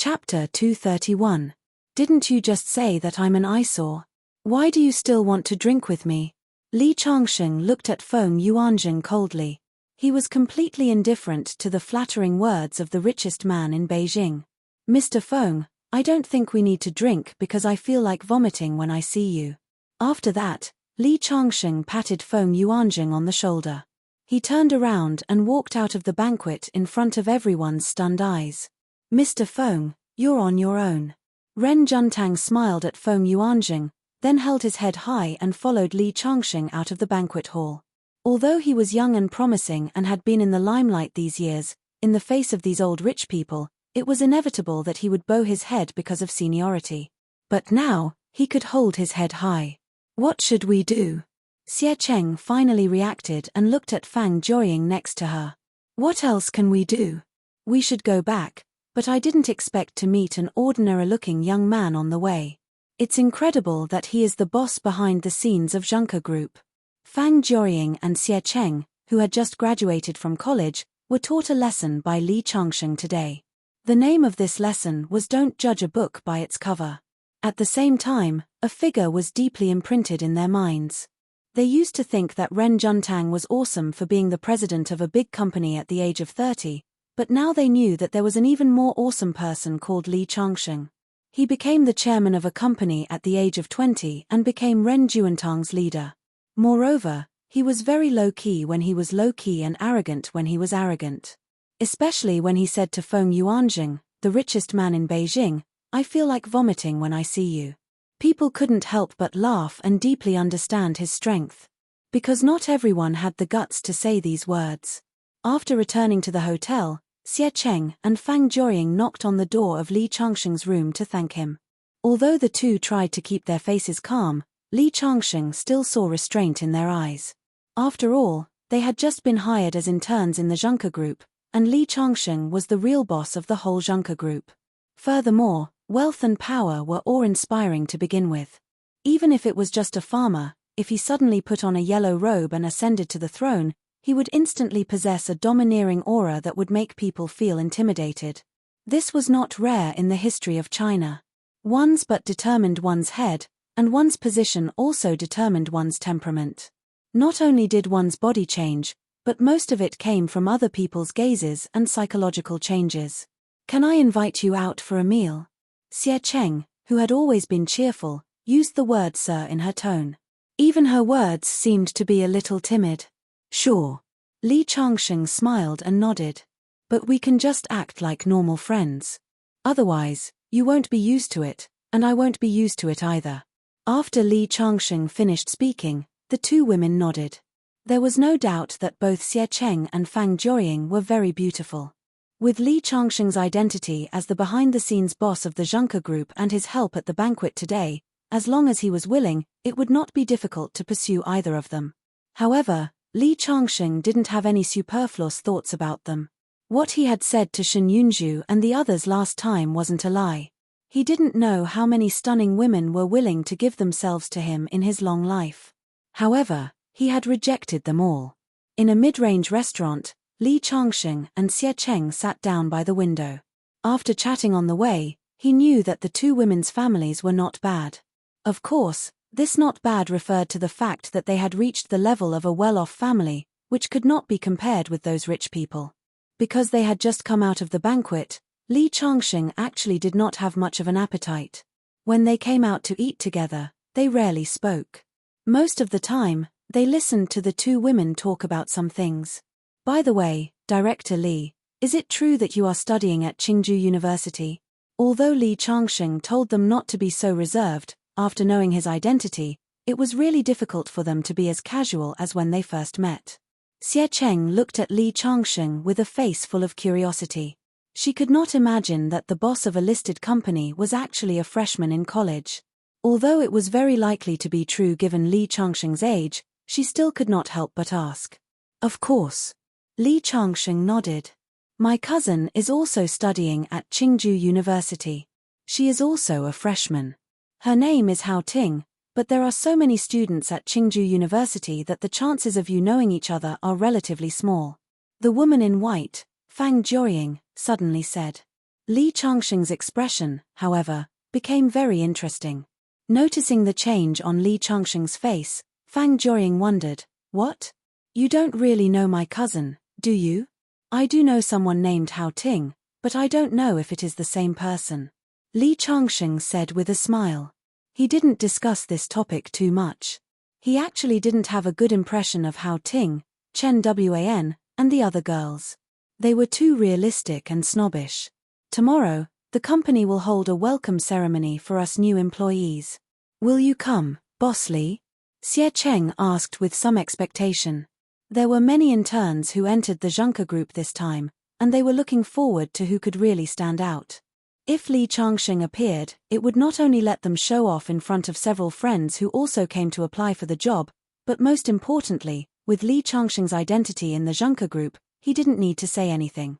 Chapter 231. Didn't you just say that I'm an eyesore? Why do you still want to drink with me? Li Changsheng looked at Feng Yuanjing coldly. He was completely indifferent to the flattering words of the richest man in Beijing. Mr. Feng, I don't think we need to drink because I feel like vomiting when I see you. After that, Li Changsheng patted Feng Yuanjing on the shoulder. He turned around and walked out of the banquet in front of everyone's stunned eyes. Mr. Feng, you're on your own. Ren Juntang smiled at Feng Yuanjing, then held his head high and followed Li Changsheng out of the banquet hall. Although he was young and promising and had been in the limelight these years, in the face of these old rich people, it was inevitable that he would bow his head because of seniority. But now, he could hold his head high. What should we do? Xie Cheng finally reacted and looked at Fang Jiuying next to her. What else can we do? We should go back, but I didn't expect to meet an ordinary-looking young man on the way. It's incredible that he is the boss behind the scenes of Zhengke Group. Fang Jiuying and Xie Cheng, who had just graduated from college, were taught a lesson by Li Changsheng today. The name of this lesson was Don't Judge a Book by its cover. At the same time, a figure was deeply imprinted in their minds. They used to think that Ren Juntang was awesome for being the president of a big company at the age of 30, but now they knew that there was an even more awesome person called Li Changsheng. He became the chairman of a company at the age of 20 and became Ren Juntang's leader. Moreover, he was very low-key when he was low-key and arrogant when he was arrogant. Especially when he said to Feng Yuanjing, the richest man in Beijing, I feel like vomiting when I see you. People couldn't help but laugh and deeply understand his strength. Because not everyone had the guts to say these words. After returning to the hotel, Xie Cheng and Fang Jiuying knocked on the door of Li Changsheng's room to thank him. Although the two tried to keep their faces calm, Li Changsheng still saw restraint in their eyes. After all, they had just been hired as interns in the Zhengke Group, and Li Changsheng was the real boss of the whole Zhengke Group. Furthermore, wealth and power were awe-inspiring to begin with. Even if it was just a farmer, if he suddenly put on a yellow robe and ascended to the throne, he would instantly possess a domineering aura that would make people feel intimidated. This was not rare in the history of China. One's but determined one's head, and one's position also determined one's temperament. Not only did one's body change, but most of it came from other people's gazes and psychological changes. Can I invite you out for a meal? Xie Cheng, who had always been cheerful, used the word sir in her tone. Even her words seemed to be a little timid. Sure. Li Changsheng smiled and nodded. But we can just act like normal friends. Otherwise, you won't be used to it, and I won't be used to it either. After Li Changsheng finished speaking, the two women nodded. There was no doubt that both Xie Cheng and Fang Jiuying were very beautiful. With Li Changsheng's identity as the behind-the-scenes boss of the Zhengke Group and his help at the banquet today, as long as he was willing, it would not be difficult to pursue either of them. However, Li Changsheng didn't have any superfluous thoughts about them. What he had said to Shen Yunzhu and the others last time wasn't a lie. He didn't know how many stunning women were willing to give themselves to him in his long life. However, he had rejected them all. In a mid-range restaurant, Li Changsheng and Xie Cheng sat down by the window. After chatting on the way, he knew that the two women's families were not bad. Of course, this not bad referred to the fact that they had reached the level of a well-off family, which could not be compared with those rich people. Because they had just come out of the banquet, Li Changsheng actually did not have much of an appetite. When they came out to eat together, they rarely spoke. Most of the time, they listened to the two women talk about some things. By the way, Director Li, is it true that you are studying at Qingju University? Although Li Changsheng told them not to be so reserved, after knowing his identity, it was really difficult for them to be as casual as when they first met. Xie Cheng looked at Li Changsheng with a face full of curiosity. She could not imagine that the boss of a listed company was actually a freshman in college. Although it was very likely to be true given Li Changsheng's age, she still could not help but ask. Of course. Li Changsheng nodded. My cousin is also studying at Qingju University. She is also a freshman. Her name is Hao Ting, but there are so many students at Qingju University that the chances of you knowing each other are relatively small. The woman in white, Fang Jiuying, suddenly said. Li Changxing's expression, however, became very interesting. Noticing the change on Li Changxing's face, Fang Jiuying wondered, "What? You don't really know my cousin, do you?" "I do know someone named Hao Ting, but I don't know if it is the same person," Li Changxing said with a smile. He didn't discuss this topic too much. He actually didn't have a good impression of Hao Ting, Chen Wan, and the other girls. They were too realistic and snobbish. "Tomorrow, the company will hold a welcome ceremony for us new employees. Will you come, Boss Li?" Xie Cheng asked with some expectation. There were many interns who entered the Zhengke group this time, and they were looking forward to who could really stand out. If Li Changxing appeared, it would not only let them show off in front of several friends who also came to apply for the job, but most importantly, with Li Changxing's identity in the Zhengke group, he didn't need to say anything.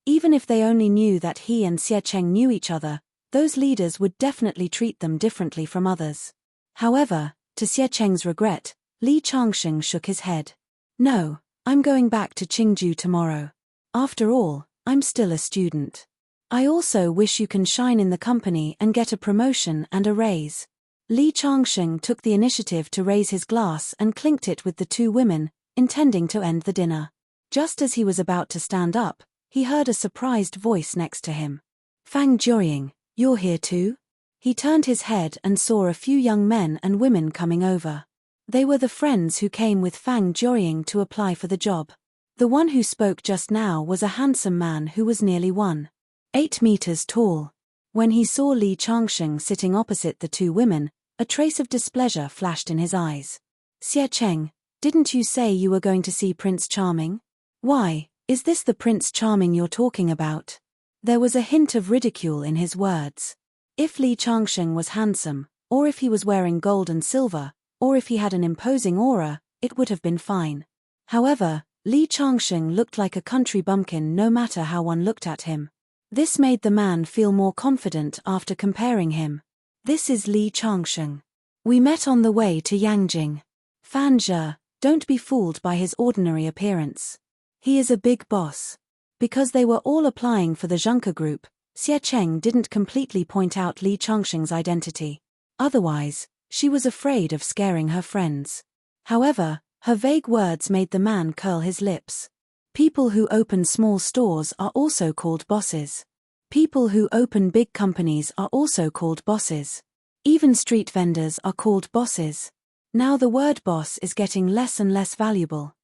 Even if they only knew that he and Xie Cheng knew each other, those leaders would definitely treat them differently from others. However, to Xie Cheng's regret, Li Changxing shook his head. "No, I'm going back to Qingju tomorrow. After all, I'm still a student. I also wish you can shine in the company and get a promotion and a raise." Li Changxing took the initiative to raise his glass and clinked it with the two women, intending to end the dinner. Just as he was about to stand up, he heard a surprised voice next to him. "Fang Jiuying, you're here too?" He turned his head and saw a few young men and women coming over. They were the friends who came with Fang Jiuying to apply for the job. The one who spoke just now was a handsome man who was nearly 1.8 meters tall. When he saw Li Changxing sitting opposite the two women, a trace of displeasure flashed in his eyes. "Xie Cheng, didn't you say you were going to see Prince Charming? Why, is this the Prince Charming you're talking about?" There was a hint of ridicule in his words. If Li Changxing was handsome, or if he was wearing gold and silver, or if he had an imposing aura, it would have been fine. However, Li Changxing looked like a country bumpkin no matter how one looked at him. This made the man feel more confident after comparing him. "This is Li Changxing. We met on the way to Yangjing. Fan Zhe, don't be fooled by his ordinary appearance. He is a big boss." Because they were all applying for the Zhengke group, Xie Cheng didn't completely point out Li Changxing's identity. Otherwise, she was afraid of scaring her friends. However, her vague words made the man curl his lips. People who open small stores are also called bosses. People who open big companies are also called bosses. Even street vendors are called bosses. Now the word boss is getting less and less valuable.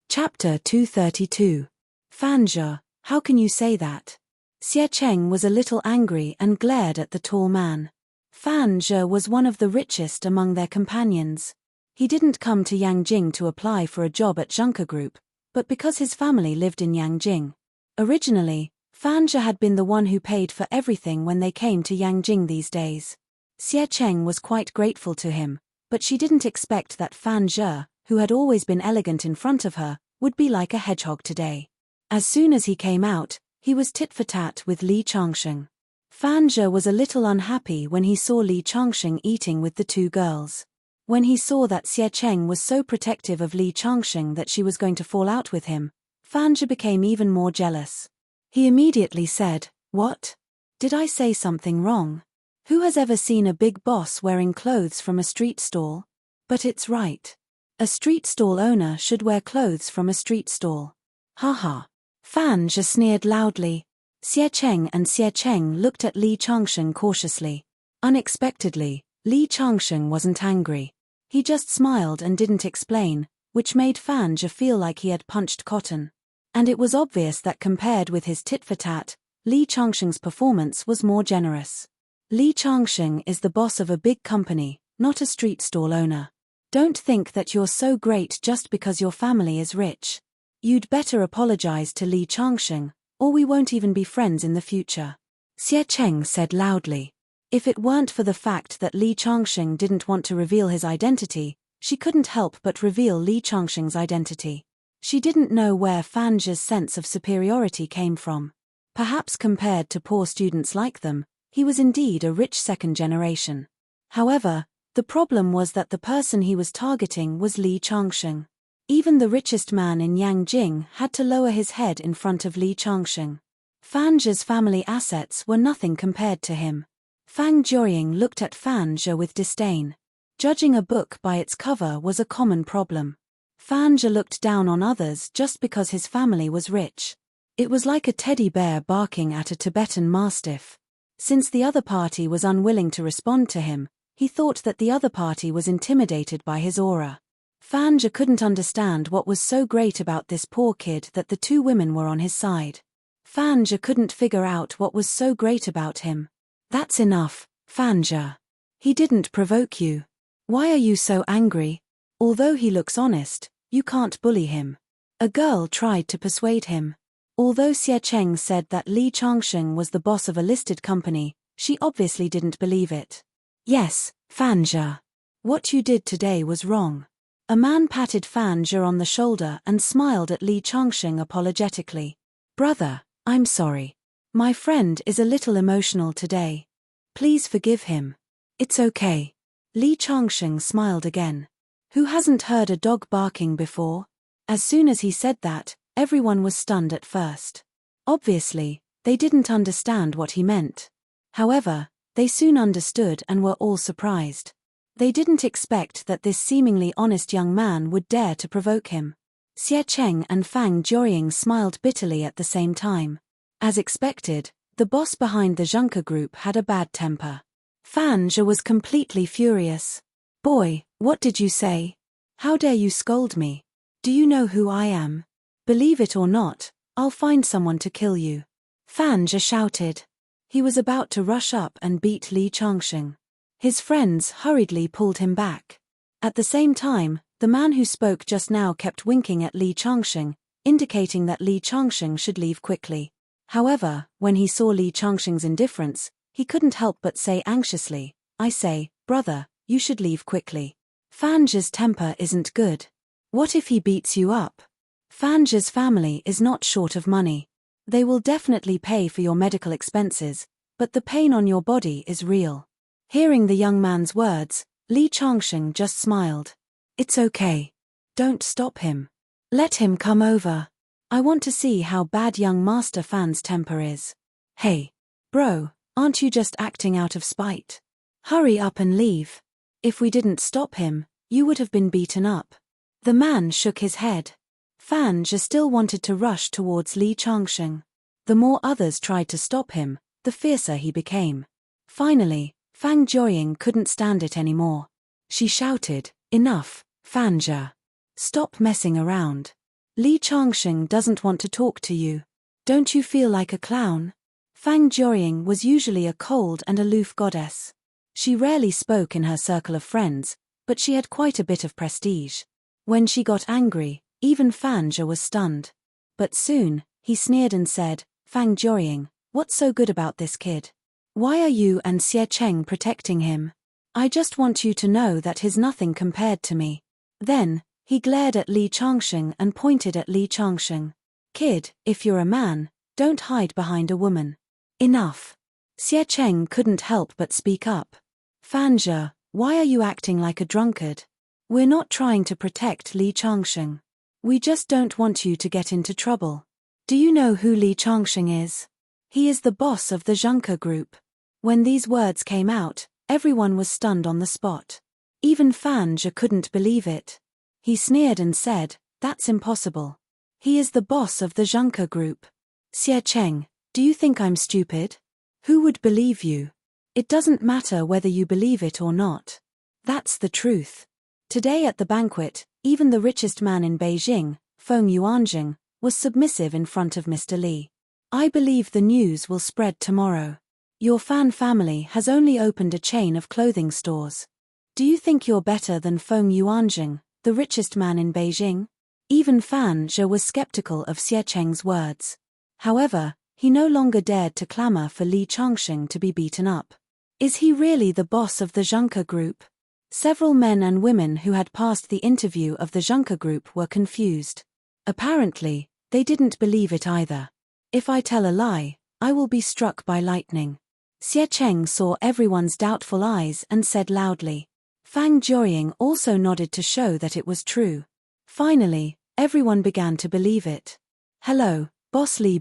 Chapter 232. Fan Zhe, how can you say that? Xie Cheng was a little angry and glared at the tall man. Fan Zhe was one of the richest among their companions. He didn't come to Yangjing to apply for a job at Zhengke Group, but because his family lived in Yangjing. Originally, Fan Zhe had been the one who paid for everything when they came to Yangjing these days. Xie Cheng was quite grateful to him, but she didn't expect that Fan Zhe, who had always been elegant in front of her, would be like a hedgehog today. As soon as he came out, he was tit-for-tat with Li Changxing. Fan Zhe was a little unhappy when he saw Li Changxing eating with the two girls. When he saw that Xie Cheng was so protective of Li Changxing that she was going to fall out with him, Fan Zhe became even more jealous. He immediately said, "What? Did I say something wrong? Who has ever seen a big boss wearing clothes from a street stall? But it's right. A street stall owner should wear clothes from a street stall." Haha. Fan Zhe sneered loudly. Xie Cheng and Xie Cheng looked at Li Changxing cautiously. Unexpectedly, Li Changxing wasn't angry. He just smiled and didn't explain, which made Fan Zhe feel like he had punched cotton. And it was obvious that compared with his tit-for-tat, Li Changxing's performance was more generous. Li Changxing is the boss of a big company, not a street stall owner. Don't think that you're so great just because your family is rich. You'd better apologize to Li Changxing, or we won't even be friends in the future. Xie Cheng said loudly. If it weren't for the fact that Li Changxing didn't want to reveal his identity, she couldn't help but reveal Li Changxing's identity. She didn't know where Fan Zhe's sense of superiority came from. Perhaps compared to poor students like them, he was indeed a rich second generation. However, the problem was that the person he was targeting was Li Changxing. Even the richest man in Yangjing had to lower his head in front of Li Changxing. Fan Zhe's family assets were nothing compared to him. Fang Jiuying looked at Fan Zhe with disdain. Judging a book by its cover was a common problem. Fan Zhe looked down on others just because his family was rich. It was like a teddy bear barking at a Tibetan mastiff. Since the other party was unwilling to respond to him, he thought that the other party was intimidated by his aura. Fan Zhe couldn't understand what was so great about this poor kid that the two women were on his side. Fan Zhe couldn't figure out what was so great about him. That's enough, Fan Zhe. He didn't provoke you. Why are you so angry? Although he looks honest, you can't bully him. A girl tried to persuade him. Although Xie Cheng said that Li Changsheng was the boss of a listed company, she obviously didn't believe it. Yes, Fan Zhe. What you did today was wrong. A man patted Fan Zhe on the shoulder and smiled at Li Changsheng apologetically. Brother, I'm sorry. My friend is a little emotional today. Please forgive him. It's okay. Li Changsheng smiled again. Who hasn't heard a dog barking before? As soon as he said that, everyone was stunned at first. Obviously, they didn't understand what he meant. However, they soon understood and were all surprised. They didn't expect that this seemingly honest young man would dare to provoke him. Xie Cheng and Fang Jiuying smiled bitterly at the same time. As expected, the boss behind the Junker group had a bad temper. Fan Zhe was completely furious. Boy, what did you say? How dare you scold me? Do you know who I am? Believe it or not, I'll find someone to kill you. Fan Zhe shouted. He was about to rush up and beat Li Changsheng. His friends hurriedly pulled him back. At the same time, the man who spoke just now kept winking at Li Changsheng, indicating that Li Changsheng should leave quickly. However, when he saw Li Changsheng's indifference, he couldn't help but say anxiously, I say, brother, you should leave quickly. Fan Zhe's temper isn't good. What if he beats you up? Fan Zhe's family is not short of money. They will definitely pay for your medical expenses, but the pain on your body is real. Hearing the young man's words, Li Changsheng just smiled. It's okay. Don't stop him. Let him come over. I want to see how bad young Master Fan's temper is. Hey. Bro, aren't you just acting out of spite? Hurry up and leave. If we didn't stop him, you would have been beaten up. The man shook his head. Fan Zhe still wanted to rush towards Li Changsheng. The more others tried to stop him, the fiercer he became. Finally, Fang Jiuying couldn't stand it anymore. She shouted, Enough, Fan Zhe. Stop messing around. Li Changsheng doesn't want to talk to you. Don't you feel like a clown? Fang Jiuying was usually a cold and aloof goddess. She rarely spoke in her circle of friends, but she had quite a bit of prestige. When she got angry, even Fan Zhe was stunned. But soon, he sneered and said, Fang Jiuying, what's so good about this kid? Why are you and Xie Cheng protecting him? I just want you to know that he's nothing compared to me. Then, he glared at Li Changsheng and pointed at Li Changsheng. Kid, if you're a man, don't hide behind a woman. Enough. Xie Cheng couldn't help but speak up. Fan Zhe, why are you acting like a drunkard? We're not trying to protect Li Changsheng. We just don't want you to get into trouble. Do you know who Li Changsheng is? He is the boss of the Junker group. When these words came out, everyone was stunned on the spot. Even Fan Zhe couldn't believe it. He sneered and said, That's impossible. He is the boss of the Junker group. Xie Cheng, do you think I'm stupid? Who would believe you? It doesn't matter whether you believe it or not. That's the truth. Today at the banquet, even the richest man in Beijing, Feng Yuanjing, was submissive in front of Mr. Li. I believe the news will spread tomorrow. Your Fan family has only opened a chain of clothing stores. Do you think you're better than Feng Yuanjing, the richest man in Beijing? Even Fan Zhe was skeptical of Xie Cheng's words. However, he no longer dared to clamor for Li Changsheng to be beaten up. Is he really the boss of the Junker group? Several men and women who had passed the interview of the Junker group were confused. Apparently, they didn't believe it either. If I tell a lie, I will be struck by lightning. Xie Cheng saw everyone's doubtful eyes and said loudly. Fang Jiuying also nodded to show that it was true. Finally, everyone began to believe it. Hello, Boss Li,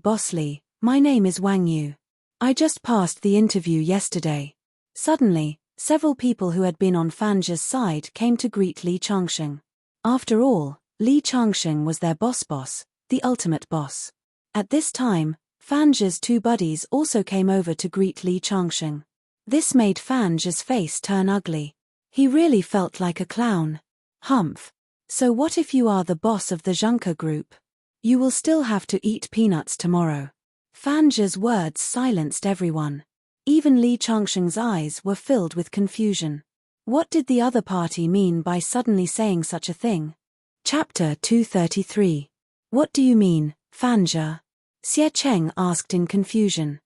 My name is Wang Yu. I just passed the interview yesterday. Suddenly, several people who had been on Fanzhe's side came to greet Li Changsheng. After all, Li Changsheng was their boss, the ultimate boss. At this time, Fanzhe's two buddies also came over to greet Li Changsheng. This made Fanzhe's face turn ugly. He really felt like a clown. Humph. So what if you are the boss of the Junker group? You will still have to eat peanuts tomorrow. Fanzhe's words silenced everyone. Even Li Changsheng's eyes were filled with confusion. What did the other party mean by suddenly saying such a thing? Chapter 233. What do you mean, Fanzhe? Xie Cheng asked in confusion.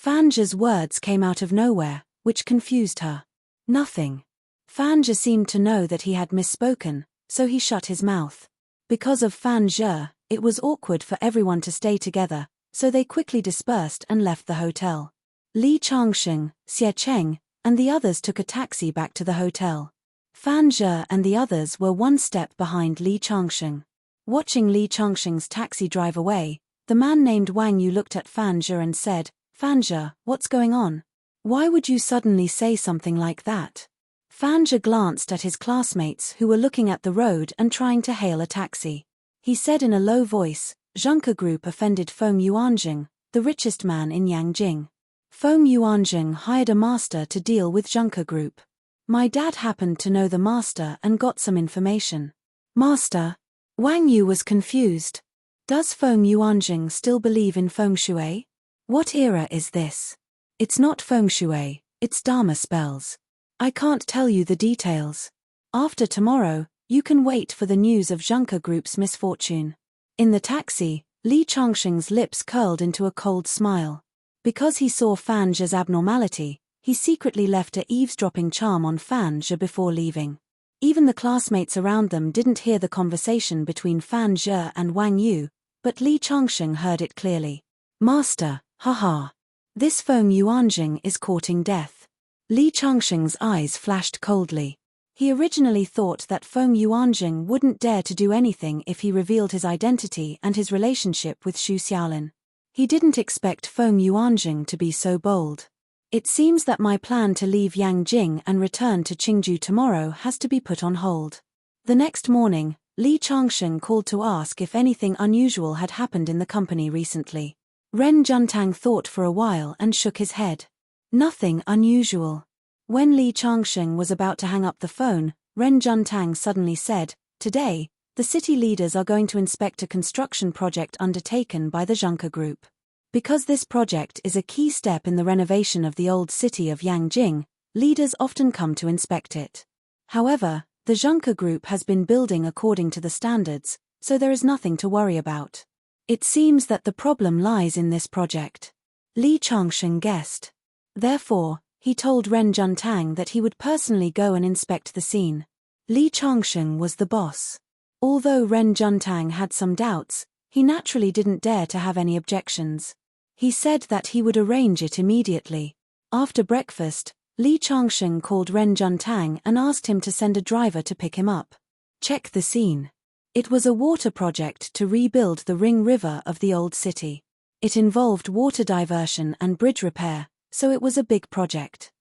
Fanzhe's words came out of nowhere, which confused her. Nothing. Fanzhe seemed to know that he had misspoken, so he shut his mouth. Because of Fanzhe, it was awkward for everyone to stay together, so they quickly dispersed and left the hotel. Li Changsheng, Xie Cheng, and the others took a taxi back to the hotel. Fanzhe and the others were one step behind Li Changsheng. Watching Li Changsheng's taxi drive away, the man named Wang Yu looked at Fanzhe and said, "Fanzhe, what's going on? Why would you suddenly say something like that?" Fanzhe glanced at his classmates who were looking at the road and trying to hail a taxi. He said in a low voice, "Junker Group offended Feng Yuanjing, the richest man in Yangjing. Feng Yuanjing hired a master to deal with Junker Group. My dad happened to know the master and got some information." Master? Wang Yu was confused. Does Feng Yuanjing still believe in feng shui? What era is this? It's not feng shui, it's Dharma spells. I can't tell you the details. After tomorrow, you can wait for the news of Junker Group's misfortune. In the taxi, Li Changsheng's lips curled into a cold smile. Because he saw Fanzhe's abnormality, he secretly left a eavesdropping charm on Fanzhe before leaving. Even the classmates around them didn't hear the conversation between Fanzhe and Wang Yu, but Li Changsheng heard it clearly. Master, haha. This Feng Yuanjing is courting death. Li Changsheng's eyes flashed coldly. He originally thought that Feng Yuanjing wouldn't dare to do anything if he revealed his identity and his relationship with Xu Xiaolin. He didn't expect Feng Yuanjing to be so bold. It seems that my plan to leave Yangjing and return to Qingju tomorrow has to be put on hold. The next morning, Li Changsheng called to ask if anything unusual had happened in the company recently. Ren Juntang thought for a while and shook his head. Nothing unusual. When Li Changsheng was about to hang up the phone, Ren Juntang suddenly said, "Today, the city leaders are going to inspect a construction project undertaken by the Junker Group. Because this project is a key step in the renovation of the old city of Yangjing, leaders often come to inspect it. However, the Junker Group has been building according to the standards, so there is nothing to worry about. It seems that the problem lies in this project." Li Changsheng guessed. Therefore, he told Ren Juntang that he would personally go and inspect the scene. Li Changsheng was the boss. Although Ren Juntang had some doubts, he naturally didn't dare to have any objections. He said that he would arrange it immediately. After breakfast, Li Changsheng called Ren Juntang and asked him to send a driver to pick him up. Check the scene. It was a water project to rebuild the Ring River of the old city. It involved water diversion and bridge repair, so it was a big project.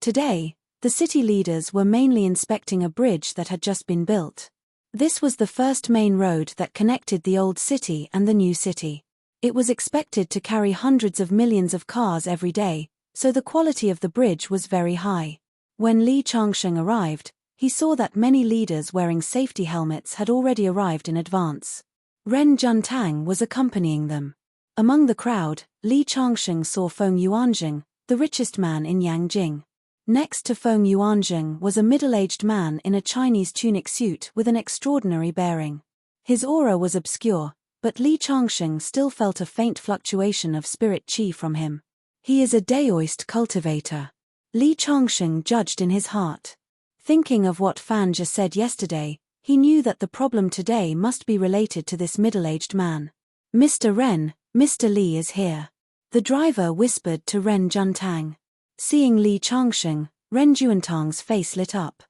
Today, the city leaders were mainly inspecting a bridge that had just been built. This was the first main road that connected the old city and the new city. It was expected to carry hundreds of millions of cars every day, so the quality of the bridge was very high. When Li Changsheng arrived, he saw that many leaders wearing safety helmets had already arrived in advance. Ren Juntang was accompanying them. Among the crowd, Li Changsheng saw Feng Yuanjing, the richest man in Yangjing. Next to Feng Yuanjing was a middle-aged man in a Chinese tunic suit with an extraordinary bearing. His aura was obscure, but Li Changsheng still felt a faint fluctuation of spirit qi from him. He is a Daoist cultivator. Li Changsheng judged in his heart. Thinking of what Fanzhe said yesterday, he knew that the problem today must be related to this middle-aged man. "Mr. Ren, Mr. Li is here." The driver whispered to Ren Juntang. Seeing Li Changsheng, Ren Juntang's face lit up.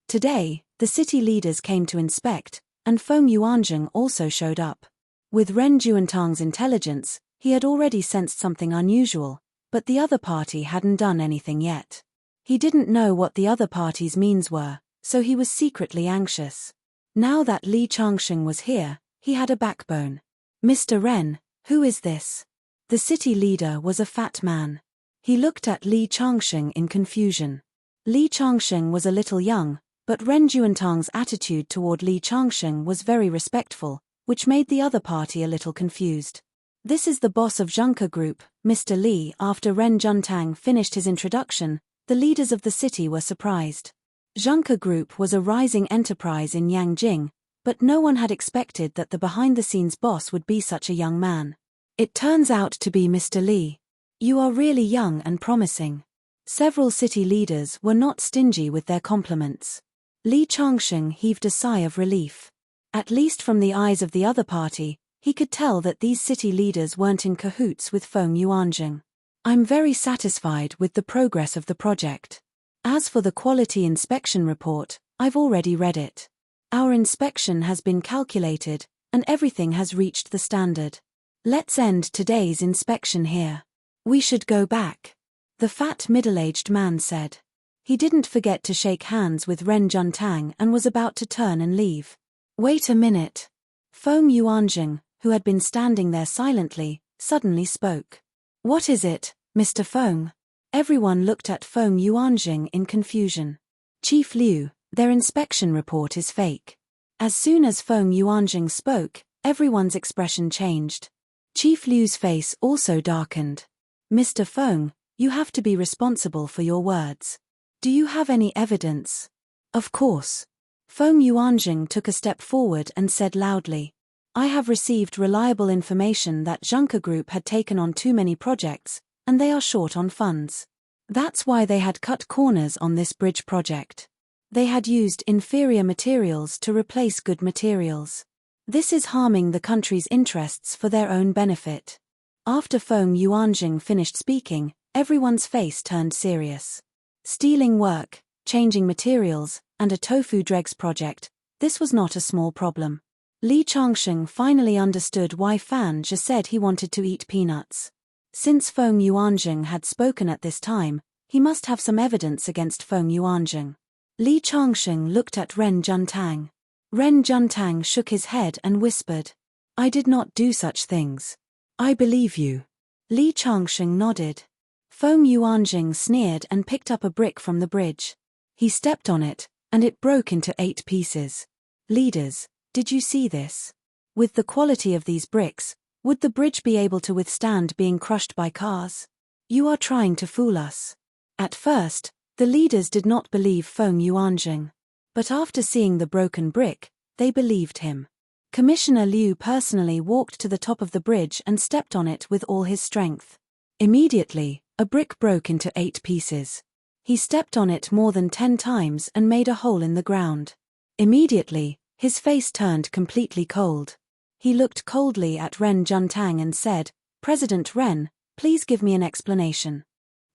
Today, the city leaders came to inspect, and Feng Yuanjing also showed up. With Ren Juntang's intelligence, He had already sensed something unusual, but the other party hadn't done anything yet. He didn't know what the other party's means were, so he was secretly anxious. Now that Li Changsheng was here, he had a backbone. Mr. Ren, who is this? The city leader was a fat man. He looked at Li Changsheng in confusion. Li Changsheng was a little young, but Ren Juantang's attitude toward Li Changsheng was very respectful, which made the other party a little confused. This is the boss of Zhengke Group, Mr. Li. After Ren Juntang finished his introduction, the leaders of the city were surprised. Zhengke Group was a rising enterprise in Yangjing, but no one had expected that the behind-the-scenes boss would be such a young man. It turns out to be Mr. Li. You are really young and promising. Several city leaders were not stingy with their compliments. Li Changsheng heaved a sigh of relief. At least from the eyes of the other party, he could tell that these city leaders weren't in cahoots with Feng Yuanjing. I'm very satisfied with the progress of the project. As for the quality inspection report, I've already read it. Our inspection has been calculated, and everything has reached the standard. Let's end today's inspection here. We should go back. The fat middle-aged man said. He didn't forget to shake hands with Ren Juntang and was about to turn and leave. Wait a minute. Feng Yuanjing, who had been standing there silently, suddenly spoke. What is it, Mr. Feng? Everyone looked at Feng Yuanjing in confusion. Chief Liu, their inspection report is fake. As soon as Feng Yuanjing spoke, everyone's expression changed. Chief Liu's face also darkened. Mr. Feng, you have to be responsible for your words. Do you have any evidence? Of course. Feng Yuanjing took a step forward and said loudly. I have received reliable information that Zhengke Group had taken on too many projects, and they are short on funds. That's why they had cut corners on this bridge project. They had used inferior materials to replace good materials. This is harming the country's interests for their own benefit. After Feng Yuanjing finished speaking, everyone's face turned serious. Stealing work, changing materials, and a tofu dregs project, this was not a small problem. Li Changsheng finally understood why Fan Zhe said he wanted to eat peanuts. Since Feng Yuanjing had spoken at this time, he must have some evidence against Feng Yuanjing. Li Changsheng looked at Ren Juntang. Ren Juntang shook his head and whispered, I did not do such things. I believe you. Li Changsheng nodded. Feng Yuanjing sneered and picked up a brick from the bridge. He stepped on it, and it broke into 8 pieces. Leaders, did you see this? With the quality of these bricks, would the bridge be able to withstand being crushed by cars? You are trying to fool us. At first, the leaders did not believe Feng Yuanjing. But after seeing the broken brick, they believed him. Commissioner Liu personally walked to the top of the bridge and stepped on it with all his strength. Immediately, a brick broke into 8 pieces. He stepped on it more than 10 times and made a hole in the ground. Immediately, his face turned completely cold. He looked coldly at Ren Juntang and said, President Ren, please give me an explanation.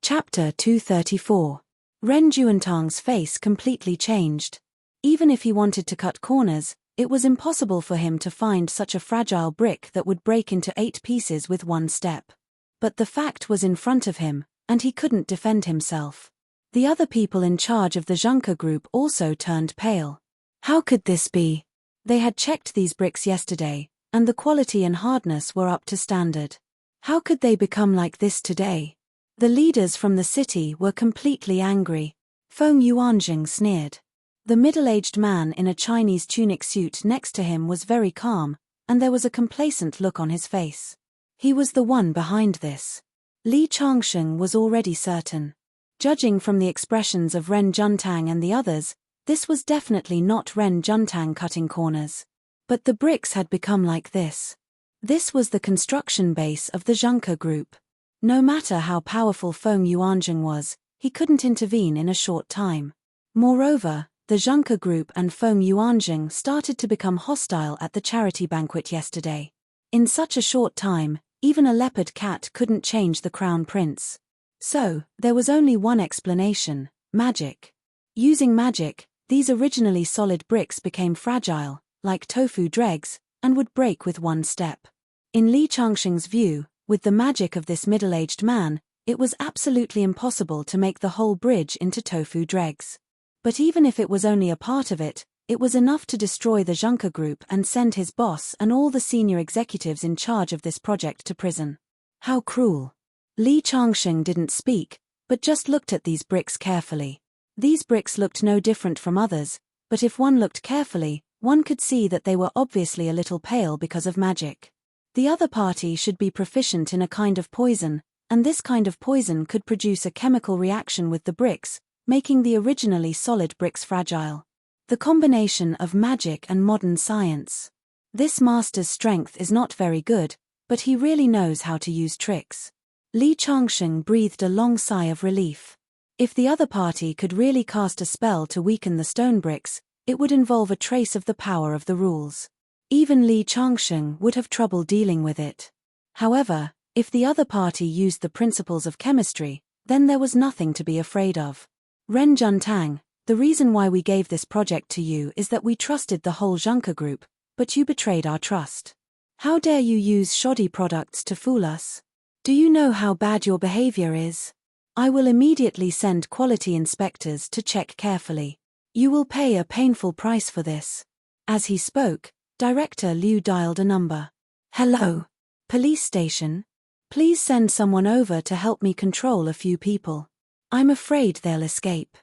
Chapter 234. Ren Juantang's face completely changed. Even if he wanted to cut corners, it was impossible for him to find such a fragile brick that would break into 8 pieces with one step. But the fact was in front of him, and he couldn't defend himself. The other people in charge of the Zhengke Group also turned pale. How could this be? They had checked these bricks yesterday, and the quality and hardness were up to standard. How could they become like this today? The leaders from the city were completely angry. Feng Yuanjing sneered. The middle-aged man in a Chinese tunic suit next to him was very calm, and there was a complacent look on his face. He was the one behind this. Li Changsheng was already certain. Judging from the expressions of Ren Juntang and the others, this was definitely not Ren Juntang cutting corners. But the bricks had become like this. This was the construction base of the Zhengke Group. No matter how powerful Feng Yuanjing was, he couldn't intervene in a short time. Moreover, the Zhengke Group and Feng Yuanjing started to become hostile at the charity banquet yesterday. In such a short time, even a leopard cat couldn't change the crown prince. So, there was only one explanation: magic. Using magic, these originally solid bricks became fragile, like tofu dregs, and would break with one step. In Li Changsheng's view, With the magic of this middle-aged man, it was absolutely impossible to make the whole bridge into tofu dregs. But even if it was only a part of it, it was enough to destroy the Junker Group and send his boss and all the senior executives in charge of this project to prison. How cruel. Li Changsheng didn't speak, but just looked at these bricks carefully. These bricks looked no different from others, but if one looked carefully, one could see that they were obviously a little pale because of magic. The other party should be proficient in a kind of poison, and this kind of poison could produce a chemical reaction with the bricks, making the originally solid bricks fragile. The combination of magic and modern science. This master's strength is not very good, but he really knows how to use tricks. Li Changsheng breathed a long sigh of relief. If the other party could really cast a spell to weaken the stone bricks, it would involve a trace of the power of the rules. Even Li Changsheng would have trouble dealing with it. However, if the other party used the principles of chemistry, then there was nothing to be afraid of. Ren Juntang, the reason why we gave this project to you is that we trusted the whole Junker Group, but you betrayed our trust. How dare you use shoddy products to fool us? Do you know how bad your behavior is? I will immediately send quality inspectors to check carefully. You will pay a painful price for this. As he spoke, Director Liu dialed a number. Hello. Police station. Please send someone over to help me control a few people. I'm afraid they'll escape.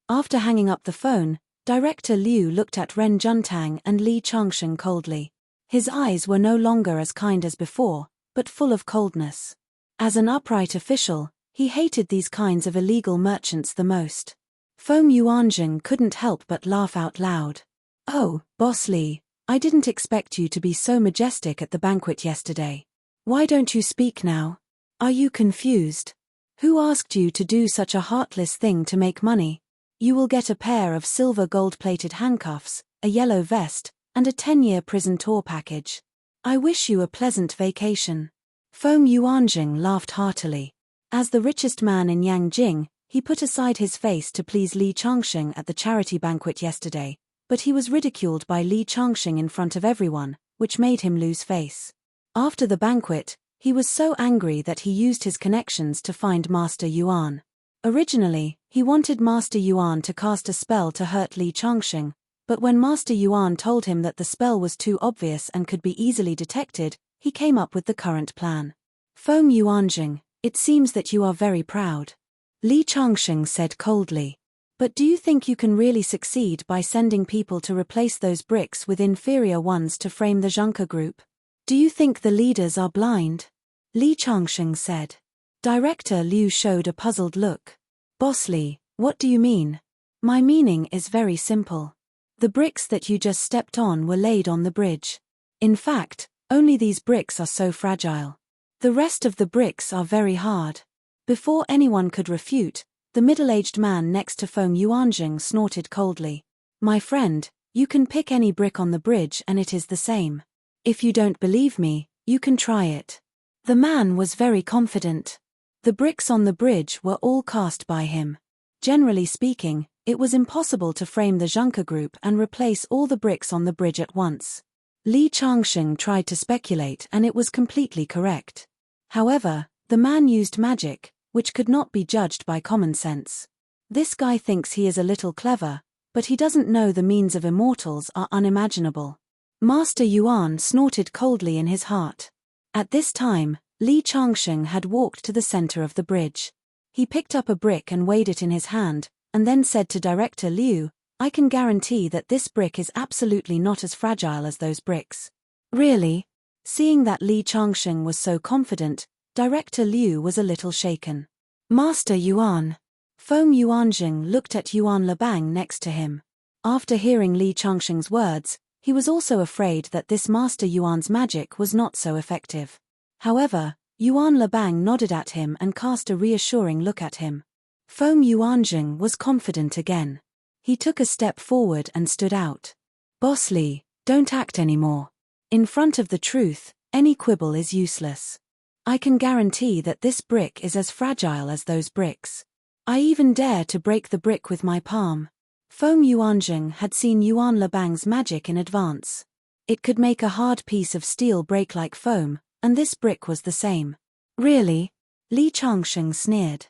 After hanging up the phone, Director Liu looked at Ren Juntang and Li Changsheng coldly. His eyes were no longer as kind as before, but full of coldness. As an upright official, he hated these kinds of illegal merchants the most. Feng Yuanjing couldn't help but laugh out loud. Oh, Boss Li, I didn't expect you to be so majestic at the banquet yesterday. Why don't you speak now? Are you confused? Who asked you to do such a heartless thing to make money? You will get a pair of silver gold-plated handcuffs, a yellow vest, and a 10-year prison tour package. I wish you a pleasant vacation. Feng Yuanjing laughed heartily. As the richest man in Yangjing, he put aside his face to please Li Changsheng at the charity banquet yesterday, but he was ridiculed by Li Changsheng in front of everyone, which made him lose face. After the banquet, he was so angry that he used his connections to find Master Yuan. Originally, he wanted Master Yuan to cast a spell to hurt Li Changsheng, but when Master Yuan told him that the spell was too obvious and could be easily detected, he came up with the current plan. Feng Yuanjing, it seems that you are very proud. Li Changsheng said coldly. But do you think you can really succeed by sending people to replace those bricks with inferior ones to frame the Junker Group? Do you think the leaders are blind? Li Changsheng said. Director Liu showed a puzzled look. Boss Li, what do you mean? My meaning is very simple. The bricks that you just stepped on were laid on the bridge. In fact, only these bricks are so fragile. The rest of the bricks are very hard. Before anyone could refute, the middle-aged man next to Feng Yuanjing snorted coldly. My friend, you can pick any brick on the bridge and it is the same. If you don't believe me, you can try it. The man was very confident. The bricks on the bridge were all cast by him. Generally speaking, it was impossible to frame the Junker Group and replace all the bricks on the bridge at once. Li Changsheng tried to speculate and it was completely correct. However, the man used magic, which could not be judged by common sense. This guy thinks he is a little clever, but he doesn't know the means of immortals are unimaginable. Master Yuan snorted coldly in his heart. At this time, Li Changsheng had walked to the center of the bridge. He picked up a brick and weighed it in his hand, and then said to Director Liu, I can guarantee that this brick is absolutely not as fragile as those bricks. Really? Seeing that Li Changsheng was so confident, Director Liu was a little shaken. Master Yuan. Feng Yuanjing looked at Yuan Lebang next to him. After hearing Li Changsheng's words, he was also afraid that this Master Yuan's magic was not so effective. However, Yuan Lebang nodded at him and cast a reassuring look at him. Feng Yuanjing was confident again. He took a step forward and stood out. Boss Li, don't act anymore. In front of the truth, any quibble is useless. I can guarantee that this brick is as fragile as those bricks. I even dare to break the brick with my palm. Feng Yuanjing had seen Yuan Lebang's magic in advance. It could make a hard piece of steel break like foam, and this brick was the same. Really? Li Changsheng sneered.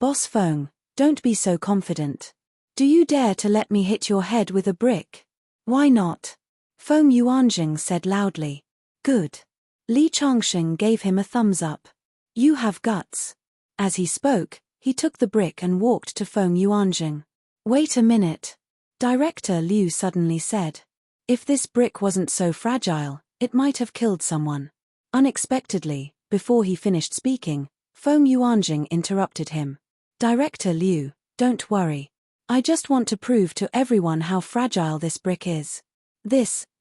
Boss Feng, don't be so confident. Do you dare to let me hit your head with a brick? Why not? Feng Yuanjing said loudly. Good. Li Changsheng gave him a thumbs up. You have guts. As he spoke, he took the brick and walked to Feng Yuanjing. Wait a minute. Director Liu suddenly said. If this brick wasn't so fragile, it might have killed someone. Unexpectedly, before he finished speaking, Feng Yuanjing interrupted him. Director Liu, don't worry. I just want to prove to everyone how fragile this brick is.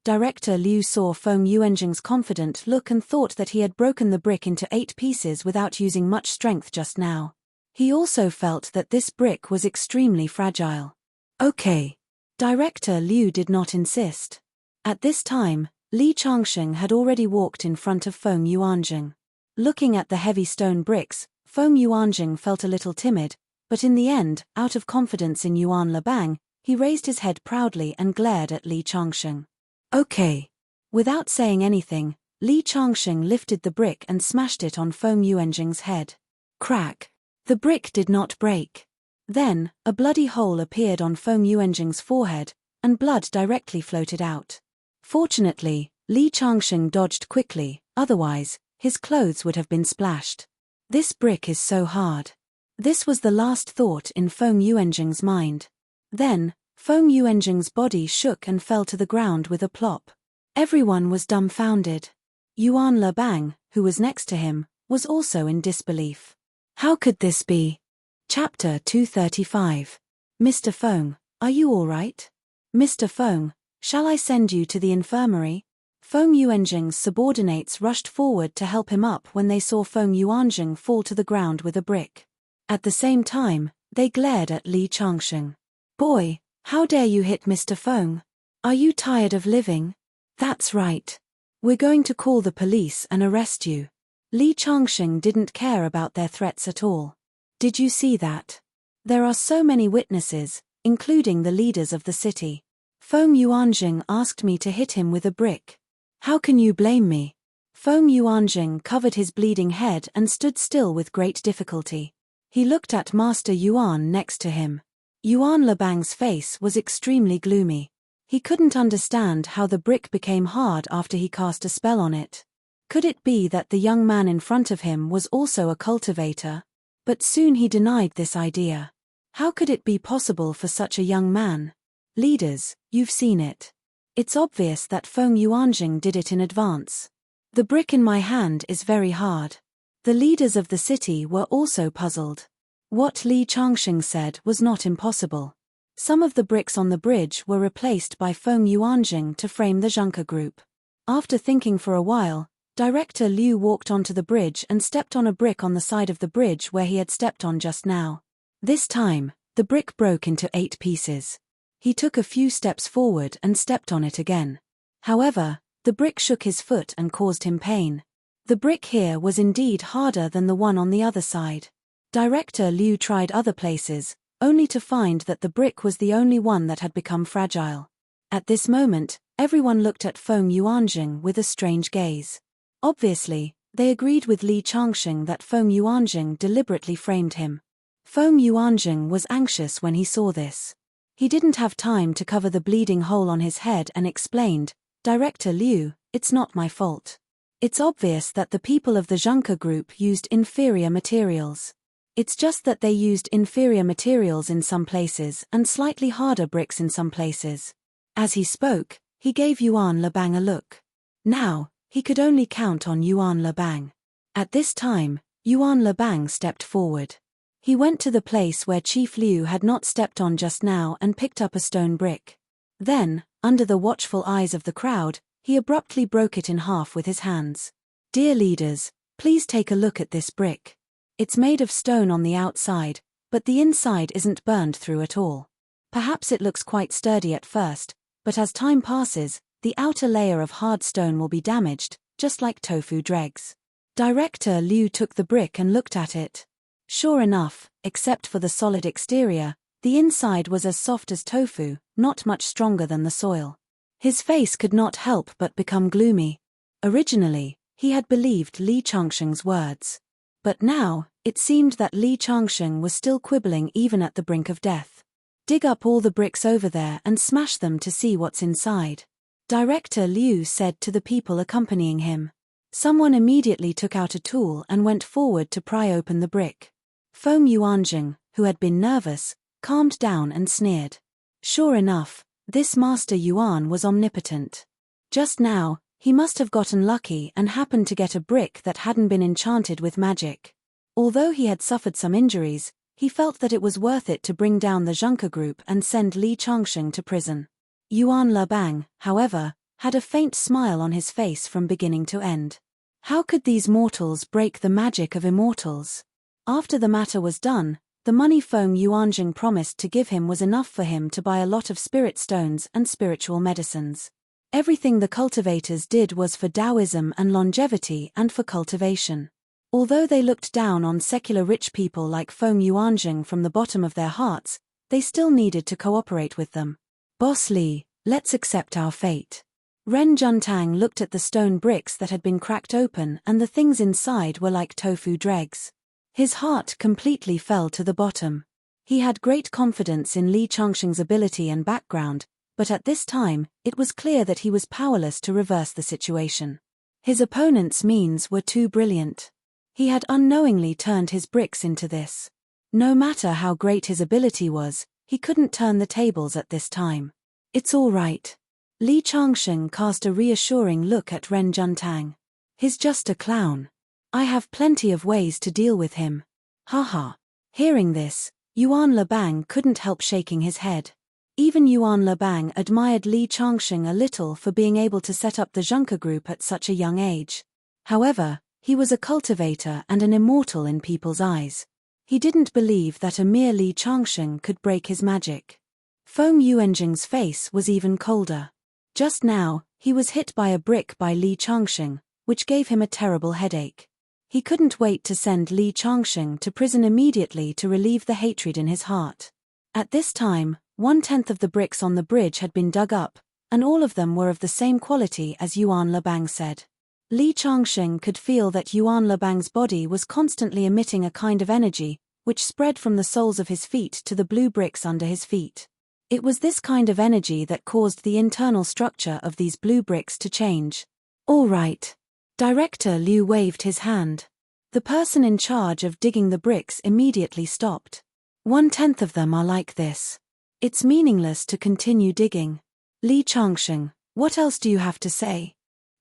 Director Liu saw Feng Yuanjing's confident look and thought that he had broken the brick into 8 pieces without using much strength just now. He also felt that this brick was extremely fragile. Okay. Director Liu did not insist. At this time, Li Changsheng had already walked in front of Feng Yuanjing. Looking at the heavy stone bricks, Feng Yuanjing felt a little timid, but in the end, out of confidence in Yuan Lebang, he raised his head proudly and glared at Li Changsheng. Okay. Without saying anything, Li Changsheng lifted the brick and smashed it on Feng Yuanjing's head. Crack. The brick did not break. Then, a bloody hole appeared on Feng Yuanjing's forehead, and blood directly floated out. Fortunately, Li Changsheng dodged quickly, otherwise, his clothes would have been splashed. This brick is so hard. This was the last thought in Feng Yuanjing's mind. Then, Feng Yuanjing's body shook and fell to the ground with a plop. Everyone was dumbfounded. Yuan Lebang, who was next to him, was also in disbelief. How could this be? Chapter 235. Mr. Feng, are you all right? Mr. Feng, shall I send you to the infirmary? Feng Yuanjing's subordinates rushed forward to help him up when they saw Feng Yuanjing fall to the ground with a brick. At the same time, they glared at Li Changsheng. Boy, how dare you hit Mr. Feng? Are you tired of living? That's right. We're going to call the police and arrest you. Li Changsheng didn't care about their threats at all. Did you see that? There are so many witnesses, including the leaders of the city. Feng Yuanjing asked me to hit him with a brick. How can you blame me? Feng Yuanjing covered his bleeding head and stood still with great difficulty. He looked at Master Yuan next to him. Yuan Lebang's face was extremely gloomy. He couldn't understand how the brick became hard after he cast a spell on it. Could it be that the young man in front of him was also a cultivator? But soon he denied this idea. How could it be possible for such a young man? Leaders, you've seen it. It's obvious that Feng Yuanjing did it in advance. The brick in my hand is very hard. The leaders of the city were also puzzled. What Li Changsheng said was not impossible. Some of the bricks on the bridge were replaced by Feng Yuanjing to frame the Zhengke group. After thinking for a while, Director Liu walked onto the bridge and stepped on a brick on the side of the bridge where he had stepped on just now. This time, the brick broke into 8 pieces. He took a few steps forward and stepped on it again. However, the brick shook his foot and caused him pain. The brick here was indeed harder than the one on the other side. Director Liu tried other places, only to find that the brick was the only one that had become fragile. At this moment, everyone looked at Feng Yuanjing with a strange gaze. Obviously, they agreed with Li Changsheng that Feng Yuanjing deliberately framed him. Feng Yuanjing was anxious when he saw this. He didn't have time to cover the bleeding hole on his head and explained, Director Liu, it's not my fault. It's obvious that the people of the Zhengke group used inferior materials. It's just that they used inferior materials in some places and slightly harder bricks in some places. As he spoke, he gave Yuan Lebang a look. Now, he could only count on Yuan Lebang. At this time, Yuan Lebang stepped forward. He went to the place where Chief Liu had not stepped on just now and picked up a stone brick. Then, under the watchful eyes of the crowd, he abruptly broke it in half with his hands. Dear leaders, please take a look at this brick. It's made of stone on the outside, but the inside isn't burned through at all. Perhaps it looks quite sturdy at first, but as time passes, the outer layer of hard stone will be damaged, just like tofu dregs. Director Liu took the brick and looked at it. Sure enough, except for the solid exterior, the inside was as soft as tofu, not much stronger than the soil. His face could not help but become gloomy. Originally, he had believed Li Changsheng's words. But now, it seemed that Li Changsheng was still quibbling even at the brink of death. Dig up all the bricks over there and smash them to see what's inside. Director Liu said to the people accompanying him. Someone immediately took out a tool and went forward to pry open the brick. Feng Yuanjing, who had been nervous, calmed down and sneered. Sure enough, this Master Yuan was omnipotent. Just now, he must have gotten lucky and happened to get a brick that hadn't been enchanted with magic. Although he had suffered some injuries, he felt that it was worth it to bring down the Zhengke group and send Li Changsheng to prison. Yuan Lebang, however, had a faint smile on his face from beginning to end. How could these mortals break the magic of immortals? After the matter was done, the money Feng Yuanjing promised to give him was enough for him to buy a lot of spirit stones and spiritual medicines. Everything the cultivators did was for Taoism and longevity and for cultivation. Although they looked down on secular rich people like Feng Yuanjing from the bottom of their hearts, they still needed to cooperate with them. Boss Li, let's accept our fate. Ren Juntang looked at the stone bricks that had been cracked open and the things inside were like tofu dregs. His heart completely fell to the bottom. He had great confidence in Li Changsheng's ability and background, but at this time, it was clear that he was powerless to reverse the situation. His opponent's means were too brilliant. He had unknowingly turned his bricks into this. No matter how great his ability was, he couldn't turn the tables at this time. It's all right. Li Changsheng cast a reassuring look at Ren Juntang. He's just a clown. I have plenty of ways to deal with him. Haha. Hearing this, Yuan Lebang couldn't help shaking his head. Even Yuan Lebang admired Li Changsheng a little for being able to set up the Zhengke group at such a young age. However, he was a cultivator and an immortal in people's eyes. He didn't believe that a mere Li Changsheng could break his magic. Feng Yuanjing's face was even colder. Just now, he was hit by a brick by Li Changsheng, which gave him a terrible headache. He couldn't wait to send Li Changsheng to prison immediately to relieve the hatred in his heart. At this time, 1/10 of the bricks on the bridge had been dug up, and all of them were of the same quality as Yuan Lebang said. Li Changsheng could feel that Yuan Lebang's body was constantly emitting a kind of energy, which spread from the soles of his feet to the blue bricks under his feet. It was this kind of energy that caused the internal structure of these blue bricks to change. All right. Director Liu waved his hand. The person in charge of digging the bricks immediately stopped. 1/10 of them are like this. It's meaningless to continue digging. Li Changsheng, what else do you have to say?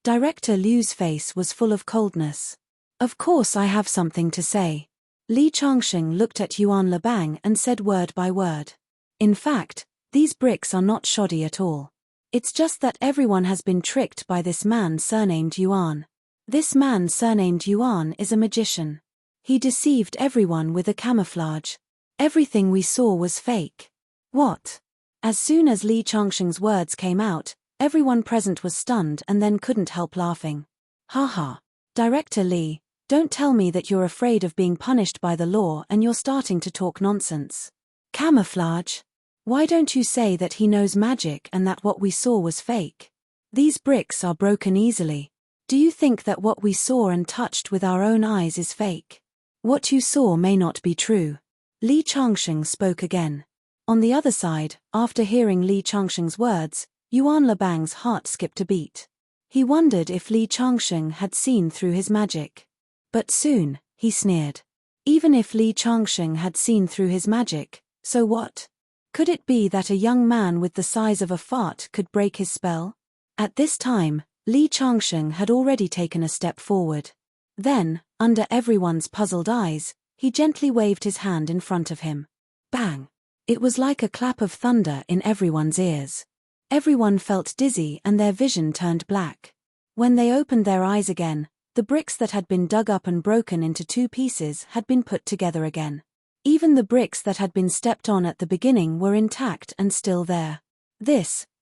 Director Liu's face was full of coldness. Of course I have something to say. Li Changsheng looked at Yuan Lebang and said word by word. In fact, these bricks are not shoddy at all. It's just that everyone has been tricked by this man surnamed Yuan. This man surnamed Yuan is a magician. He deceived everyone with a camouflage. Everything we saw was fake. What? As soon as Li Changsheng's words came out, everyone present was stunned and then couldn't help laughing. Haha. Director Li, don't tell me that you're afraid of being punished by the law and you're starting to talk nonsense. Camouflage? Why don't you say that he knows magic and that what we saw was fake? These bricks are broken easily. Do you think that what we saw and touched with our own eyes is fake? What you saw may not be true. Li Changsheng spoke again. On the other side, after hearing Li Changsheng's words, Yuan Lebang's heart skipped a beat. He wondered if Li Changsheng had seen through his magic. But soon, he sneered. Even if Li Changsheng had seen through his magic, so what? Could it be that a young man with the size of a fart could break his spell? At this time, Li Changsheng had already taken a step forward. Then, under everyone's puzzled eyes, he gently waved his hand in front of him. Bang! It was like a clap of thunder in everyone's ears. Everyone felt dizzy and their vision turned black. When they opened their eyes again, the bricks that had been dug up and broken into 2 pieces had been put together again. Even the bricks that had been stepped on at the beginning were intact and still there.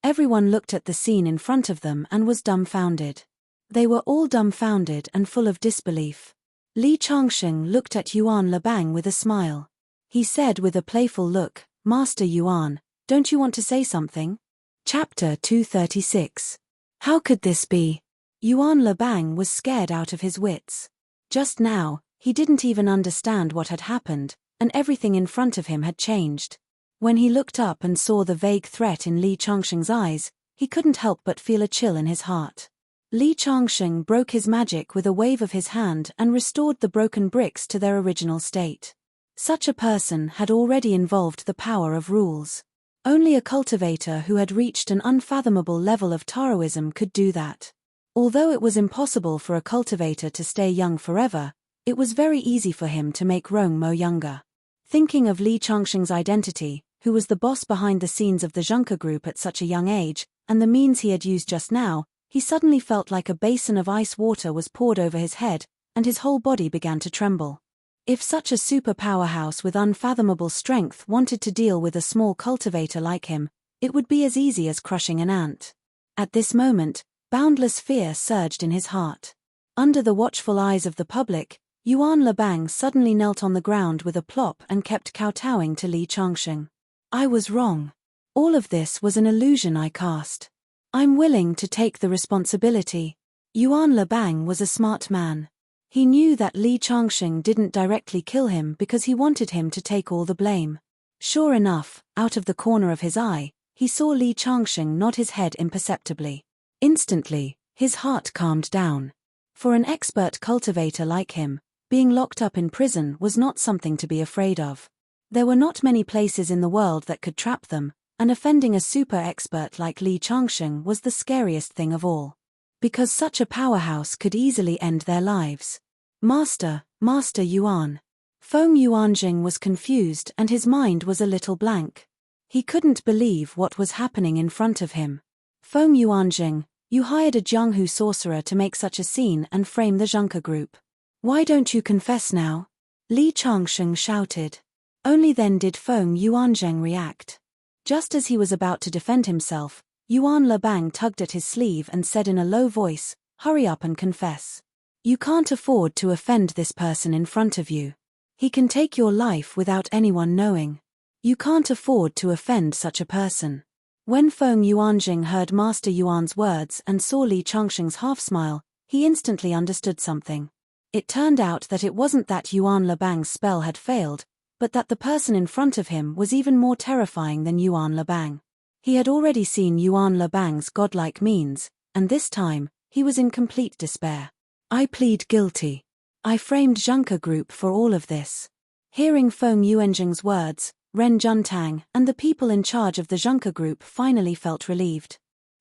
Everyone looked at the scene in front of them and was dumbfounded. They were all dumbfounded and full of disbelief. Li Changsheng looked at Yuan Lebang with a smile. He said with a playful look, Master Yuan, don't you want to say something? Chapter 236. How could this be? Yuan Lebang was scared out of his wits. Just now, He didn't even understand what had happened, and everything in front of him had changed. When he looked up and saw the vague threat in Li Changsheng's eyes, he couldn't help but feel a chill in his heart. Li Changsheng broke his magic with a wave of his hand and restored the broken bricks to their original state. Such a person had already involved the power of rules. Only a cultivator who had reached an unfathomable level of Taoism could do that. Although it was impossible for a cultivator to stay young forever, it was very easy for him to make Rong Mo younger. Thinking of Li Changsheng's identity, who was the boss behind the scenes of the Junker Group at such a young age, and the means he had used just now, he suddenly felt like a basin of ice water was poured over his head, and his whole body began to tremble. If such a super powerhouse with unfathomable strength wanted to deal with a small cultivator like him, it would be as easy as crushing an ant. At this moment, boundless fear surged in his heart. Under the watchful eyes of the public, Yuan Lebang suddenly knelt on the ground with a plop and kept kowtowing to Li Changsheng. I was wrong. All of this was an illusion I cast. I'm willing to take the responsibility. Yuan Lebang was a smart man. He knew that Li Changsheng didn't directly kill him because he wanted him to take all the blame. Sure enough, out of the corner of his eye, he saw Li Changsheng nod his head imperceptibly. Instantly, his heart calmed down. For an expert cultivator like him, being locked up in prison was not something to be afraid of. There were not many places in the world that could trap them, and offending a super expert like Li Changsheng was the scariest thing of all. Because such a powerhouse could easily end their lives. Master Yuan. Feng Yuanjing was confused and his mind was a little blank. He couldn't believe what was happening in front of him. Feng Yuanjing, you hired a Jianghu sorcerer to make such a scene and frame the Junker Group. Why don't you confess now? Li Changsheng shouted. Only then did Feng Yuanjing react. Just as he was about to defend himself, Yuan Lebang tugged at his sleeve and said in a low voice, "Hurry up and confess. You can't afford to offend this person in front of you. He can take your life without anyone knowing. You can't afford to offend such a person." When Feng Yuanjing heard Master Yuan's words and saw Li Changsheng's half-smile, he instantly understood something. It turned out that it wasn't that Yuan Lebang's spell had failed, but that the person in front of him was even more terrifying than Yuan Lebang. He had already seen Yuan Lebang's godlike means, and this time, he was in complete despair. I plead guilty. I framed Junker Group for all of this. Hearing Feng Yuanjing's words, Ren Juntang and the people in charge of the Junker Group finally felt relieved.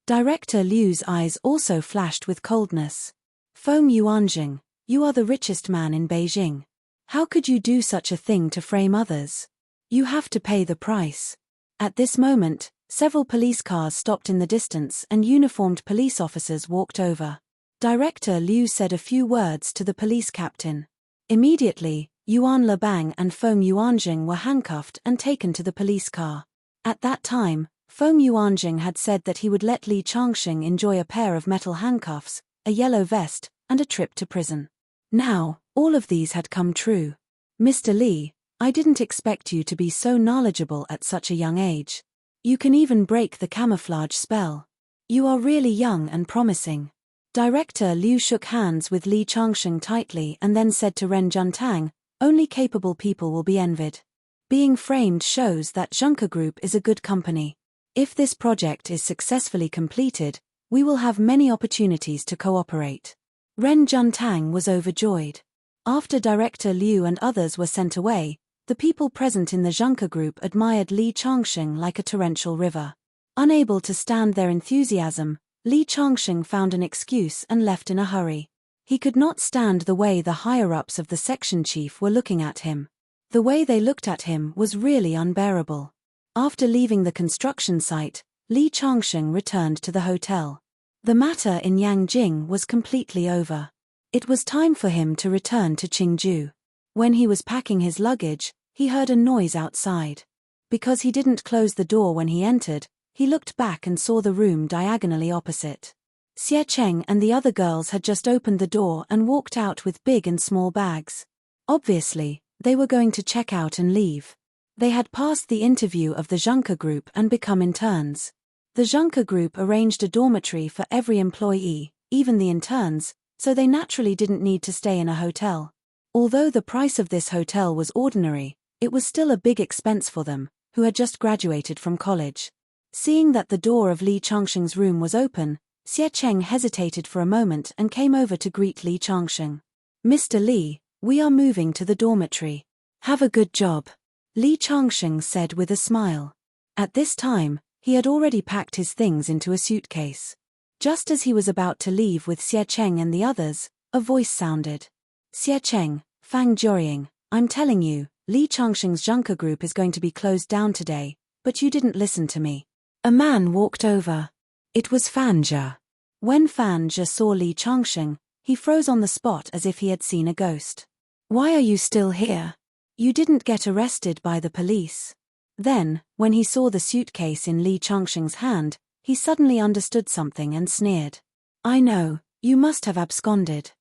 Director Liu's eyes also flashed with coldness. Feng Yuanjing, you are the richest man in Beijing. How could you do such a thing to frame others? You have to pay the price. At this moment, several police cars stopped in the distance and uniformed police officers walked over. Director Liu said a few words to the police captain. Immediately, Yuan Lebang and Feng Yuanjing were handcuffed and taken to the police car. At that time, Feng Yuanjing had said that he would let Li Changsheng enjoy a pair of metal handcuffs, a yellow vest, and a trip to prison. Now, all of these had come true. Mr. Li, I didn't expect you to be so knowledgeable at such a young age. You can even break the camouflage spell. You are really young and promising. Director Liu shook hands with Li Changsheng tightly and then said to Ren Juntang, only capable people will be envied. Being framed shows that Junker Group is a good company. If this project is successfully completed, we will have many opportunities to cooperate. Ren Juntang was overjoyed. After Director Liu and others were sent away, the people present in the Junker Group admired Li Changsheng like a torrential river. Unable to stand their enthusiasm, Li Changsheng found an excuse and left in a hurry. He could not stand the way the higher-ups of the section chief were looking at him. The way they looked at him was really unbearable. After leaving the construction site, Li Changsheng returned to the hotel. The matter in Yangjing was completely over. It was time for him to return to Qingju. When he was packing his luggage, he heard a noise outside. Because he didn't close the door when he entered, he looked back and saw the room diagonally opposite. Xie Cheng and the other girls had just opened the door and walked out with big and small bags. Obviously, they were going to check out and leave. They had passed the interview of the Junker Group and become interns. The Junker Group arranged a dormitory for every employee, even the interns, so they naturally didn't need to stay in a hotel. Although the price of this hotel was ordinary, it was still a big expense for them, who had just graduated from college. Seeing that the door of Li Changsheng's room was open, Xie Cheng hesitated for a moment and came over to greet Li Changsheng. "Mr. Li, we are moving to the dormitory. Have a good job," Li Changsheng said with a smile. At this time, he had already packed his things into a suitcase. Just as he was about to leave with Xie Cheng and the others, a voice sounded. "Xie Cheng, Fang Jiuying, I'm telling you, Li Changsheng's Junker group is going to be closed down today, but you didn't listen to me." A man walked over. It was Fan Zhe. When Fan Zhe saw Li Changsheng, he froze on the spot as if he had seen a ghost. "Why are you still here? You didn't get arrested by the police." Then, when he saw the suitcase in Li Changsheng's hand, he suddenly understood something and sneered. "I know, you must have absconded.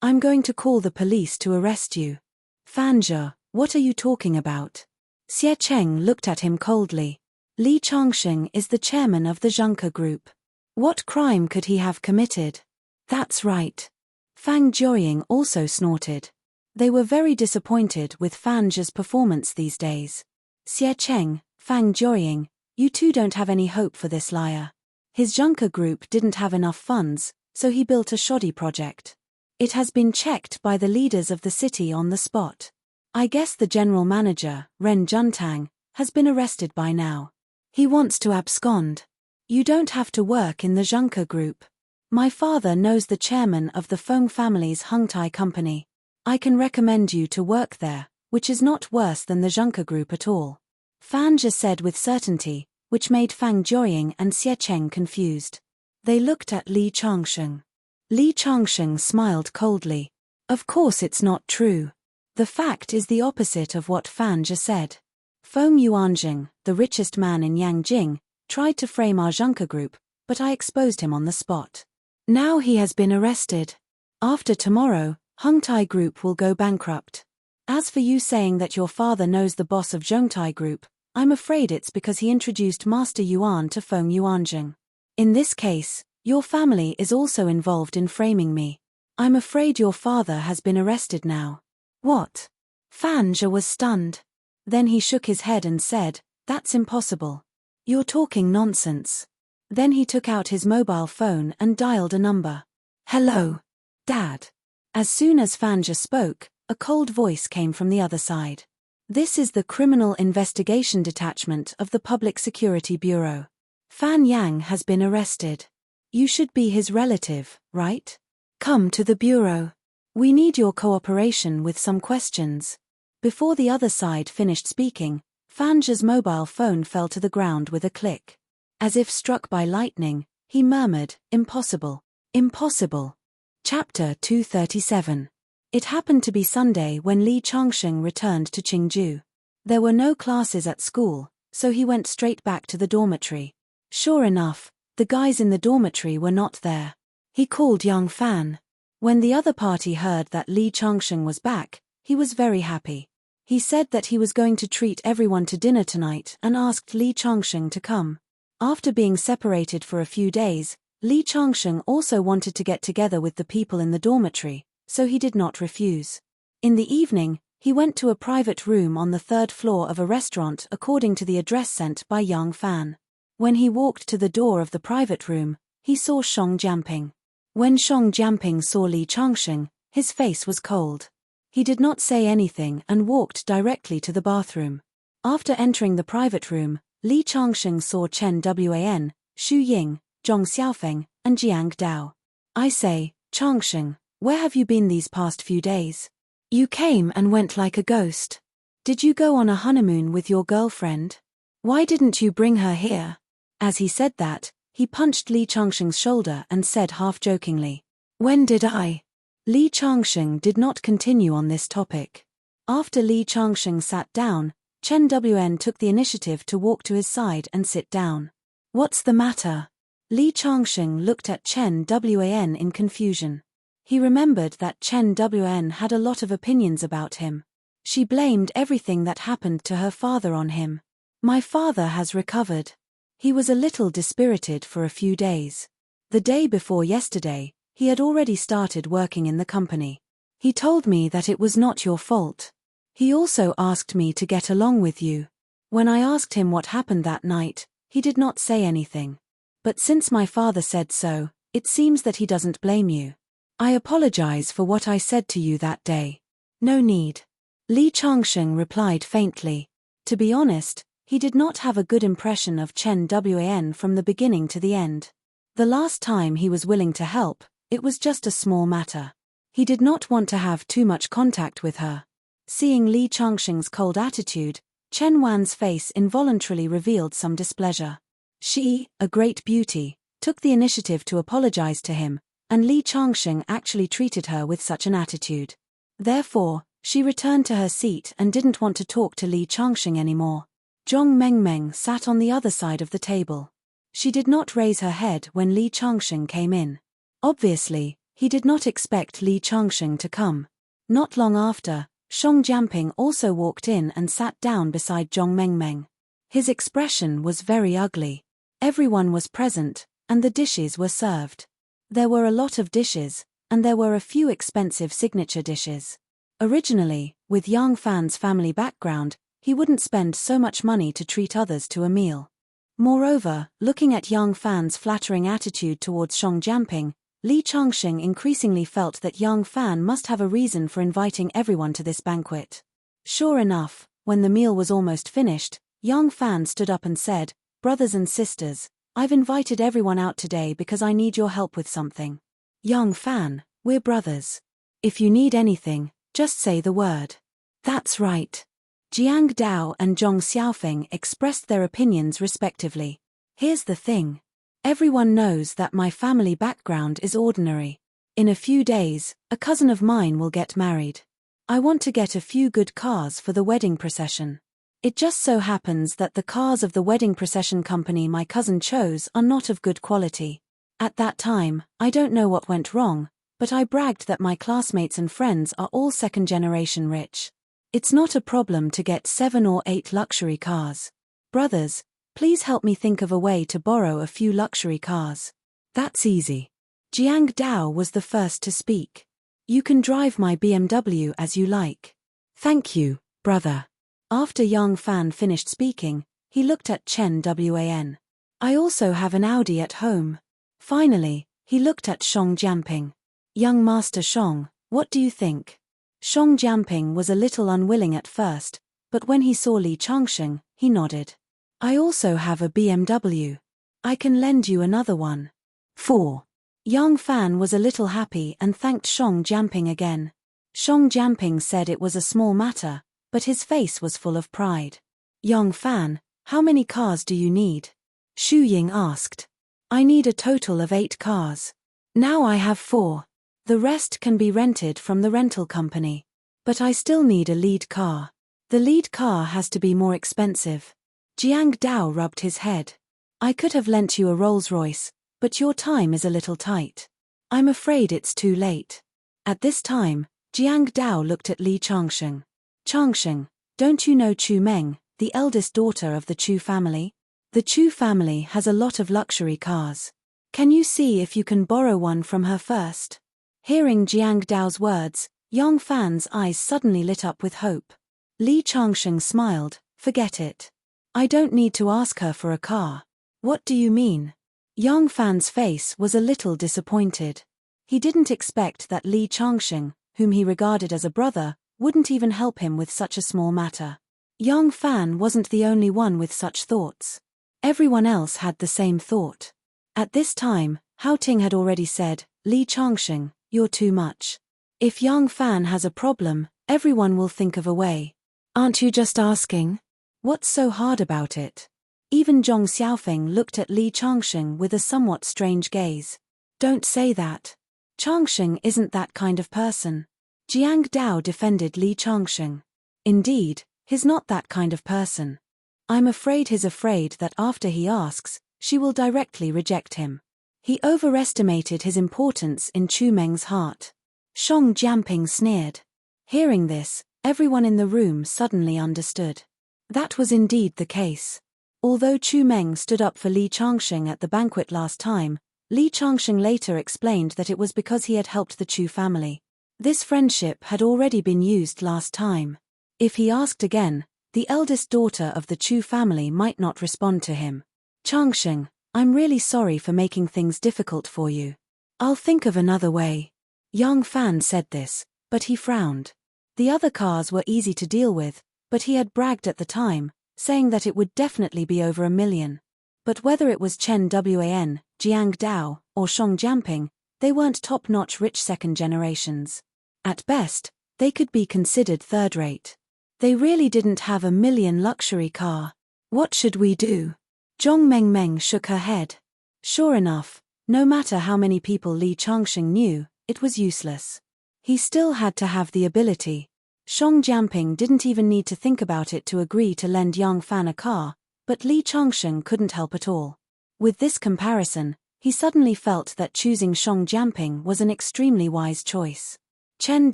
I'm going to call the police to arrest you." "Fan Zhe, what are you talking about?" Xie Cheng looked at him coldly. "Li Changsheng is the chairman of the Junker group. What crime could he have committed?" "That's right." Fang Jiuying also snorted. They were very disappointed with Fan Zhe's performance these days. "Xie Cheng, Fang Jiuying, you two don't have any hope for this liar. His Junker group didn't have enough funds, so he built a shoddy project. It has been checked by the leaders of the city on the spot. I guess the general manager, Ren Juntang, has been arrested by now. He wants to abscond. You don't have to work in the Junker group. My father knows the chairman of the Feng family's Hengtai company. I can recommend you to work there, which is not worse than the Junker group at all." Fan Zhe said with certainty, which made Fang Jiuying and Xie Cheng confused. They looked at Li Changsheng. Li Changsheng smiled coldly. "Of course it's not true. The fact is the opposite of what Fan Zhe said. Feng Yuanjing, the richest man in Yangjing, tried to frame our Junker group, but I exposed him on the spot. Now he has been arrested. After tomorrow, Hengtai Group will go bankrupt. As for you saying that your father knows the boss of Zhongtai Group, I'm afraid it's because he introduced Master Yuan to Feng Yuanjing. In this case, your family is also involved in framing me. I'm afraid your father has been arrested now." "What?" Fan Zhe was stunned. Then he shook his head and said, "That's impossible. You're talking nonsense." Then he took out his mobile phone and dialed a number. "Hello, Dad." As soon as Fan Zhe spoke, a cold voice came from the other side. "This is the Criminal Investigation Detachment of the Public Security Bureau. Fan Yang has been arrested. You should be his relative, right? Come to the bureau. We need your cooperation with some questions." Before the other side finished speaking, Fan Zhe's mobile phone fell to the ground with a click. As if struck by lightning, he murmured, "Impossible. Impossible." Chapter 237. It happened to be Sunday when Li Changsheng returned to Qingju. There were no classes at school, so he went straight back to the dormitory. Sure enough, the guys in the dormitory were not there. He called young Fan. When the other party heard that Li Changsheng was back, he was very happy. He said that he was going to treat everyone to dinner tonight and asked Li Changsheng to come. After being separated for a few days, Li Changsheng also wanted to get together with the people in the dormitory, so he did not refuse. In the evening, he went to a private room on the third floor of a restaurant according to the address sent by young Fan. When he walked to the door of the private room, he saw Shong Jianping. When Shong Jianping saw Li Changsheng, his face was cold. He did not say anything and walked directly to the bathroom. After entering the private room, Li Changsheng saw Chen Wan, Xu Ying, Zhong Xiaofeng, and Jiang Dao. "I say, Changsheng, where have you been these past few days? You came and went like a ghost. Did you go on a honeymoon with your girlfriend? Why didn't you bring her here?" As he said that, he punched Li Changsheng's shoulder and said half-jokingly, "When did I?" Li Changsheng did not continue on this topic. After Li Changsheng sat down, Chen Wan took the initiative to walk to his side and sit down. "What's the matter?" Li Changsheng looked at Chen Wan in confusion. He remembered that Chen Wan had a lot of opinions about him. She blamed everything that happened to her father on him. "My father has recovered. He was a little dispirited for a few days. The day before yesterday, he had already started working in the company. He told me that it was not your fault. He also asked me to get along with you. When I asked him what happened that night, he did not say anything. But since my father said so, it seems that he doesn't blame you. I apologize for what I said to you that day. No need. Li Changsheng replied faintly. To be honest, he did not have a good impression of Chen Wan from the beginning to the end. The last time he was willing to help, it was just a small matter. He did not want to have too much contact with her. Seeing Li Changsheng's cold attitude, Chen Wan's face involuntarily revealed some displeasure. She, a great beauty, took the initiative to apologize to him, and Li Changsheng actually treated her with such an attitude. Therefore, she returned to her seat and didn't want to talk to Li Changsheng anymore. Zhong Mengmeng sat on the other side of the table. She did not raise her head when Li Changsheng came in. Obviously, he did not expect Li Changsheng to come. Not long after, Shong Jianping also walked in and sat down beside Zhong Mengmeng. His expression was very ugly. Everyone was present, and the dishes were served. There were a lot of dishes, and there were a few expensive signature dishes. Originally, with Yang Fan's family background, he wouldn't spend so much money to treat others to a meal. Moreover, looking at Yang Fan's flattering attitude towards Shong Jianping, Li Changsheng increasingly felt that Yang Fan must have a reason for inviting everyone to this banquet. Sure enough, when the meal was almost finished, Yang Fan stood up and said, "Brothers and sisters, I've invited everyone out today because I need your help with something. Yang Fan, we're brothers. If you need anything, just say the word." That's right. Jiang Dao and Zhong Xiaofeng expressed their opinions respectively. Here's the thing. Everyone knows that my family background is ordinary. In a few days, a cousin of mine will get married. I want to get a few good cars for the wedding procession. It just so happens that the cars of the wedding procession company my cousin chose are not of good quality. At that time, I don't know what went wrong, but I bragged that my classmates and friends are all second-generation rich. It's not a problem to get 7 or 8 luxury cars. Brothers, please help me think of a way to borrow a few luxury cars. That's easy. Jiang Dao was the first to speak. You can drive my BMW as you like. Thank you, brother. After Yang Fan finished speaking, he looked at Chen Wan. I also have an Audi at home. Finally, he looked at Shong Jianping. Young Master Shong, what do you think? Shong Jianping was a little unwilling at first, but when he saw Li Changsheng, he nodded. I also have a BMW. I can lend you another one. 4. Yang Fan was a little happy and thanked Shong Jianping again. Shong Jianping said it was a small matter, but his face was full of pride. Yang Fan, how many cars do you need? Xu Ying asked. I need a total of 8 cars. Now I have 4. The rest can be rented from the rental company. But I still need a lead car. The lead car has to be more expensive. Jiang Dao rubbed his head. I could have lent you a Rolls-Royce, but your time is a little tight. I'm afraid it's too late. At this time, Jiang Dao looked at Li Changsheng. Changsheng, don't you know Chu Meng, the eldest daughter of the Chu family? The Chu family has a lot of luxury cars. Can you see if you can borrow one from her first? Hearing Jiang Dao's words, Yang Fan's eyes suddenly lit up with hope. Li Changsheng smiled, forget it. I don't need to ask her for a car. What do you mean? Yang Fan's face was a little disappointed. He didn't expect that Li Changsheng, whom he regarded as a brother, wouldn't even help him with such a small matter. Yang Fan wasn't the only one with such thoughts. Everyone else had the same thought. At this time, Hao Ting had already said, Li Changsheng, you're too much. If Yang Fan has a problem, everyone will think of a way. Aren't you just asking? What's so hard about it? Even Zhong Xiaofeng looked at Li Changsheng with a somewhat strange gaze. Don't say that. Changsheng isn't that kind of person. Jiang Dao defended Li Changsheng. Indeed, he's not that kind of person. I'm afraid he's afraid that after he asks, she will directly reject him. He overestimated his importance in Chu Meng's heart. Shong Jianping sneered. Hearing this, everyone in the room suddenly understood. That was indeed the case. Although Chu Meng stood up for Li Changsheng at the banquet last time, Li Changsheng later explained that it was because he had helped the Chu family. This friendship had already been used last time. If he asked again, the eldest daughter of the Chu family might not respond to him. Changsheng, I'm really sorry for making things difficult for you. I'll think of another way. Yang Fan said this, but he frowned. The other cars were easy to deal with, but he had bragged at the time, saying that it would definitely be over 1 million. But whether it was Chen Wan, Jiang Dao, or Shong Jianping, they weren't top-notch rich second generations. At best, they could be considered third-rate. They really didn't have 1 million luxury car. What should we do? Zhong Mengmeng shook her head. Sure enough, no matter how many people Li Changsheng knew, it was useless. He still had to have the ability. Shong Jianping didn't even need to think about it to agree to lend Yang Fan a car, but Li Changsheng couldn't help at all. With this comparison, he suddenly felt that choosing Shong Jianping was an extremely wise choice. Chen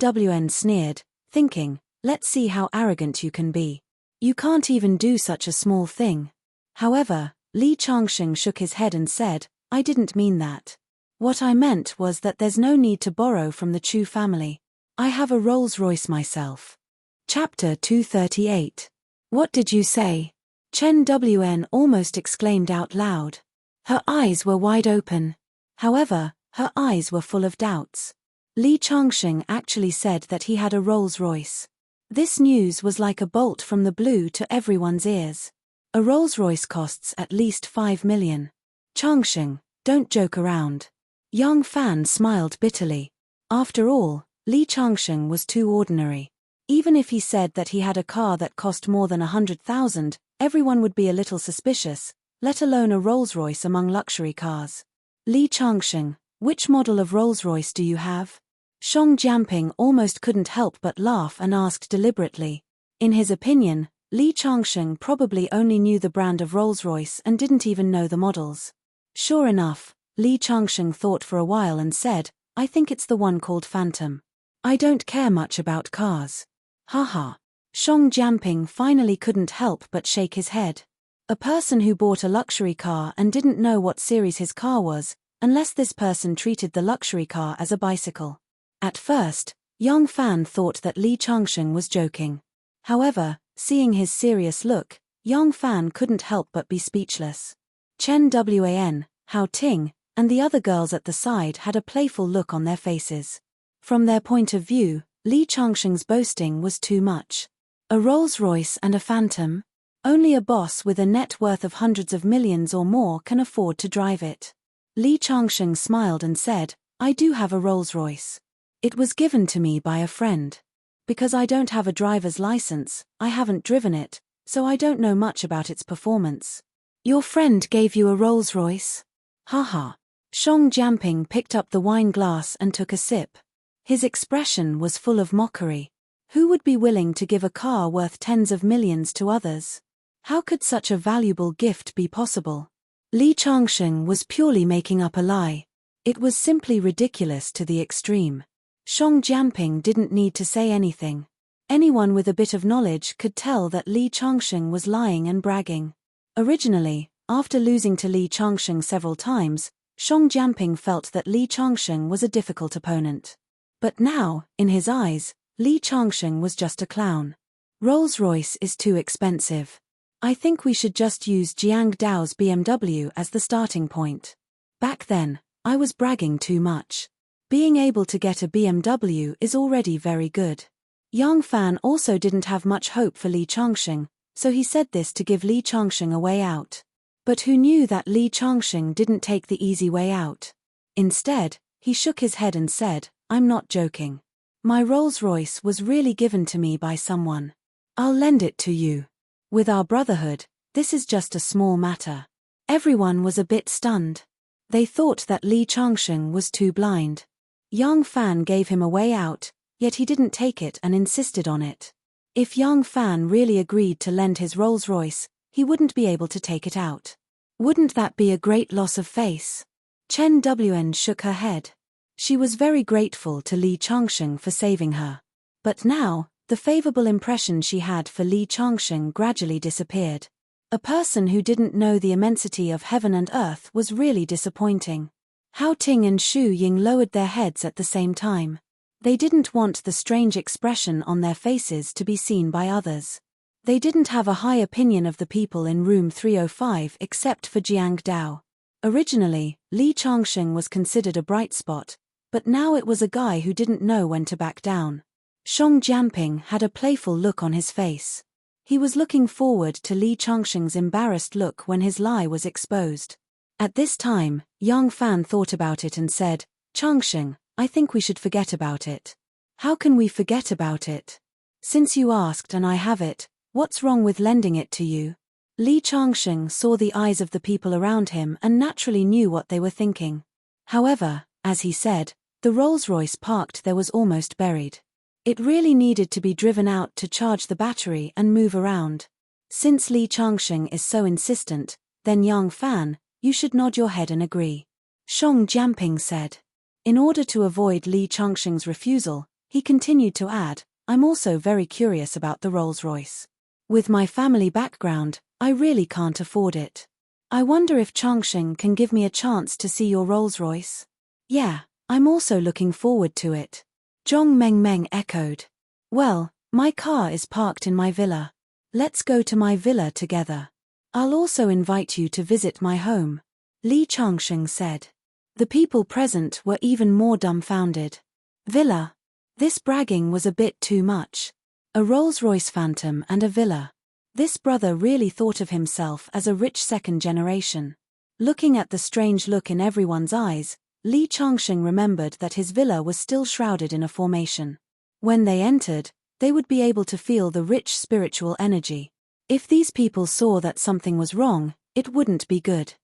Wan sneered, thinking, let's see how arrogant you can be. You can't even do such a small thing. However, Li Changsheng shook his head and said, I didn't mean that. What I meant was that there's no need to borrow from the Chu family. I have a Rolls-Royce myself. Chapter 238. What did you say? Chen Wan almost exclaimed out loud. Her eyes were wide open. However, her eyes were full of doubts. Li Changsheng actually said that he had a Rolls-Royce. This news was like a bolt from the blue to everyone's ears. A Rolls-Royce costs at least 5 million. Changsheng, don't joke around. Yang Fan smiled bitterly. After all, Li Changsheng was too ordinary. Even if he said that he had a car that cost more than 100,000, everyone would be a little suspicious, let alone a Rolls-Royce among luxury cars. Li Changsheng, which model of Rolls-Royce do you have? Shong Jianping almost couldn't help but laugh and asked deliberately. In his opinion, Li Changsheng probably only knew the brand of Rolls-Royce and didn't even know the models. Sure enough, Li Changsheng thought for a while and said, I think it's the one called Phantom. I don't care much about cars. Haha. Shong Jianping finally couldn't help but shake his head. A person who bought a luxury car and didn't know what series his car was, unless this person treated the luxury car as a bicycle. At first, Yang Fan thought that Li Changsheng was joking. However, seeing his serious look, Yang Fan couldn't help but be speechless. Chen Wan, Hao Ting, and the other girls at the side had a playful look on their faces. From their point of view, Li Changsheng's boasting was too much. A Rolls-Royce and a Phantom? Only a boss with a net worth of hundreds of millions or more can afford to drive it. Li Changsheng smiled and said, I do have a Rolls-Royce. It was given to me by a friend. Because I don't have a driver's license, I haven't driven it, so I don't know much about its performance. Your friend gave you a Rolls-Royce? Haha. Shong Jianping picked up the wine glass and took a sip. His expression was full of mockery. Who would be willing to give a car worth tens of millions to others? How could such a valuable gift be possible? Li Changsheng was purely making up a lie. It was simply ridiculous to the extreme. Shong Jianping didn't need to say anything. Anyone with a bit of knowledge could tell that Li Changsheng was lying and bragging. Originally, after losing to Li Changsheng several times, Shong Jianping felt that Li Changsheng was a difficult opponent. But now, in his eyes, Li Changsheng was just a clown. Rolls-Royce is too expensive. I think we should just use Jiang Dao's BMW as the starting point. Back then, I was bragging too much. Being able to get a BMW is already very good. Yang Fan also didn't have much hope for Li Changsheng, so he said this to give Li Changsheng a way out. But who knew that Li Changsheng didn't take the easy way out? Instead, he shook his head and said, I'm not joking. My Rolls-Royce was really given to me by someone. I'll lend it to you. With our brotherhood, this is just a small matter. Everyone was a bit stunned. They thought that Li Changsheng was too blind. Yang Fan gave him a way out, yet he didn't take it and insisted on it. If Yang Fan really agreed to lend his Rolls-Royce, he wouldn't be able to take it out. Wouldn't that be a great loss of face? Chen Wan shook her head. She was very grateful to Li Changsheng for saving her. But now, the favorable impression she had for Li Changsheng gradually disappeared. A person who didn't know the immensity of heaven and earth was really disappointing. Hao Ting and Shu Ying lowered their heads at the same time. They didn't want the strange expression on their faces to be seen by others. They didn't have a high opinion of the people in room 305 except for Jiang Dao. Originally, Li Changsheng was considered a bright spot, but now it was a guy who didn't know when to back down. Shang Jianping had a playful look on his face. He was looking forward to Li Changsheng's embarrassed look when his lie was exposed. At this time, Yang Fan thought about it and said, "Changsheng, I think we should forget about it." "How can we forget about it? Since you asked and I have it, what's wrong with lending it to you?" Li Changsheng saw the eyes of the people around him and naturally knew what they were thinking. However, as he said, the Rolls-Royce parked there was almost buried. It really needed to be driven out to charge the battery and move around. Since Li Changsheng is so insistent, then Yang Fan, you should nod your head and agree. Shang Jianping said. In order to avoid Li Changsheng's refusal, he continued to add, "I'm also very curious about the Rolls-Royce. With my family background, I really can't afford it. I wonder if Changsheng can give me a chance to see your Rolls-Royce?" "Yeah, I'm also looking forward to it." Zhong Mengmeng echoed. "Well, my car is parked in my villa. Let's go to my villa together. I'll also invite you to visit my home," Li Changsheng said. The people present were even more dumbfounded. Villa? This bragging was a bit too much. A Rolls-Royce Phantom and a villa. This brother really thought of himself as a rich second generation. Looking at the strange look in everyone's eyes, Li Changsheng remembered that his villa was still shrouded in a formation. When they entered, they would be able to feel the rich spiritual energy. If these people saw that something was wrong, it wouldn't be good.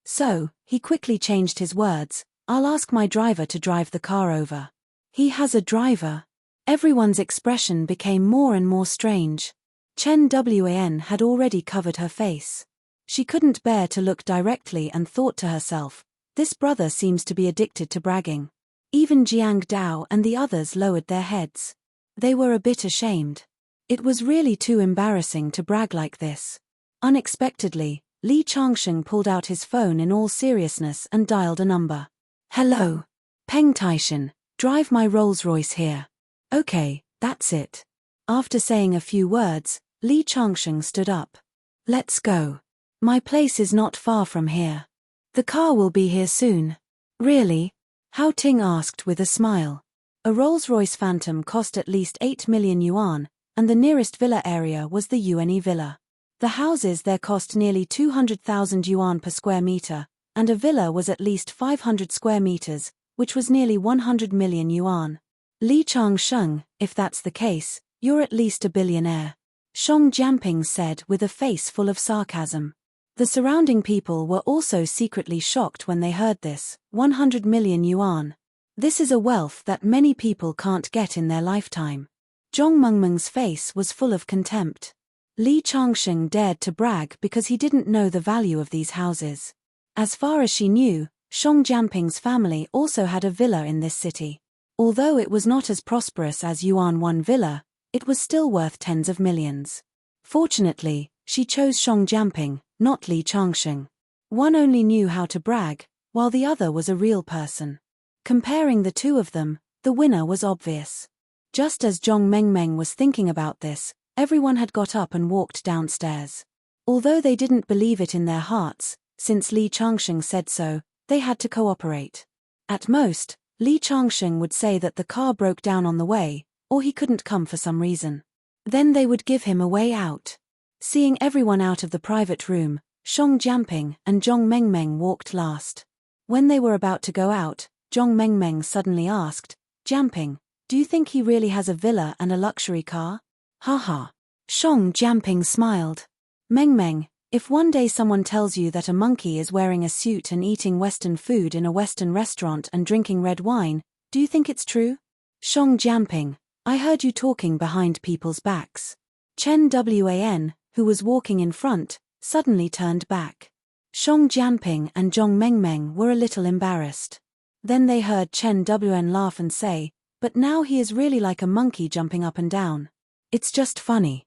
So, he quickly changed his words, "I'll ask my driver to drive the car over." He has a driver? Everyone's expression became more and more strange. Chen Wan had already covered her face. She couldn't bear to look directly and thought to herself, this brother seems to be addicted to bragging. Even Jiang Dao and the others lowered their heads. They were a bit ashamed. It was really too embarrassing to brag like this. Unexpectedly, Li Changsheng pulled out his phone in all seriousness and dialed a number. "Hello. Peng Taishan, drive my Rolls-Royce here." "Okay, that's it." After saying a few words, Li Changsheng stood up. "Let's go. My place is not far from here. The car will be here soon." "Really?" Hao Ting asked with a smile. A Rolls-Royce Phantom cost at least 8 million yuan, and the nearest villa area was the Uni Villa. The houses there cost nearly 200,000 yuan per square meter, and a villa was at least 500 square meters, which was nearly 100 million yuan. "Li Changsheng, if that's the case, you're at least a billionaire," Shang Jianping said with a face full of sarcasm. The surrounding people were also secretly shocked when they heard this, 100 million yuan. This is a wealth that many people can't get in their lifetime. Zhong Mengmeng's face was full of contempt. Li Changsheng dared to brag because he didn't know the value of these houses. As far as she knew, Shang Jianping's family also had a villa in this city. Although it was not as prosperous as Yuan One Villa, it was still worth tens of millions. Fortunately, she chose Shang Jianping, not Li Changsheng. One only knew how to brag, while the other was a real person. Comparing the two of them, the winner was obvious. Just as Zhong Mengmeng was thinking about this, everyone had got up and walked downstairs. Although they didn't believe it in their hearts, since Li Changsheng said so, they had to cooperate. At most, Li Changsheng would say that the car broke down on the way, or he couldn't come for some reason. Then they would give him a way out. Seeing everyone out of the private room, Shang Jianping and Zhong Mengmeng walked last. When they were about to go out, Zhong Mengmeng suddenly asked, "Jianping, do you think he really has a villa and a luxury car?" "Haha." Shang Jianping smiled. "Mengmeng, if one day someone tells you that a monkey is wearing a suit and eating Western food in a Western restaurant and drinking red wine, do you think it's true?" "Shang Jianping, I heard you talking behind people's backs." Chen Wan, who was walking in front, suddenly turned back. Shang Jianping and Zhong Mengmeng were a little embarrassed. Then they heard Chen Wan laugh and say, "But now he is really like a monkey jumping up and down. It's just funny."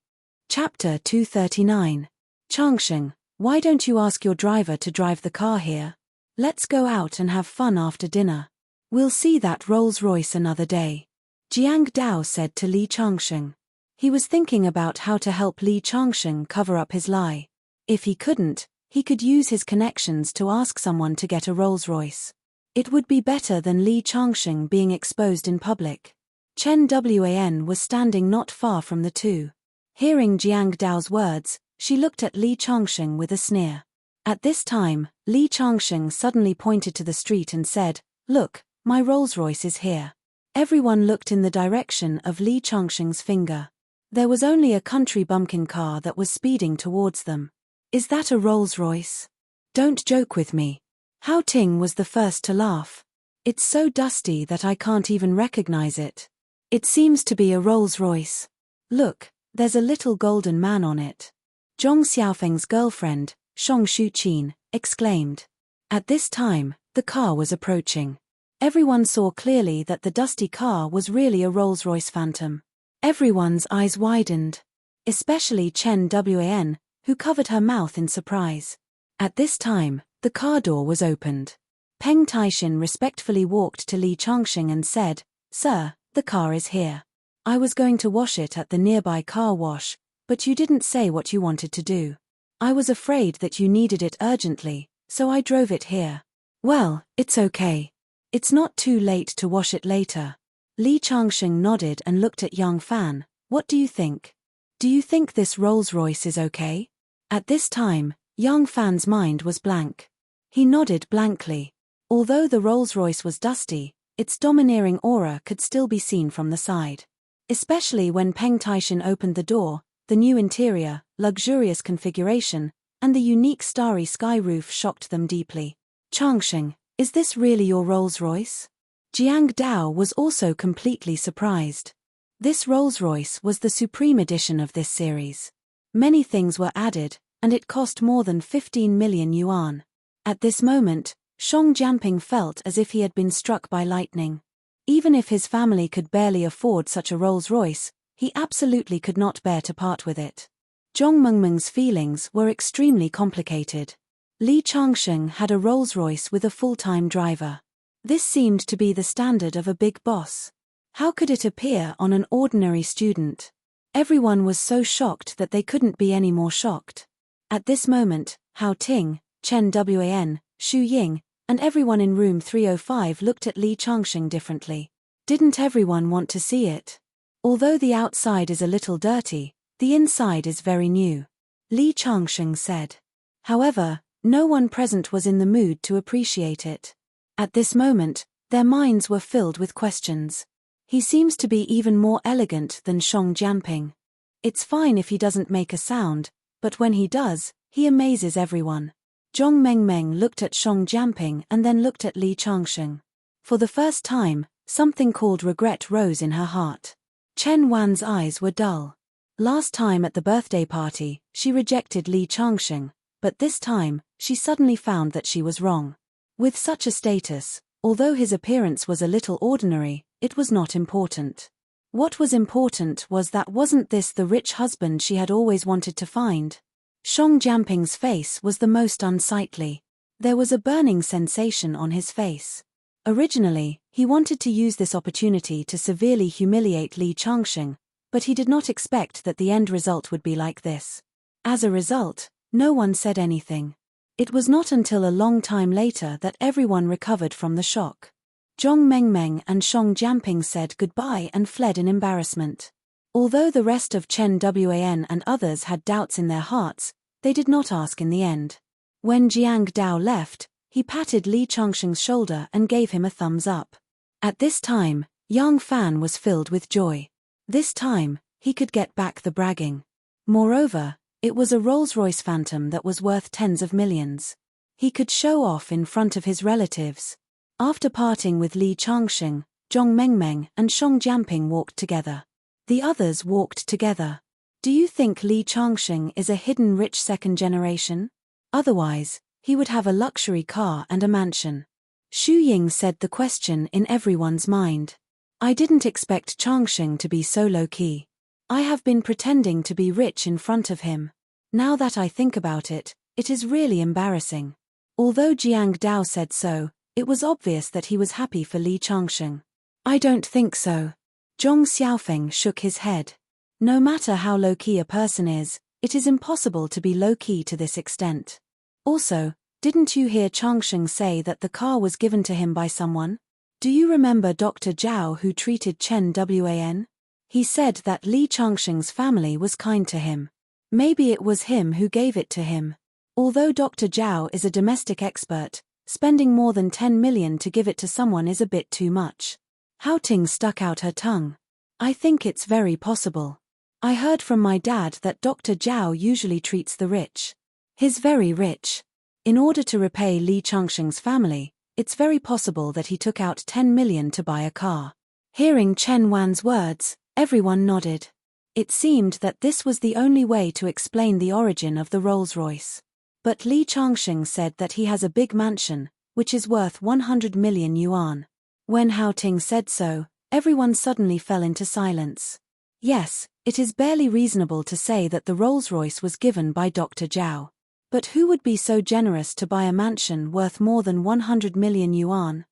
Chapter 239. "Changsheng, why don't you ask your driver to drive the car here? Let's go out and have fun after dinner. We'll see that Rolls-Royce another day." Jiang Dao said to Li Changsheng. He was thinking about how to help Li Changsheng cover up his lie. If he couldn't, he could use his connections to ask someone to get a Rolls-Royce. It would be better than Li Changsheng being exposed in public. Chen Wan was standing not far from the two. Hearing Jiang Dao's words, she looked at Li Changsheng with a sneer. At this time, Li Changsheng suddenly pointed to the street and said, "Look, my Rolls-Royce is here." Everyone looked in the direction of Li Changsheng's finger. There was only a country bumpkin car that was speeding towards them. "Is that a Rolls-Royce? Don't joke with me." Hao Ting was the first to laugh. "It's so dusty that I can't even recognize it. It seems to be a Rolls-Royce. Look, there's a little golden man on it." Zhong Xiaofeng's girlfriend, Shong Shuqin, exclaimed. At this time, the car was approaching. Everyone saw clearly that the dusty car was really a Rolls-Royce Phantom. Everyone's eyes widened. Especially Chen Wan, who covered her mouth in surprise. At this time, the car door was opened. Peng Taishin respectfully walked to Li Changsheng and said, "Sir, the car is here. I was going to wash it at the nearby car wash, but you didn't say what you wanted to do. I was afraid that you needed it urgently, so I drove it here." "Well, it's okay. It's not too late to wash it later." Li Changsheng nodded and looked at Yang Fan. "What do you think? Do you think this Rolls-Royce is okay?" At this time, Yang Fan's mind was blank. He nodded blankly. Although the Rolls-Royce was dusty, its domineering aura could still be seen from the side. Especially when Peng Taishin opened the door, the new interior, luxurious configuration, and the unique starry sky roof shocked them deeply. "Changsheng, is this really your Rolls-Royce?" Jiang Dao was also completely surprised. This Rolls-Royce was the supreme edition of this series. Many things were added, and it cost more than 15 million yuan. At this moment, Shong Jianping felt as if he had been struck by lightning. Even if his family could barely afford such a Rolls-Royce, he absolutely could not bear to part with it. Zhong Mengmeng's feelings were extremely complicated. Li Changsheng had a Rolls-Royce with a full-time driver. This seemed to be the standard of a big boss. How could it appear on an ordinary student? Everyone was so shocked that they couldn't be any more shocked. At this moment, Hao Ting, Chen Wan, Xu Ying, and everyone in room 305 looked at Li Changsheng differently. Didn't everyone want to see it? Although the outside is a little dirty, the inside is very new, Li Changsheng said. However, no one present was in the mood to appreciate it. At this moment, their minds were filled with questions. He seems to be even more elegant than Shong Jianping. It's fine if he doesn't make a sound, but when he does, he amazes everyone. Zhong Mengmeng looked at Shong Jianping and then looked at Li Changsheng. For the first time, something called regret rose in her heart. Chen Wan's eyes were dull. Last time at the birthday party, she rejected Li Changsheng, but this time, she suddenly found that she was wrong. With such a status, although his appearance was a little ordinary, it was not important. What was important was that wasn't this the rich husband she had always wanted to find? Shong Jianping's face was the most unsightly. There was a burning sensation on his face. Originally, he wanted to use this opportunity to severely humiliate Li Changsheng, but he did not expect that the end result would be like this. As a result, no one said anything. It was not until a long time later that everyone recovered from the shock. Zhong Mengmeng and Shong Jianping said goodbye and fled in embarrassment. Although the rest of Chen Wan and others had doubts in their hearts, they did not ask in the end. When Jiang Dao left, he patted Li Changsheng's shoulder and gave him a thumbs up. At this time, Yang Fan was filled with joy. This time, he could get back the bragging. Moreover, it was a Rolls-Royce Phantom that was worth tens of millions. He could show off in front of his relatives. After parting with Li Changsheng, Zhong Mengmeng and Shong Jianping walked together. The others walked together. Do you think Li Changsheng is a hidden rich second generation? Otherwise, he would have a luxury car and a mansion. Xu Ying said the question in everyone's mind. I didn't expect Changsheng to be so low-key. I have been pretending to be rich in front of him. Now that I think about it, it is really embarrassing. Although Jiang Dao said so, it was obvious that he was happy for Li Changsheng. I don't think so. Zhong Xiaofeng shook his head. No matter how low-key a person is, it is impossible to be low-key to this extent. Also, didn't you hear Changsheng say that the car was given to him by someone? Do you remember Dr. Zhao who treated Chen Wan? He said that Li Changsheng's family was kind to him. Maybe it was him who gave it to him. Although Dr. Zhao is a domestic expert, spending more than 10 million to give it to someone is a bit too much. Hao Ting stuck out her tongue. I think it's very possible. I heard from my dad that Dr. Zhao usually treats the rich. He's very rich. In order to repay Li Changsheng's family, it's very possible that he took out 10 million to buy a car. Hearing Chen Wan's words, everyone nodded. It seemed that this was the only way to explain the origin of the Rolls-Royce. But Li Changsheng said that he has a big mansion, which is worth 100 million yuan. When Hao Ting said so, everyone suddenly fell into silence. Yes, it is barely reasonable to say that the Rolls-Royce was given by Dr. Zhao. But who would be so generous to buy a mansion worth more than 100 million yuan?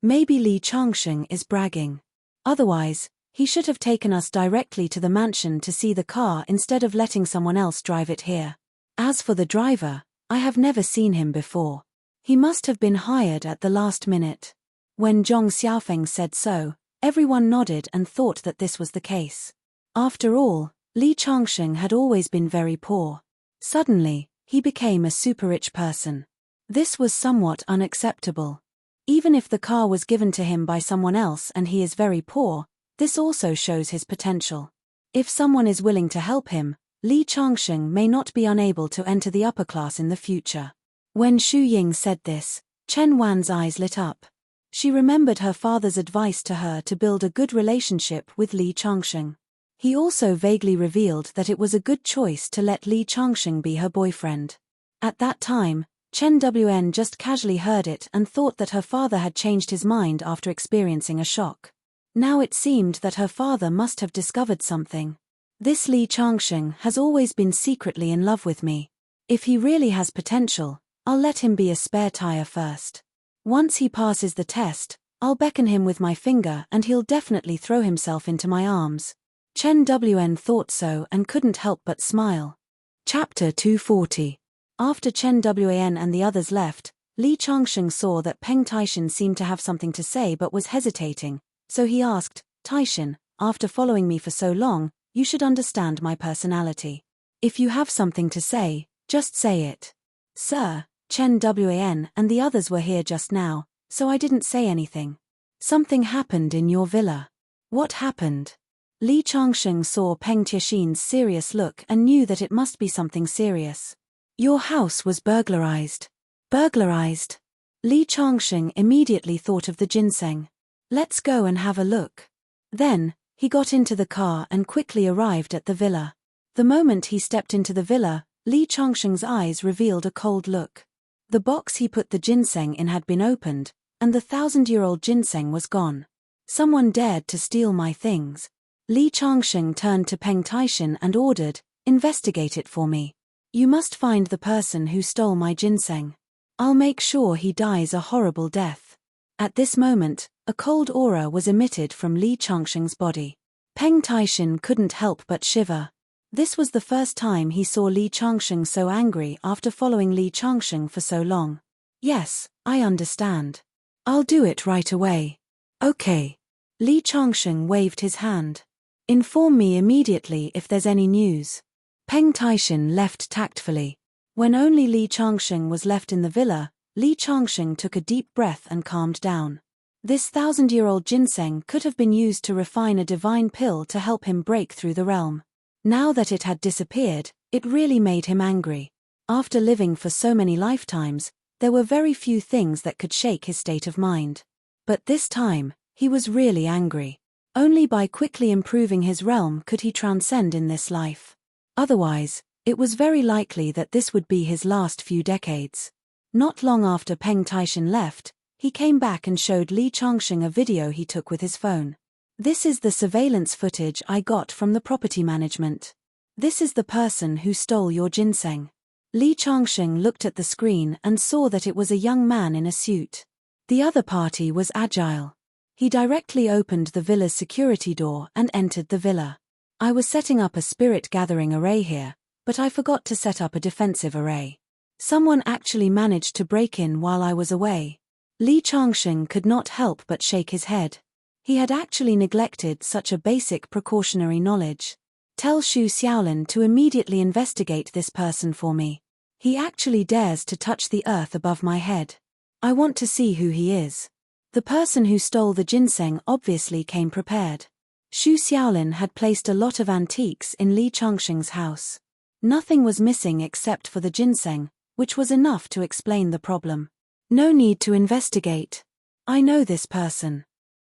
Maybe Li Changsheng is bragging. Otherwise, he should have taken us directly to the mansion to see the car instead of letting someone else drive it here. As for the driver, I have never seen him before. He must have been hired at the last minute. When Zhong Xiaofeng said so, everyone nodded and thought that this was the case. After all, Li Changsheng had always been very poor. Suddenly, he became a super-rich person. This was somewhat unacceptable. Even if the car was given to him by someone else and he is very poor, this also shows his potential. If someone is willing to help him, Li Changsheng may not be unable to enter the upper class in the future. When Xu Ying said this, Chen Wan's eyes lit up. She remembered her father's advice to her to build a good relationship with Li Changsheng. He also vaguely revealed that it was a good choice to let Li Changsheng be her boyfriend. At that time, Chen Wan just casually heard it and thought that her father had changed his mind after experiencing a shock. Now it seemed that her father must have discovered something. This Li Changsheng has always been secretly in love with me. If he really has potential, I'll let him be a spare tire first. Once he passes the test, I'll beckon him with my finger and he'll definitely throw himself into my arms. Chen Wan thought so and couldn't help but smile. Chapter 240. After Chen Wan and the others left, Li Changsheng saw that Peng Taishan seemed to have something to say but was hesitating, so he asked, Taishan, after following me for so long, you should understand my personality. If you have something to say, just say it. Sir, Chen Wan and the others were here just now, so I didn't say anything. Something happened in your villa. What happened? Li Changsheng saw Peng Taishan's serious look and knew that it must be something serious. Your house was burglarized. Burglarized? Li Changsheng immediately thought of the ginseng. Let's go and have a look. Then, he got into the car and quickly arrived at the villa. The moment he stepped into the villa, Li Changsheng's eyes revealed a cold look. The box he put the ginseng in had been opened, and the 1,000-year-old ginseng was gone. Someone dared to steal my things. Li Changsheng turned to Peng Taishan and ordered, investigate it for me. You must find the person who stole my ginseng. I'll make sure he dies a horrible death. At this moment, a cold aura was emitted from Li Changsheng's body. Peng Taishan couldn't help but shiver. This was the first time he saw Li Changsheng so angry after following Li Changsheng for so long. Yes, I understand. I'll do it right away. Okay. Li Changsheng waved his hand. Inform me immediately if there's any news. Peng Taishan left tactfully. When only Li Changsheng was left in the villa, Li Changsheng took a deep breath and calmed down. This 1,000-year-old ginseng could have been used to refine a divine pill to help him break through the realm. Now that it had disappeared, it really made him angry. After living for so many lifetimes, there were very few things that could shake his state of mind. But this time, he was really angry. Only by quickly improving his realm could he transcend in this life. Otherwise, it was very likely that this would be his last few decades. Not long after Peng Taishan left, he came back and showed Li Changsheng a video he took with his phone. This is the surveillance footage I got from the property management. This is the person who stole your ginseng. Li Changsheng looked at the screen and saw that it was a young man in a suit. The other party was agile. He directly opened the villa's security door and entered the villa. I was setting up a spirit-gathering array here, but I forgot to set up a defensive array. Someone actually managed to break in while I was away. Li Changsheng could not help but shake his head. He had actually neglected such a basic precautionary knowledge. Tell Xu Xiaolin to immediately investigate this person for me. He actually dares to touch the earth above my head. I want to see who he is. The person who stole the ginseng obviously came prepared. Xu Xiaolin had placed a lot of antiques in Li Changsheng's house. Nothing was missing except for the ginseng, which was enough to explain the problem. No need to investigate. I know this person.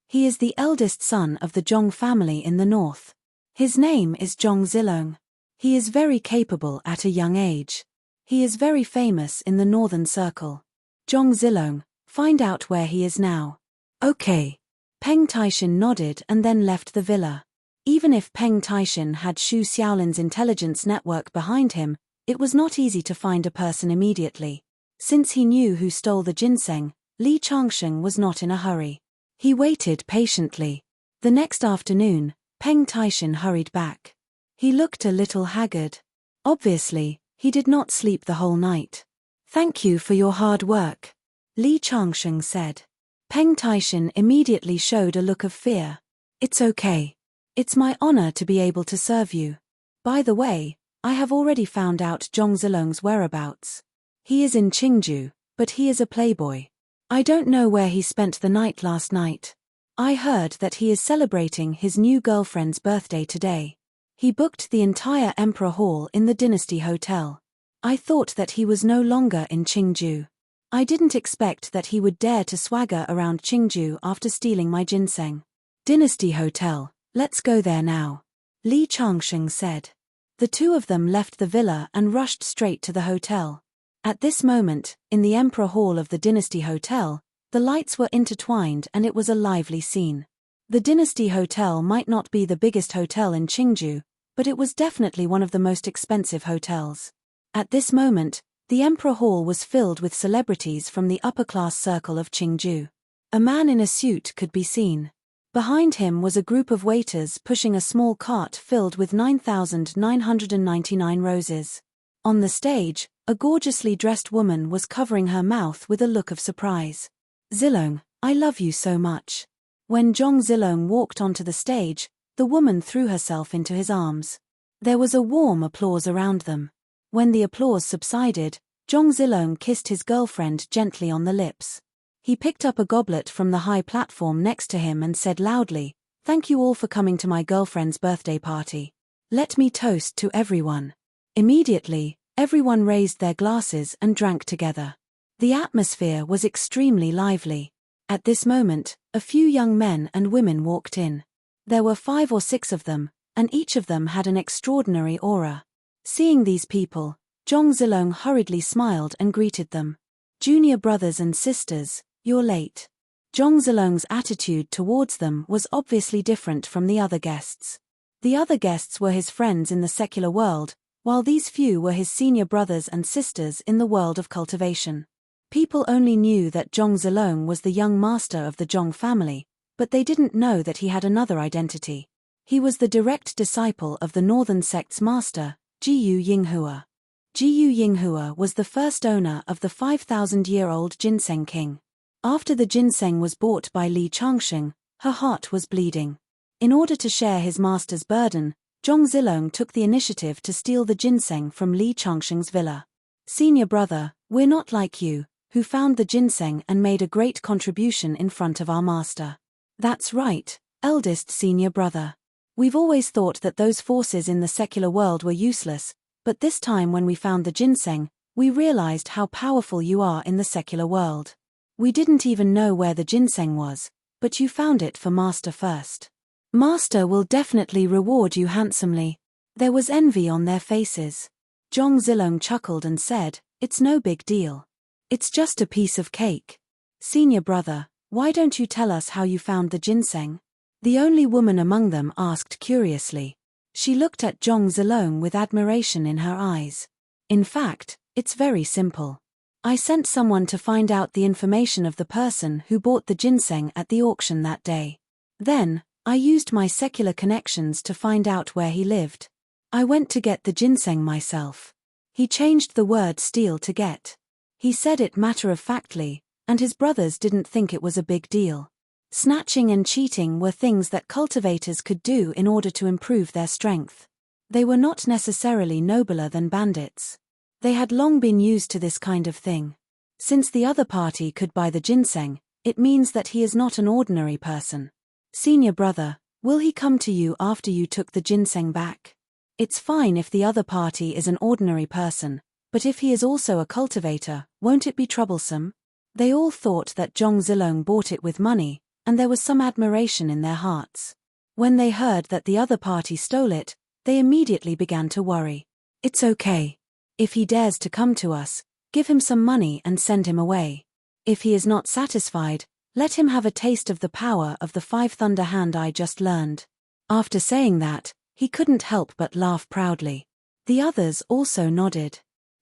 He is the eldest son of the Zhong family in the north. His name is Zhong Zilong. He is very capable at a young age. He is very famous in the northern circle. Zhong Zilong, find out where he is now. Okay. Peng Taishin nodded and then left the villa. Even if Peng Taishin had Xu Xiaolin's intelligence network behind him, it was not easy to find a person immediately. Since he knew who stole the ginseng, Li Changsheng was not in a hurry. He waited patiently. The next afternoon, Peng Taishin hurried back. He looked a little haggard. Obviously, he did not sleep the whole night. Thank you for your hard work, Li Changsheng said. Peng Taishin immediately showed a look of fear. It's okay. It's my honor to be able to serve you. By the way, I have already found out Zhong Zilong's whereabouts. He is in Qingju, but he is a playboy. I don't know where he spent the night last night. I heard that he is celebrating his new girlfriend's birthday today. He booked the entire Emperor Hall in the Dynasty Hotel. I thought that he was no longer in Qingju. I didn't expect that he would dare to swagger around Qingju after stealing my ginseng. Dynasty Hotel, let's go there now, Li Changsheng said. The two of them left the villa and rushed straight to the hotel. At this moment, in the Emperor Hall of the Dynasty Hotel, the lights were intertwined and it was a lively scene. The Dynasty Hotel might not be the biggest hotel in Qingju, but it was definitely one of the most expensive hotels. At this moment, the Emperor Hall was filled with celebrities from the upper-class circle of Qingju. A man in a suit could be seen. Behind him was a group of waiters pushing a small cart filled with 9,999 roses. On the stage, a gorgeously dressed woman was covering her mouth with a look of surprise. Zilong, I love you so much. When Zhong Zilong walked onto the stage, the woman threw herself into his arms. There was a warm applause around them. When the applause subsided, Zhong Zilong kissed his girlfriend gently on the lips. He picked up a goblet from the high platform next to him and said loudly, "Thank you all for coming to my girlfriend's birthday party. Let me toast to everyone." Immediately, everyone raised their glasses and drank together. The atmosphere was extremely lively. At this moment, a few young men and women walked in. There were 5 or 6 of them, and each of them had an extraordinary aura. Seeing these people, Zhong Zilong hurriedly smiled and greeted them. "Junior brothers and sisters, you're late." Zhong Zilong's attitude towards them was obviously different from the other guests. The other guests were his friends in the secular world, while these few were his senior brothers and sisters in the world of cultivation. People only knew that Zhong Zilong was the young master of the Zhong family, but they didn't know that he had another identity. He was the direct disciple of the northern sect's master, Jiyu Yinghua. Jiyu Yinghua was the first owner of the 5,000-year-old ginseng king. After the ginseng was bought by Li Changsheng, her heart was bleeding. In order to share his master's burden, Zhong Zilong took the initiative to steal the ginseng from Li Changsheng's villa. "Senior brother, we're not like you, who found the ginseng and made a great contribution in front of our master." "That's right, eldest senior brother. We've always thought that those forces in the secular world were useless, but this time when we found the ginseng, we realized how powerful you are in the secular world. We didn't even know where the ginseng was, but you found it for Master first. Master will definitely reward you handsomely." There was envy on their faces. Zhong Zilong chuckled and said, "It's no big deal. It's just a piece of cake. Senior brother, why don't you tell us how you found the ginseng?" The only woman among them asked curiously. She looked at Zhong Zilong with admiration in her eyes. "In fact, it's very simple. I sent someone to find out the information of the person who bought the ginseng at the auction that day. Then, I used my secular connections to find out where he lived. I went to get the ginseng myself. He changed the word steal to get. He said it matter-of-factly, and his brothers didn't think it was a big deal. Snatching and cheating were things that cultivators could do in order to improve their strength. They were not necessarily nobler than bandits. They had long been used to this kind of thing. Since the other party could buy the ginseng, it means that he is not an ordinary person. Senior brother, will he come to you after you took the ginseng back? It's fine if the other party is an ordinary person, but if he is also a cultivator, won't it be troublesome? They all thought that Zhong Zilong bought it with money, and there was some admiration in their hearts. When they heard that the other party stole it, they immediately began to worry. It's okay. If he dares to come to us, give him some money and send him away. If he is not satisfied, let him have a taste of the power of the 5 thunder hand I just learned. After saying that, he couldn't help but laugh proudly. The others also nodded.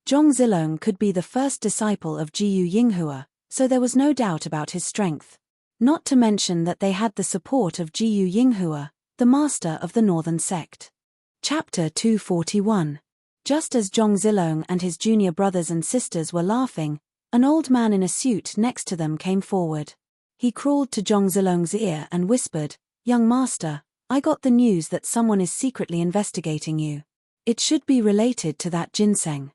Zhong Zilong could be the first disciple of Jiyu Yinghua, so there was no doubt about his strength. Not to mention that they had the support of Jiyu Yinghua, the master of the northern sect. Chapter 241. Just as Zhong Zilong and his junior brothers and sisters were laughing, an old man in a suit next to them came forward. He crawled to Zhong Zilong's ear and whispered, "Young master, I got the news that someone is secretly investigating you. It should be related to that ginseng."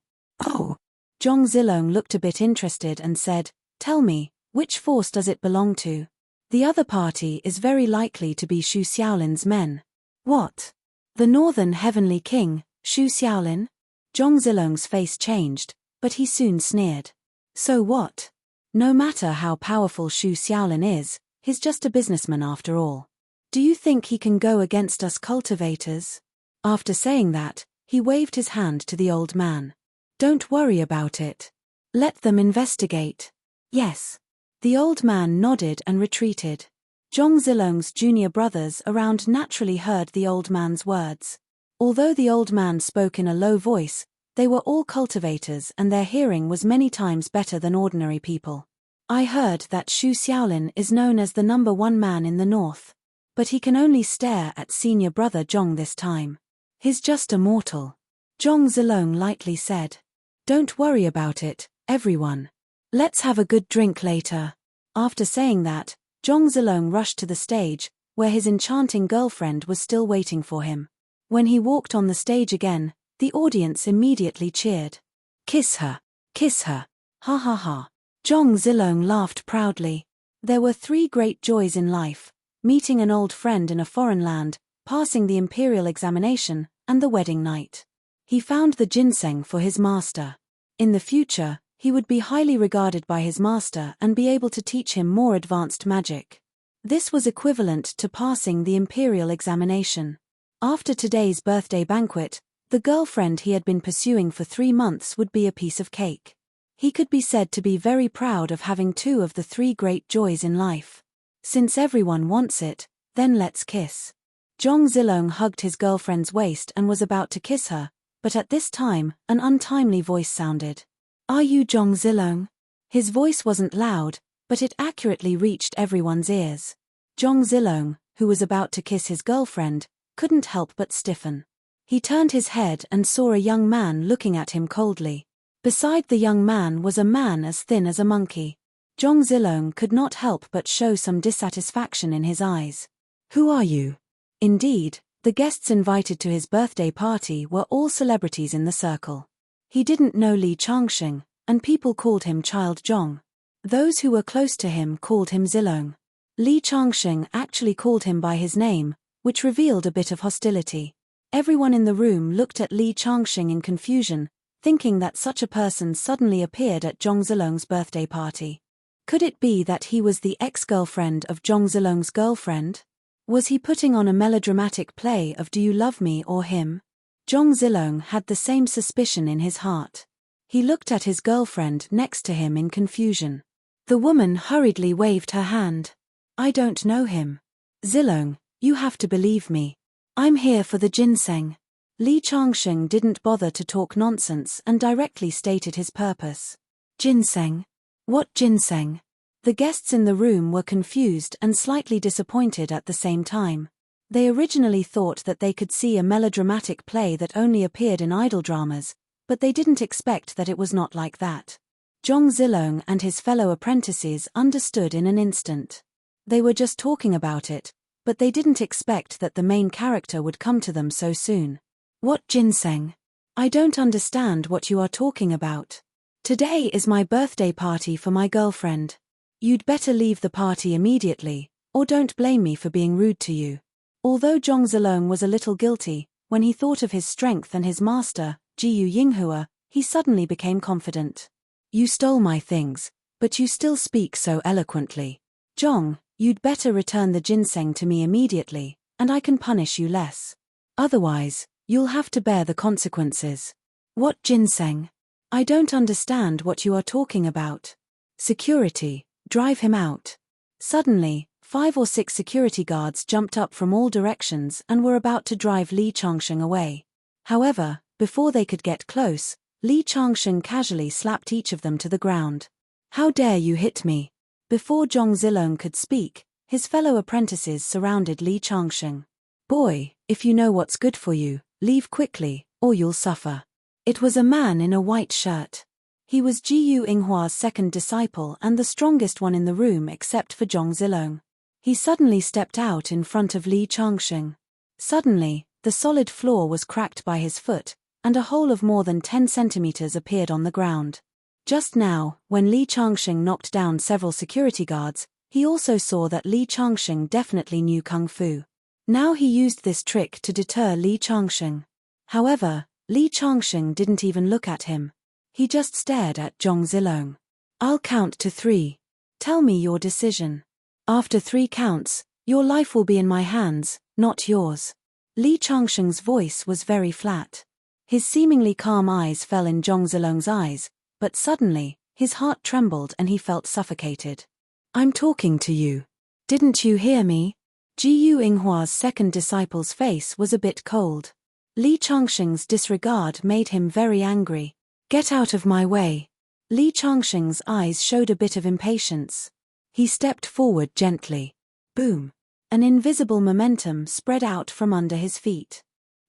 "Oh." Zhong Zilong looked a bit interested and said, "Tell me, which force does it belong to?" "The other party is very likely to be Shu Xiaolin's men." "What? The Northern Heavenly King, Shu Xiaolin?" Zhong Zilong's face changed, but he soon sneered. "So what? No matter how powerful Shu Xiaolin is, he's just a businessman after all. Do you think he can go against us cultivators?" After saying that, he waved his hand to the old man. "Don't worry about it. Let them investigate." "Yes." The old man nodded and retreated. Zhong Zilong's junior brothers around naturally heard the old man's words. Although the old man spoke in a low voice, they were all cultivators and their hearing was many times better than ordinary people. "I heard that Shu Xiaolin is known as the #1 man in the north. But he can only stare at senior brother Zhong this time. He's just a mortal." Zhong Zilong lightly said. "Don't worry about it, everyone. Let's have a good drink later." After saying that, Zhong Zilong rushed to the stage, where his enchanting girlfriend was still waiting for him. When he walked on the stage again, the audience immediately cheered. "Kiss her! Kiss her! Ha ha ha!" Zhong Zilong laughed proudly. There were 3 great joys in life: meeting an old friend in a foreign land, passing the imperial examination, and the wedding night. He found the ginseng for his master. In the future, he would be highly regarded by his master and be able to teach him more advanced magic. This was equivalent to passing the imperial examination. After today's birthday banquet, the girlfriend he had been pursuing for 3 months would be a piece of cake. He could be said to be very proud of having 2 of the 3 great joys in life. Since everyone wants it, then let's kiss. Zhong Zilong hugged his girlfriend's waist and was about to kiss her, but at this time, an untimely voice sounded. "Are you Zhong Zilong?" His voice wasn't loud, but it accurately reached everyone's ears. Zhong Zilong, who was about to kiss his girlfriend, couldn't help but stiffen. He turned his head and saw a young man looking at him coldly. Beside the young man was a man as thin as a monkey. Zhong Zilong could not help but show some dissatisfaction in his eyes. "Who are you?" Indeed, the guests invited to his birthday party were all celebrities in the circle. He didn't know Li Changsheng, and people called him Child Zhong. Those who were close to him called him Zilong. Li Changsheng actually called him by his name, which revealed a bit of hostility. Everyone in the room looked at Li Changsheng in confusion, thinking that such a person suddenly appeared at Zhong Zilong's birthday party. Could it be that he was the ex-girlfriend of Zhong Zilong's girlfriend? Was he putting on a melodramatic play of Do You Love Me or Him? Zhong Zilong had the same suspicion in his heart. He looked at his girlfriend next to him in confusion. The woman hurriedly waved her hand. "I don't know him. Zilong, you have to believe me. I'm here for the ginseng." Li Changsheng didn't bother to talk nonsense and directly stated his purpose. Ginseng? What ginseng? The guests in the room were confused and slightly disappointed at the same time. They originally thought that they could see a melodramatic play that only appeared in idol dramas, but they didn't expect that it was not like that. Zhong Zilong and his fellow apprentices understood in an instant. They were just talking about it, but they didn't expect that the main character would come to them so soon. What ginseng? I don't understand what you are talking about. Today is my birthday party for my girlfriend. You'd better leave the party immediately, or don't blame me for being rude to you. Although Zhong Zilong was a little guilty, when he thought of his strength and his master, Jiyu Yinghua, he suddenly became confident. You stole my things, but you still speak so eloquently. Zhong, you'd better return the ginseng to me immediately, and I can punish you less. Otherwise, you'll have to bear the consequences. What ginseng? I don't understand what you are talking about. Security, drive him out. Suddenly, 5 or 6 security guards jumped up from all directions and were about to drive Li Changsheng away. However, before they could get close, Li Changsheng casually slapped each of them to the ground. How dare you hit me? Before Zhong Zilong could speak, his fellow apprentices surrounded Li Changsheng. Boy, if you know what's good for you, leave quickly, or you'll suffer. It was a man in a white shirt. He was Jiyu Yinghua's second disciple and the strongest one in the room except for Zhong Zilong. He suddenly stepped out in front of Li Changsheng. Suddenly, the solid floor was cracked by his foot, and a hole of more than 10 centimeters appeared on the ground. Just now, when Li Changsheng knocked down several security guards, he also saw that Li Changsheng definitely knew Kung Fu. Now he used this trick to deter Li Changsheng. However, Li Changsheng didn't even look at him. He just stared at Zhong Zilong. I'll count to 3. Tell me your decision. After 3 counts, your life will be in my hands, not yours. Li Changsheng's voice was very flat. His seemingly calm eyes fell in Zhong Zilong's eyes, but suddenly, his heart trembled and he felt suffocated. I'm talking to you. Didn't you hear me? Jiyu Yinghua's second disciple's face was a bit cold. Li Changsheng's disregard made him very angry. Get out of my way. Li Changsheng's eyes showed a bit of impatience. He stepped forward gently. Boom. An invisible momentum spread out from under his feet.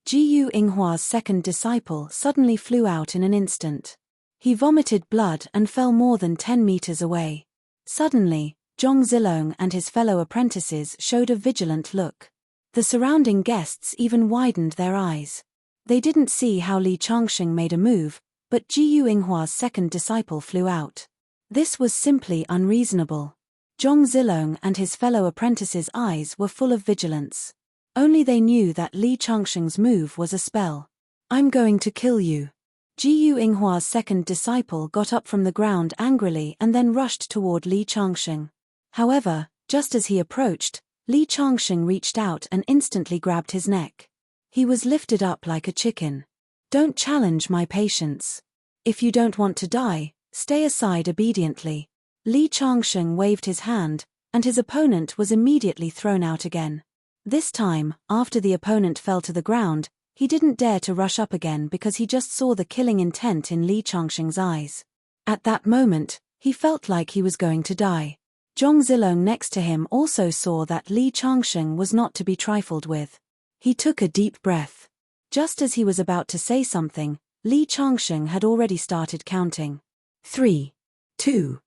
Jiyu Yinghua's second disciple suddenly flew out in an instant. He vomited blood and fell more than 10 meters away. Suddenly, Zhong Zilong and his fellow apprentices showed a vigilant look. The surrounding guests even widened their eyes. They didn't see how Li Changsheng made a move, but Jiyu Yinghua's second disciple flew out. This was simply unreasonable. Zhong Zilong and his fellow apprentices' eyes were full of vigilance. Only they knew that Li Changsheng's move was a spell. I'm going to kill you. Jiyu Yinghua's second disciple got up from the ground angrily and then rushed toward Li Changsheng. However, just as he approached, Li Changsheng reached out and instantly grabbed his neck. He was lifted up like a chicken. Don't challenge my patience. If you don't want to die, stay aside obediently. Li Changsheng waved his hand, and his opponent was immediately thrown out again. This time, after the opponent fell to the ground, he didn't dare to rush up again because he just saw the killing intent in Li Changsheng's eyes. At that moment, he felt like he was going to die. Zhong Zilong next to him also saw that Li Changsheng was not to be trifled with. He took a deep breath. Just as he was about to say something, Li Changsheng had already started counting. 3, 2.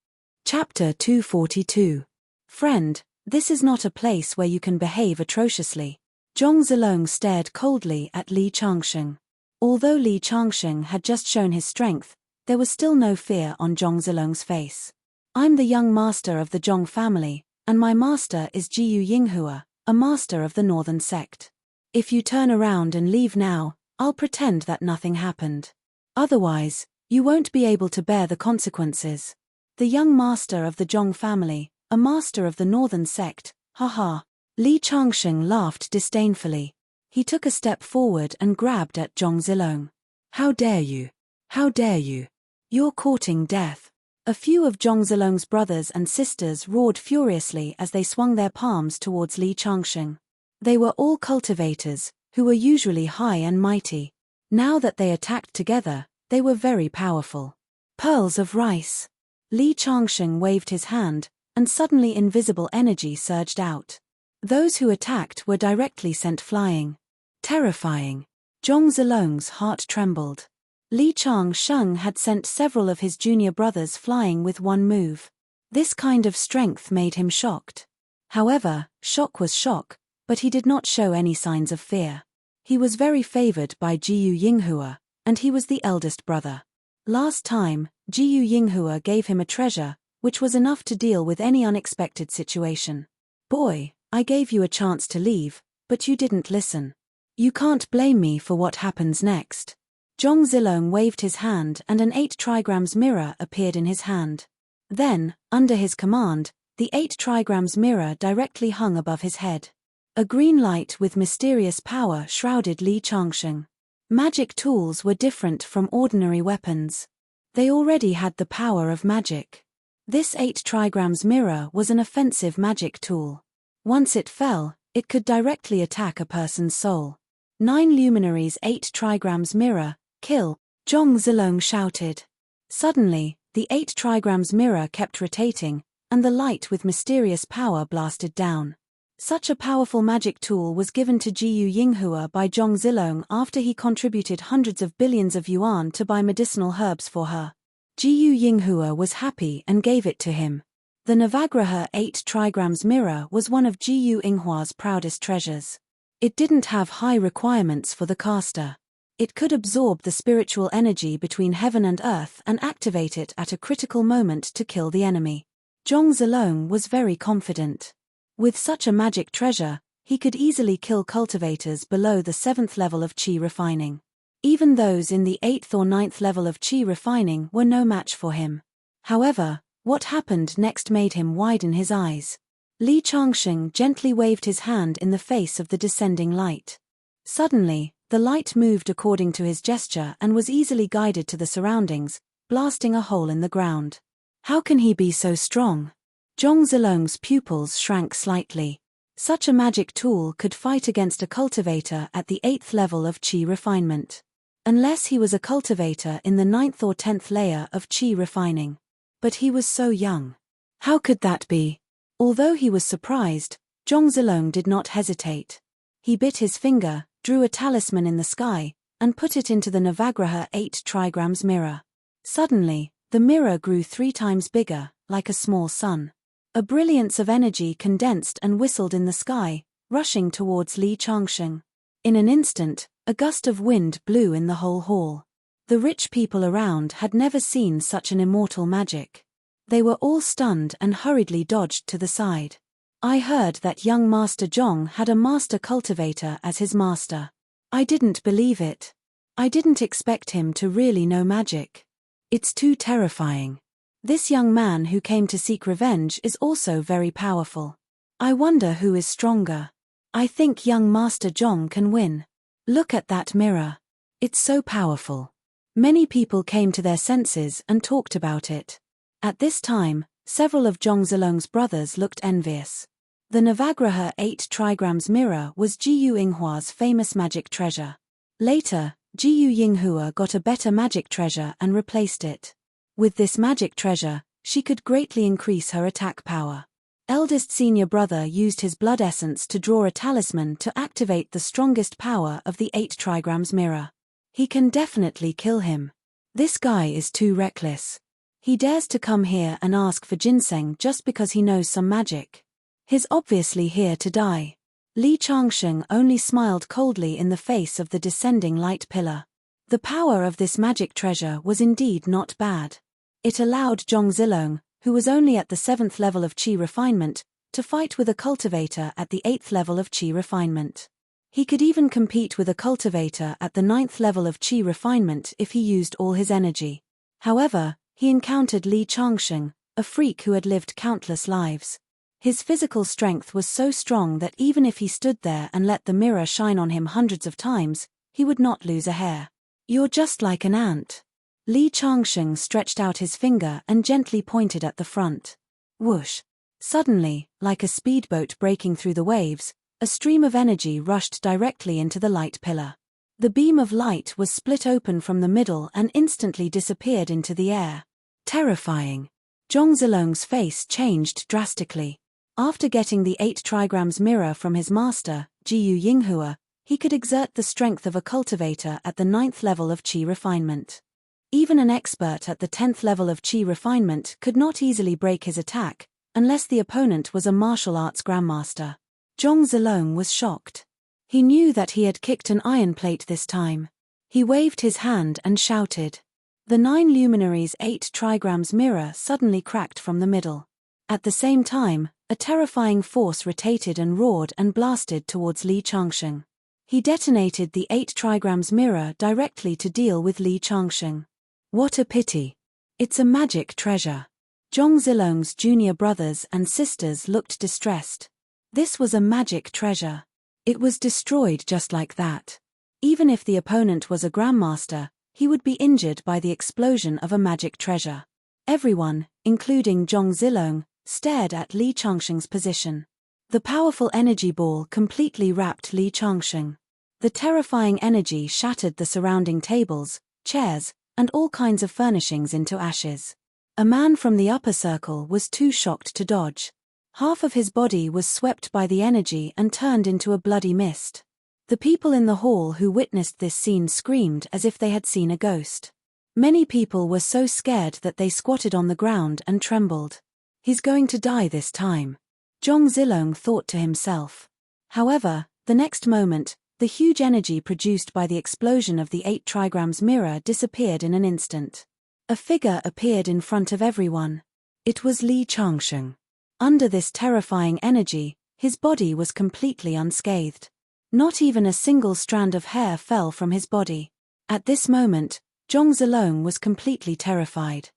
Chapter 242. Friend, this is not a place where you can behave atrociously. Zhong Zilong stared coldly at Li Changsheng. Although Li Changsheng had just shown his strength, there was still no fear on Zhong Zilong's face. I'm the young master of the Zhong family, and my master is Jiyu Yinghua, a master of the northern sect. If you turn around and leave now, I'll pretend that nothing happened. Otherwise, you won't be able to bear the consequences. The young master of the Zhong family, a master of the northern sect, haha. Li Changsheng laughed disdainfully. He took a step forward and grabbed at Zhong Zilong. How dare you? How dare you? You're courting death. A few of Zhong Zilong's brothers and sisters roared furiously as they swung their palms towards Li Changsheng. They were all cultivators, who were usually high and mighty. Now that they attacked together, they were very powerful. Pearls of rice. Li Changsheng waved his hand, and suddenly invisible energy surged out. Those who attacked were directly sent flying. Terrifying. Zhong Zilong's heart trembled. Li Changsheng had sent several of his junior brothers flying with one move. This kind of strength made him shocked. However, shock was shock, but he did not show any signs of fear. He was very favored by Jiyu Yinghua, and he was the eldest brother. Last time, Jiyu Yinghua gave him a treasure, which was enough to deal with any unexpected situation. Boy, I gave you a chance to leave, but you didn't listen. You can't blame me for what happens next. Zhong Zilong waved his hand and an 8 trigrams mirror appeared in his hand. Then, under his command, the 8 trigrams mirror directly hung above his head. A green light with mysterious power shrouded Li Changsheng. Magic tools were different from ordinary weapons. They already had the power of magic. This 8 trigrams mirror was an offensive magic tool. Once it fell, it could directly attack a person's soul. 9 luminaries 8 trigrams mirror, kill, Zhong Zilong shouted. Suddenly, the 8 trigrams mirror kept rotating, and the light with mysterious power blasted down. Such a powerful magic tool was given to Jiyu Yinghua by Zhong Zilong after he contributed hundreds of billions of yuan to buy medicinal herbs for her. Jiyu Yinghua was happy and gave it to him. The Navagraha 8 trigrams mirror was one of Jiyu Yinghua's proudest treasures. It didn't have high requirements for the caster. It could absorb the spiritual energy between heaven and earth and activate it at a critical moment to kill the enemy. Zhong Zilong was very confident. With such a magic treasure, he could easily kill cultivators below the 7th level of qi refining. Even those in the 8th or 9th level of qi refining were no match for him. However, what happened next made him widen his eyes. Li Changsheng gently waved his hand in the face of the descending light. Suddenly, the light moved according to his gesture and was easily guided to the surroundings, blasting a hole in the ground. How can he be so strong? Zhong Zilong's pupils shrank slightly. Such a magic tool could fight against a cultivator at the 8th level of qi refinement. Unless he was a cultivator in the 9th or 10th layer of qi refining. But he was so young. How could that be? Although he was surprised, Zhong Zilong did not hesitate. He bit his finger, drew a talisman in the sky, and put it into the Navagraha 8 trigrams mirror. Suddenly, the mirror grew 3 times bigger, like a small sun. A brilliance of energy condensed and whistled in the sky, rushing towards Li Changsheng. In an instant, a gust of wind blew in the whole hall. The rich people around had never seen such an immortal magic. They were all stunned and hurriedly dodged to the side. I heard that young Master Zhong had a master cultivator as his master. I didn't believe it. I didn't expect him to really know magic. It's too terrifying. This young man who came to seek revenge is also very powerful. I wonder who is stronger. I think young Master Zhong can win. Look at that mirror. It's so powerful. Many people came to their senses and talked about it. At this time, several of Zhong Zilong's brothers looked envious. The Navagraha 8 trigrams mirror was Jiyu Yinghua's famous magic treasure. Later, Jiyu Yinghua got a better magic treasure and replaced it. With this magic treasure, she could greatly increase her attack power. Eldest senior brother used his blood essence to draw a talisman to activate the strongest power of the 8 trigrams mirror. He can definitely kill him. This guy is too reckless. He dares to come here and ask for ginseng just because he knows some magic. He's obviously here to die. Li Changsheng only smiled coldly in the face of the descending light pillar. The power of this magic treasure was indeed not bad. It allowed Zhong Zilong, who was only at the 7th level of qi refinement, to fight with a cultivator at the 8th level of qi refinement. He could even compete with a cultivator at the 9th level of qi refinement if he used all his energy. However, he encountered Li Changsheng, a freak who had lived countless lives. His physical strength was so strong that even if he stood there and let the mirror shine on him hundreds of times, he would not lose a hair. You're just like an ant. Li Changsheng stretched out his finger and gently pointed at the front. Whoosh! Suddenly, like a speedboat breaking through the waves, a stream of energy rushed directly into the light pillar. The beam of light was split open from the middle and instantly disappeared into the air. Terrifying. Zhong Zilong's face changed drastically. After getting the 8 trigrams mirror from his master, Jiyu Yinghua, he could exert the strength of a cultivator at the 9th level of qi refinement. Even an expert at the 10th level of qi refinement could not easily break his attack, unless the opponent was a martial arts grandmaster. Zhong Zilong was shocked. He knew that he had kicked an iron plate this time. He waved his hand and shouted. The 9 luminaries' 8 trigrams mirror suddenly cracked from the middle. At the same time, a terrifying force rotated and roared and blasted towards Li Changsheng. He detonated the 8 trigrams mirror directly to deal with Li Changsheng. What a pity. It's a magic treasure. Zhong Zilong's junior brothers and sisters looked distressed. This was a magic treasure. It was destroyed just like that. Even if the opponent was a grandmaster, he would be injured by the explosion of a magic treasure. Everyone, including Zhong Zilong, stared at Li Changsheng's position. The powerful energy ball completely wrapped Li Changsheng. The terrifying energy shattered the surrounding tables, chairs, and all kinds of furnishings into ashes. A man from the upper circle was too shocked to dodge. Half of his body was swept by the energy and turned into a bloody mist. The people in the hall who witnessed this scene screamed as if they had seen a ghost. Many people were so scared that they squatted on the ground and trembled. He's going to die this time, Zhong Zilong thought to himself. However, the next moment, the huge energy produced by the explosion of the 8 trigrams mirror disappeared in an instant. A figure appeared in front of everyone. It was Li Changsheng. Under this terrifying energy, his body was completely unscathed. Not even a single strand of hair fell from his body. At this moment, Zhong Zilong was completely terrified.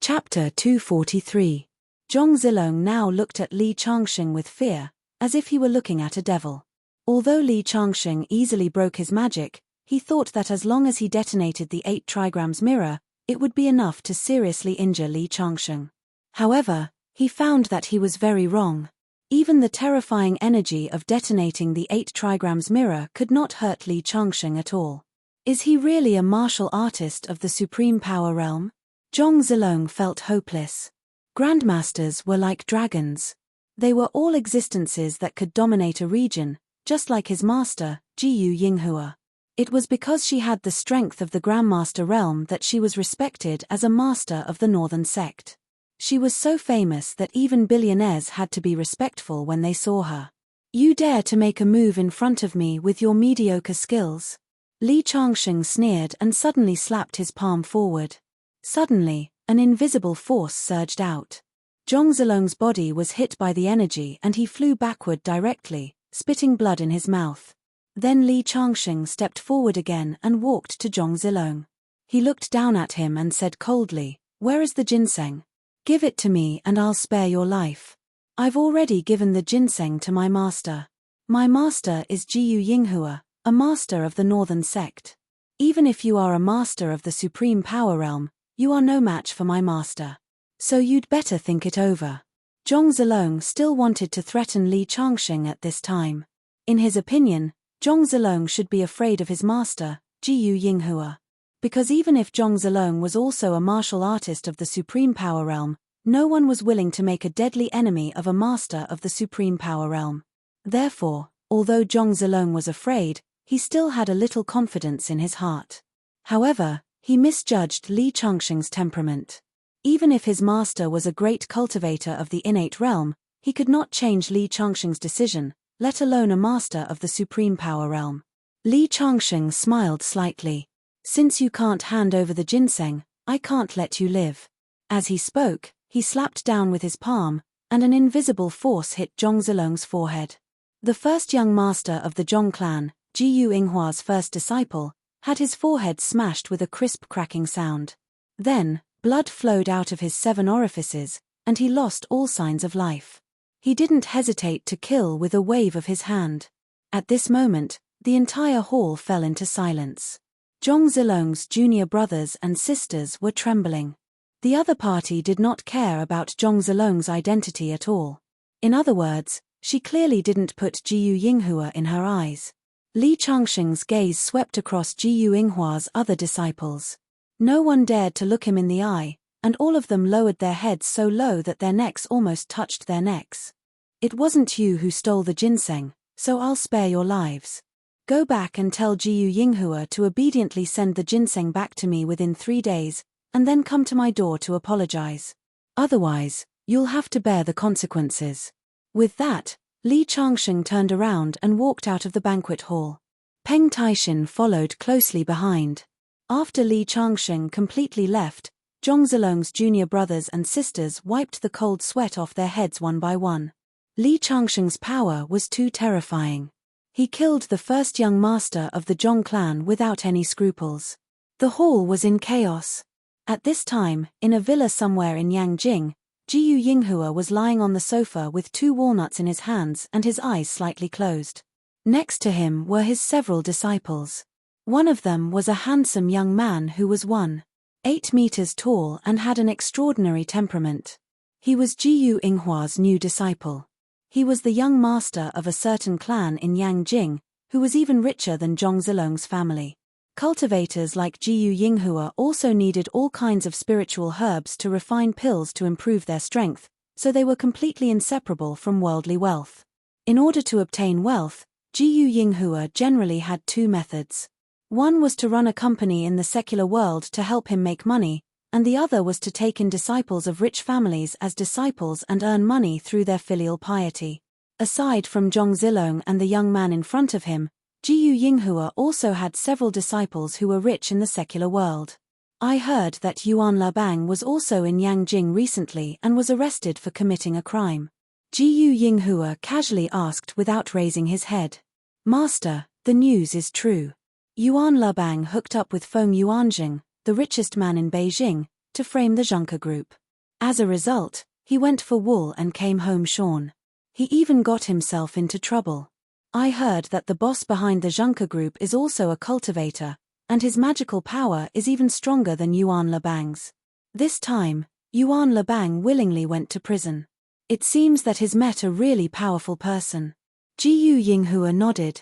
Chapter 243. Zhong Zilong now looked at Li Changsheng with fear, as if he were looking at a devil. Although Li Changsheng easily broke his magic, he thought that as long as he detonated the 8 trigrams mirror, it would be enough to seriously injure Li Changsheng. However, he found that he was very wrong. Even the terrifying energy of detonating the 8 trigrams mirror could not hurt Li Changsheng at all. Is he really a martial artist of the supreme power realm? Zhong Zilong felt hopeless. Grandmasters were like dragons. They were all existences that could dominate a region, just like his master, Jiyu Yinghua. It was because she had the strength of the Grandmaster realm that she was respected as a master of the Northern sect. She was so famous that even billionaires had to be respectful when they saw her. You dare to make a move in front of me with your mediocre skills? Li Changsheng sneered and suddenly slapped his palm forward. Suddenly, an invisible force surged out. Zhong Zilong's body was hit by the energy and he flew backward directly, spitting blood in his mouth. Then Li Changsheng stepped forward again and walked to Zhong Zilong. He looked down at him and said coldly, "Where is the ginseng? Give it to me and I'll spare your life. I've already given the ginseng to my master. My master is Jiyu Yinghua, a master of the Northern sect. Even if you are a master of the supreme power realm, you are no match for my master. So you'd better think it over." Zhong Zilong still wanted to threaten Li Changsheng at this time. In his opinion, Zhong Zilong should be afraid of his master, Jiyu Yinghua. Because even if Zhong Zilong was also a martial artist of the supreme power realm, no one was willing to make a deadly enemy of a master of the supreme power realm. Therefore, although Zhong Zilong was afraid, he still had a little confidence in his heart. However, he misjudged Li Changsheng's temperament. Even if his master was a great cultivator of the innate realm, he could not change Li Changsheng's decision, let alone a master of the supreme power realm. Li Changsheng smiled slightly. "Since you can't hand over the ginseng, I can't let you live." As he spoke, he slapped down with his palm, and an invisible force hit Zhong Zilong's forehead. The first young master of the Zhong clan, Jiyu Yinghua's first disciple, had his forehead smashed with a crisp cracking sound. Then, blood flowed out of his 7 orifices, and he lost all signs of life. He didn't hesitate to kill with a wave of his hand. At this moment, the entire hall fell into silence. Zhong Zilong's junior brothers and sisters were trembling. The other party did not care about Zhong Zilong's identity at all. In other words, she clearly didn't put Jiyu Yinghua in her eyes. Li Changsheng's gaze swept across Jiyu Yinghua's other disciples. No one dared to look him in the eye, and all of them lowered their heads so low that their necks almost touched their necks. It wasn't you who stole the ginseng, so I'll spare your lives. Go back and tell Jiyu Yinghua to obediently send the ginseng back to me within 3 days, and then come to my door to apologize. Otherwise, you'll have to bear the consequences. With that, Li Changsheng turned around and walked out of the banquet hall. Peng Taishin followed closely behind. After Li Changsheng completely left, Zhong Zilong's junior brothers and sisters wiped the cold sweat off their heads one by one. Li Changsheng's power was too terrifying. He killed the first young master of the Zhong clan without any scruples. The hall was in chaos. At this time, in a villa somewhere in Yangjing, Jiyu Yinghua was lying on the sofa with 2 walnuts in his hands and his eyes slightly closed. Next to him were his several disciples. One of them was a handsome young man who was 1.8 meters tall and had an extraordinary temperament. He was Jiyu Yinghua's new disciple. He was the young master of a certain clan in Yangjing, who was even richer than Zhong Zilong's family. Cultivators like Jiyu Yinghua also needed all kinds of spiritual herbs to refine pills to improve their strength, so they were completely inseparable from worldly wealth. In order to obtain wealth, Jiyu Yinghua generally had 2 methods. One was to run a company in the secular world to help him make money, and the other was to take in disciples of rich families as disciples and earn money through their filial piety. Aside from Zhong Zilong and the young man in front of him, Jiyu Yinghua also had several disciples who were rich in the secular world. I heard that Yuan Labang was also in Yangjing recently and was arrested for committing a crime. Jiyu Yinghua casually asked without raising his head. Master, the news is true. Yuan Labang hooked up with Feng Yuanjing, the richest man in Beijing, to frame the Zhengke group. As a result, he went for wool and came home shorn. He even got himself into trouble. I heard that the boss behind the Zhengke group is also a cultivator, and his magical power is even stronger than Yuan Labang's. This time, Yuan Labang willingly went to prison. It seems that he's met a really powerful person. Jiyu Yinghua nodded.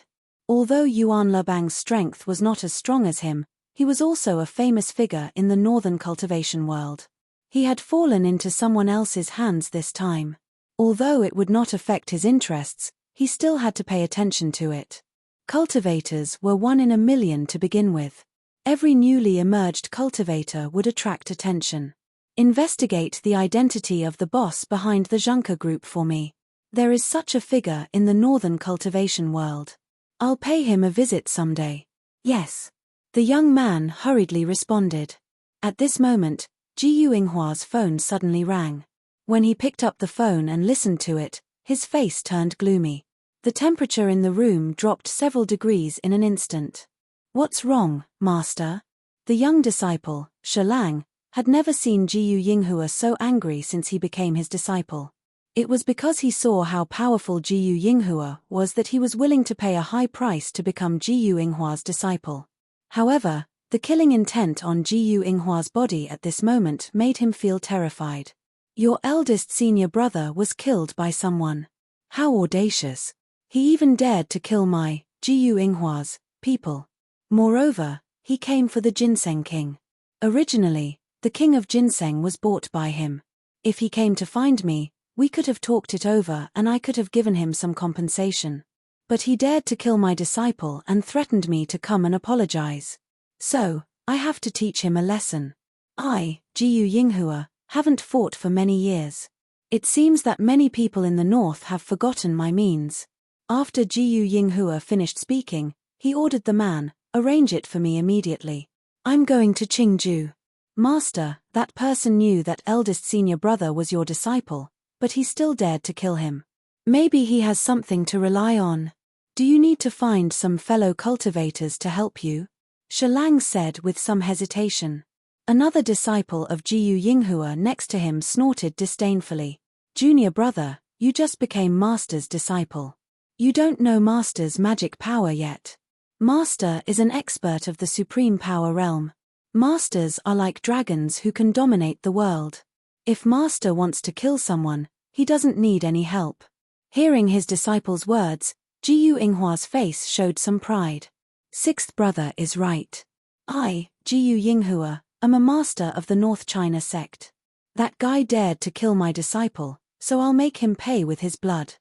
Although Yuan Labang's strength was not as strong as him, he was also a famous figure in the northern cultivation world. He had fallen into someone else's hands this time. Although it would not affect his interests, he still had to pay attention to it. Cultivators were 1 in a million to begin with. Every newly emerged cultivator would attract attention. Investigate the identity of the boss behind the Zhengke group for me. There is such a figure in the northern cultivation world. I'll pay him a visit someday. Yes. The young man hurriedly responded. At this moment, Jiyu Yinghua's phone suddenly rang. When he picked up the phone and listened to it, his face turned gloomy. The temperature in the room dropped several degrees in an instant. What's wrong, master? The young disciple, Shilang, had never seen Jiyu Yinghua so angry since he became his disciple. It was because he saw how powerful Jiyu Yinghua was that he was willing to pay a high price to become Jiyu Yinghua's disciple. However, the killing intent on Jiyu Yinghua's body at this moment made him feel terrified. Your eldest senior brother was killed by someone. How audacious. He even dared to kill my, Jiyu Yinghua's, people. Moreover, he came for the Ginseng King. Originally, the King of Ginseng was bought by him. If he came to find me, we could have talked it over and I could have given him some compensation. But he dared to kill my disciple and threatened me to come and apologize. So, I have to teach him a lesson. I, Jiyu Yinghua, haven't fought for many years. It seems that many people in the north have forgotten my means. After Jiyu Yinghua finished speaking, he ordered the man, arrange it for me immediately. I'm going to Qingju. Master, that person knew that eldest senior brother was your disciple, but he still dared to kill him. Maybe he has something to rely on. Do you need to find some fellow cultivators to help you? Shilang said with some hesitation. Another disciple of Jiyu Yinghua next to him snorted disdainfully. Junior brother, you just became Master's disciple. You don't know Master's magic power yet. Master is an expert of the supreme power realm. Masters are like dragons who can dominate the world. If Master wants to kill someone, he doesn't need any help. Hearing his disciple's words, Jiyu Yinghua's face showed some pride. Sixth brother is right. I, Jiyu Yinghua, I'm a master of the North China sect. That guy dared to kill my disciple, so I'll make him pay with his blood.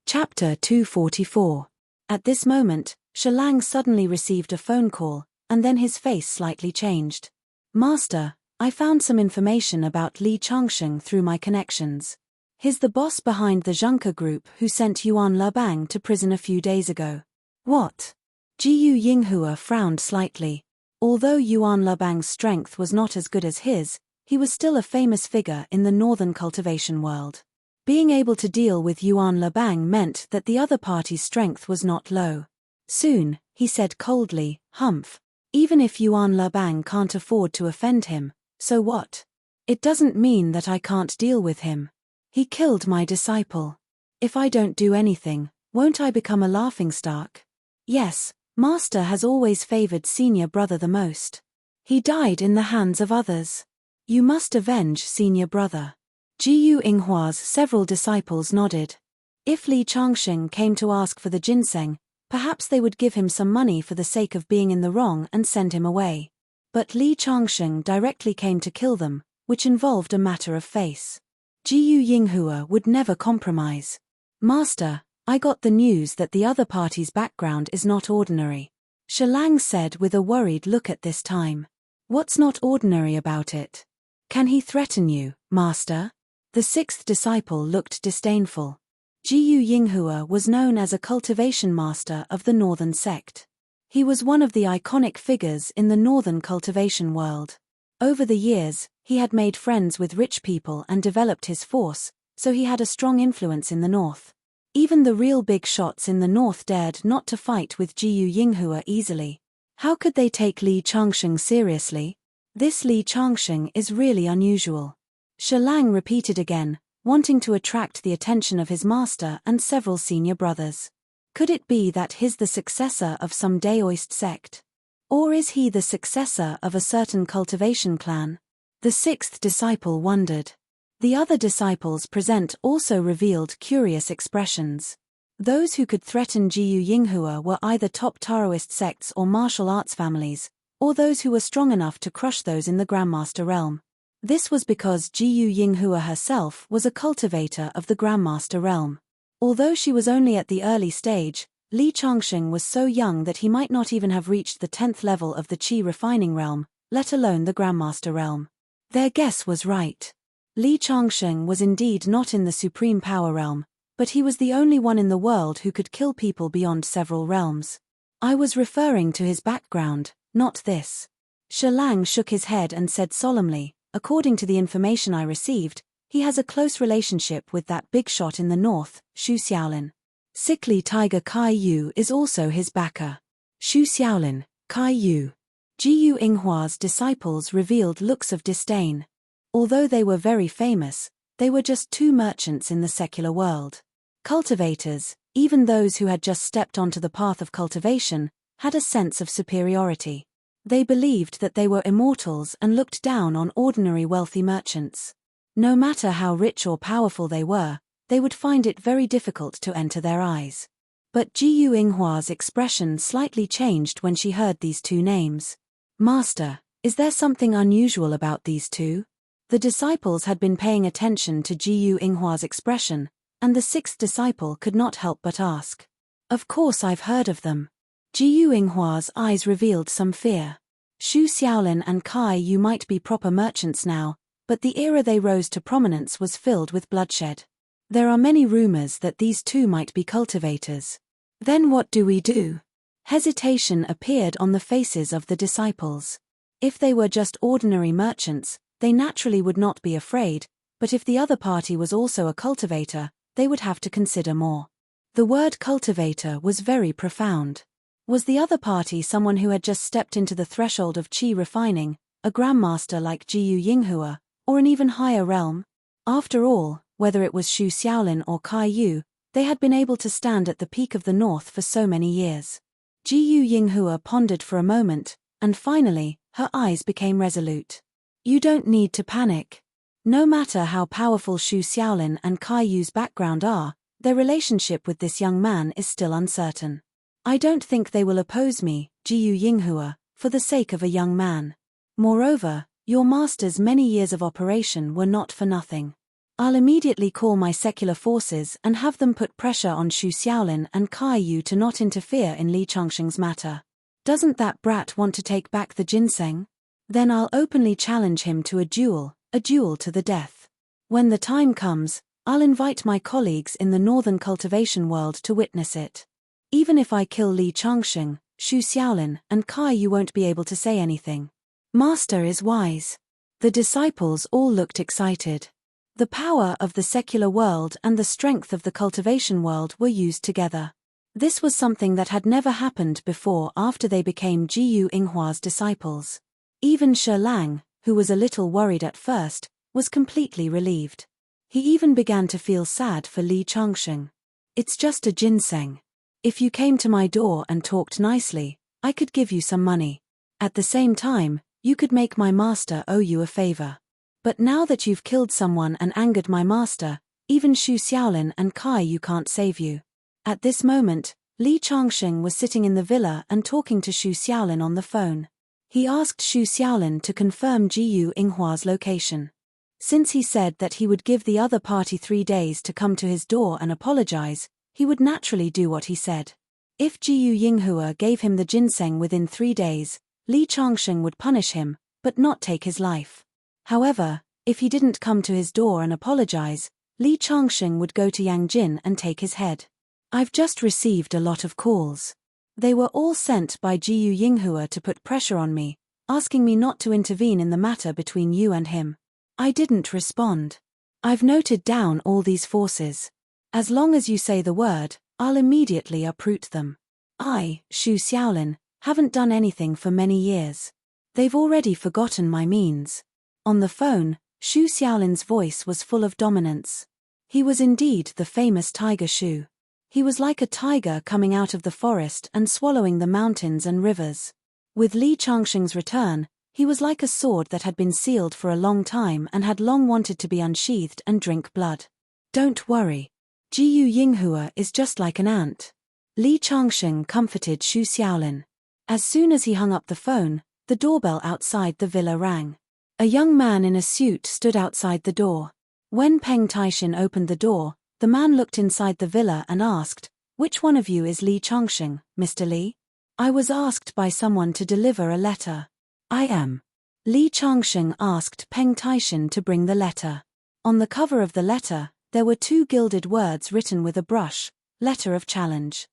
Chapter 244. At this moment, Shilang suddenly received a phone call, and then his face slightly changed. Master, I found some information about Li Changsheng through my connections. He's the boss behind the Zhengke group who sent Yuan Lebang to prison a few days ago. What? Jiyu Yinghua frowned slightly. Although Yuan Lebang's strength was not as good as his, he was still a famous figure in the northern cultivation world. Being able to deal with Yuan Lebang meant that the other party's strength was not low. Soon, he said coldly, "Humph. Even if Yuan Lebang can't afford to offend him, so what? It doesn't mean that I can't deal with him. He killed my disciple. If I don't do anything, won't I become a laughingstock? Yes, Master has always favored senior brother the most. He died in the hands of others. You must avenge senior brother." Jiyu Yinghua's several disciples nodded. If Li Changsheng came to ask for the ginseng, perhaps they would give him some money for the sake of being in the wrong and send him away. But Li Changsheng directly came to kill them, which involved a matter of face. Jiyu Yinghua would never compromise. "Master, I got the news that the other party's background is not ordinary," Shilang said with a worried look at this time. "What's not ordinary about it? Can he threaten you, Master?" The sixth disciple looked disdainful. Jiyu Yinghua was known as a cultivation master of the northern sect. He was one of the iconic figures in the northern cultivation world. Over the years, he had made friends with rich people and developed his force, so he had a strong influence in the north. Even the real big shots in the north dared not to fight with Jiyu Yinghua easily. How could they take Li Changsheng seriously? This Li Changsheng is really unusual. Shilang repeated again, wanting to attract the attention of his master and several senior brothers. Could it be that he's the successor of some Daoist sect? Or is he the successor of a certain cultivation clan? The sixth disciple wondered. The other disciples present also revealed curious expressions. Those who could threaten Jiyu Yinghua were either top Taoist sects or martial arts families, or those who were strong enough to crush those in the Grandmaster realm. This was because Jiyu Yinghua herself was a cultivator of the Grandmaster realm. Although she was only at the early stage, Li Changsheng was so young that he might not even have reached the 10th level of the Qi refining realm, let alone the Grandmaster realm. Their guess was right. Li Changsheng was indeed not in the supreme power realm, but he was the only one in the world who could kill people beyond several realms. I was referring to his background, not this. Shilang shook his head and said solemnly, "According to the information I received, he has a close relationship with that big shot in the north, Xu Xiaolin. Sickly tiger Kai Yu is also his backer." Xu Xiaolin, Kai Yu. Jiyu Yinghua's disciples revealed looks of disdain. Although they were very famous, they were just two merchants in the secular world. Cultivators, even those who had just stepped onto the path of cultivation, had a sense of superiority. They believed that they were immortals and looked down on ordinary wealthy merchants. No matter how rich or powerful they were, they would find it very difficult to enter their eyes. But Jiyu Yinghua's expression slightly changed when she heard these two names. "Master, is there something unusual about these two?" The disciples had been paying attention to Jiyu Yinghua's expression, and the sixth disciple could not help but ask. "Of course I've heard of them." Jiyu Yinghua's eyes revealed some fear. Xu Xiaolin and Kai Yu might be proper merchants now, but the era they rose to prominence was filled with bloodshed. There are many rumors that these two might be cultivators. Then what do we do? Hesitation appeared on the faces of the disciples. If they were just ordinary merchants, they naturally would not be afraid, but if the other party was also a cultivator, they would have to consider more. The word cultivator was very profound. Was the other party someone who had just stepped into the threshold of Qi refining, a grandmaster like Jiyu Yinghua, or an even higher realm? After all, whether it was Xu Xiaolin or Kai Yu, they had been able to stand at the peak of the north for so many years. Jiyu Yinghua pondered for a moment, and finally, her eyes became resolute. "You don't need to panic. No matter how powerful Xu Xiaolin and Kai Yu's background are, their relationship with this young man is still uncertain. I don't think they will oppose me, Jiyu Yinghua, for the sake of a young man. Moreover, Your master's many years of operation were not for nothing. I'll immediately call my secular forces and have them put pressure on Xu Xiaolin and Kai Yu to not interfere in Li Changsheng's matter. Doesn't that brat want to take back the ginseng? Then I'll openly challenge him to a duel to the death. When the time comes, I'll invite my colleagues in the northern cultivation world to witness it. Even if I kill Li Changsheng, Xu Xiaolin and Kai Yu won't be able to say anything. Master is wise. The disciples all looked excited. The power of the secular world and the strength of the cultivation world were used together. This was something that had never happened before after they became Jiyu Yinghua's disciples. Even Shi Lang, who was a little worried at first, was completely relieved. He even began to feel sad for Li Changsheng. It's just a ginseng. If you came to my door and talked nicely, I could give you some money. At the same time, you could make my master owe you a favor. But now that you've killed someone and angered my master, even Xu Xiaolin and Kai Yu can't save you. At this moment, Li Changsheng was sitting in the villa and talking to Xu Xiaolin on the phone. He asked Xu Xiaolin to confirm Jiyu Yinghua's location. Since he said that he would give the other party 3 days to come to his door and apologize, he would naturally do what he said. If Jiyu Yinghua gave him the ginseng within 3 days, Li Changsheng would punish him, but not take his life. However, if he didn't come to his door and apologize, Li Changsheng would go to Yangjin and take his head. I've just received a lot of calls. They were all sent by Jiyu Yinghua to put pressure on me, asking me not to intervene in the matter between you and him. I didn't respond. I've noted down all these forces. As long as you say the word, I'll immediately uproot them. I, Xu Xiaolin, haven't done anything for many years. They've already forgotten my means. On the phone, Xu Xiaolin's voice was full of dominance. He was indeed the famous Tiger Xu. He was like a tiger coming out of the forest and swallowing the mountains and rivers. With Li Changsheng's return, he was like a sword that had been sealed for a long time and had long wanted to be unsheathed and drink blood. Don't worry. Jiyu Yinghua is just like an ant. Li Changsheng comforted Xu Xiaolin. As soon as he hung up the phone, the doorbell outside the villa rang. A young man in a suit stood outside the door. When Peng Taishin opened the door, the man looked inside the villa and asked, "Which one of you is Li Changsheng, Mr. Li?" "I was asked by someone to deliver a letter." "I am." Li Changsheng asked Peng Taishin to bring the letter. On the cover of the letter, there were 2 gilded words written with a brush, "Letter of Challenge."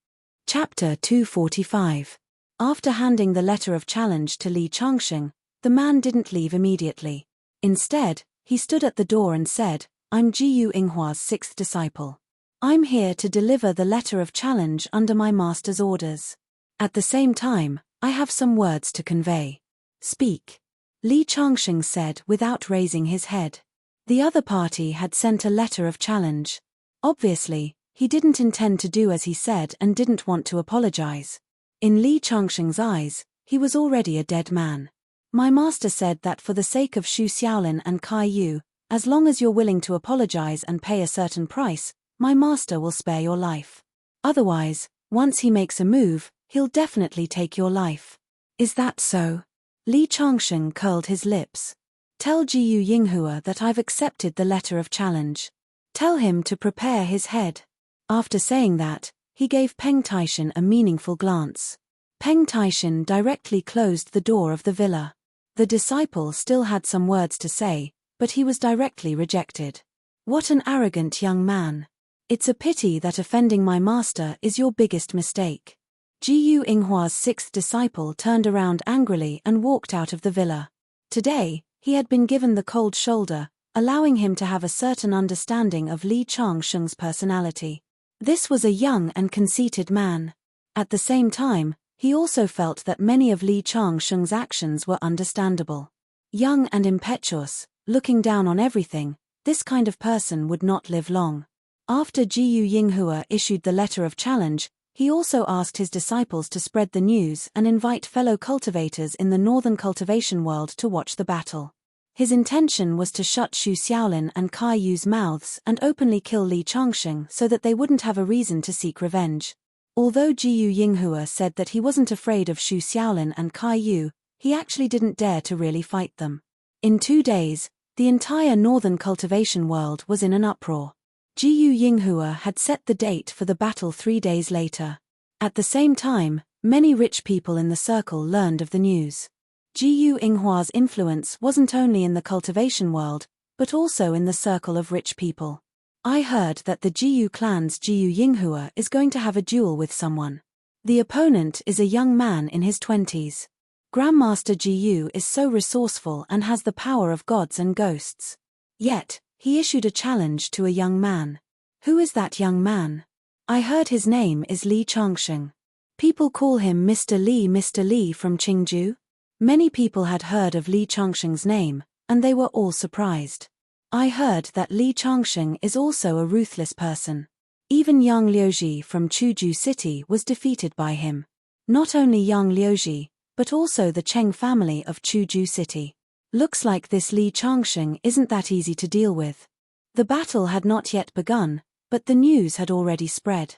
Chapter 245. After handing the letter of challenge to Li Changsheng, the man didn't leave immediately. Instead, he stood at the door and said, "I'm Jiyu Yinghua's 6th disciple. I'm here to deliver the letter of challenge under my master's orders. At the same time, I have some words to convey." "Speak," Li Changsheng said without raising his head. The other party had sent a letter of challenge. Obviously, he didn't intend to do as he said and didn't want to apologize. In Li Changsheng's eyes, he was already a dead man. "My master said that for the sake of Xu Xiaolin and Kai Yu, as long as you're willing to apologize and pay a certain price, my master will spare your life. Otherwise, once he makes a move, he'll definitely take your life." "Is that so?" Li Changsheng curled his lips. "Tell Jiyu Yinghua that I've accepted the letter of challenge. Tell him to prepare his head." After saying that, he gave Peng Taishin a meaningful glance. Peng Taishin directly closed the door of the villa. The disciple still had some words to say, but he was directly rejected. "What an arrogant young man. It's a pity that offending my master is your biggest mistake." Jiyu Yinghua's 6th disciple turned around angrily and walked out of the villa. Today, he had been given the cold shoulder, allowing him to have a certain understanding of Li Changsheng's personality. This was a young and conceited man. At the same time, he also felt that many of Li Changsheng's actions were understandable. Young and impetuous, looking down on everything, this kind of person would not live long. After Jiyu Yinghua issued the letter of challenge, he also asked his disciples to spread the news and invite fellow cultivators in the northern cultivation world to watch the battle. His intention was to shut Xu Xiaolin and Kai Yu's mouths and openly kill Li Changsheng so that they wouldn't have a reason to seek revenge. Although Jiyu Yinghua said that he wasn't afraid of Xu Xiaolin and Kai Yu, he actually didn't dare to really fight them. In 2 days, the entire northern cultivation world was in an uproar. Jiyu Yinghua had set the date for the battle 3 days later. At the same time, many rich people in the circle learned of the news. Jiyu Yinghua's influence wasn't only in the cultivation world, but also in the circle of rich people. I heard that the Jiyu clan's Jiyu Yinghua is going to have a duel with someone. The opponent is a young man in his 20s. Grandmaster Jiyu is so resourceful and has the power of gods and ghosts. Yet, he issued a challenge to a young man. Who is that young man? I heard his name is Li Changsheng. People call him Mr. Li from Qingju. Many people had heard of Li Changsheng's name, and they were all surprised. I heard that Li Changsheng is also a ruthless person. Even Yang Liuji from Chuju City was defeated by him. Not only Yang Liuji, but also the Cheng family of Chuju City. Looks like this Li Changsheng isn't that easy to deal with. The battle had not yet begun, but the news had already spread.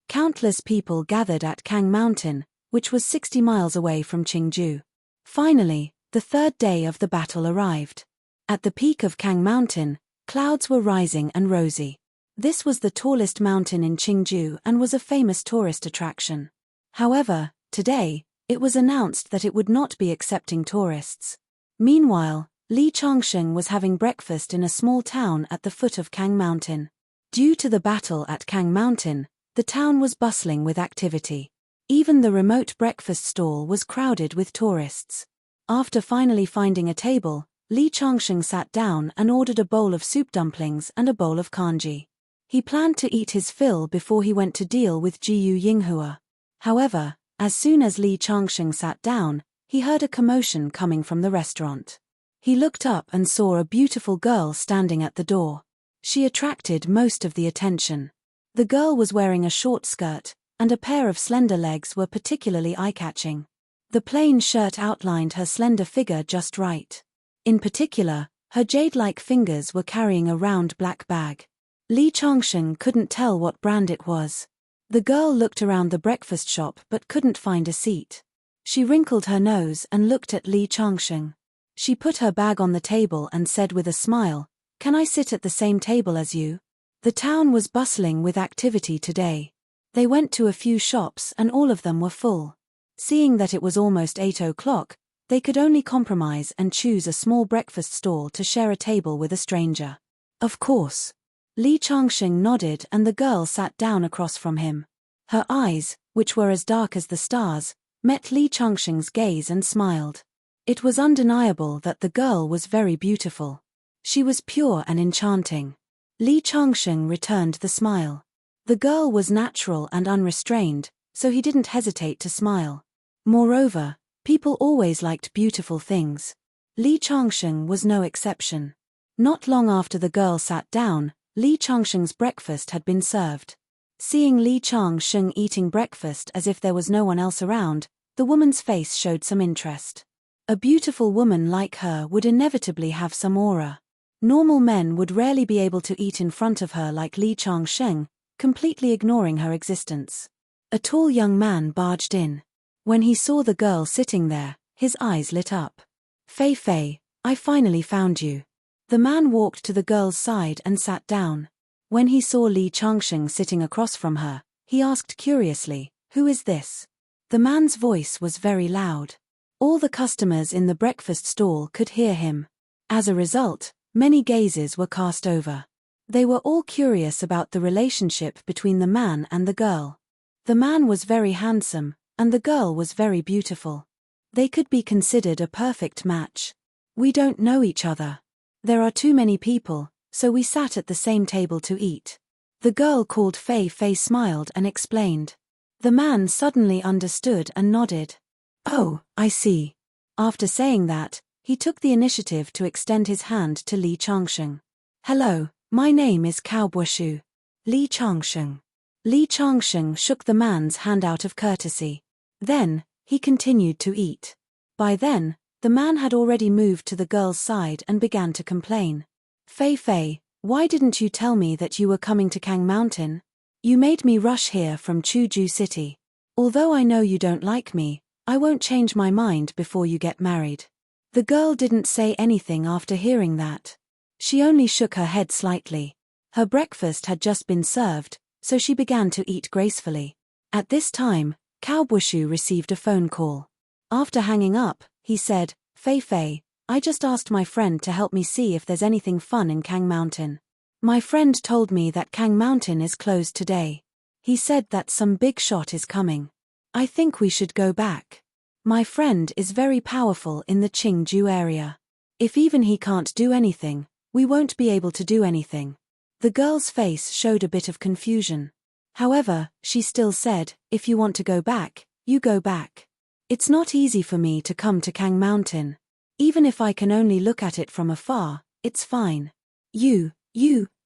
Countless people gathered at Kang Mountain, which was 60 miles away from Qingju. Finally, the 3rd day of the battle arrived. At the peak of Kang Mountain, clouds were rising and rosy. This was the tallest mountain in Qingju and was a famous tourist attraction. However, today, it was announced that it would not be accepting tourists. Meanwhile, Li Changsheng was having breakfast in a small town at the foot of Kang Mountain. Due to the battle at Kang Mountain, the town was bustling with activity. Even the remote breakfast stall was crowded with tourists. After finally finding a table, Li Changsheng sat down and ordered a bowl of soup dumplings and a bowl of kanji. He planned to eat his fill before he went to deal with Jiyu Yinghua. However, as soon as Li Changsheng sat down, he heard a commotion coming from the restaurant. He looked up and saw a beautiful girl standing at the door. She attracted most of the attention. The girl was wearing a short skirt, and a pair of slender legs were particularly eye-catching. The plain shirt outlined her slender figure just right. In particular, her jade-like fingers were carrying a round black bag. Li Changsheng couldn't tell what brand it was. The girl looked around the breakfast shop but couldn't find a seat. She wrinkled her nose and looked at Li Changsheng. She put her bag on the table and said with a smile, "Can I sit at the same table as you?" The town was bustling with activity today. They went to a few shops and all of them were full. Seeing that it was almost 8 o'clock, they could only compromise and choose a small breakfast stall to share a table with a stranger. Of course. Li Changsheng nodded and the girl sat down across from him. Her eyes, which were as dark as the stars, met Li Changsheng's gaze and smiled. It was undeniable that the girl was very beautiful. She was pure and enchanting. Li Changsheng returned the smile. The girl was natural and unrestrained, so he didn't hesitate to smile. Moreover, people always liked beautiful things. Li Changsheng was no exception. Not long after the girl sat down, Li Changsheng's breakfast had been served. Seeing Li Changsheng eating breakfast as if there was no one else around, the woman's face showed some interest. A beautiful woman like her would inevitably have some aura. Normal men would rarely be able to eat in front of her like Li Changsheng, completely ignoring her existence. A tall young man barged in. When he saw the girl sitting there, his eyes lit up. "Fei Fei, I finally found you." The man walked to the girl's side and sat down. When he saw Li Changsheng sitting across from her, he asked curiously, "Who is this?" The man's voice was very loud. All the customers in the breakfast stall could hear him. As a result, many gazes were cast over. They were all curious about the relationship between the man and the girl. The man was very handsome, and the girl was very beautiful. They could be considered a perfect match. "We don't know each other. There are too many people, so we sat at the same table to eat." The girl called Fei Fei smiled and explained. The man suddenly understood and nodded. "Oh, I see." After saying that, he took the initiative to extend his hand to Li Changsheng. "Hello, my name is Cao Buoshu." Li Changsheng. Li Changsheng shook the man's hand out of courtesy. Then, he continued to eat. By then, the man had already moved to the girl's side and began to complain. "Fei Fei, why didn't you tell me that you were coming to Kang Mountain? You made me rush here from Chuju City. Although I know you don't like me, I won't change my mind before you get married." The girl didn't say anything after hearing that. She only shook her head slightly. Her breakfast had just been served, so she began to eat gracefully. At this time, Kaobushu received a phone call. After hanging up, he said, "Fei Fei, I just asked my friend to help me see if there's anything fun in Kang Mountain. My friend told me that Kang Mountain is closed today. He said that some big shot is coming. I think we should go back. My friend is very powerful in the Qingju area. If even he can't do anything, we won't be able to do anything." The girl's face showed a bit of confusion. However, she still said, "If you want to go back, you go back. It's not easy for me to come to Kang Mountain. Even if I can only look at it from afar, it's fine." You,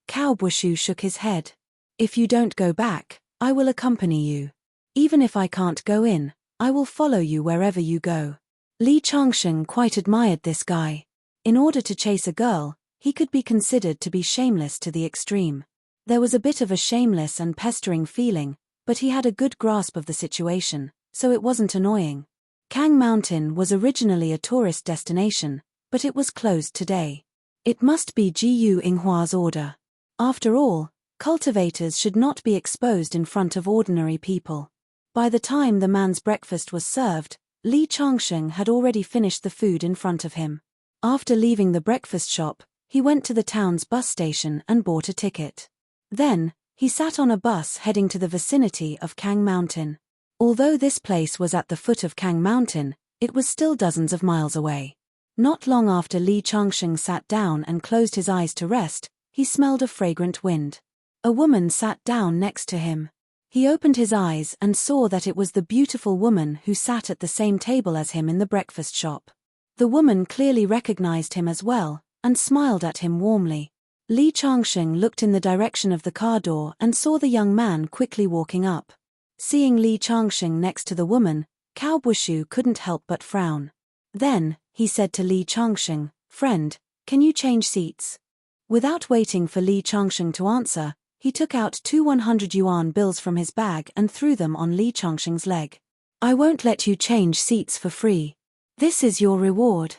Kaobushu shook his head. "If you don't go back, I will accompany you. Even if I can't go in, I will follow you wherever you go." Li Changsheng quite admired this guy. In order to chase a girl, he could be considered to be shameless to the extreme. There was a bit of a shameless and pestering feeling, but he had a good grasp of the situation, so it wasn't annoying. Kang Mountain was originally a tourist destination, but it was closed today. It must be Jiu Yinghua's order. After all, cultivators should not be exposed in front of ordinary people. By the time the man's breakfast was served, Li Changsheng had already finished the food in front of him. After leaving the breakfast shop, he went to the town's bus station and bought a ticket. Then, he sat on a bus heading to the vicinity of Kang Mountain. Although this place was at the foot of Kang Mountain, it was still dozens of miles away. Not long after Li Changsheng sat down and closed his eyes to rest, he smelled a fragrant wind. A woman sat down next to him. He opened his eyes and saw that it was the beautiful woman who sat at the same table as him in the breakfast shop. The woman clearly recognized him as well, and smiled at him warmly. Li Changsheng looked in the direction of the car door and saw the young man quickly walking up. Seeing Li Changsheng next to the woman, Kaobushu couldn't help but frown. Then, he said to Li Changsheng, "Friend, can you change seats?" Without waiting for Li Changsheng to answer, he took out 2 100 yuan bills from his bag and threw them on Li Changsheng's leg. "I won't let you change seats for free. This is your reward."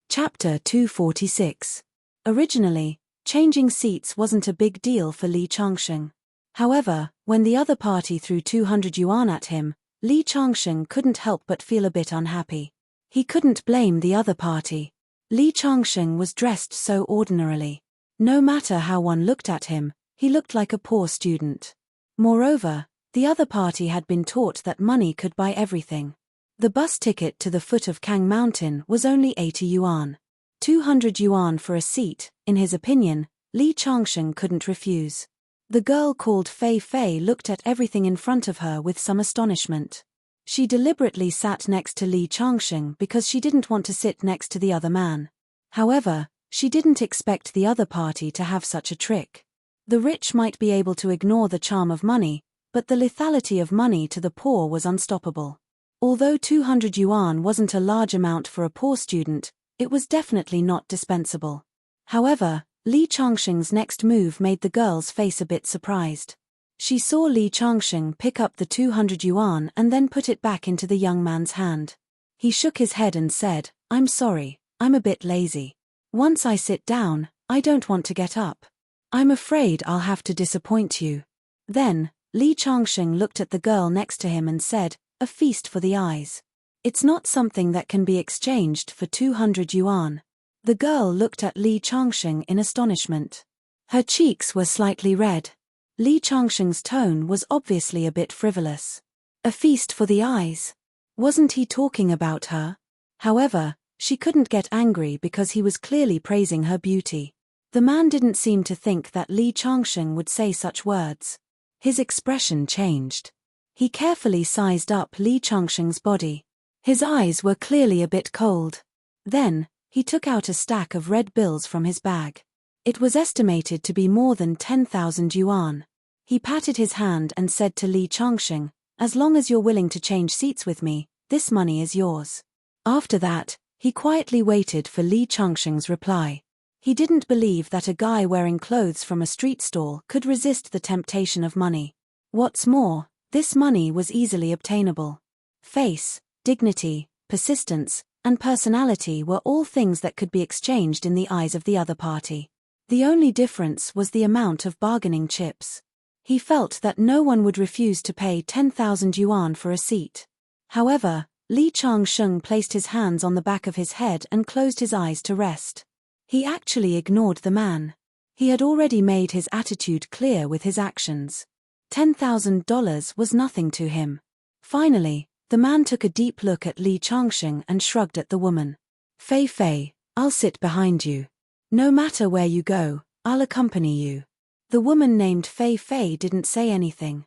Chapter 246. Originally, changing seats wasn't a big deal for Li Changsheng. However, when the other party threw 200 yuan at him, Li Changsheng couldn't help but feel a bit unhappy. He couldn't blame the other party. Li Changsheng was dressed so ordinarily. No matter how one looked at him, he looked like a poor student. Moreover, the other party had been taught that money could buy everything. The bus ticket to the foot of Kang Mountain was only 80 yuan. 200 yuan for a seat, in his opinion, Li Changsheng couldn't refuse. The girl called Fei Fei looked at everything in front of her with some astonishment. She deliberately sat next to Li Changsheng because she didn't want to sit next to the other man. However, she didn't expect the other party to have such a trick. The rich might be able to ignore the charm of money, but the lethality of money to the poor was unstoppable. Although 200 yuan wasn't a large amount for a poor student, it was definitely not dispensable. However, Li Changsheng's next move made the girl's face a bit surprised. She saw Li Changsheng pick up the 200 yuan and then put it back into the young man's hand. He shook his head and said, "I'm sorry, I'm a bit lazy. Once I sit down, I don't want to get up. I'm afraid I'll have to disappoint you." Then, Li Changsheng looked at the girl next to him and said, "A feast for the eyes. It's not something that can be exchanged for 200 yuan. The girl looked at Li Changsheng in astonishment. Her cheeks were slightly red. Li Changsheng's tone was obviously a bit frivolous. A feast for the eyes? Wasn't he talking about her? However, she couldn't get angry because he was clearly praising her beauty. The man didn't seem to think that Li Changsheng would say such words. His expression changed. He carefully sized up Li Changsheng's body. His eyes were clearly a bit cold. Then, he took out a stack of red bills from his bag. It was estimated to be more than 10,000 yuan. He patted his hand and said to Li Changsheng, "As long as you're willing to change seats with me, this money is yours." After that, he quietly waited for Li Changsheng's reply. He didn't believe that a guy wearing clothes from a street stall could resist the temptation of money. What's more, this money was easily obtainable. Face, dignity, persistence, and personality were all things that could be exchanged in the eyes of the other party. The only difference was the amount of bargaining chips. He felt that no one would refuse to pay 10,000 yuan for a seat. However, Li Changsheng placed his hands on the back of his head and closed his eyes to rest. He actually ignored the man. He had already made his attitude clear with his actions. $10,000 was nothing to him. Finally, the man took a deep look at Li Changsheng and shrugged at the woman. Fei Fei, I'll sit behind you. No matter where you go, I'll accompany you. The woman named Fei Fei didn't say anything.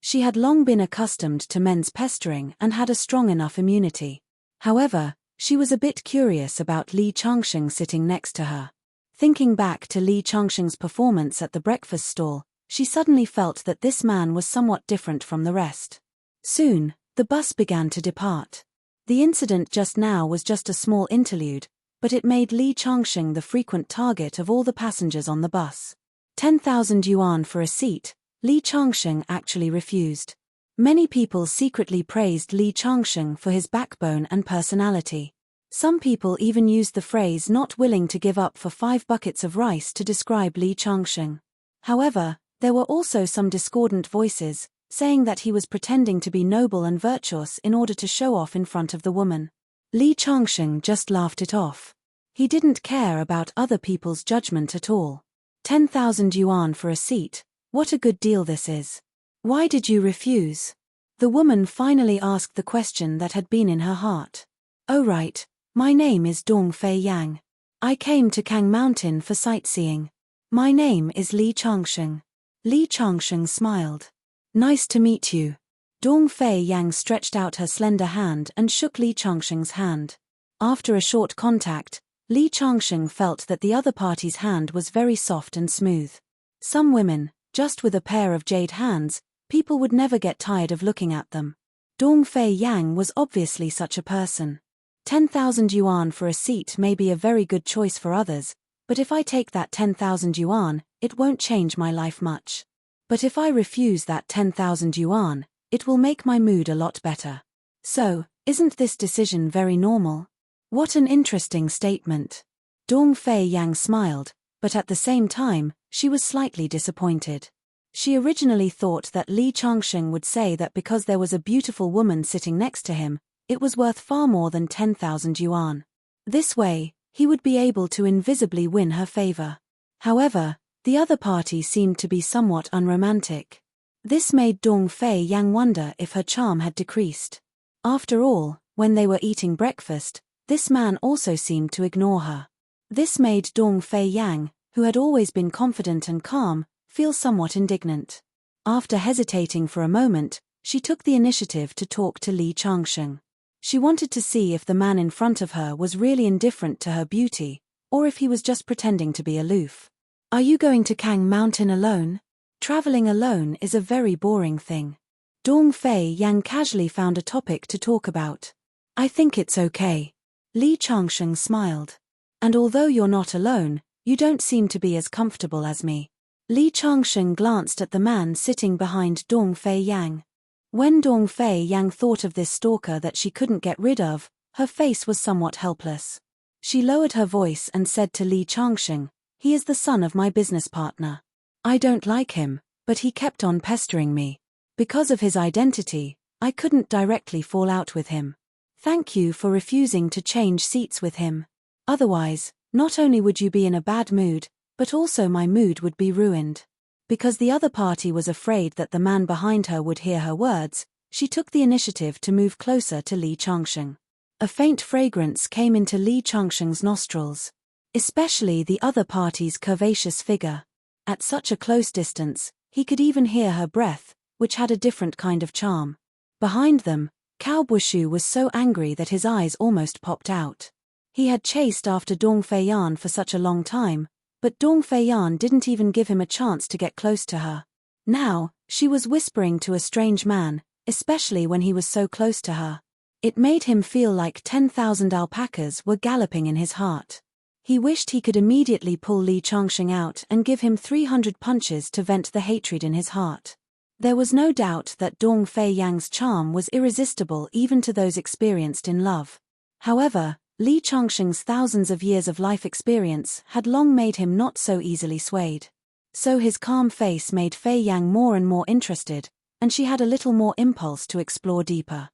She had long been accustomed to men's pestering and had a strong enough immunity. However, she was a bit curious about Li Changsheng sitting next to her. Thinking back to Li Changsheng's performance at the breakfast stall, she suddenly felt that this man was somewhat different from the rest. Soon, the bus began to depart. The incident just now was just a small interlude, but it made Li Changsheng the frequent target of all the passengers on the bus. 10,000 yuan for a seat, Li Changsheng actually refused. Many people secretly praised Li Changsheng for his backbone and personality. Some people even used the phrase "not willing to give up for 5 buckets of rice" to describe Li Changsheng. However, there were also some discordant voices, saying that he was pretending to be noble and virtuous in order to show off in front of the woman. Li Changsheng just laughed it off. He didn't care about other people's judgment at all. 10,000 yuan for a seat, what a good deal this is. Why did you refuse? The woman finally asked the question that had been in her heart. Oh right, my name is Dong Fei Yang. I came to Kang Mountain for sightseeing. My name is Li Changsheng. Li Changsheng smiled. Nice to meet you. Dong Fei Yang stretched out her slender hand and shook Li Changsheng's hand. After a short contact, Li Changsheng felt that the other party's hand was very soft and smooth. Some women, just with a pair of jade hands, people would never get tired of looking at them. Dong Fei Yang was obviously such a person. 10,000 yuan for a seat may be a very good choice for others, but if I take that 10,000 yuan, it won't change my life much. But if I refuse that 10,000 yuan, it will make my mood a lot better. So, isn't this decision very normal? What an interesting statement. Dong Fei Yang smiled, but at the same time, she was slightly disappointed. She originally thought that Li Changsheng would say that because there was a beautiful woman sitting next to him, it was worth far more than 10,000 yuan. This way, he would be able to invisibly win her favor. However, the other party seemed to be somewhat unromantic. This made Dong Fei Yang wonder if her charm had decreased. After all, when they were eating breakfast, this man also seemed to ignore her. This made Dong Fei Yang, who had always been confident and calm, feel somewhat indignant. After hesitating for a moment, she took the initiative to talk to Li Changsheng. She wanted to see if the man in front of her was really indifferent to her beauty, or if he was just pretending to be aloof. Are you going to Kang Mountain alone? Traveling alone is a very boring thing. Dong Fei Yang casually found a topic to talk about. I think it's okay. Li Changsheng smiled. And although you're not alone, you don't seem to be as comfortable as me. Li Changsheng glanced at the man sitting behind Dong Fei Yang. When Dong Fei Yang thought of this stalker that she couldn't get rid of, her face was somewhat helpless. She lowered her voice and said to Li Changsheng, "He is the son of my business partner. I don't like him, but he kept on pestering me. Because of his identity, I couldn't directly fall out with him. Thank you for refusing to change seats with him. Otherwise, not only would you be in a bad mood, but also my mood would be ruined." Because the other party was afraid that the man behind her would hear her words, she took the initiative to move closer to Li Changsheng. A faint fragrance came into Li Changsheng's nostrils, especially the other party's curvaceous figure. At such a close distance, he could even hear her breath, which had a different kind of charm. Behind them, Cao Bushu was so angry that his eyes almost popped out. He had chased after Dong Fei Yan for such a long time, but Dong Fei Yan didn't even give him a chance to get close to her. Now, she was whispering to a strange man, especially when he was so close to her. It made him feel like 10,000 alpacas were galloping in his heart. He wished he could immediately pull Li Changsheng out and give him 300 punches to vent the hatred in his heart. There was no doubt that Dong Fei Yang's charm was irresistible even to those experienced in love. However, Li Changsheng's thousands of years of life experience had long made him not so easily swayed. So his calm face made Fei Yang more and more interested, and she had a little more impulse to explore deeper.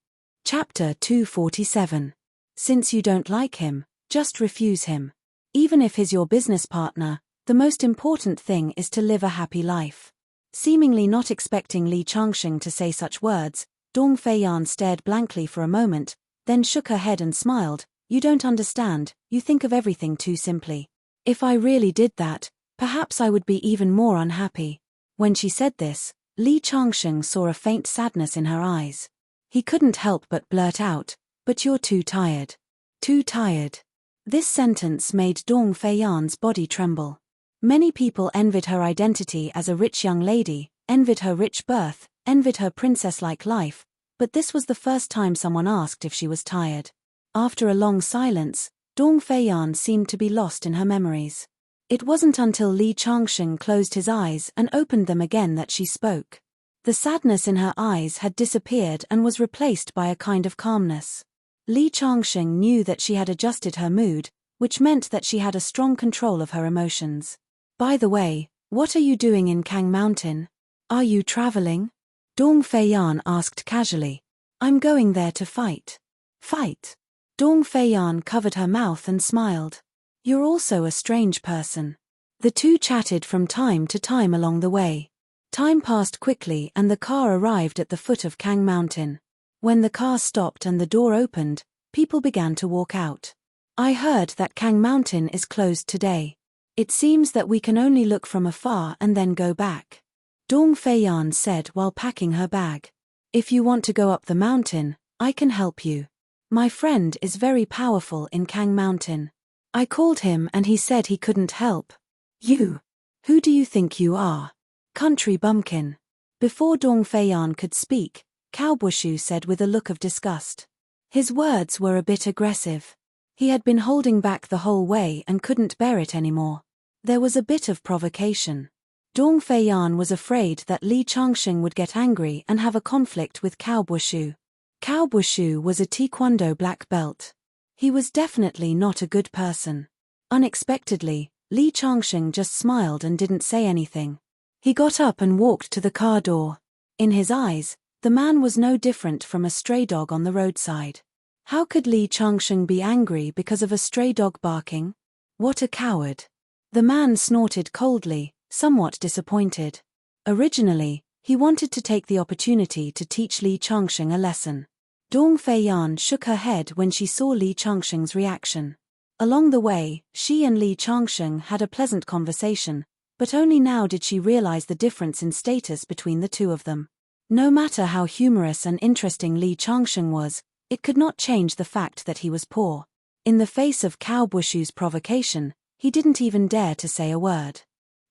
Chapter 247. Since you don't like him, just refuse him. Even if he's your business partner, the most important thing is to live a happy life. Seemingly not expecting Li Changsheng to say such words, Dong Feiyan stared blankly for a moment, then shook her head and smiled. You don't understand, you think of everything too simply. If I really did that, perhaps I would be even more unhappy. When she said this, Li Changsheng saw a faint sadness in her eyes. He couldn't help but blurt out, "But you're too tired." Too tired. This sentence made Dong Feiyan's body tremble. Many people envied her identity as a rich young lady, envied her rich birth, envied her princess-like life, but this was the first time someone asked if she was tired. After a long silence, Dong Feiyan seemed to be lost in her memories. It wasn't until Li Changsheng closed his eyes and opened them again that she spoke. The sadness in her eyes had disappeared and was replaced by a kind of calmness. Li Changsheng knew that she had adjusted her mood, which meant that she had a strong control of her emotions. By the way, what are you doing in Kang Mountain? Are you traveling? Dong Feiyan asked casually. I'm going there to fight. Fight? Dong Feiyan covered her mouth and smiled. You're also a strange person. The two chatted from time to time along the way. Time passed quickly and the car arrived at the foot of Kang Mountain. When the car stopped and the door opened, people began to walk out. I heard that Kang Mountain is closed today. It seems that we can only look from afar and then go back. Dong Feiyan said while packing her bag. If you want to go up the mountain, I can help you. My friend is very powerful in Kang Mountain. I called him and he said he couldn't help. You? Who do you think you are? Country bumpkin. Before Dong Feiyan could speak, Kaobushu said with a look of disgust. His words were a bit aggressive. He had been holding back the whole way and couldn't bear it anymore. There was a bit of provocation. Dong Feiyan was afraid that Li Changsheng would get angry and have a conflict with Kaobushu. Kaobushu was a taekwondo black belt. He was definitely not a good person. Unexpectedly, Li Changsheng just smiled and didn't say anything. He got up and walked to the car door. In his eyes, the man was no different from a stray dog on the roadside. How could Li Changsheng be angry because of a stray dog barking? What a coward. The man snorted coldly, somewhat disappointed. Originally, he wanted to take the opportunity to teach Li Changsheng a lesson. Dong Feiyan shook her head when she saw Li Changsheng's reaction. Along the way, she and Li Changsheng had a pleasant conversation, but only now did she realize the difference in status between the two of them. No matter how humorous and interesting Li Changsheng was, it could not change the fact that he was poor. In the face of Kaobushu's provocation, he didn't even dare to say a word.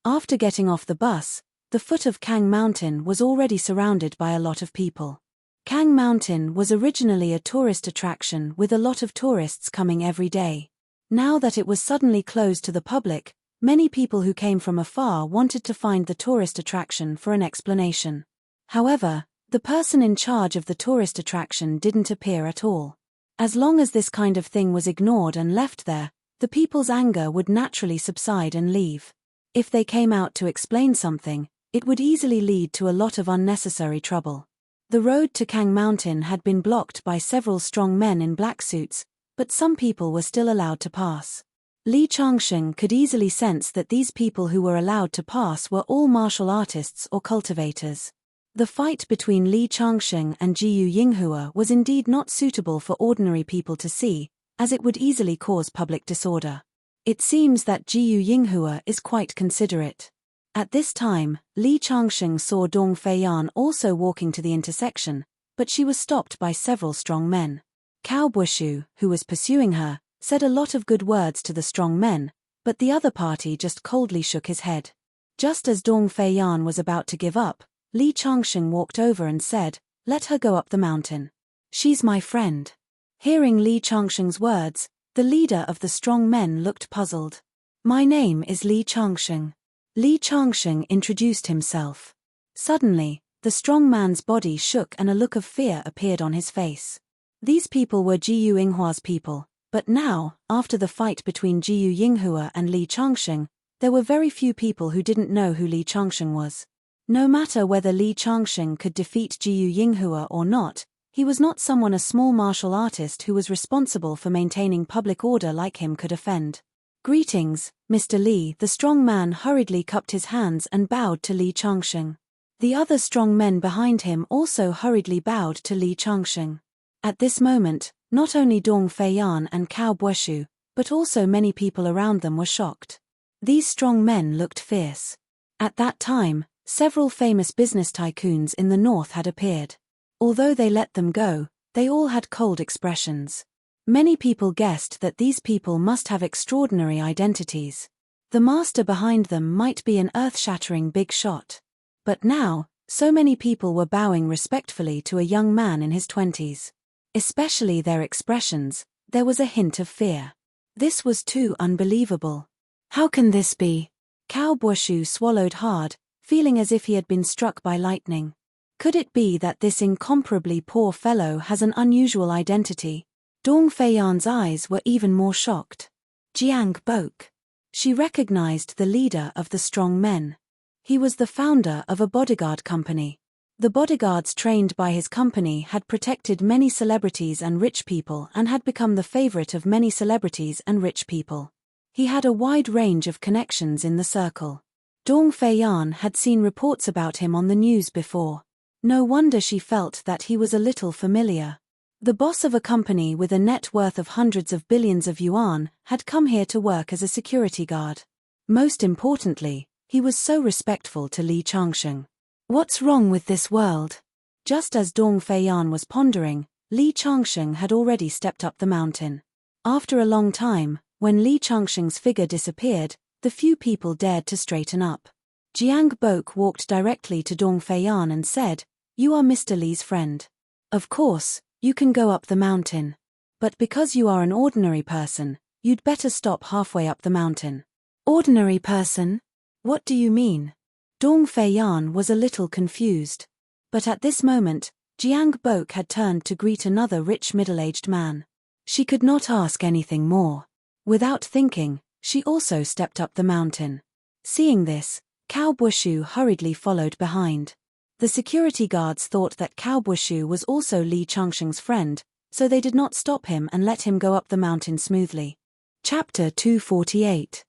After getting off the bus, the foot of Kang Mountain was already surrounded by a lot of people. Kang Mountain was originally a tourist attraction with a lot of tourists coming every day. Now that it was suddenly closed to the public, many people who came from afar wanted to find the tourist attraction for an explanation. However, the person in charge of the tourist attraction didn't appear at all. As long as this kind of thing was ignored and left there, the people's anger would naturally subside and leave. If they came out to explain something, it would easily lead to a lot of unnecessary trouble. The road to Kang Mountain had been blocked by several strong men in black suits, but some people were still allowed to pass. Li Changsheng could easily sense that these people who were allowed to pass were all martial artists or cultivators. The fight between Li Changsheng and Jiyu Yinghua was indeed not suitable for ordinary people to see, as it would easily cause public disorder. It seems that Jiyu Yinghua is quite considerate. At this time, Li Changsheng saw Dong Feiyan also walking to the intersection, but she was stopped by several strong men. Kaobushu, who was pursuing her, said a lot of good words to the strong men, but the other party just coldly shook his head. Just as Dong Feiyan was about to give up, Li Changsheng walked over and said, "Let her go up the mountain. She's my friend." Hearing Li Changsheng's words, the leader of the strong men looked puzzled. "My name is Li Changsheng." Li Changsheng introduced himself. Suddenly, the strong man's body shook and a look of fear appeared on his face. These people were Jiyu Yinghua's people, But now, after the fight between Jiyu Yinghua and Li Changsheng, there were very few people who didn't know who Li Changsheng was. No matter whether Li Changsheng could defeat Jiyu Yinghua or not, he was not someone a small martial artist who was responsible for maintaining public order like him could offend. "Greetings, Mr. Li." The strong man hurriedly cupped his hands and bowed to Li Changsheng. The other strong men behind him also hurriedly bowed to Li Changsheng. At this moment, not only Dong Feiyan and Cao Bueshu, but also many people around them were shocked. These strong men looked fierce. At that time, several famous business tycoons in the north had appeared. Although they let them go, they all had cold expressions. Many people guessed that these people must have extraordinary identities. The master behind them might be an earth-shattering big shot. But now, so many people were bowing respectfully to a young man in his 20s. Especially their expressions, there was a hint of fear. This was too unbelievable. How can this be? Cao Bueshu swallowed hard, feeling as if he had been struck by lightning. Could it be that this incomparably poor fellow has an unusual identity? Dong Feiyan's eyes were even more shocked. Jiang Bok. She recognized the leader of the strong men. He was the founder of a bodyguard company. The bodyguards trained by his company had protected many celebrities and rich people and had become the favorite of many celebrities and rich people. He had a wide range of connections in the circle. Dong Feiyan had seen reports about him on the news before. No wonder she felt that he was a little familiar. The boss of a company with a net worth of hundreds of billions of yuan had come here to work as a security guard. Most importantly, he was so respectful to Li Changsheng. What's wrong with this world? Just as Dong Feiyan was pondering, Li Changsheng had already stepped up the mountain. After a long time, when Li Changsheng's figure disappeared, the few people dared to straighten up. Jiang Bok walked directly to Dong Feiyan and said, "You are Mr. Li's friend. Of course, you can go up the mountain. But because you are an ordinary person, you'd better stop halfway up the mountain." "Ordinary person? What do you mean?" Dong Feiyan was a little confused. But at this moment, Jiang Bok had turned to greet another rich middle-aged man. She could not ask anything more. Without thinking, she also stepped up the mountain. Seeing this, Cao Bueshu hurriedly followed behind. The security guards thought that Cao Bueshu was also Li Changsheng's friend, so they did not stop him and let him go up the mountain smoothly. Chapter 248.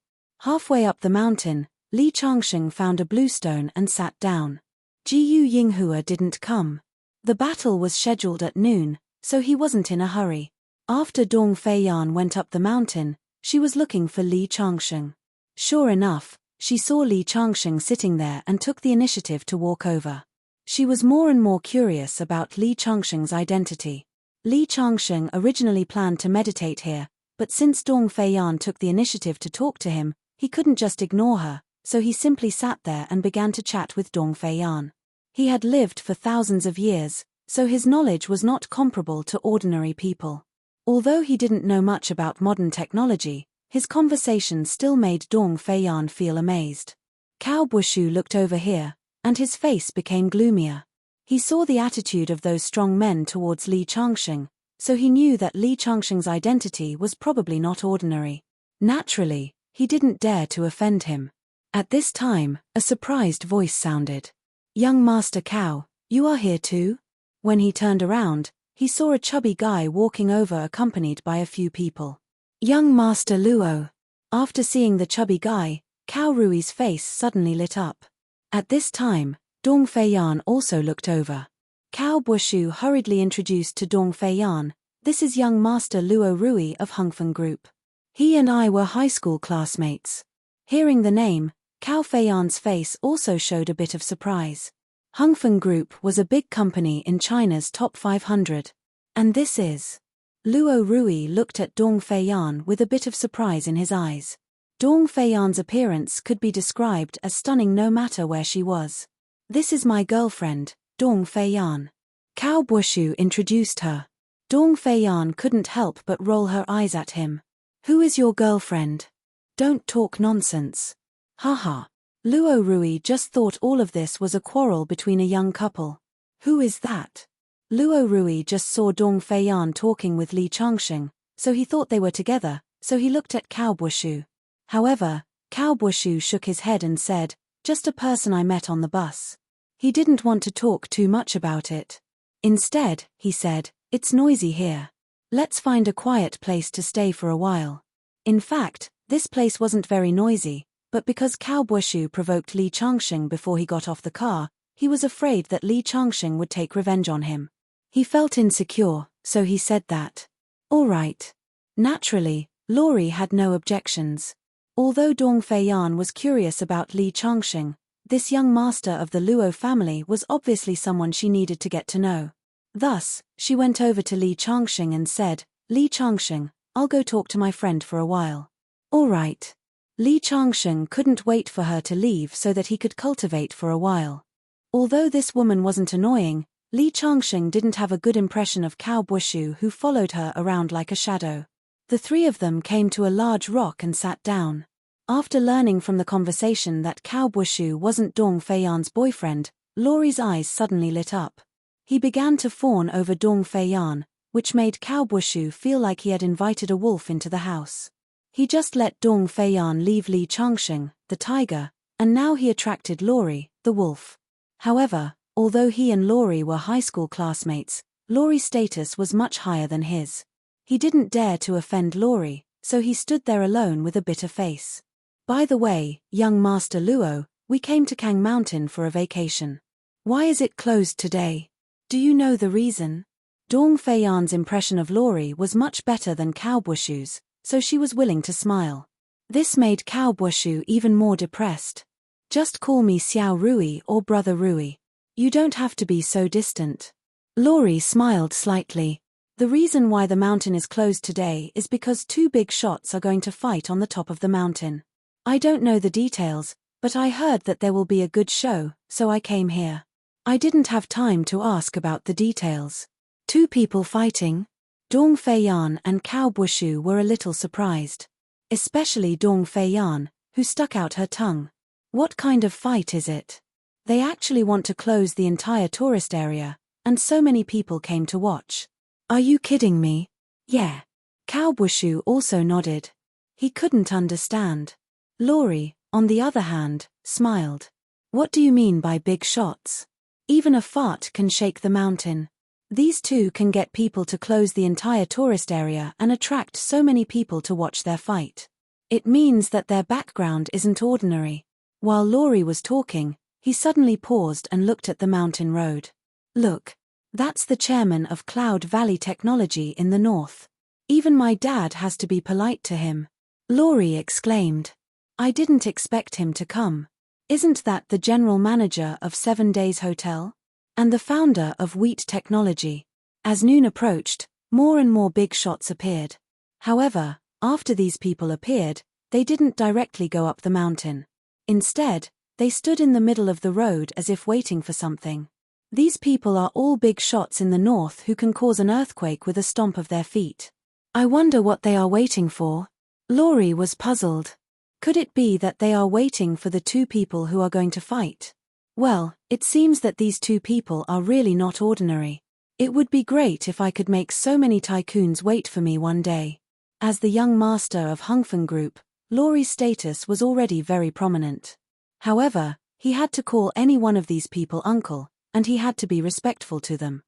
Halfway up the mountain, Li Changsheng found a bluestone and sat down. Jiyu Yinghua didn't come. The battle was scheduled at noon, so he wasn't in a hurry. After Dong Feiyan went up the mountain, she was looking for Li Changsheng. Sure enough, she saw Li Changsheng sitting there and took the initiative to walk over. She was more and more curious about Li Changsheng's identity. Li Changsheng originally planned to meditate here, but since Dong Feiyan took the initiative to talk to him, he couldn't just ignore her, so he simply sat there and began to chat with Dong Feiyan. He had lived for thousands of years, so his knowledge was not comparable to ordinary people. Although he didn't know much about modern technology, his conversation still made Dong Feiyan feel amazed. Cao Bueshu looked over here, and his face became gloomier. He saw the attitude of those strong men towards Li Changsheng, so he knew that Li Changsheng's identity was probably not ordinary. Naturally, he didn't dare to offend him. At this time, a surprised voice sounded. "Young Master Cao, you are here too?" When he turned around, he saw a chubby guy walking over accompanied by a few people. "Young Master Luo." After seeing the chubby guy, Cao Rui's face suddenly lit up. At this time, Dong Feiyan also looked over. Cao Bueshu hurriedly introduced to Dong Feiyan, "This is young Master Luo Rui of Hungfeng Group. He and I were high school classmates." Hearing the name, Cao Feiyan's face also showed a bit of surprise. Hungfeng Group was a big company in China's top 500. And this is... Luo Rui looked at Dong Feiyan with a bit of surprise in his eyes. Dong Feiyan's appearance could be described as stunning no matter where she was. "This is my girlfriend, Dong Feiyan." Cao Bueshu introduced her. Dong Feiyan couldn't help but roll her eyes at him. "Who is your girlfriend? Don't talk nonsense." Haha. Luo Rui just thought all of this was a quarrel between a young couple. "Who is that?" Luo Rui just saw Dong Feiyan talking with Li Changsheng, so he thought they were together, so he looked at Cao Buoshu. However, Cao Buoshu shook his head and said, "Just a person I met on the bus." He didn't want to talk too much about it. Instead, he said, "It's noisy here. Let's find a quiet place to stay for a while." In fact, this place wasn't very noisy, but because Cao Buoshu provoked Li Changsheng before he got off the car, he was afraid that Li Changsheng would take revenge on him. He felt insecure, so he said that. All right. Naturally, Lori had no objections. Although Dong Feiyan was curious about Li Changsheng, this young master of the Luo family was obviously someone she needed to get to know. Thus, she went over to Li Changsheng and said, "Li Changsheng, I'll go talk to my friend for a while." All right. Li Changsheng couldn't wait for her to leave so that he could cultivate for a while. Although this woman wasn't annoying, Li Changsheng didn't have a good impression of Cao Buoshu, who followed her around like a shadow. The three of them came to a large rock and sat down. After learning from the conversation that Cao Buoshu wasn't Dong Feiyan's boyfriend, Lori's eyes suddenly lit up. He began to fawn over Dong Feiyan, which made Cao Buoshu feel like he had invited a wolf into the house. He just let Dong Feiyan leave Li Changsheng, the tiger, and now he attracted Lori, the wolf. However, although he and Lori were high school classmates, Lori's status was much higher than his. He didn't dare to offend Lori, so he stood there alone with a bitter face. "By the way, young Master Luo, we came to Kang Mountain for a vacation. Why is it closed today? Do you know the reason?" Dong Feiyan's impression of Lori was much better than Cao Buoshu's, so she was willing to smile. This made Cao Buoshu even more depressed. "Just call me Xiao Rui or Brother Rui. You don't have to be so distant." Lori smiled slightly. "The reason why the mountain is closed today is because two big shots are going to fight on the top of the mountain. I don't know the details, but I heard that there will be a good show, so I came here. I didn't have time to ask about the details." Two people fighting? Dong Feiyan and Cao Buoshu were a little surprised. Especially Dong Feiyan, who stuck out her tongue. "What kind of fight is it? They actually want to close the entire tourist area, and so many people came to watch. Are you kidding me?" "Yeah." Cao Buoshu also nodded. He couldn't understand. Lori, on the other hand, smiled. "What do you mean by big shots? Even a fart can shake the mountain. These two can get people to close the entire tourist area and attract so many people to watch their fight. It means that their background isn't ordinary." While Lori was talking, he suddenly paused and looked at the mountain road. "Look. That's the chairman of Cloud Valley Technology in the north. Even my dad has to be polite to him." Lori exclaimed. "I didn't expect him to come. Isn't that the general manager of 7 Days Hotel? And the founder of Wheat Technology?" As noon approached, more and more big shots appeared. However, after these people appeared, they didn't directly go up the mountain. Instead, they stood in the middle of the road as if waiting for something. These people are all big shots in the north who can cause an earthquake with a stomp of their feet. I wonder what they are waiting for. Lori was puzzled. Could it be that they are waiting for the two people who are going to fight? Well, it seems that these two people are really not ordinary. It would be great if I could make so many tycoons wait for me one day. As the young master of Hongfen Group, Lori's status was already very prominent. However, he had to call any one of these people uncle, and he had to be respectful to them.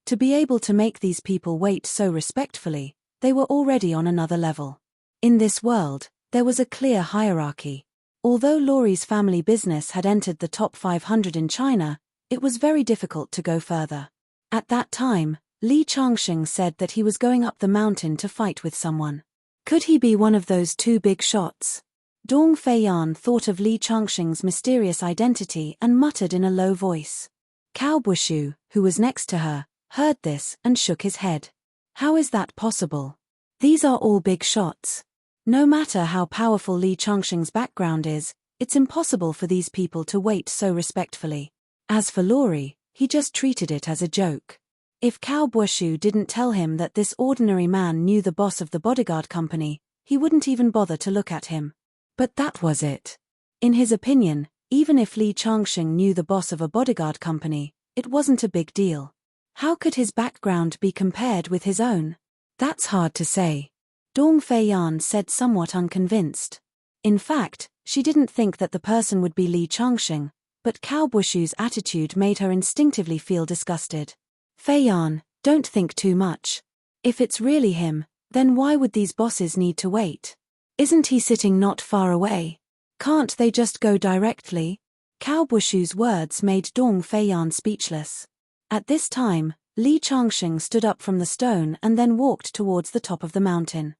To be able to make these people wait so respectfully, they were already on another level. In this world, there was a clear hierarchy. Although Lori's family business had entered the top 500 in China, it was very difficult to go further. At that time, Li Changsheng said that he was going up the mountain to fight with someone. Could he be one of those two big shots? Dong Feiyan thought of Li Changsheng's mysterious identity and muttered in a low voice. Cao Buoshu, who was next to her, heard this and shook his head. How is that possible? These are all big shots. No matter how powerful Li Changsheng's background is, it's impossible for these people to wait so respectfully. As for Lori, he just treated it as a joke. If Cao Buoshu didn't tell him that this ordinary man knew the boss of the bodyguard company, he wouldn't even bother to look at him. But that was it. In his opinion, even if Li Changsheng knew the boss of a bodyguard company, it wasn't a big deal. How could his background be compared with his own? That's hard to say. Dong Feiyan said, somewhat unconvinced. In fact, she didn't think that the person would be Li Changsheng, but Cao Bushu's attitude made her instinctively feel disgusted. Feiyan, don't think too much. If it's really him, then why would these bosses need to wait? Isn't he sitting not far away? Can't they just go directly? Cao Bushu's words made Dong Feiyan speechless. At this time, Li Changsheng stood up from the stone and then walked towards the top of the mountain.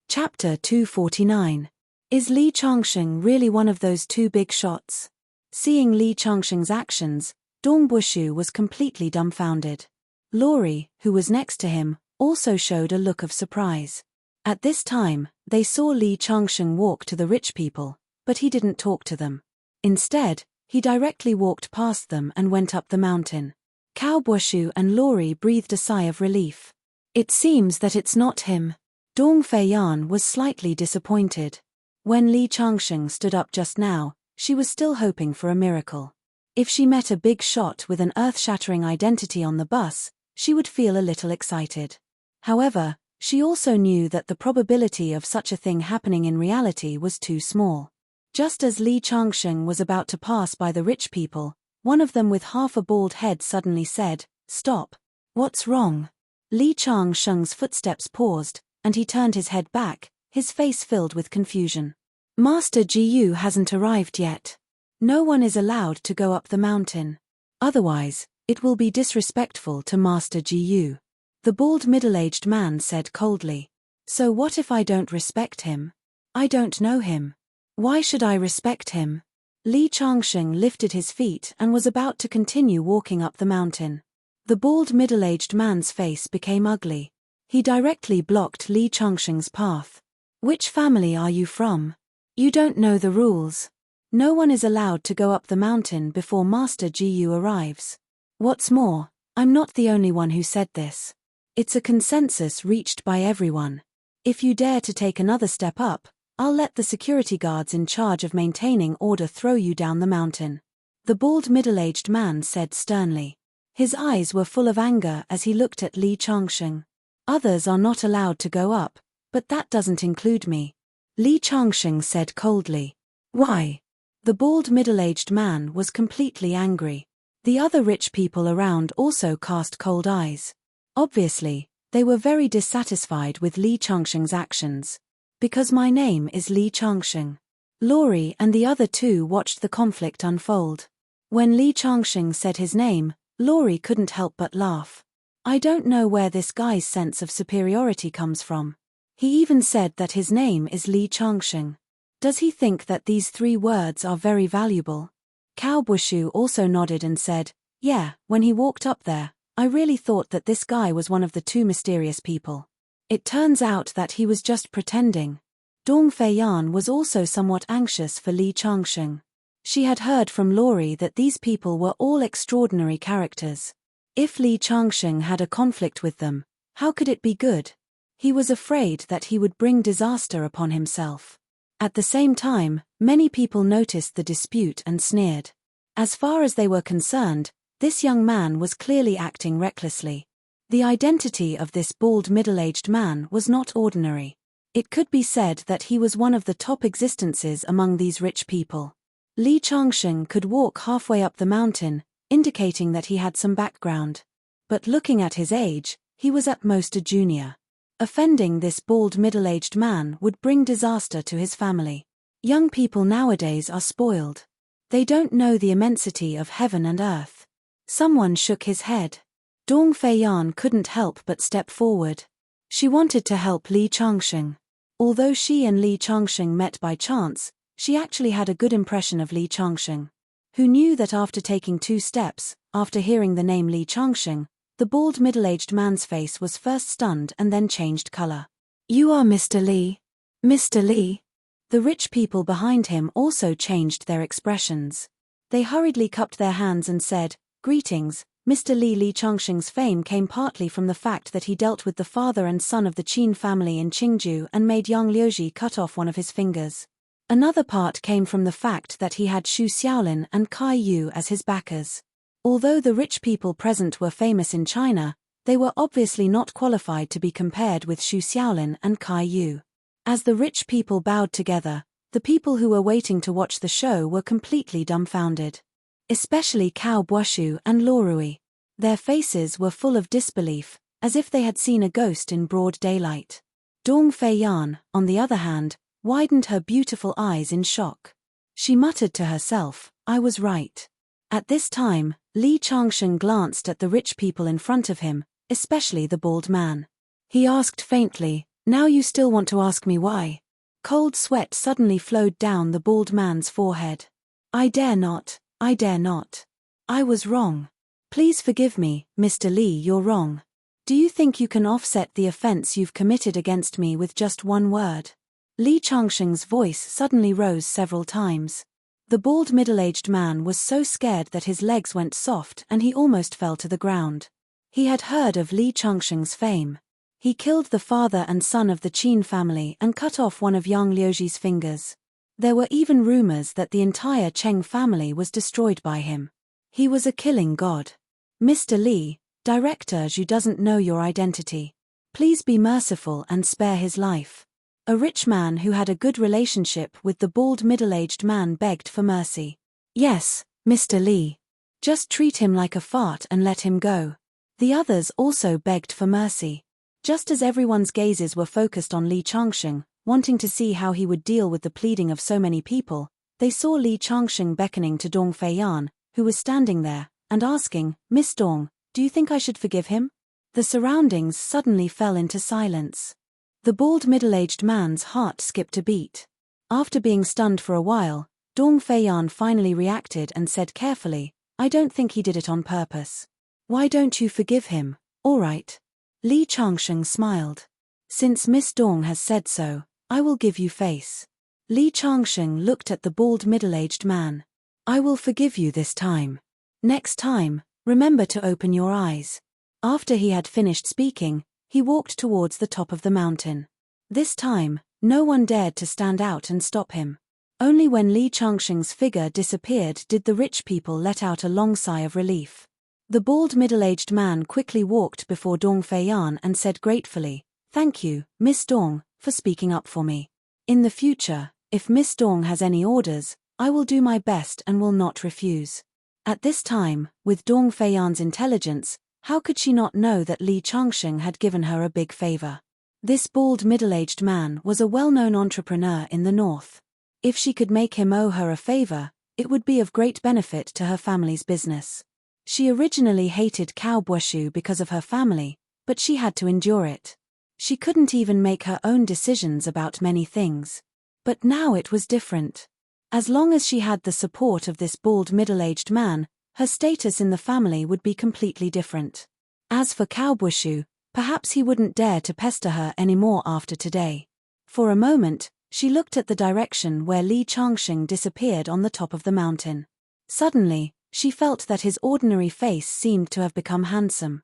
Chapter 249. Is Li Changsheng really one of those two big shots? Seeing Li Changsheng's actions, Dong Bushu was completely dumbfounded. Lori, who was next to him, also showed a look of surprise. At this time, they saw Li Changsheng walk to the rich people, but he didn't talk to them. Instead, he directly walked past them and went up the mountain. Cao Bushu and Lori breathed a sigh of relief. It seems that it's not him. Dong Feiyan was slightly disappointed. When Li Changsheng stood up just now, she was still hoping for a miracle. If she met a big shot with an earth-shattering identity on the bus, she would feel a little excited. However, she also knew that the probability of such a thing happening in reality was too small. Just as Li Changsheng was about to pass by the rich people, one of them with half a bald head suddenly said, "Stop. What's wrong?" Li Changsheng's footsteps paused, and he turned his head back, his face filled with confusion. "Master Jiyu hasn't arrived yet. No one is allowed to go up the mountain. Otherwise, it will be disrespectful to Master Jiyu." The bald middle-aged man said coldly. "So what if I don't respect him? I don't know him. Why should I respect him?" Li Changsheng lifted his feet and was about to continue walking up the mountain. The bald middle-aged man's face became ugly. He directly blocked Li Changsheng's path. "Which family are you from? You don't know the rules. No one is allowed to go up the mountain before Master Jiyu arrives. What's more, I'm not the only one who said this. It's a consensus reached by everyone. If you dare to take another step up, I'll let the security guards in charge of maintaining order throw you down the mountain." The bald middle-aged man said sternly. His eyes were full of anger as he looked at Li Changsheng. "Others are not allowed to go up, but that doesn't include me," Li Changsheng said coldly. "Why?" The bald middle-aged man was completely angry. The other rich people around also cast cold eyes. Obviously, they were very dissatisfied with Li Changsheng's actions. "Because my name is Li Changsheng." Lori and the other two watched the conflict unfold. When Li Changsheng said his name, Lori couldn't help but laugh. "I don't know where this guy's sense of superiority comes from. He even said that his name is Li Changsheng. Does he think that these 3 words are very valuable?" Cao Bushu also nodded and said, "Yeah, when he walked up there, I really thought that this guy was one of the 2 mysterious people. It turns out that he was just pretending." Dong Feiyan was also somewhat anxious for Li Changsheng. She had heard from Lori that these people were all extraordinary characters. If Li Changsheng had a conflict with them, how could it be good? He was afraid that he would bring disaster upon himself. At the same time, many people noticed the dispute and sneered. As far as they were concerned, this young man was clearly acting recklessly. The identity of this bald middle-aged man was not ordinary. It could be said that he was one of the top existences among these rich people. Li Changsheng could walk halfway up the mountain, indicating that he had some background. But looking at his age, he was at most a junior. Offending this bald middle-aged man would bring disaster to his family. Young people nowadays are spoiled. They don't know the immensity of heaven and earth. Someone shook his head. Dong Feiyan couldn't help but step forward. She wanted to help Li Changsheng. Although she and Li Changsheng met by chance, she actually had a good impression of Li Changsheng. Who knew that after taking 2 steps, after hearing the name Li Changsheng, the bald middle-aged man's face was first stunned and then changed color. "You are Mr. Li. Mr. Li." The rich people behind him also changed their expressions. They hurriedly cupped their hands and said, "Greetings, Mr. Li." Li Changsheng's fame came partly from the fact that he dealt with the father and son of the Qin family in Qingju and made Yang Liuji cut off one of his fingers. Another part came from the fact that he had Xu Xiaolin and Kai Yu as his backers. Although the rich people present were famous in China, They were obviously not qualified to be compared with Xu Xiaolin and Kai Yu. As the rich people bowed together, the people who were waiting to watch the show were completely dumbfounded. Especially Cao Buoshu and Luorui. Their faces were full of disbelief, as if they had seen a ghost in broad daylight. Dong Feiyan, on the other hand, widened her beautiful eyes in shock. She muttered to herself, "I was right." At this time, Li Changsheng glanced at the rich people in front of him, especially the bald man. He asked faintly, "Now you still want to ask me why?" Cold sweat suddenly flowed down the bald man's forehead. I dare not. I was wrong. Please forgive me, Mr. Li, you're wrong. Do you think you can offset the offense you've committed against me with just one word?" Li Changsheng's voice suddenly rose several times. The bald middle-aged man was so scared that his legs went soft and he almost fell to the ground. He had heard of Li Changsheng's fame. He killed the father and son of the Qin family and cut off one of Yang Liuji's fingers. There were even rumors that the entire Cheng family was destroyed by him. He was a killing god. "Mr. Li, Director Zhu doesn't know your identity. Please be merciful and spare his life." A rich man who had a good relationship with the bald middle-aged man begged for mercy. "Yes, Mr. Li. Just treat him like a fart and let him go." The others also begged for mercy. Just as everyone's gazes were focused on Li Changsheng, wanting to see how he would deal with the pleading of so many people, they saw Li Changsheng beckoning to Dong Feiyan, who was standing there, and asking, "Miss Dong, do you think I should forgive him?" The surroundings suddenly fell into silence. The bald middle-aged man's heart skipped a beat. After being stunned for a while, Dong Feiyan finally reacted and said carefully, "I don't think he did it on purpose." "Why don't you forgive him?" "All right." Li Changsheng smiled. "Since Miss Dong has said so, I will give you face." Li Changsheng looked at the bald middle-aged man. "I will forgive you this time. Next time, remember to open your eyes." After he had finished speaking, he walked towards the top of the mountain. This time, no one dared to stand out and stop him. Only when Li Changsheng's figure disappeared did the rich people let out a long sigh of relief. The bald middle-aged man quickly walked before Dong Feiyan and said gratefully, "Thank you, Miss Dong, for speaking up for me. In the future, if Miss Dong has any orders, I will do my best and will not refuse." At this time, with Dong Feiyan's intelligence, how could she not know that Li Changsheng had given her a big favor? This bald middle-aged man was a well-known entrepreneur in the north. If she could make him owe her a favor, it would be of great benefit to her family's business. She originally hated Cao Buoshu because of her family, but she had to endure it. She couldn't even make her own decisions about many things. But now it was different. As long as she had the support of this bald middle-aged man, her status in the family would be completely different. As for Cao Buoshu, perhaps he wouldn't dare to pester her anymore after today. For a moment, she looked at the direction where Li Changsheng disappeared on the top of the mountain. Suddenly, she felt that his ordinary face seemed to have become handsome.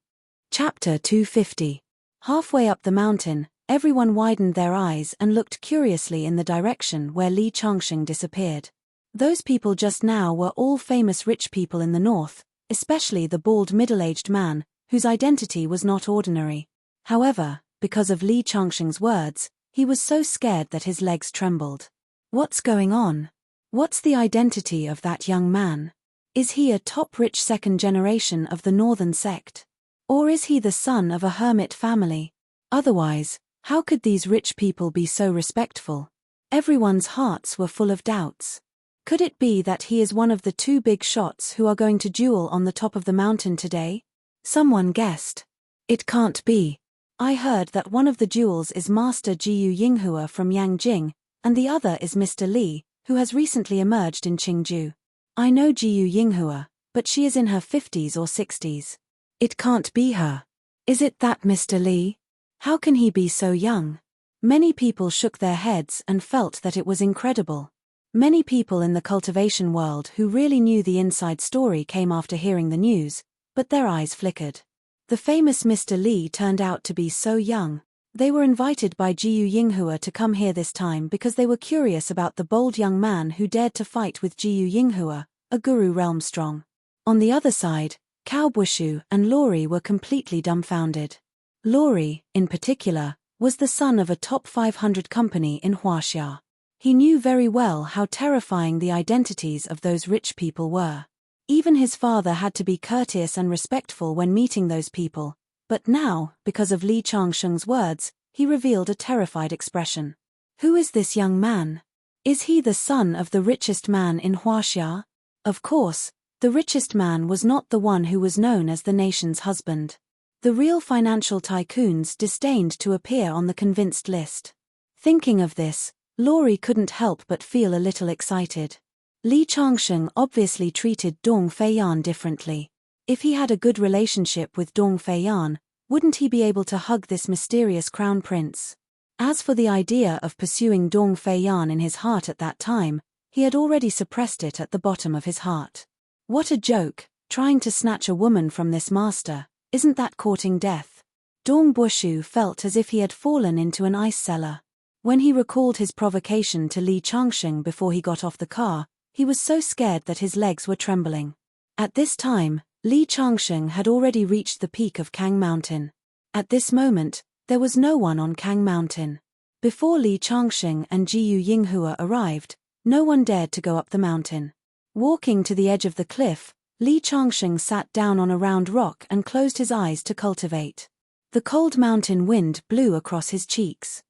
Chapter 250. Halfway up the mountain, everyone widened their eyes and looked curiously in the direction where Li Changsheng disappeared. Those people just now were all famous rich people in the north, especially the bald middle-aged man, whose identity was not ordinary. However, because of Li Changsheng's words, he was so scared that his legs trembled. What's going on? What's the identity of that young man? Is he a top rich second generation of the northern sect? Or is he the son of a hermit family? Otherwise, how could these rich people be so respectful? Everyone's hearts were full of doubts. Could it be that he is one of the two big shots who are going to duel on the top of the mountain today? Someone guessed. It can't be. I heard that one of the duels is Master Jiyu Yinghua from Yangjing, and the other is Mr. Li, who has recently emerged in Qingju. I know Jiyu Yinghua, but she is in her 50s or 60s. It can't be her. Is it that Mr. Li? How can he be so young? Many people shook their heads and felt that it was incredible. Many people in the cultivation world who really knew the inside story came after hearing the news, but their eyes flickered. The famous Mr. Li turned out to be so young. They were invited by Jiyu Yinghua to come here this time because they were curious about the bold young man who dared to fight with Jiyu Yinghua, a guru realm strong. On the other side, Cao Bushu and Lori were completely dumbfounded. Lori, in particular, was the son of a top 500 company in Huaxia. He knew very well how terrifying the identities of those rich people were. Even his father had to be courteous and respectful when meeting those people, but now, because of Li Changsheng's words, he revealed a terrified expression. Who is this young man? Is he the son of the richest man in Huaxia? Of course, the richest man was not the one who was known as the nation's husband. The real financial tycoons disdained to appear on the convinced list. Thinking of this, Lori couldn't help but feel a little excited. Li Changsheng obviously treated Dong Feiyan differently. If he had a good relationship with Dong Feiyan, wouldn't he be able to hug this mysterious crown prince? As for the idea of pursuing Dong Feiyan in his heart at that time, he had already suppressed it at the bottom of his heart. What a joke, trying to snatch a woman from this master, isn't that courting death? Dong Bushu felt as if he had fallen into an ice cellar. When he recalled his provocation to Li Changsheng before he got off the car, he was so scared that his legs were trembling. At this time, Li Changsheng had already reached the peak of Kang Mountain. At this moment, there was no one on Kang Mountain. Before Li Changsheng and Jiyu Yinghua arrived, no one dared to go up the mountain. Walking to the edge of the cliff, Li Changsheng sat down on a round rock and closed his eyes to cultivate. The cold mountain wind blew across his cheeks.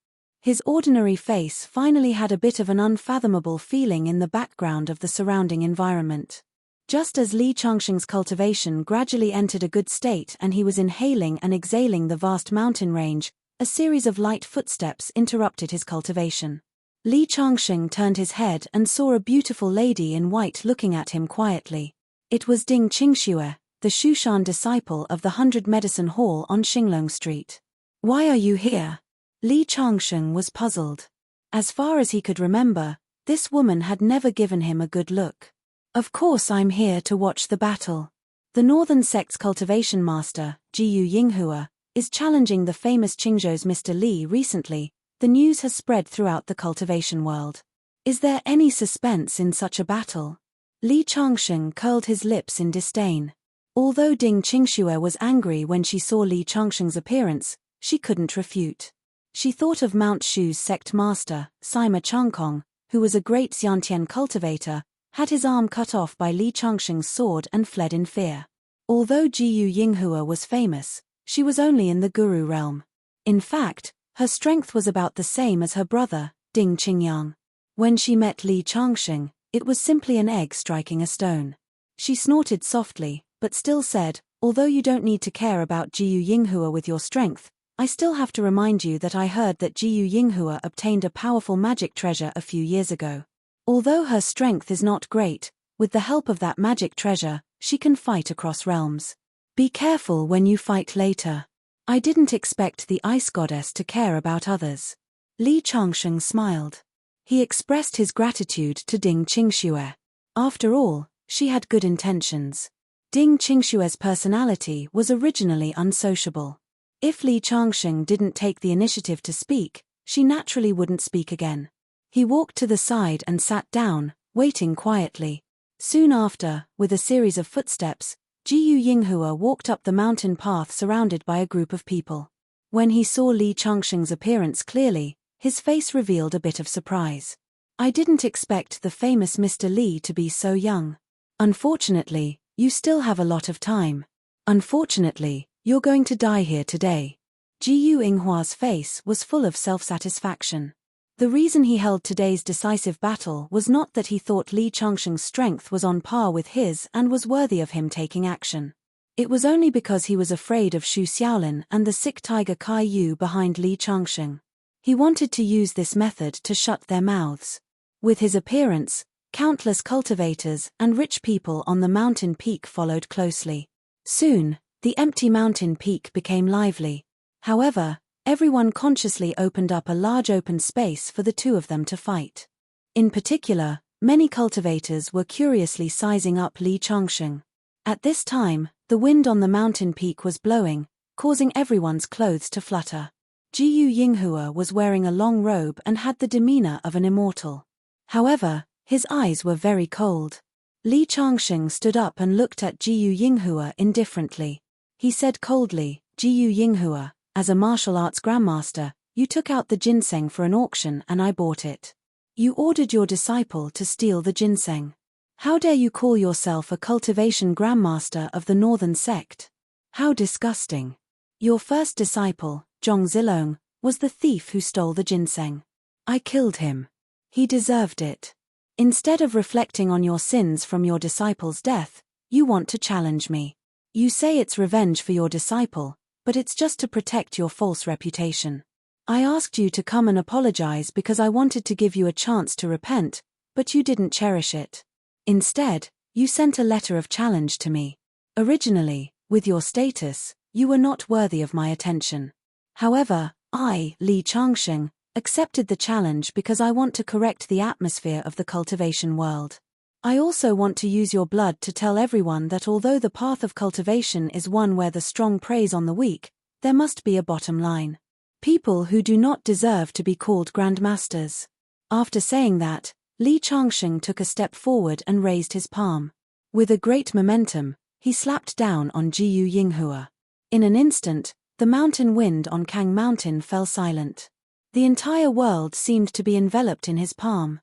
His ordinary face finally had a bit of an unfathomable feeling in the background of the surrounding environment. Just as Li Changsheng's cultivation gradually entered a good state and he was inhaling and exhaling the vast mountain range, a series of light footsteps interrupted his cultivation. Li Changsheng turned his head and saw a beautiful lady in white looking at him quietly. It was Ding Qingxue, the Shushan disciple of the 100 Medicine Hall on Xinglong Street. Why are you here? Li Changsheng was puzzled. As far as he could remember, this woman had never given him a good look. Of course I'm here to watch the battle. The Northern Sect's cultivation master, Jiyu Yinghua, is challenging the famous Qingzhou's Mr. Li recently. The news has spread throughout the cultivation world. Is there any suspense in such a battle? Li Changsheng curled his lips in disdain. Although Ding Qingxue was angry when she saw Li Changsheng's appearance, she couldn't refute. She thought of Mount Shu's sect master, Sima Changkong, who was a great Xiantian cultivator, had his arm cut off by Li Changsheng's sword and fled in fear. Although Jiyu Yinghua was famous, she was only in the guru realm. In fact, her strength was about the same as her brother, Ding Qingyang. When she met Li Changsheng, it was simply an egg striking a stone. She snorted softly, but still said, although you don't need to care about Jiyu Yinghua with your strength, I still have to remind you that I heard that Jiyu Yinghua obtained a powerful magic treasure a few years ago. Although her strength is not great, with the help of that magic treasure, she can fight across realms. Be careful when you fight later. I didn't expect the ice goddess to care about others. Li Changsheng smiled. He expressed his gratitude to Ding Qingxue. After all, she had good intentions. Ding Qingxue's personality was originally unsociable. If Li Changsheng didn't take the initiative to speak, she naturally wouldn't speak again. He walked to the side and sat down, waiting quietly. Soon after, with a series of footsteps, Jiyu Yinghua walked up the mountain path surrounded by a group of people. When he saw Li Changsheng's appearance clearly, his face revealed a bit of surprise. I didn't expect the famous Mr. Li to be so young. Unfortunately, you still have a lot of time. Unfortunately, you're going to die here today. Jiyu Yinghua's face was full of self-satisfaction. The reason he held today's decisive battle was not that he thought Li Changsheng's strength was on par with his and was worthy of him taking action. It was only because he was afraid of Xu Xiaolin and the sick tiger Kai Yu behind Li Changsheng. He wanted to use this method to shut their mouths. With his appearance, countless cultivators and rich people on the mountain peak followed closely. Soon, the empty mountain peak became lively. However, everyone consciously opened up a large open space for the two of them to fight. In particular, many cultivators were curiously sizing up Li Changsheng. At this time, the wind on the mountain peak was blowing, causing everyone's clothes to flutter. Jiyu Yinghua was wearing a long robe and had the demeanor of an immortal. However, his eyes were very cold. Li Changxing stood up and looked at Jiyu Yinghua indifferently. He said coldly, Jiyu Yinghua, as a martial arts grandmaster, you took out the ginseng for an auction and I bought it. You ordered your disciple to steal the ginseng. How dare you call yourself a cultivation grandmaster of the northern sect? How disgusting. Your first disciple, Zhong Zilong, was the thief who stole the ginseng. I killed him. He deserved it. Instead of reflecting on your sins from your disciple's death, you want to challenge me. You say it's revenge for your disciple, but it's just to protect your false reputation. I asked you to come and apologize because I wanted to give you a chance to repent, but you didn't cherish it. Instead, you sent a letter of challenge to me. Originally, with your status, you were not worthy of my attention. However, I, Li Changxing, accepted the challenge because I want to correct the atmosphere of the cultivation world. I also want to use your blood to tell everyone that although the path of cultivation is one where the strong preys on the weak, there must be a bottom line. People who do not deserve to be called grandmasters. After saying that, Li Changxing took a step forward and raised his palm. With a great momentum, he slapped down on Jiyu Yinghua. In an instant, the mountain wind on Kang Mountain fell silent. The entire world seemed to be enveloped in his palm.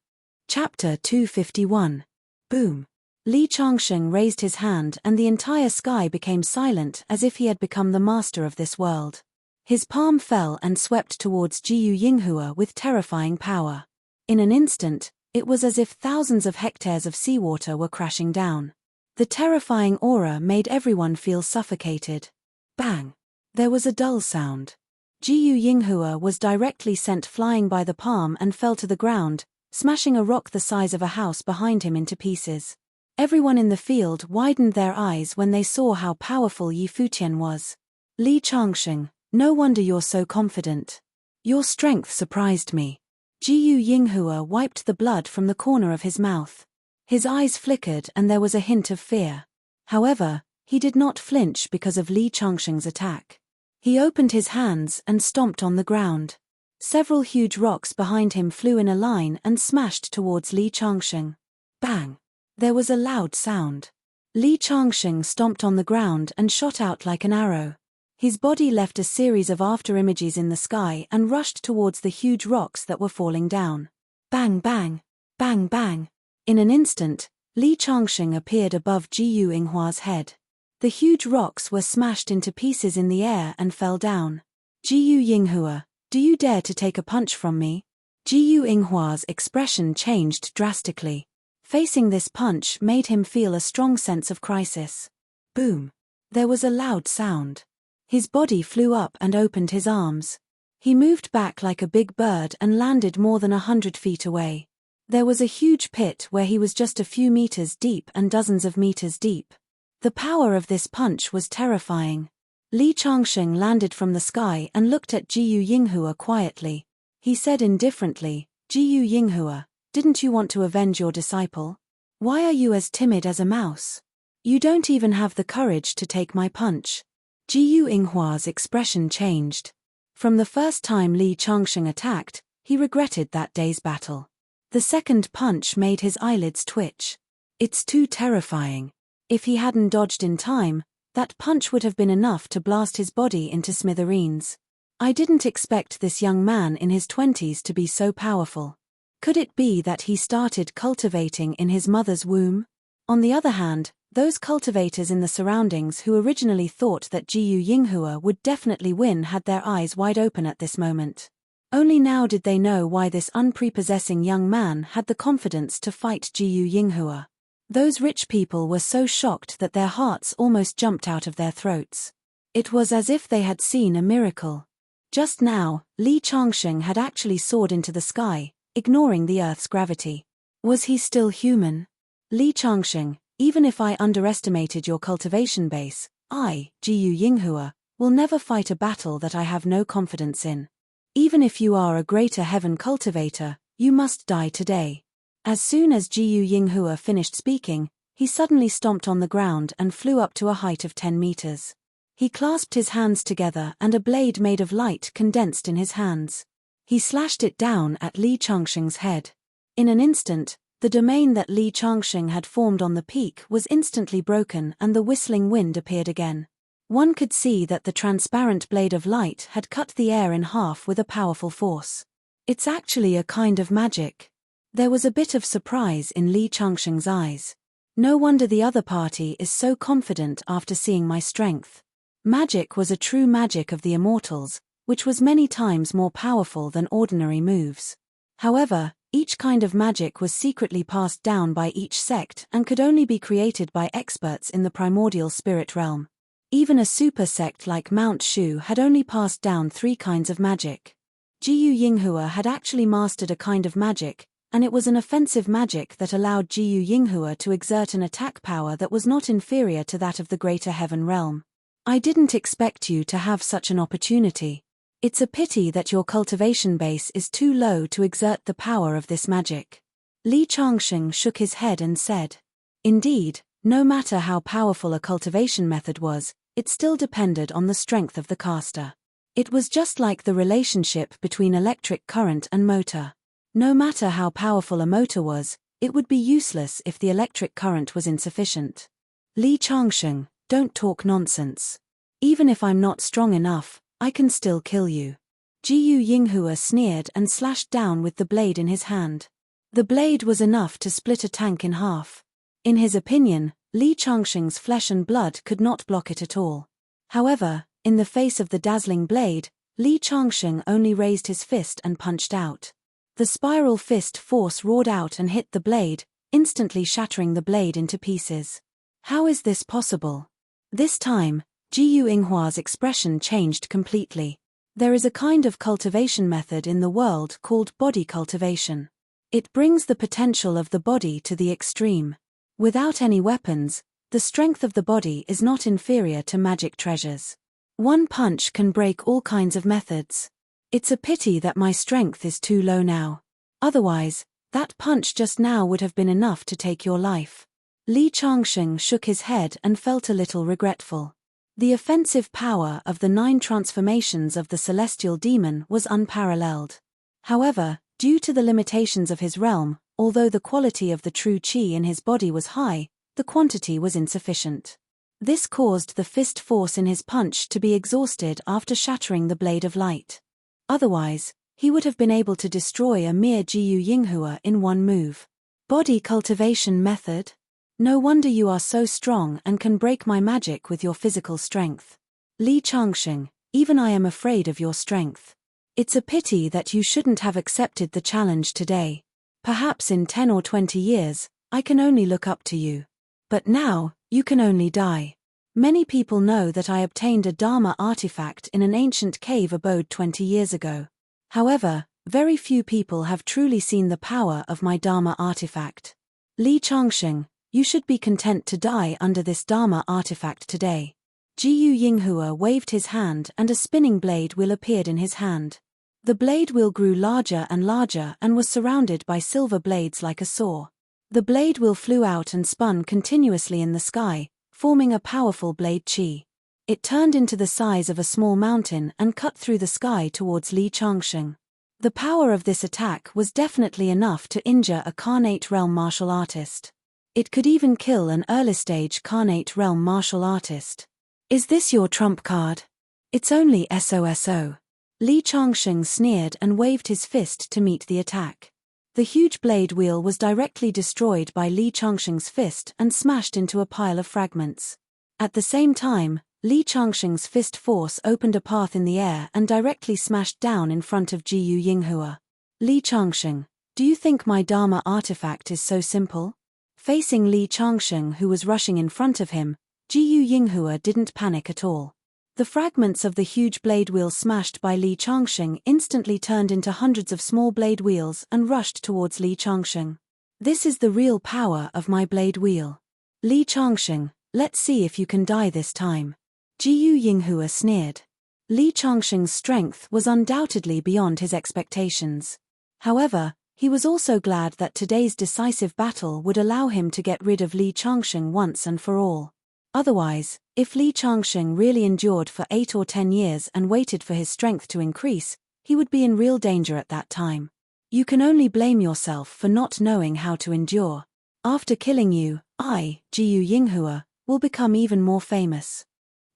Chapter 251. Boom. Li Changxing raised his hand and the entire sky became silent as if he had become the master of this world. His palm fell and swept towards Jiyu Yinghua with terrifying power. In an instant, it was as if thousands of hectares of seawater were crashing down. The terrifying aura made everyone feel suffocated. Bang! There was a dull sound. Jiyu Yinghua was directly sent flying by the palm and fell to the ground, smashing a rock the size of a house behind him into pieces. Everyone in the field widened their eyes when they saw how powerful Yi Futian was. Li Changxing, no wonder you're so confident. Your strength surprised me. Jiyu Yinghua wiped the blood from the corner of his mouth. His eyes flickered and there was a hint of fear. However, he did not flinch because of Li Changxing's attack. He opened his hands and stomped on the ground. Several huge rocks behind him flew in a line and smashed towards Li Changxing. Bang! There was a loud sound. Li Changxing stomped on the ground and shot out like an arrow. His body left a series of afterimages in the sky and rushed towards the huge rocks that were falling down. Bang bang! Bang bang! In an instant, Li Changxing appeared above Jiyu Yinghua's head. The huge rocks were smashed into pieces in the air and fell down. Jiyu Yinghua, do you dare to take a punch from me? Jiyu Yinghua's expression changed drastically. Facing this punch made him feel a strong sense of crisis. Boom! There was a loud sound. His body flew up and opened his arms. He moved back like a big bird and landed more than 100 feet away. There was a huge pit where he was just a few meters deep and dozens of meters deep. The power of this punch was terrifying. Li Changxing landed from the sky and looked at Jiyu Yinghua quietly. He said indifferently, Jiyu Yinghua, didn't you want to avenge your disciple? Why are you as timid as a mouse? You don't even have the courage to take my punch. Jiyu Yinghua's expression changed. From the first time Li Changxing attacked, he regretted that day's battle. The second punch made his eyelids twitch. It's too terrifying. If he hadn't dodged in time, that punch would have been enough to blast his body into smithereens. I didn't expect this young man in his 20s to be so powerful. Could it be that he started cultivating in his mother's womb? On the other hand, those cultivators in the surroundings who originally thought that Jiyu Yinghua would definitely win had their eyes wide open at this moment. Only now did they know why this unprepossessing young man had the confidence to fight Jiyu Yinghua. Those rich people were so shocked that their hearts almost jumped out of their throats. It was as if they had seen a miracle. Just now, Li Changxing had actually soared into the sky, ignoring the Earth's gravity. Was he still human? Li Changxing, even if I underestimated your cultivation base, I, Jiyu Yinghua, will never fight a battle that I have no confidence in. Even if you are a greater heaven cultivator, you must die today. As soon as Jiyu Yinghua finished speaking, he suddenly stomped on the ground and flew up to a height of 10 meters. He clasped his hands together and a blade made of light condensed in his hands. He slashed it down at Li Changxing's head. In an instant, The domain that Li Changsheng had formed on the peak was instantly broken and the whistling wind appeared again. One could see that the transparent blade of light had cut the air in half with a powerful force. It's actually a kind of magic. There was a bit of surprise in Li Changsheng's eyes. No wonder the other party is so confident after seeing my strength. Magic was a true magic of the immortals, which was many times more powerful than ordinary moves. However, each kind of magic was secretly passed down by each sect and could only be created by experts in the primordial spirit realm. Even a super sect like Mount Shu had only passed down 3 kinds of magic. Jiyu Yinghua had actually mastered a kind of magic, and it was an offensive magic that allowed Jiyu Yinghua to exert an attack power that was not inferior to that of the greater heaven realm. I didn't expect you to have such an opportunity. It's a pity that your cultivation base is too low to exert the power of this magic. Li Changsheng shook his head and said, "Indeed, no matter how powerful a cultivation method was, it still depended on the strength of the caster. It was just like the relationship between electric current and motor. No matter how powerful a motor was, it would be useless if the electric current was insufficient. Li Changsheng, don't talk nonsense. Even if I'm not strong enough, I can still kill you." Jiyu Yinghua sneered and slashed down with the blade in his hand. The blade was enough to split a tank in half. In his opinion, Li Changsheng's flesh and blood could not block it at all. However, in the face of the dazzling blade, Li Changsheng only raised his fist and punched out. The spiral fist force roared out and hit the blade, instantly shattering the blade into pieces. How is this possible? This time, Jiyu Yinghua's expression changed completely. There is a kind of cultivation method in the world called body cultivation. It brings the potential of the body to the extreme. Without any weapons, the strength of the body is not inferior to magic treasures. One punch can break all kinds of methods. It's a pity that my strength is too low now. Otherwise, that punch just now would have been enough to take your life. Li Changsheng shook his head and felt a little regretful. The offensive power of the 9 transformations of the celestial demon was unparalleled. However, due to the limitations of his realm, although the quality of the true qi in his body was high, the quantity was insufficient. This caused the fist force in his punch to be exhausted after shattering the blade of light. Otherwise, he would have been able to destroy a mere Jiyu Yinghua in one move. Body cultivation method? No wonder you are so strong and can break my magic with your physical strength. Li Changsheng, even I am afraid of your strength. It's a pity that you shouldn't have accepted the challenge today. Perhaps in 10 or 20 years, I can only look up to you. But now, you can only die. Many people know that I obtained a Dharma artifact in an ancient cave abode 20 years ago. However, very few people have truly seen the power of my Dharma artifact. Li Changsheng, you should be content to die under this Dharma artifact today. Jiyu Yinghua waved his hand and a spinning blade wheel appeared in his hand. The blade wheel grew larger and was surrounded by silver blades like a saw. The blade wheel flew out and spun continuously in the sky, forming a powerful blade qi. It turned into the size of a small mountain and cut through the sky towards Li Changsheng. The power of this attack was definitely enough to injure a Carnate Realm martial artist. It could even kill an early-stage Carnate Realm martial artist. Is this your trump card? It's only SOSO. Li Changsheng sneered and waved his fist to meet the attack. The huge blade wheel was directly destroyed by Li Changsheng's fist and smashed into a pile of fragments. At the same time, Li Changsheng's fist force opened a path in the air and directly smashed down in front of Jiyu Yinghua. Li Changsheng, do you think my Dharma artifact is so simple? Facing Li Changsheng, who was rushing in front of him, Jiyu Yinghua didn't panic at all. The fragments of the huge blade wheel smashed by Li Changsheng instantly turned into hundreds of small blade wheels and rushed towards Li Changsheng. This is the real power of my blade wheel. Li Changsheng, let's see if you can die this time. Jiyu Yinghua sneered. Li Changsheng's strength was undoubtedly beyond his expectations. However, he was also glad that today's decisive battle would allow him to get rid of Li Changsheng once and for all. Otherwise, if Li Changsheng really endured for 8 or 10 years and waited for his strength to increase, he would be in real danger at that time. You can only blame yourself for not knowing how to endure. After killing you, I, Jiyu Yinghua, will become even more famous.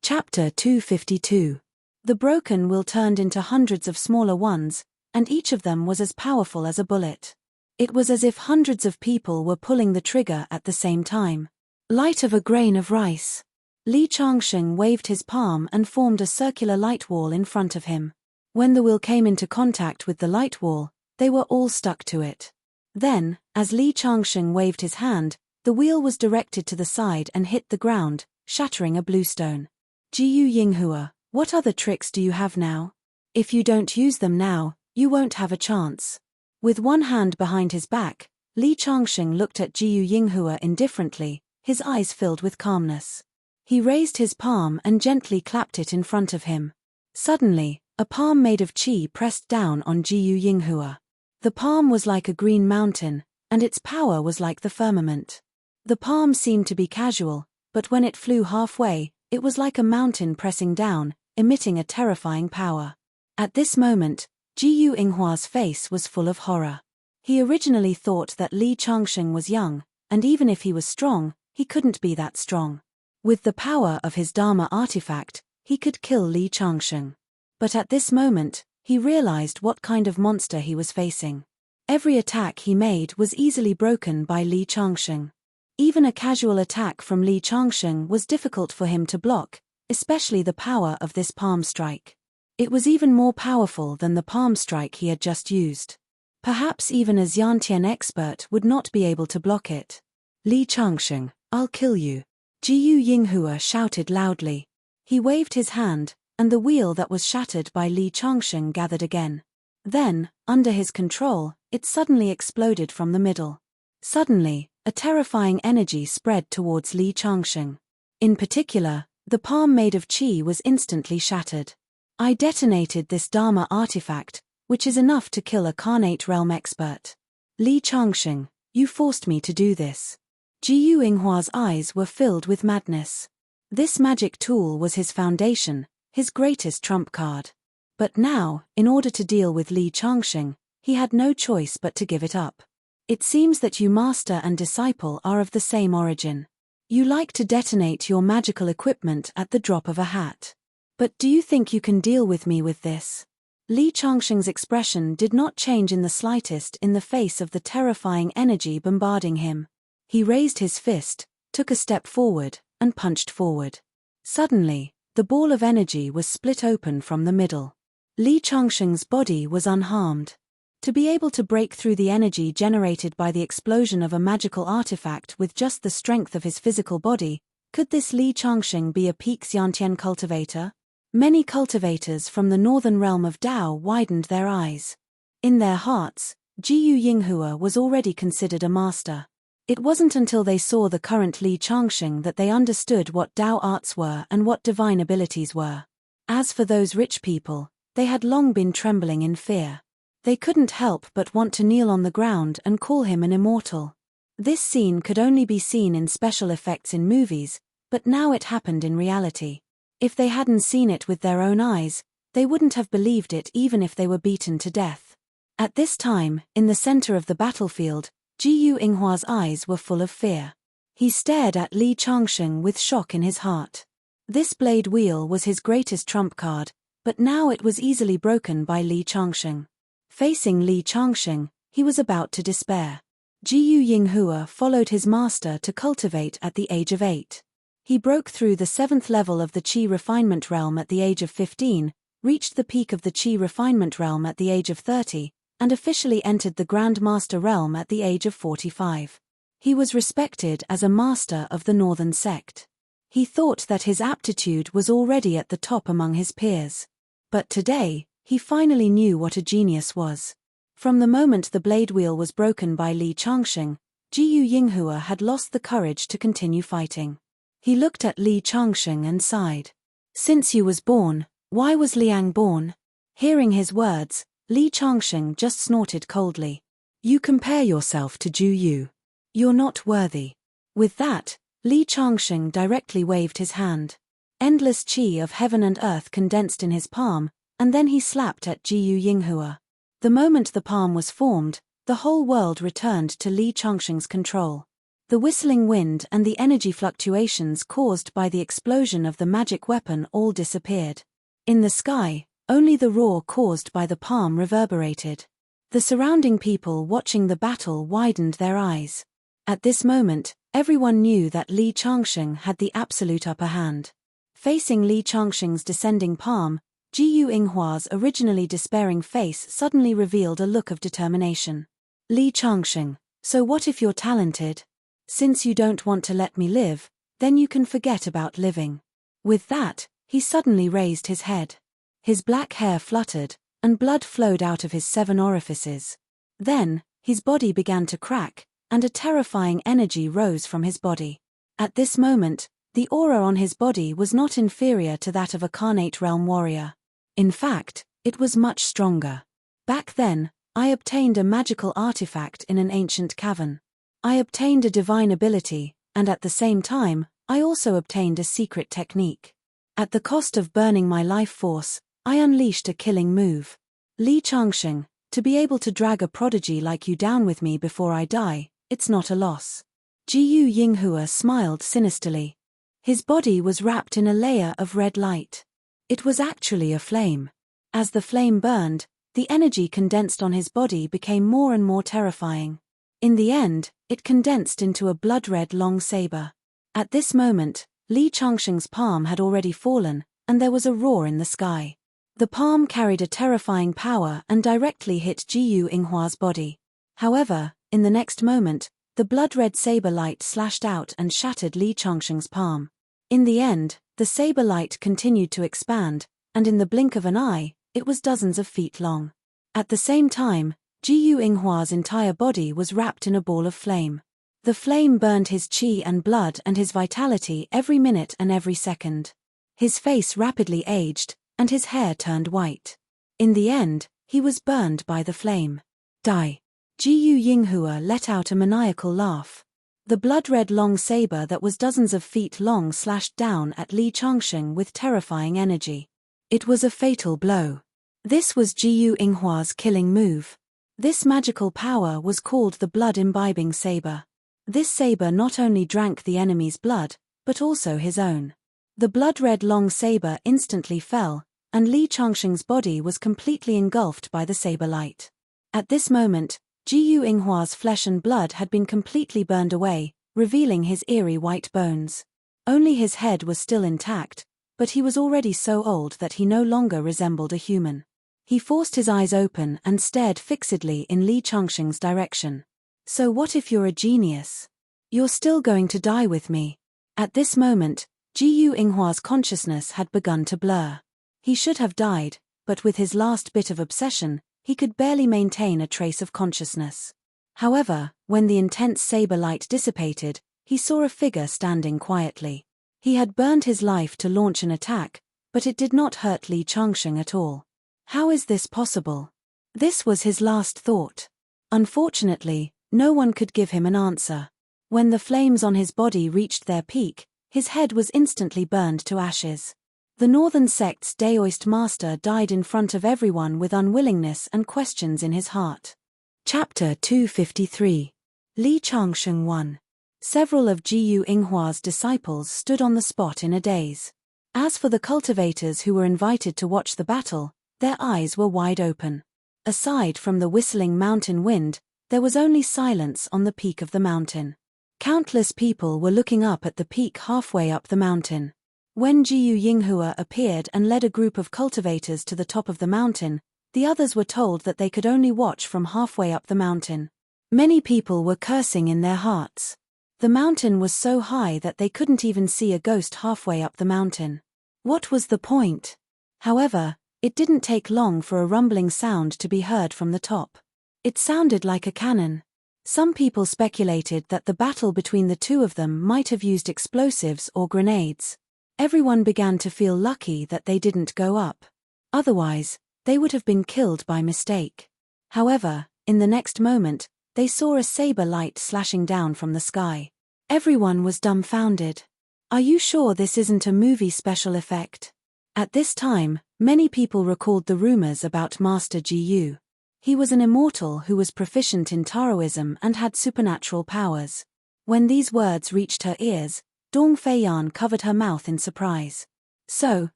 Chapter 252. The broken will turned into hundreds of smaller ones, and each of them was as powerful as a bullet. It was as if hundreds of people were pulling the trigger at the same time. Light of a grain of rice. Li Changsheng waved his palm and formed a circular light wall in front of him. When the wheel came into contact with the light wall, they were all stuck to it. Then, as Li Changsheng waved his hand, the wheel was directed to the side and hit the ground, shattering a bluestone. Jiyu Yinghua, what other tricks do you have now? If you don't use them now, you won't have a chance. With one hand behind his back, Li Changsheng looked at Jiyu Yinghua indifferently, his eyes filled with calmness. He raised his palm and gently clapped it in front of him. Suddenly, a palm made of qi pressed down on Jiyu Yinghua. The palm was like a green mountain, and its power was like the firmament. The palm seemed to be casual, but when it flew halfway, it was like a mountain pressing down, emitting a terrifying power. At this moment, Jiyu Yinghua's face was full of horror. He originally thought that Li Changsheng was young, and even if he was strong, he couldn't be that strong. With the power of his Dharma artifact, he could kill Li Changsheng. But at this moment, he realized what kind of monster he was facing. Every attack he made was easily broken by Li Changsheng. Even a casual attack from Li Changsheng was difficult for him to block, especially the power of this palm strike. It was even more powerful than the palm strike he had just used. Perhaps even a Xiantian expert would not be able to block it. Li Changsheng, I'll kill you. Jiyu Yinghua shouted loudly. He waved his hand, and the wheel that was shattered by Li Changsheng gathered again. Then, under his control, it suddenly exploded from the middle. Suddenly, a terrifying energy spread towards Li Changsheng. In particular, the palm made of qi was instantly shattered. I detonated this Dharma artifact, which is enough to kill a Carnate Realm expert. Li Changsheng, you forced me to do this. Jiyu Yinghua's eyes were filled with madness. This magic tool was his foundation, his greatest trump card. But now, in order to deal with Li Changsheng, he had no choice but to give it up. It seems that you master and disciple are of the same origin. You like to detonate your magical equipment at the drop of a hat. But do you think you can deal with me with this? Li Changsheng's expression did not change in the slightest in the face of the terrifying energy bombarding him. He raised his fist, took a step forward, and punched forward. Suddenly, the ball of energy was split open from the middle. Li Changsheng's body was unharmed. To be able to break through the energy generated by the explosion of a magical artifact with just the strength of his physical body, could this Li Changsheng be a peak Xiantian cultivator? Many cultivators from the northern realm of Dao widened their eyes. In their hearts, Jiyu Yinghua was already considered a master. It wasn't until they saw the current Li Changsheng that they understood what Dao arts were and what divine abilities were. As for those rich people, they had long been trembling in fear. They couldn't help but want to kneel on the ground and call him an immortal. This scene could only be seen in special effects in movies, but now it happened in reality. If they hadn't seen it with their own eyes, they wouldn't have believed it even if they were beaten to death. At this time, in the center of the battlefield, Jiyu Yinghua's eyes were full of fear. He stared at Li Changsheng with shock in his heart. This blade wheel was his greatest trump card, but now it was easily broken by Li Changsheng. Facing Li Changsheng, he was about to despair. Jiyu Yinghua followed his master to cultivate at the age of 8. He broke through the 7th level of the Qi refinement realm at the age of 15, reached the peak of the Qi refinement realm at the age of 30, and officially entered the Grand Master realm at the age of 45. He was respected as a master of the Northern sect. He thought that his aptitude was already at the top among his peers. But today, he finally knew what a genius was. From the moment the blade wheel was broken by Li Changsheng, Jiyu Yinghua had lost the courage to continue fighting. He looked at Li Changsheng and sighed. Since you was born, why was Liang born? Hearing his words, Li Changsheng just snorted coldly. You compare yourself to Ju Yu. You're not worthy. With that, Li Changsheng directly waved his hand. Endless qi of heaven and earth condensed in his palm, and then he slapped at Jiyu Yinghua. The moment the palm was formed, the whole world returned to Li Changsheng's control. The whistling wind and the energy fluctuations caused by the explosion of the magic weapon all disappeared. In the sky, only the roar caused by the palm reverberated. The surrounding people watching the battle widened their eyes. At this moment, everyone knew that Li Changsheng had the absolute upper hand. Facing Li Changsheng's descending palm, Jiyu Yinghua's originally despairing face suddenly revealed a look of determination. Li Changsheng, so what if you're talented? Since you don't want to let me live, then you can forget about living. With that, he suddenly raised his head. His black hair fluttered, and blood flowed out of his 7 orifices. Then, his body began to crack, and a terrifying energy rose from his body. At this moment, the aura on his body was not inferior to that of a Carnate Realm warrior. In fact, it was much stronger. Back then, I obtained a magical artifact in an ancient cavern. I obtained a divine ability, and at the same time, I also obtained a secret technique. At the cost of burning my life force, I unleashed a killing move. Li Changsheng, to be able to drag a prodigy like you down with me before I die, it's not a loss. Jiyu Yinghua smiled sinisterly. His body was wrapped in a layer of red light. It was actually a flame. As the flame burned, the energy condensed on his body became more and more terrifying. In the end, it condensed into a blood-red long saber. At this moment, Li Changsheng's palm had already fallen, and there was a roar in the sky. The palm carried a terrifying power and directly hit Jiyu Yinghua's body. However, in the next moment, the blood-red saber light slashed out and shattered Li Changsheng's palm. In the end, the saber light continued to expand, and in the blink of an eye, it was dozens of feet long. At the same time, Jiyu Yinghua's entire body was wrapped in a ball of flame. The flame burned his qi and blood and his vitality every minute and every second. His face rapidly aged, and his hair turned white. In the end, he was burned by the flame. Die. Jiyu Yinghua let out a maniacal laugh. The blood-red long saber that was dozens of feet long slashed down at Li Changsheng with terrifying energy. It was a fatal blow. This was Jiyu Yinghua's killing move. This magical power was called the blood-imbibing saber. This saber not only drank the enemy's blood, but also his own. The blood-red long saber instantly fell, and Li Changsheng's body was completely engulfed by the saber light. At this moment, Jiyu Yinghua's flesh and blood had been completely burned away, revealing his eerie white bones. Only his head was still intact, but he was already so old that he no longer resembled a human. He forced his eyes open and stared fixedly in Li Changsheng's direction. So what if you're a genius? You're still going to die with me. At this moment, Jiyu Yinghua's consciousness had begun to blur. He should have died, but with his last bit of obsession, he could barely maintain a trace of consciousness. However, when the intense saber light dissipated, he saw a figure standing quietly. He had burned his life to launch an attack, but it did not hurt Li Changsheng at all. How is this possible? This was his last thought. Unfortunately, no one could give him an answer. When the flames on his body reached their peak, his head was instantly burned to ashes. The Northern Sect's Daoist master died in front of everyone with unwillingness and questions in his heart. Chapter 253. Li Changsheng 1. Several of Jiyu Yinghua's disciples stood on the spot in a daze. As for the cultivators who were invited to watch the battle, their eyes were wide open. Aside from the whistling mountain wind, there was only silence on the peak of the mountain. Countless people were looking up at the peak halfway up the mountain. When Jiyu Yinghua appeared and led a group of cultivators to the top of the mountain, the others were told that they could only watch from halfway up the mountain. Many people were cursing in their hearts. The mountain was so high that they couldn't even see a ghost halfway up the mountain. What was the point? However, it didn't take long for a rumbling sound to be heard from the top. It sounded like a cannon. Some people speculated that the battle between the two of them might have used explosives or grenades. Everyone began to feel lucky that they didn't go up. Otherwise, they would have been killed by mistake. However, in the next moment, they saw a saber light slashing down from the sky. Everyone was dumbfounded. Are you sure this isn't a movie special effect? At this time, many people recalled the rumors about Master Jiyu. He was an immortal who was proficient in Taoism and had supernatural powers. When these words reached her ears, Dong Feiyan covered her mouth in surprise. So,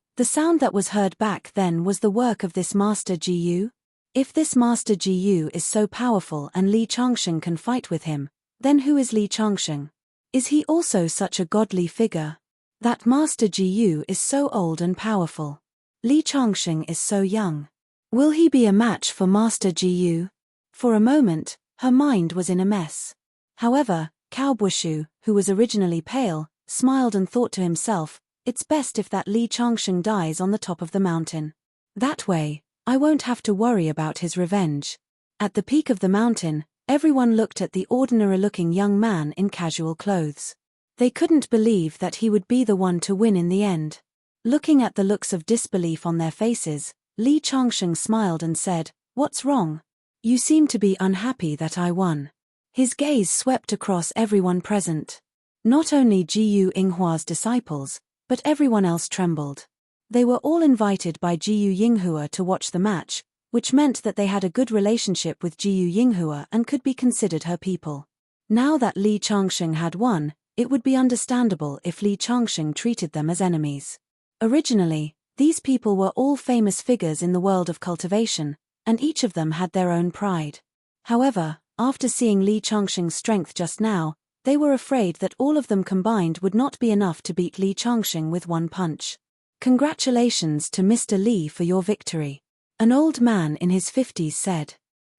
the sound that was heard back then was the work of this Master Jiyu? If this Master Jiyu is so powerful and Li Changsheng can fight with him, then who is Li Changsheng? Is he also such a godly figure? That Master Jiyu is so old and powerful. Li Changsheng is so young. Will he be a match for Master Jiyu? For a moment, her mind was in a mess. However, Cao Buishu, who was originally pale, smiled and thought to himself, it's best if that Li Changsheng dies on the top of the mountain. That way, I won't have to worry about his revenge. At the peak of the mountain, everyone looked at the ordinary-looking young man in casual clothes. They couldn't believe that he would be the one to win in the end. Looking at the looks of disbelief on their faces, Li Changsheng smiled and said, "What's wrong? You seem to be unhappy that I won." His gaze swept across everyone present. Not only Jiyu Yinghua's disciples, but everyone else trembled. They were all invited by Jiyu Yinghua to watch the match, which meant that they had a good relationship with Jiyu Yinghua and could be considered her people. Now that Li Changsheng had won, it would be understandable if Li Changsheng treated them as enemies. Originally, these people were all famous figures in the world of cultivation, and each of them had their own pride. However, after seeing Li Changsheng's strength just now, they were afraid that all of them combined would not be enough to beat Li Changsheng with one punch. Congratulations to Mr. Li for your victory. An old man in his 50s said.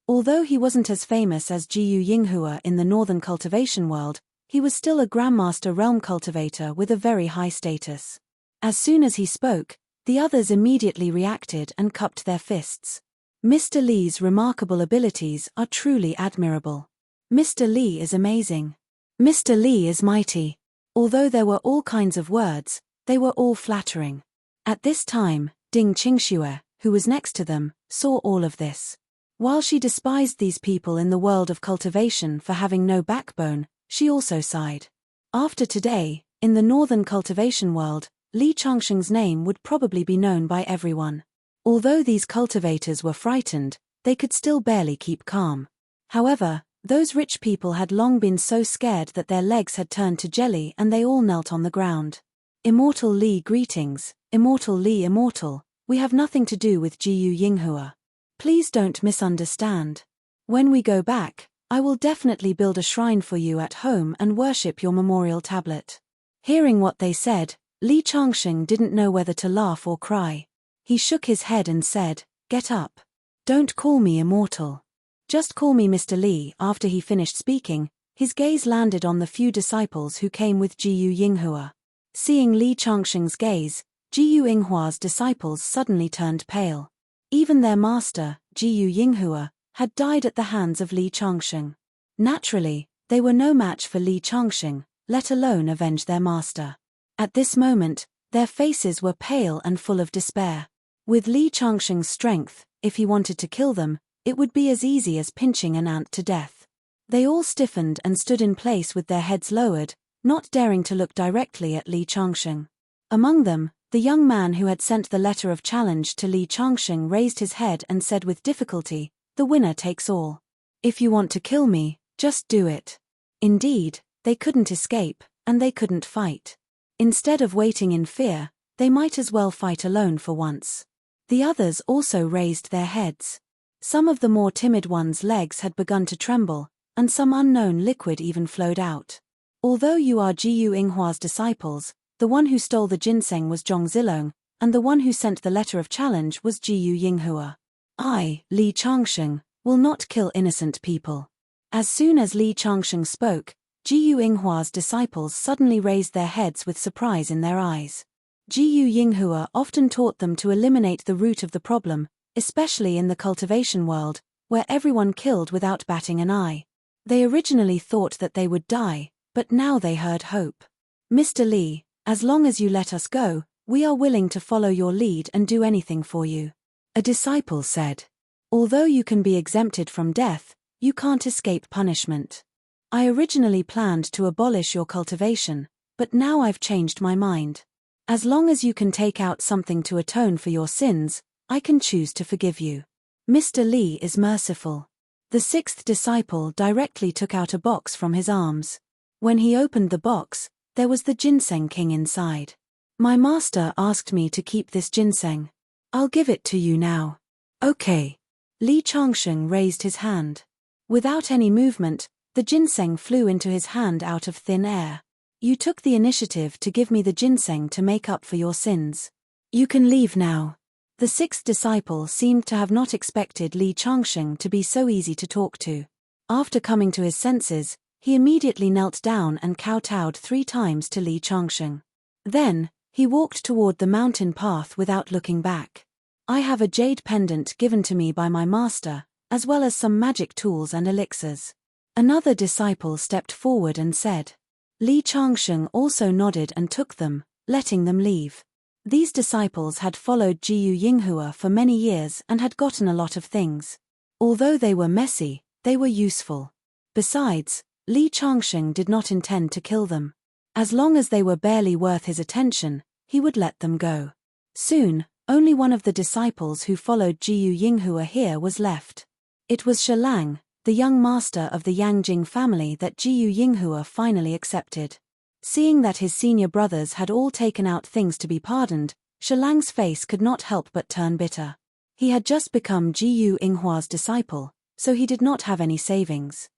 Although he wasn't as famous as Jiyu Yinghua in the northern cultivation world, he was still a Grandmaster realm cultivator with a very high status. As soon as he spoke, the others immediately reacted and cupped their fists. Mr. Li's remarkable abilities are truly admirable. Mr. Li is amazing. Mr. Li is mighty. Although there were all kinds of words, they were all flattering. At this time, Ding Qingxue, who was next to them, saw all of this. While she despised these people in the world of cultivation for having no backbone, she also sighed. After today, in the northern cultivation world, Li Changsheng's name would probably be known by everyone. Although these cultivators were frightened, they could still barely keep calm. However, those rich people had long been so scared that their legs had turned to jelly and they all knelt on the ground. Immortal Li, greetings. Immortal Li, immortal. We have nothing to do with Jiyu Yinghua. Please don't misunderstand. When we go back, I will definitely build a shrine for you at home and worship your memorial tablet. Hearing what they said, Li Changsheng didn't know whether to laugh or cry. He shook his head and said, "Get up. Don't call me immortal. Just call me Mr. Li." After he finished speaking, his gaze landed on the few disciples who came with Jiyu Yinghua. Seeing Li Changsheng's gaze, Jiyu Yinghua's disciples suddenly turned pale. Even their master, Jiyu Yinghua, had died at the hands of Li Changsheng. Naturally, they were no match for Li Changsheng, let alone avenge their master. At this moment, their faces were pale and full of despair. With Li Changsheng's strength, if he wanted to kill them, it would be as easy as pinching an ant to death. They all stiffened and stood in place with their heads lowered, not daring to look directly at Li Changsheng. Among them, the young man who had sent the letter of challenge to Li Changsheng raised his head and said with difficulty, "The winner takes all. If you want to kill me, just do it." Indeed, they couldn't escape, and they couldn't fight. Instead of waiting in fear, they might as well fight alone for once. The others also raised their heads. Some of the more timid ones' legs had begun to tremble, and some unknown liquid even flowed out. Although you are Jiyu Yinghua's disciples, the one who stole the ginseng was Zhong Zilong, and the one who sent the letter of challenge was Jiyu Yinghua. I, Li Changsheng, will not kill innocent people. As soon as Li Changsheng spoke, Jiyu Yinghua's disciples suddenly raised their heads with surprise in their eyes. Jiyu Yinghua often taught them to eliminate the root of the problem, especially in the cultivation world, where everyone killed without batting an eye. They originally thought that they would die, but now they heard hope. "Mr. Li, as long as you let us go, we are willing to follow your lead and do anything for you," a disciple said. "Although you can be exempted from death, you can't escape punishment. I originally planned to abolish your cultivation, but now I've changed my mind. As long as you can take out something to atone for your sins, I can choose to forgive you." Mr. Li is merciful. The sixth disciple directly took out a box from his arms. When he opened the box, there was the ginseng king inside. My master asked me to keep this ginseng. I'll give it to you now. Okay. Li Changsheng raised his hand. Without any movement, the ginseng flew into his hand out of thin air. You took the initiative to give me the ginseng to make up for your sins. You can leave now. The sixth disciple seemed to have not expected Li Changsheng to be so easy to talk to. After coming to his senses, he immediately knelt down and kowtowed 3 times to Li Changsheng. Then, he walked toward the mountain path without looking back. I have a jade pendant given to me by my master, as well as some magic tools and elixirs. Another disciple stepped forward and said. Li Changsheng also nodded and took them, letting them leave. These disciples had followed Jiyu Yinghua for many years and had gotten a lot of things. Although they were messy, they were useful. Besides, Li Changsheng did not intend to kill them. As long as they were barely worth his attention, he would let them go. Soon, only one of the disciples who followed Jiyu Yinghua here was left. It was Shilang, the young master of the Yangjing family that Jiyu Yinghua finally accepted. Seeing that his senior brothers had all taken out things to be pardoned, Shilang's face could not help but turn bitter. He had just become Jiyu Yinghua's disciple, so he did not have any savings.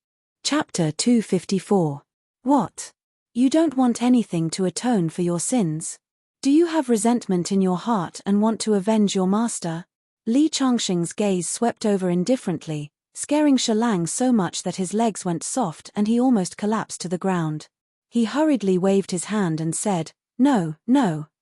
Chapter 254. What? You don't want anything to atone for your sins? Do you have resentment in your heart and want to avenge your master? Li Changsheng's gaze swept over indifferently, scaring Shilang so much that his legs went soft and he almost collapsed to the ground. He hurriedly waved his hand and said, No,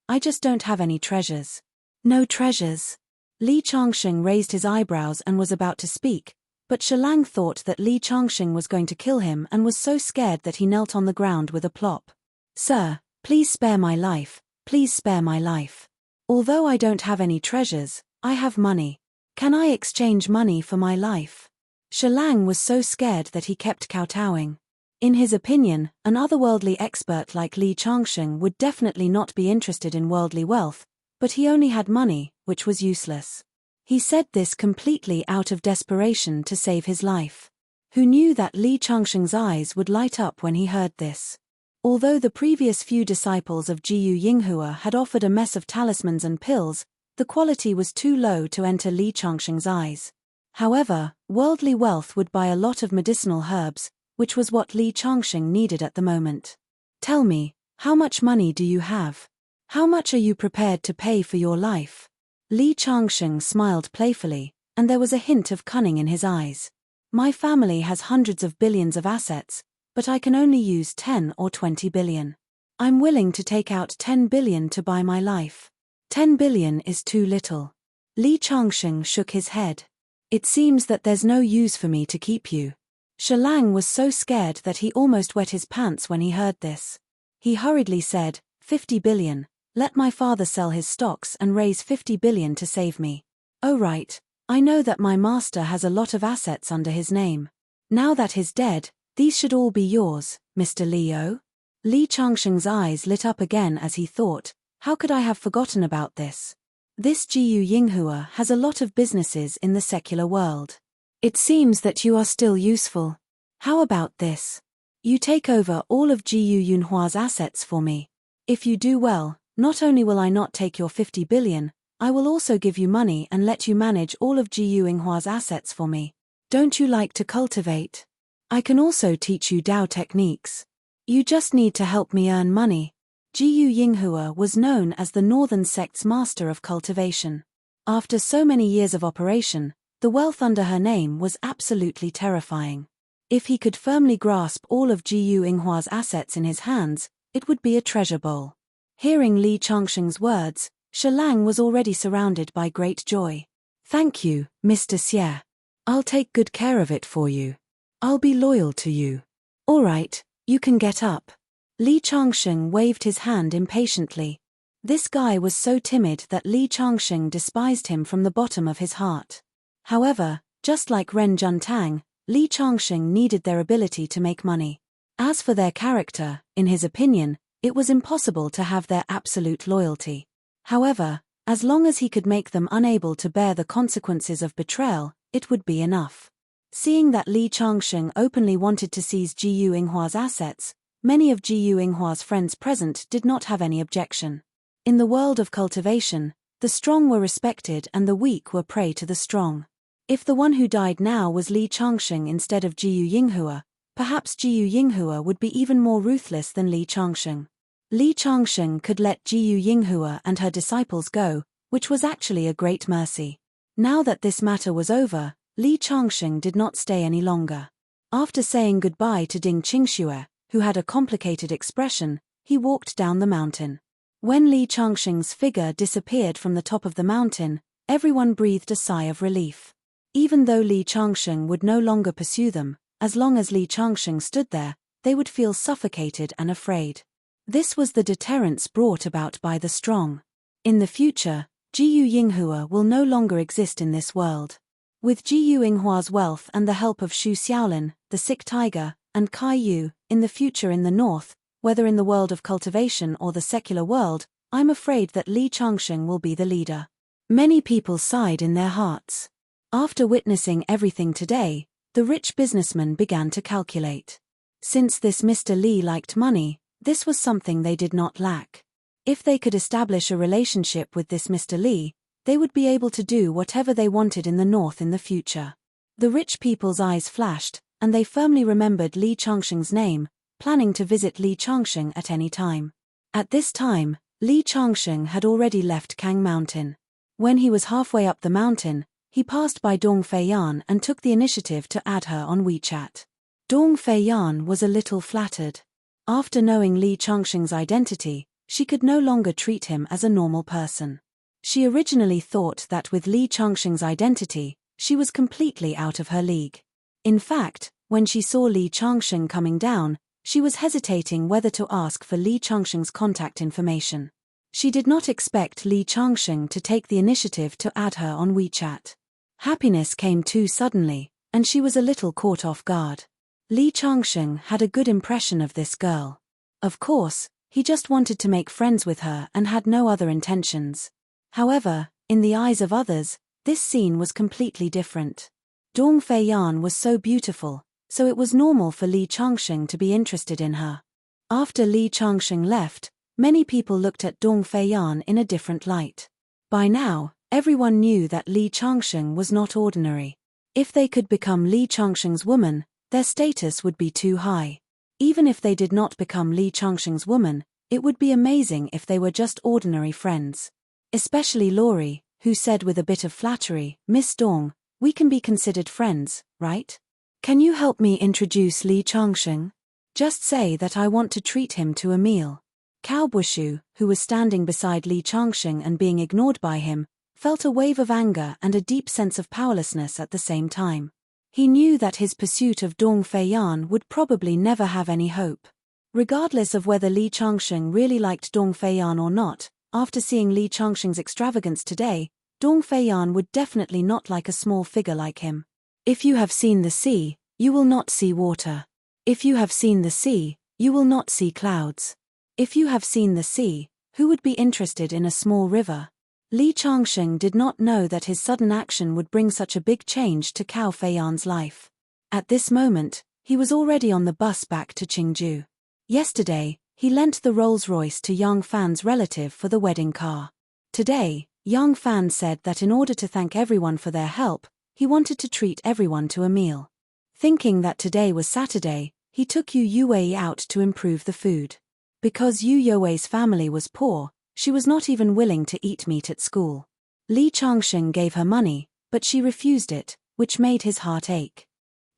I just don't have any treasures. No treasures? Li Changsheng raised his eyebrows and was about to speak, but Shilang thought that Li Changsheng was going to kill him and was so scared that he knelt on the ground with a plop. Sir, please spare my life, please spare my life. Although I don't have any treasures, I have money. Can I exchange money for my life? Shilang was so scared that he kept kowtowing. In his opinion, an otherworldly expert like Li Changsheng would definitely not be interested in worldly wealth, but he only had money, which was useless. He said this completely out of desperation to save his life. Who knew that Li Changsheng's eyes would light up when he heard this? Although the previous few disciples of Jiyu Yinghua had offered a mess of talismans and pills, the quality was too low to enter Li Changsheng's eyes. However, worldly wealth would buy a lot of medicinal herbs, which was what Li Changsheng needed at the moment. Tell me, how much money do you have? How much are you prepared to pay for your life? Li Changsheng smiled playfully, and there was a hint of cunning in his eyes. My family has hundreds of billions of assets, but I can only use 10 or 20 billion. I'm willing to take out 10 billion to buy my life. 10 billion is too little. Li Changsheng shook his head. It seems that there's no use for me to keep you. Shilang was so scared that he almost wet his pants when he heard this. He hurriedly said, 50 billion, let my father sell his stocks and raise 50 billion to save me. Oh right, I know that my master has a lot of assets under his name. Now that he's dead, these should all be yours, Mr. Leo. Li Changsheng's eyes lit up again as he thought, how could I have forgotten about this? This Jiyu Yinghua has a lot of businesses in the secular world. It seems that you are still useful. How about this? You take over all of Jiyu Yinhua's assets for me. If you do well, not only will I not take your 50 billion, I will also give you money and let you manage all of Jiyu Yinhua's assets for me. Don't you like to cultivate? I can also teach you Dao techniques. You just need to help me earn money. Jiyu Yinghua was known as the Northern Sect's master of cultivation. After so many years of operation, the wealth under her name was absolutely terrifying. If he could firmly grasp all of Jiyu Yinghua's assets in his hands, it would be a treasure bowl. Hearing Li Changsheng's words, Shilang was already surrounded by great joy. Thank you, Mr. Xie. I'll take good care of it for you. I'll be loyal to you. All right, you can get up. Li Changsheng waved his hand impatiently. This guy was so timid that Li Changsheng despised him from the bottom of his heart. However, just like Ren Juntang, Li Changsheng needed their ability to make money. As for their character, in his opinion, it was impossible to have their absolute loyalty. However, as long as he could make them unable to bear the consequences of betrayal, it would be enough. Seeing that Li Changsheng openly wanted to seize Jiyu Yinghua's assets, many of Jiyu Yinghua's friends present did not have any objection. In the world of cultivation, the strong were respected and the weak were prey to the strong. If the one who died now was Li Changsheng instead of Jiyu Yinghua, perhaps Jiyu Yinghua would be even more ruthless than Li Changsheng. Li Changsheng could let Jiyu Yinghua and her disciples go, which was actually a great mercy. Now that this matter was over, Li Changsheng did not stay any longer. After saying goodbye to Ding Qingxue, who had a complicated expression, he walked down the mountain. When Li Changsheng's figure disappeared from the top of the mountain, everyone breathed a sigh of relief. Even though Li Changsheng would no longer pursue them, as long as Li Changsheng stood there, they would feel suffocated and afraid. This was the deterrence brought about by the strong. In the future, Jiyu Yinghua will no longer exist in this world. With Jiyu Yinghua's wealth and the help of Xu Xiaolin, the sick tiger, and Kai Yu, in the future in the north, whether in the world of cultivation or the secular world, I'm afraid that Li Changsheng will be the leader. Many people sighed in their hearts. After witnessing everything today, the rich businessman began to calculate. Since this Mr. Li liked money, this was something they did not lack. If they could establish a relationship with this Mr. Li, they would be able to do whatever they wanted in the north in the future. The rich people's eyes flashed, and they firmly remembered Li Changsheng's name, planning to visit Li Changsheng at any time. At this time, Li Changsheng had already left Kang Mountain. When he was halfway up the mountain, he passed by Dong Feiyan and took the initiative to add her on WeChat. Dong Feiyan was a little flattered. After knowing Li Changsheng's identity, she could no longer treat him as a normal person. She originally thought that with Li Changsheng's identity, she was completely out of her league. In fact, when she saw Li Changsheng coming down, she was hesitating whether to ask for Li Changsheng's contact information. She did not expect Li Changsheng to take the initiative to add her on WeChat. Happiness came too suddenly, and she was a little caught off guard. Li Changsheng had a good impression of this girl. Of course, he just wanted to make friends with her and had no other intentions. However, in the eyes of others, this scene was completely different. Dong Feiyan was so beautiful, so it was normal for Li Changsheng to be interested in her. After Li Changsheng left, many people looked at Dong Feiyan in a different light. By now, everyone knew that Li Changsheng was not ordinary. If they could become Li Changsheng's woman, their status would be too high. Even if they did not become Li Changsheng's woman, it would be amazing if they were just ordinary friends. Especially Laurie, who said with a bit of flattery, "Miss Dong, we can be considered friends, right? Can you help me introduce Li Changsheng? Just say that I want to treat him to a meal." Cao Bushu, who was standing beside Li Changsheng and being ignored by him, felt a wave of anger and a deep sense of powerlessness at the same time. He knew that his pursuit of Dong Feiyan would probably never have any hope. Regardless of whether Li Changsheng really liked Dong Feiyan or not, after seeing Li Changsheng's extravagance today, Dong Feiyan would definitely not like a small figure like him. If you have seen the sea, you will not see water. If you have seen the sea, you will not see clouds. If you have seen the sea, who would be interested in a small river? Li Changsheng did not know that his sudden action would bring such a big change to Cao Feiyan's life. At this moment, he was already on the bus back to Qingju. Yesterday, he lent the Rolls-Royce to Yang Fan's relative for the wedding car. Today, Yang Fan said that in order to thank everyone for their help, he wanted to treat everyone to a meal. Thinking that today was Saturday, he took Yu Yuwei out to improve the food. Because Yu Yuwei's family was poor, she was not even willing to eat meat at school. Li Changsheng gave her money, but she refused it, which made his heart ache.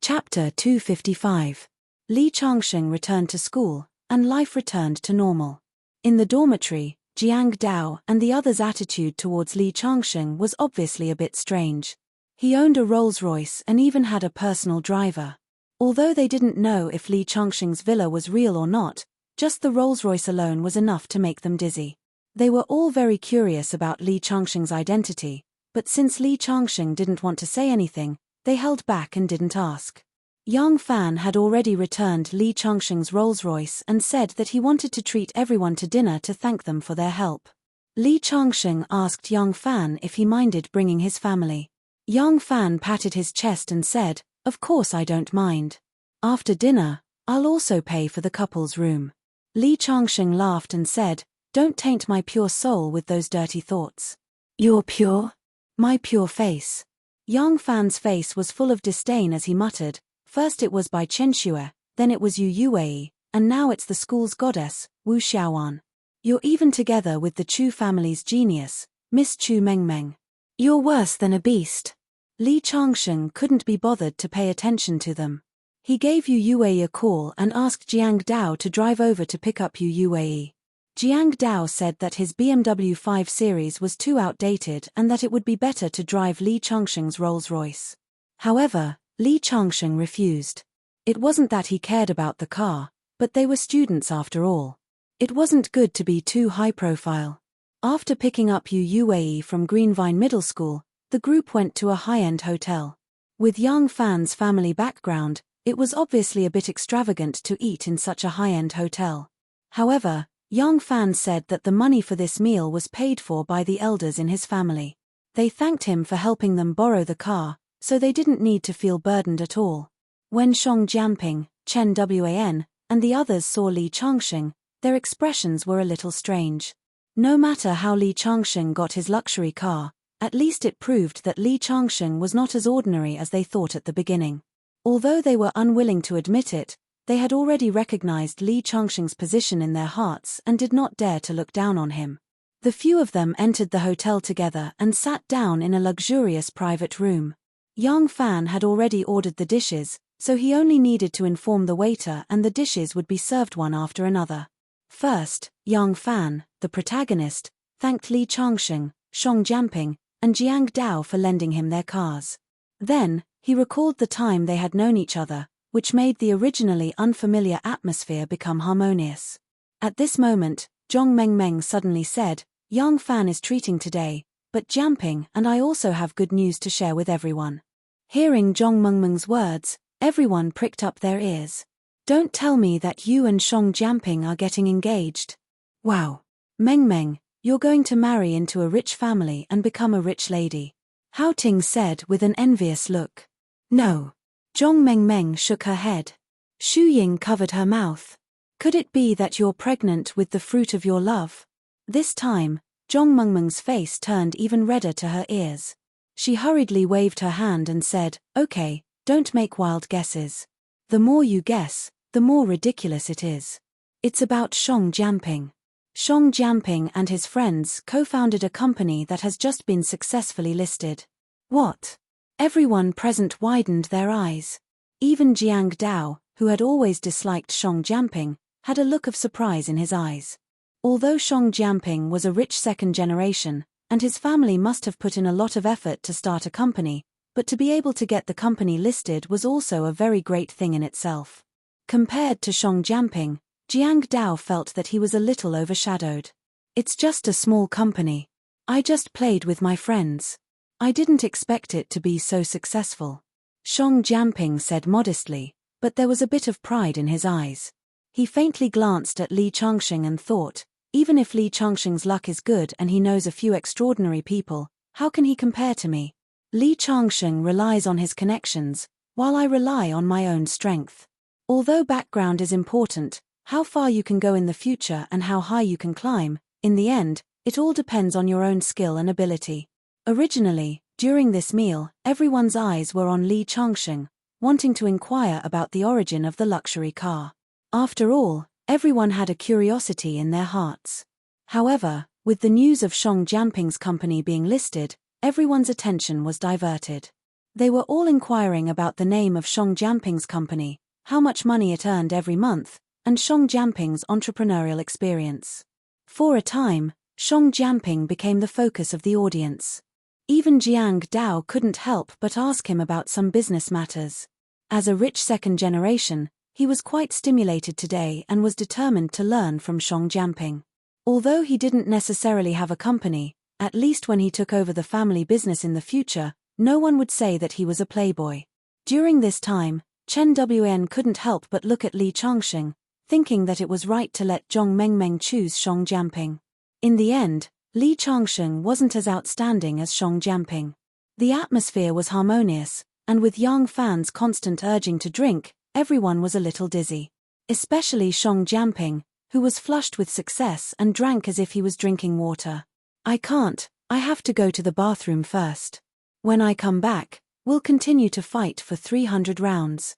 Chapter 255. Li Changsheng returned to school, and life returned to normal. In the dormitory, Jiang Dao and the others' attitude towards Li Changsheng was obviously a bit strange. He owned a Rolls-Royce and even had a personal driver. Although they didn't know if Li Changsheng's villa was real or not, just the Rolls-Royce alone was enough to make them dizzy. They were all very curious about Li Changsheng's identity, but since Li Changsheng didn't want to say anything, they held back and didn't ask. Yang Fan had already returned Li Changsheng's Rolls-Royce and said that he wanted to treat everyone to dinner to thank them for their help. Li Changsheng asked Yang Fan if he minded bringing his family. Yang Fan patted his chest and said, "Of course I don't mind. After dinner, I'll also pay for the couple's room." Li Changsheng laughed and said, "Don't taint my pure soul with those dirty thoughts." "You're pure?" "My pure face." Yang Fan's face was full of disdain as he muttered, "First it was by Chen Xue, then it was Yu Yuei, and now it's the school's goddess, Wu Xiaoan. You're even together with the Chu family's genius, Miss Chu Mengmeng. You're worse than a beast." Li Changsheng couldn't be bothered to pay attention to them. He gave Yu Yuei a call and asked Jiang Dao to drive over to pick up Yu Yuei. Jiang Dao said that his BMW 5 Series was too outdated and that it would be better to drive Li Changsheng's Rolls-Royce. However, Li Changsheng refused. It wasn't that he cared about the car, but they were students after all. It wasn't good to be too high-profile. After picking up Yu Yuei from Greenvine Middle School, the group went to a high-end hotel. With Yang Fan's family background, it was obviously a bit extravagant to eat in such a high-end hotel. However, Yang Fan said that the money for this meal was paid for by the elders in his family. They thanked him for helping them borrow the car, so they didn't need to feel burdened at all. When Shong Jianping, Chen Wan, and the others saw Li Changsheng, their expressions were a little strange. No matter how Li Changsheng got his luxury car, at least it proved that Li Changsheng was not as ordinary as they thought at the beginning. Although they were unwilling to admit it, they had already recognized Li Changsheng's position in their hearts and did not dare to look down on him. The few of them entered the hotel together and sat down in a luxurious private room. Yang Fan had already ordered the dishes, so he only needed to inform the waiter and the dishes would be served one after another. First, Yang Fan, the protagonist, thanked Li Changsheng, Shong Jianping, and Jiang Dao for lending him their cars. Then, he recalled the time they had known each other, which made the originally unfamiliar atmosphere become harmonious. At this moment, Zhong Mengmeng suddenly said, "Yang Fan is treating today, but Jianping and I also have good news to share with everyone." Hearing Zhong Mengmeng's words, everyone pricked up their ears. "Don't tell me that you and Shong Jianping are getting engaged." "Wow. Mengmeng, you're going to marry into a rich family and become a rich lady," Hao Ting said with an envious look. "No." Zhong Mengmeng shook her head. Xu Ying covered her mouth. "Could it be that you're pregnant with the fruit of your love?" This time, Zhong Mengmeng's face turned even redder to her ears. She hurriedly waved her hand and said, "Okay, don't make wild guesses. The more you guess, the more ridiculous it is. It's about Shong Jianping." Shong Jianping and his friends co-founded a company that has just been successfully listed. What? Everyone present widened their eyes. Even Jiang Dao, who had always disliked Shong Jianping, had a look of surprise in his eyes. Although Shong Jianping was a rich second generation, and his family must have put in a lot of effort to start a company, but to be able to get the company listed was also a very great thing in itself. Compared to Shong Jianping, Jiang Dao felt that he was a little overshadowed. "It's just a small company. I just played with my friends. I didn't expect it to be so successful," Shong Jianping said modestly, but there was a bit of pride in his eyes. He faintly glanced at Li Changsheng and thought, even if Li Changsheng's luck is good and he knows a few extraordinary people, how can he compare to me? Li Changsheng relies on his connections, while I rely on my own strength. Although background is important, how far you can go in the future and how high you can climb, in the end, it all depends on your own skill and ability. Originally, during this meal, everyone's eyes were on Li Changsheng, wanting to inquire about the origin of the luxury car. After all, everyone had a curiosity in their hearts. However, with the news of Shong Jianping's company being listed, everyone's attention was diverted. They were all inquiring about the name of Shong Jianping's company, how much money it earned every month, and Shong Jianping's entrepreneurial experience. For a time, Shong Jianping became the focus of the audience. Even Jiang Dao couldn't help but ask him about some business matters. As a rich second generation, he was quite stimulated today and was determined to learn from Shong Jianping. Although he didn't necessarily have a company, at least when he took over the family business in the future, no one would say that he was a playboy. During this time, Chen Wan couldn't help but look at Li Changsheng, thinking that it was right to let Zhong Mengmeng choose Shong Jianping. In the end, Li Changsheng wasn't as outstanding as Shong Jianping. The atmosphere was harmonious, and with young fans' constant urging to drink, everyone was a little dizzy. Especially Song Jianping, who was flushed with success and drank as if he was drinking water. I can't, I have to go to the bathroom first. When I come back, we'll continue to fight for 300 rounds.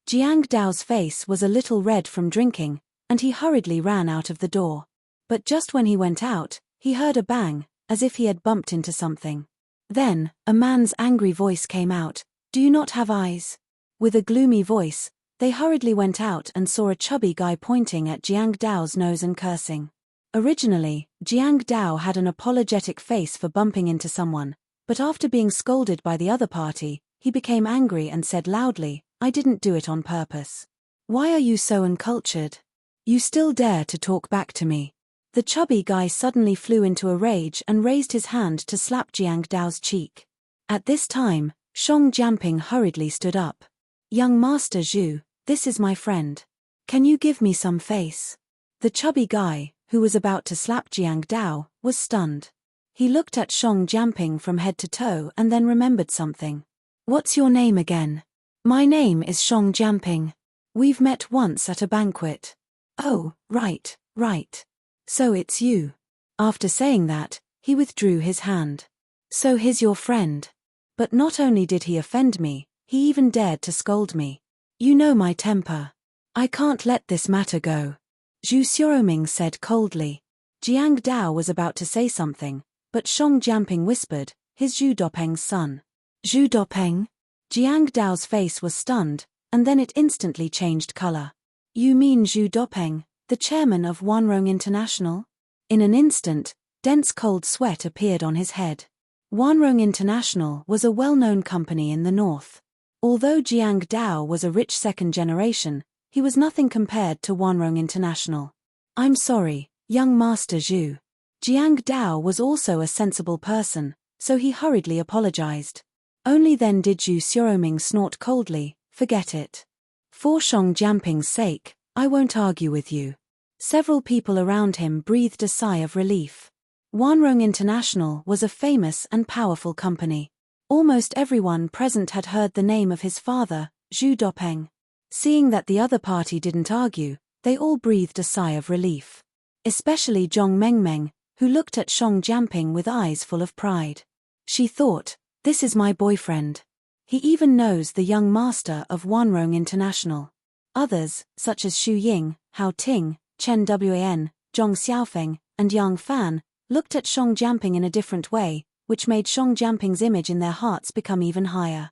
Jiang Dao's face was a little red from drinking, and he hurriedly ran out of the door. But just when he went out, he heard a bang, as if he had bumped into something. Then, a man's angry voice came out, "Do you not have eyes?" With a gloomy voice, they hurriedly went out and saw a chubby guy pointing at Jiang Dao's nose and cursing. Originally, Jiang Dao had an apologetic face for bumping into someone, but after being scolded by the other party, he became angry and said loudly, "I didn't do it on purpose. Why are you so uncultured? You still dare to talk back to me?" The chubby guy suddenly flew into a rage and raised his hand to slap Jiang Dao's cheek. At this time, Song Jianping hurriedly stood up. "Young Master Zhu, this is my friend. Can you give me some face?" The chubby guy, who was about to slap Jiang Dao, was stunned. He looked at Song Jianping from head to toe and then remembered something. "What's your name again?" "My name is Song Jianping. We've met once at a banquet." "Oh, right, right. So it's you." After saying that, he withdrew his hand. "So he's your friend. But not only did he offend me, he even dared to scold me. You know my temper. I can't let this matter go," Zhu Xiaoming said coldly. Jiang Dao was about to say something, but Song Jianping whispered, "He's Zhu Dopeng's son." "Zhu Dopeng?" Jiang Dao's face was stunned, and then it instantly changed color. "You mean Zhu Dopeng, the chairman of Wanrong International?" In an instant, dense cold sweat appeared on his head. Wanrong International was a well-known company in the north. Although Jiang Dao was a rich second generation, he was nothing compared to Wanrong International. "I'm sorry, young Master Zhu." Jiang Dao was also a sensible person, so he hurriedly apologized. Only then did Zhu Xiaoming snort coldly, "Forget it. For Song Jianping's sake, I won't argue with you." Several people around him breathed a sigh of relief. Wanrong International was a famous and powerful company. Almost everyone present had heard the name of his father, Zhu Dopeng. Seeing that the other party didn't argue, they all breathed a sigh of relief. Especially Zhong Mengmeng, who looked at Song Jianping with eyes full of pride. She thought, "This is my boyfriend. He even knows the young master of Wanrong International." Others, such as Xu Ying, Hao Ting, Chen Wan, Zhong Xiaofeng, and Yang Fan, looked at Song Jianping in a different way, which made Song Jianping's image in their hearts become even higher.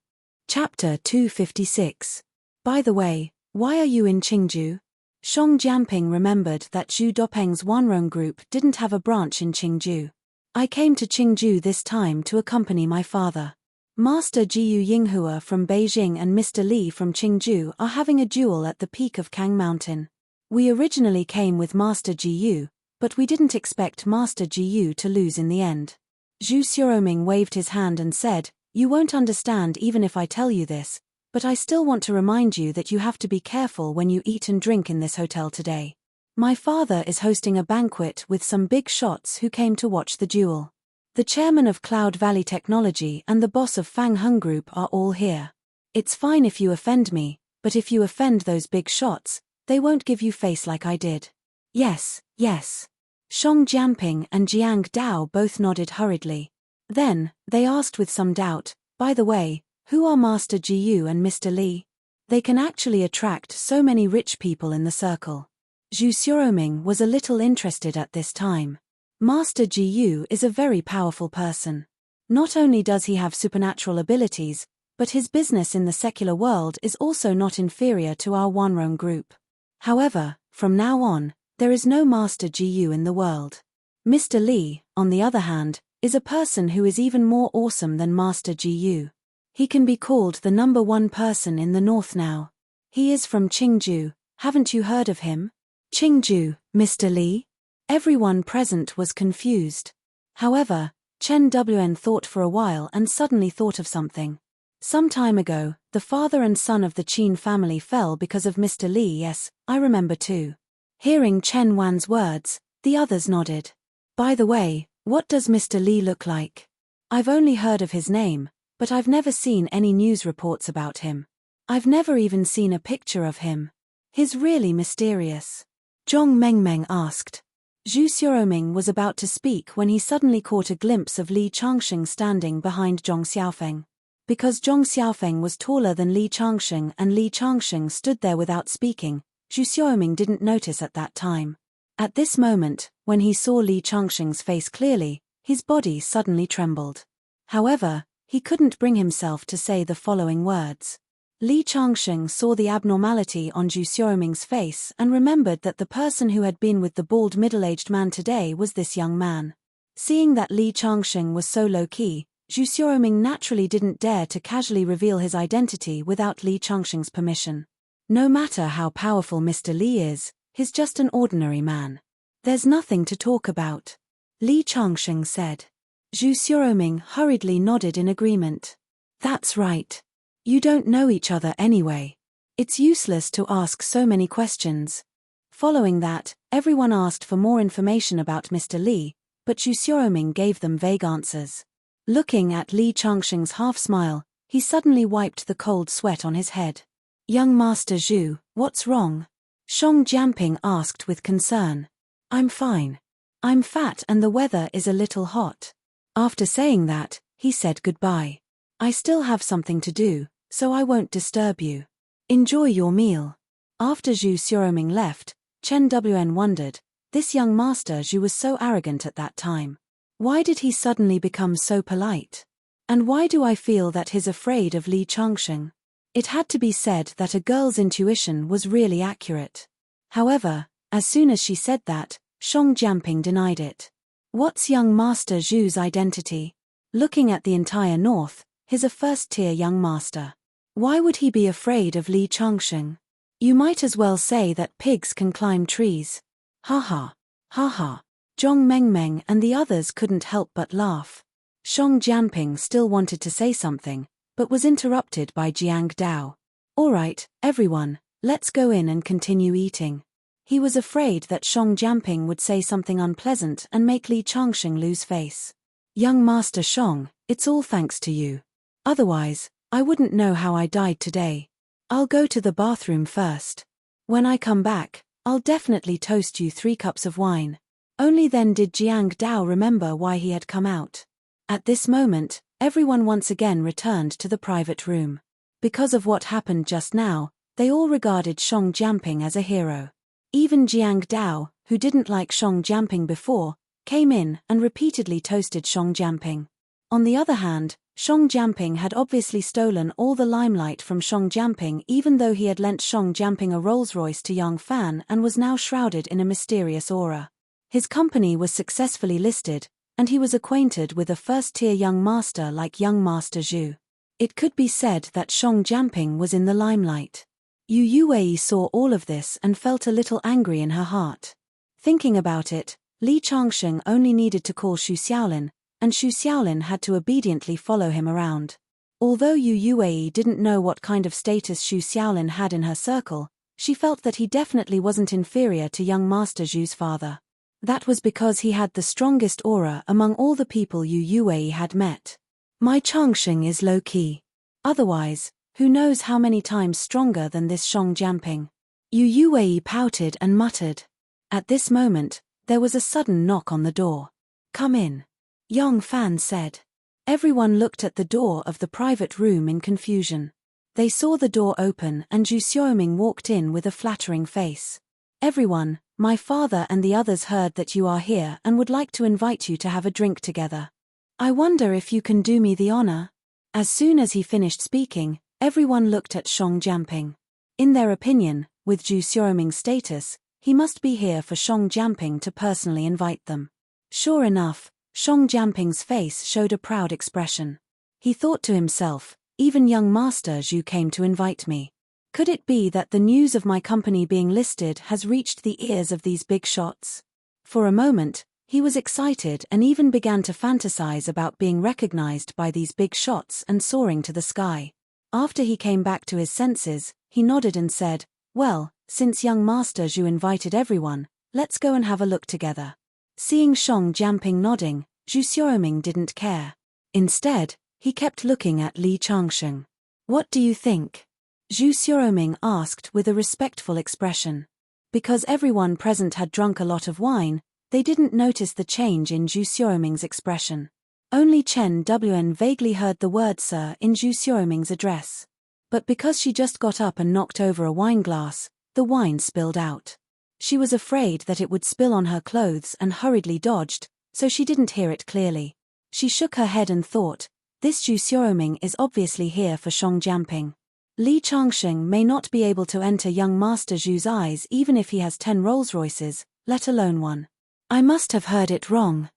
Chapter 256. By the way, why are you in Qingju? Song Jianping remembered that Zhu Dopeng's Wanrong group didn't have a branch in Qingju. "I came to Qingju this time to accompany my father. Master Jiyu Yinghua from Beijing and Mr. Li from Qingju are having a duel at the peak of Kang Mountain. We originally came with Master Jiyu, but we didn't expect Master Jiyu to lose in the end." Zhu Xiaoming waved his hand and said, "You won't understand even if I tell you this, but I still want to remind you that you have to be careful when you eat and drink in this hotel today. My father is hosting a banquet with some big shots who came to watch the duel. The chairman of Cloud Valley Technology and the boss of Fang Hung Group are all here. It's fine if you offend me, but if you offend those big shots, they won't give you face like I did." "Yes, yes." Song Jianping and Jiang Dao both nodded hurriedly. Then, they asked with some doubt, "By the way, who are Master Jiyu and Mr. Li? They can actually attract so many rich people in the circle." Zhu Xiaoming was a little interested at this time. Master Jiyu is a very powerful person. Not only does he have supernatural abilities, but his business in the secular world is also not inferior to our Wanrong group. However, from now on, there is no Master Jiyu in the world. Mr. Li, on the other hand, is a person who is even more awesome than Master Jiyu. He can be called the #1 person in the north now. He is from Qingju, haven't you heard of him? Qingju, Mr. Li? Everyone present was confused. However, Chen Wan thought for a while and suddenly thought of something. Some time ago, the father and son of the Qin family fell because of Mr. Li. Yes, I remember too. Hearing Chen Wan's words, the others nodded. By the way, what does Mr. Li look like? I've only heard of his name, but I've never seen any news reports about him. I've never even seen a picture of him. He's really mysterious. Zhong Mengmeng asked. Zhu Xiaoming was about to speak when he suddenly caught a glimpse of Li Changsheng standing behind Zhong Xiaofeng. Because Zhong Xiaofeng was taller than Li Changsheng and Li Changsheng stood there without speaking, Zhu Xiaoming didn't notice at that time. At this moment, when he saw Li Changsheng's face clearly, his body suddenly trembled. However, he couldn't bring himself to say the following words. Li Changsheng saw the abnormality on Zhu Xiaoming's face and remembered that the person who had been with the bald middle-aged man today was this young man. Seeing that Li Changsheng was so low-key, Zhu Xiaoming naturally didn't dare to casually reveal his identity without Li Changsheng's permission. No matter how powerful Mr. Li is, he's just an ordinary man. There's nothing to talk about. Li Changsheng said. Zhu Xiaoming hurriedly nodded in agreement. That's right. You don't know each other anyway. It's useless to ask so many questions. Following that, everyone asked for more information about Mr. Li, but Zhu Xiaoming gave them vague answers. Looking at Li Changsheng's half-smile, he suddenly wiped the cold sweat on his head. Young Master Zhu, what's wrong? Shang Jianping asked with concern. I'm fine. I'm fat and the weather is a little hot. After saying that, he said goodbye. I still have something to do, so I won't disturb you. Enjoy your meal. After Zhu Xiaoming left, Chen Wn wondered, this young Master Zhu was so arrogant at that time. Why did he suddenly become so polite? And why do I feel that he's afraid of Li Changsheng? It had to be said that a girl's intuition was really accurate. However, as soon as she said that, Shang Jianping denied it. What's young Master Zhu's identity? Looking at the entire north, he's a first-tier young master. Why would he be afraid of Li Changsheng? You might as well say that pigs can climb trees. Ha ha. Ha ha. Zhong Mengmeng and the others couldn't help but laugh. Shang Jianping still wanted to say something, but was interrupted by Jiang Dao. All right, everyone, let's go in and continue eating. He was afraid that Shang Jianping would say something unpleasant and make Li Changsheng lose face. Young Master Shang, it's all thanks to you. Otherwise, I wouldn't know how I died today. I'll go to the bathroom first. When I come back, I'll definitely toast you 3 cups of wine. Only then did Jiang Dao remember why he had come out. At this moment, everyone once again returned to the private room. Because of what happened just now, they all regarded Shang Jianping as a hero. Even Jiang Dao, who didn't like Shang Jianping before, came in and repeatedly toasted Shang Jianping. On the other hand, Shang Jianping had obviously stolen all the limelight from Shang Jianping even though he had lent Shang Jianping a Rolls-Royce to Yang Fan and was now shrouded in a mysterious aura. His company was successfully listed, and he was acquainted with a first-tier young master like young Master Zhu. It could be said that Shang Jianping was in the limelight. Yu Yuwei saw all of this and felt a little angry in her heart. Thinking about it, Li Changsheng only needed to call Xu Xiaolin, and Xu Xiaolin had to obediently follow him around. Although Yu Yuwei didn't know what kind of status Xu Xiaolin had in her circle, she felt that he definitely wasn't inferior to young Master Zhu's father. That was because he had the strongest aura among all the people Yu Yuwei had met. My Changsheng is low-key. Otherwise, who knows how many times stronger than this Shang Jianping. Yu Yuwei pouted and muttered. At this moment, there was a sudden knock on the door. Come in. Yang Fan said. Everyone looked at the door of the private room in confusion. They saw the door open and Zhu Xiaoming walked in with a flattering face. Everyone, my father and the others heard that you are here and would like to invite you to have a drink together. I wonder if you can do me the honor? As soon as he finished speaking, everyone looked at Shang Jianping. In their opinion, with Zhu Xiaoming's status, he must be here for Shang Jianping to personally invite them. Sure enough, Shang Jianping's face showed a proud expression. He thought to himself, even young Master Zhu came to invite me. Could it be that the news of my company being listed has reached the ears of these big shots? For a moment, he was excited and even began to fantasize about being recognized by these big shots and soaring to the sky. After he came back to his senses, he nodded and said, well, since young Master Zhu invited everyone, let's go and have a look together. Seeing Shang Jianping nodding, Zhu Xiaoming didn't care. Instead, He kept looking at Li Changsheng. What do you think? Zhu Xiaoming asked with a respectful expression. Because everyone present had drunk a lot of wine, they didn't notice the change in Zhu Xiaoming's expression. Only Chen Wen vaguely heard the word sir in Zhu Xiaoming's address. But because she just got up and knocked over a wine glass, the wine spilled out. She was afraid that it would spill on her clothes and hurriedly dodged, so she didn't hear it clearly. She shook her head and thought, this Zhu Xiaoming is obviously here for Shang Jianping. Li Changsheng may not be able to enter young Master Zhu's eyes even if he has 10 Rolls-Royces, let alone one. I must have heard it wrong.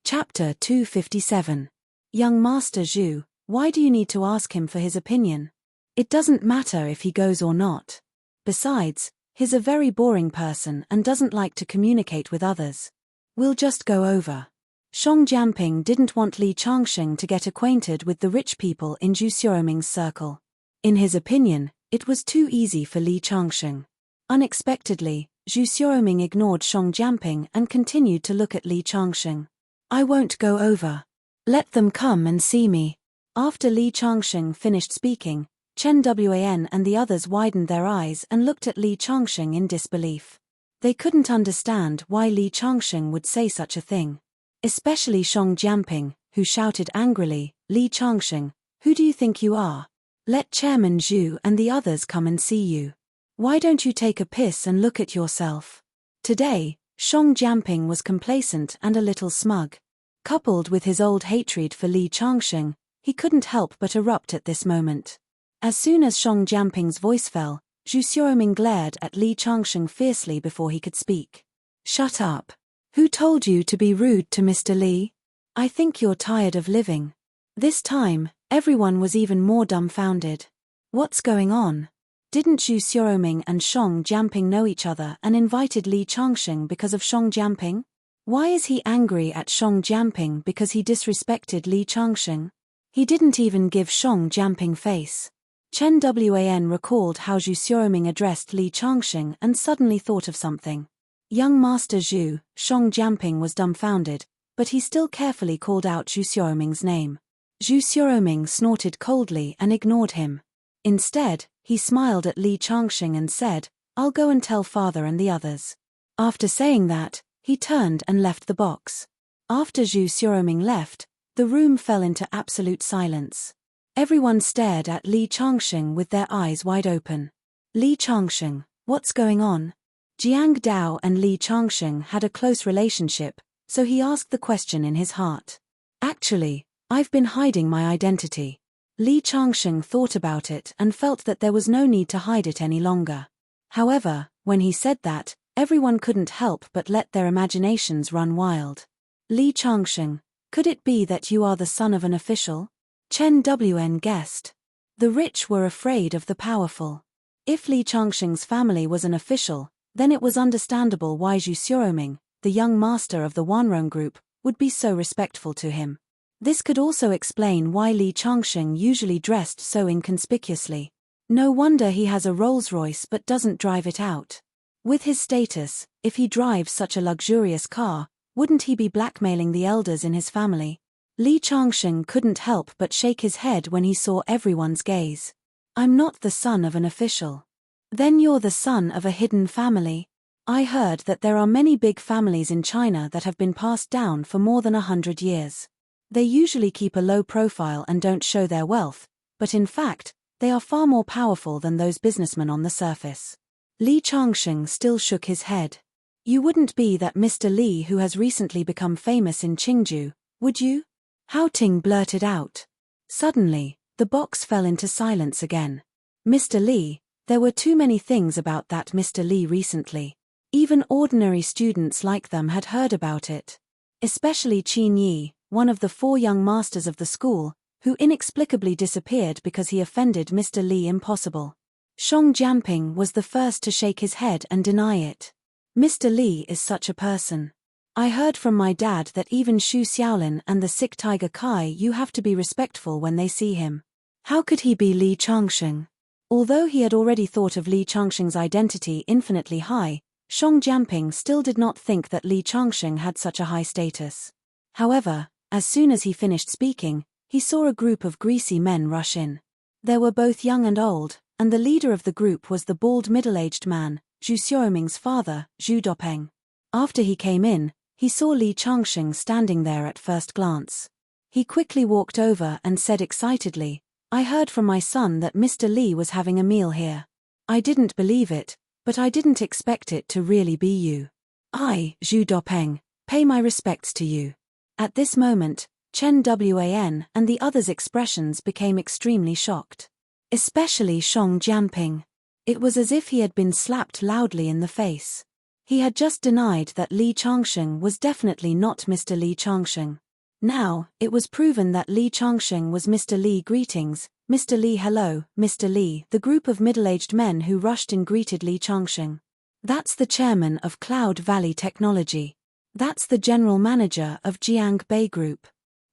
Chapter 257. Young Master Zhu, why do you need to ask him for his opinion? It doesn't matter if he goes or not. Besides, he's a very boring person and doesn't like to communicate with others. We'll just go over. Shang Jianping didn't want Li Changsheng to get acquainted with the rich people in Zhu Xiaoming's circle. In his opinion, it was too easy for Li Changsheng. Unexpectedly, Zhu Xiaoming ignored Shang Jianping and continued to look at Li Changsheng. I won't go over. Let them come and see me. After Li Changsheng finished speaking, Chen Wan and the others widened their eyes and looked at Li Changsheng in disbelief. They couldn't understand why Li Changsheng would say such a thing. Especially Shang Jianping, who shouted angrily, Li Changsheng, who do you think you are? Let Chairman Zhu and the others come and see you. Why don't you take a piss and look at yourself? Today, Shang Jianping was complacent and a little smug. Coupled with his old hatred for Li Changsheng, he couldn't help but erupt at this moment. As soon as Shang Jianping's voice fell, Zhu Xiaoming glared at Li Changsheng fiercely before he could speak. Shut up. Who told you to be rude to Mr. Li? I think you're tired of living. This time, everyone was even more dumbfounded. What's going on? Didn't Zhu Xiaoming and Shang Jianping know each other and invited Li Changsheng because of Shang Jianping? Why is he angry at Shang Jianping because he disrespected Li Changsheng? He didn't even give Shang Jianping face. Chen Wan recalled how Zhu Xiaoming addressed Li Changsheng and suddenly thought of something. Young Master Zhu, Shang Jianping was dumbfounded, but he still carefully called out Zhu Xiaoming's name. Zhu Xiaoming snorted coldly and ignored him. Instead, he smiled at Li Changsheng and said, I'll go and tell father and the others. After saying that, he turned and left the box. After Zhu Xiaoming left, the room fell into absolute silence. Everyone stared at Li Changsheng with their eyes wide open. Li Changsheng, what's going on? Jiang Dao and Li Changsheng had a close relationship, so he asked the question in his heart. Actually, I've been hiding my identity. Li Changsheng thought about it and felt that there was no need to hide it any longer. However, when he said that, everyone couldn't help but let their imaginations run wild. Li Changsheng, could it be that you are the son of an official? Chen Wan guessed. The rich were afraid of the powerful. If Li Changsheng's family was an official, then it was understandable why Zhu Xiaoming, the young master of the Wanrong group, would be so respectful to him. This could also explain why Li Changsheng usually dressed so inconspicuously. No wonder he has a Rolls-Royce but doesn't drive it out. With his status, if he drives such a luxurious car, wouldn't he be blackmailing the elders in his family? Li Changsheng couldn't help but shake his head when he saw everyone's gaze. I'm not the son of an official. Then you're the son of a hidden family. I heard that there are many big families in China that have been passed down for more than 100 years. They usually keep a low profile and don't show their wealth, but in fact, they are far more powerful than those businessmen on the surface. Li Changsheng still shook his head. You wouldn't be that Mr. Li who has recently become famous in Qingju, would you? Hao Ting blurted out. Suddenly, the box fell into silence again. Mr. Li, there were too many things about that Mr. Li recently. Even ordinary students like them had heard about it. Especially Qin Yi, one of the 4 young masters of the school, who inexplicably disappeared because he offended Mr. Li impossible. Shang Jianping was the first to shake his head and deny it. Mr. Li is such a person. I heard from my dad that even Xu Xiaolin and the sick tiger Kai you have to be respectful when they see him. How could he be Li Changsheng? Although he had already thought of Li Changsheng's identity infinitely high, Shang Jianping still did not think that Li Changsheng had such a high status. However, as soon as he finished speaking, he saw a group of greasy men rush in. They were both young and old, and the leader of the group was the bald middle-aged man, Zhu Xiaoming's father, Zhu Dopeng. After he came in, he saw Li Changxing standing there at first glance. He quickly walked over and said excitedly, "I heard from my son that Mr. Li was having a meal here. I didn't believe it, but I didn't expect it to really be you. I, Zhu Dopeng, pay my respects to you." At this moment, Chen Wan and the others' expressions became extremely shocked. Especially Shang Jianping. It was as if he had been slapped loudly in the face. He had just denied that Li Changxing was definitely not Mr. Li Changxing. Now, it was proven that Li Changxing was Mr. Li. Greetings, Mr. Li. Hello, Mr. Li. The group of middle-aged men who rushed in greeted Li Changxing. That's the chairman of Cloud Valley Technology. That's the general manager of Jiang Bei Group.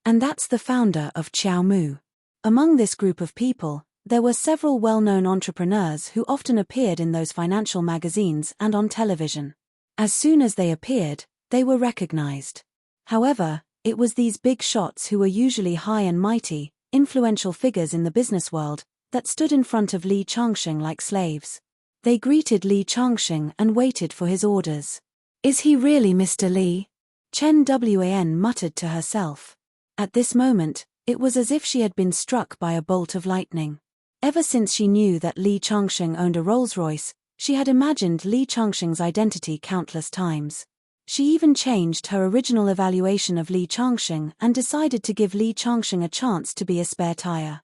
And that's the founder of Qiaomu. Among this group of people, there were several well-known entrepreneurs who often appeared in those financial magazines and on television. As soon as they appeared, they were recognized. However, it was these big shots who were usually high and mighty, influential figures in the business world, that stood in front of Li Changxing like slaves. They greeted Li Changxing and waited for his orders. "Is he really Mr. Li?" Chen Wan muttered to herself. At this moment, it was as if she had been struck by a bolt of lightning. Ever since she knew that Li Changxing owned a Rolls-Royce, she had imagined Li Changxing's identity countless times. She even changed her original evaluation of Li Changxing and decided to give Li Changxing a chance to be a spare tire.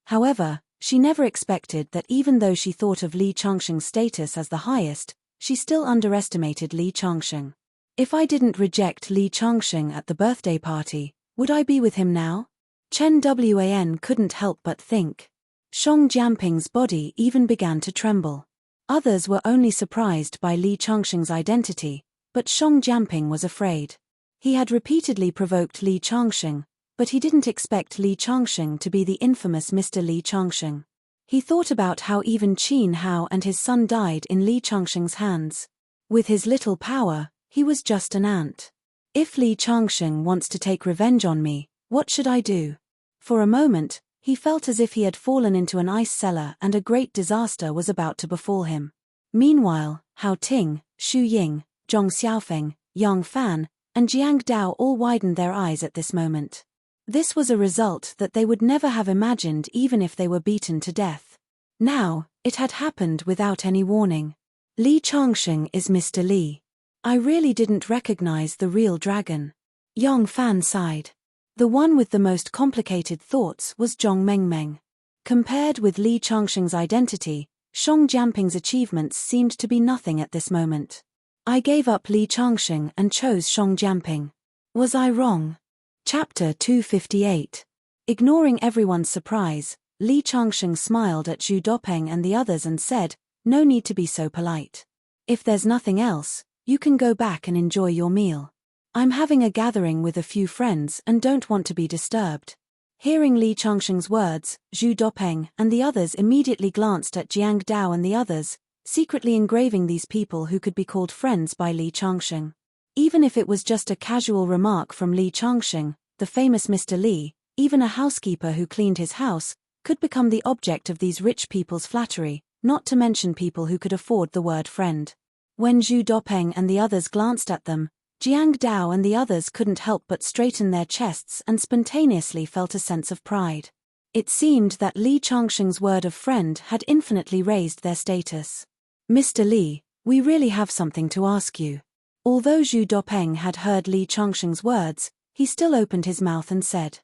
However, she never expected that even though she thought of Li Changxing's status as the highest, she still underestimated Li Changxing. "If I didn't reject Li Changxing at the birthday party, would I be with him now?" Chen Wan couldn't help but think. Shang Jianping's body even began to tremble. Others were only surprised by Li Changxing's identity, but Shang Jianping was afraid. He had repeatedly provoked Li Changxing, but he didn't expect Li Changxing to be the infamous Mr. Li Changxing. He thought about how even Qin Hao and his son died in Li Changxing's hands. With his little power, he was just an ant. "If Li Changxing wants to take revenge on me, what should I do?" For a moment, he felt as if he had fallen into an ice cellar and a great disaster was about to befall him. Meanwhile, Hao Ting, Xu Ying, Zhong Xiaofeng, Yang Fan, and Jiang Dao all widened their eyes at this moment. This was a result that they would never have imagined even if they were beaten to death. Now, it had happened without any warning. "Li Changxing is Mr. Li. I really didn't recognize the real dragon." Yang Fan sighed. The one with the most complicated thoughts was Zhong Mengmeng. Compared with Li Changxing's identity, Shang Jianping's achievements seemed to be nothing at this moment. "I gave up Li Changxing and chose Shang Jianping. Was I wrong?" Chapter 258. Ignoring everyone's surprise, Li Changxing smiled at Zhu Dopeng and the others and said, "No need to be so polite. If there's nothing else, you can go back and enjoy your meal. I'm having a gathering with a few friends and don't want to be disturbed." Hearing Li Changxing's words, Zhu Dopeng and the others immediately glanced at Jiang Dao and the others, secretly engraving these people who could be called friends by Li Changxing. Even if it was just a casual remark from Li Changxing, the famous Mr. Li, even a housekeeper who cleaned his house, could become the object of these rich people's flattery, not to mention people who could afford the word friend. When Zhu Dopeng and the others glanced at them, Jiang Dao and the others couldn't help but straighten their chests and spontaneously felt a sense of pride. It seemed that Li Changxing's word of friend had infinitely raised their status. "Mr. Li, we really have something to ask you." Although Zhu Dopeng had heard Li Changxing's words, he still opened his mouth and said,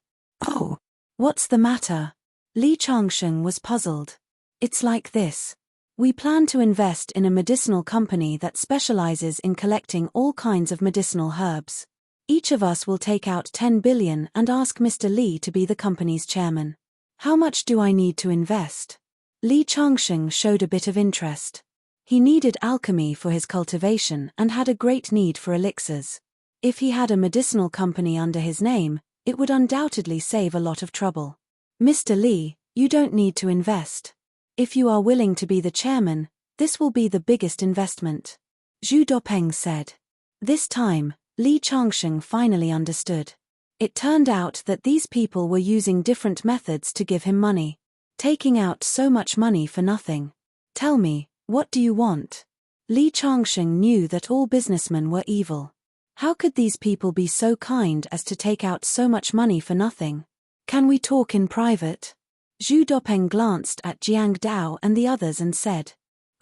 "Oh, what's the matter?" Li Changxing was puzzled. "It's like this. We plan to invest in a medicinal company that specializes in collecting all kinds of medicinal herbs. Each of us will take out 10 billion and ask Mr. Li to be the company's chairman. How much do I need to invest?" Li Changxing showed a bit of interest. He needed alchemy for his cultivation and had a great need for elixirs. If he had a medicinal company under his name, it would undoubtedly save a lot of trouble. "Mr. Li, you don't need to invest. If you are willing to be the chairman, this will be the biggest investment," Zhu Dopeng said. This time, Li Changxing finally understood. It turned out that these people were using different methods to give him money. Taking out so much money for nothing. Tell me, what do you want? Li Changsheng knew that all businessmen were evil. How could these people be so kind as to take out so much money for nothing? Can we talk in private? Zhu Dopeng glanced at Jiang Dao and the others and said,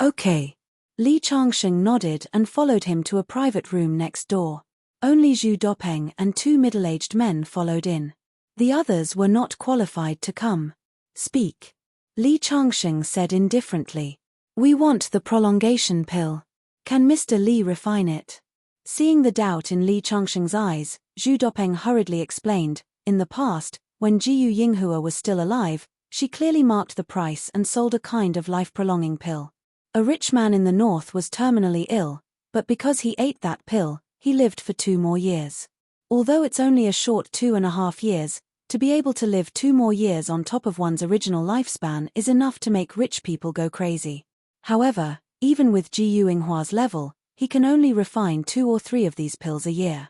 "Okay." Li Changsheng nodded and followed him to a private room next door. Only Zhu Dopeng and two middle-aged men followed in. The others were not qualified to come. "Speak." Li Changsheng said indifferently. "We want the prolongation pill. Can Mr. Li refine it?" Seeing the doubt in Li Changsheng's eyes, Zhu Dopeng hurriedly explained, in the past, when Jiyu Yinghua was still alive, she clearly marked the price and sold a kind of life-prolonging pill. A rich man in the north was terminally ill, but because he ate that pill, he lived for 2 more years. Although it's only a short 2.5 years, to be able to live 2 more years on top of one's original lifespan is enough to make rich people go crazy. However, even with Jiyu Yinghua's level, he can only refine 2 or 3 of these pills a year.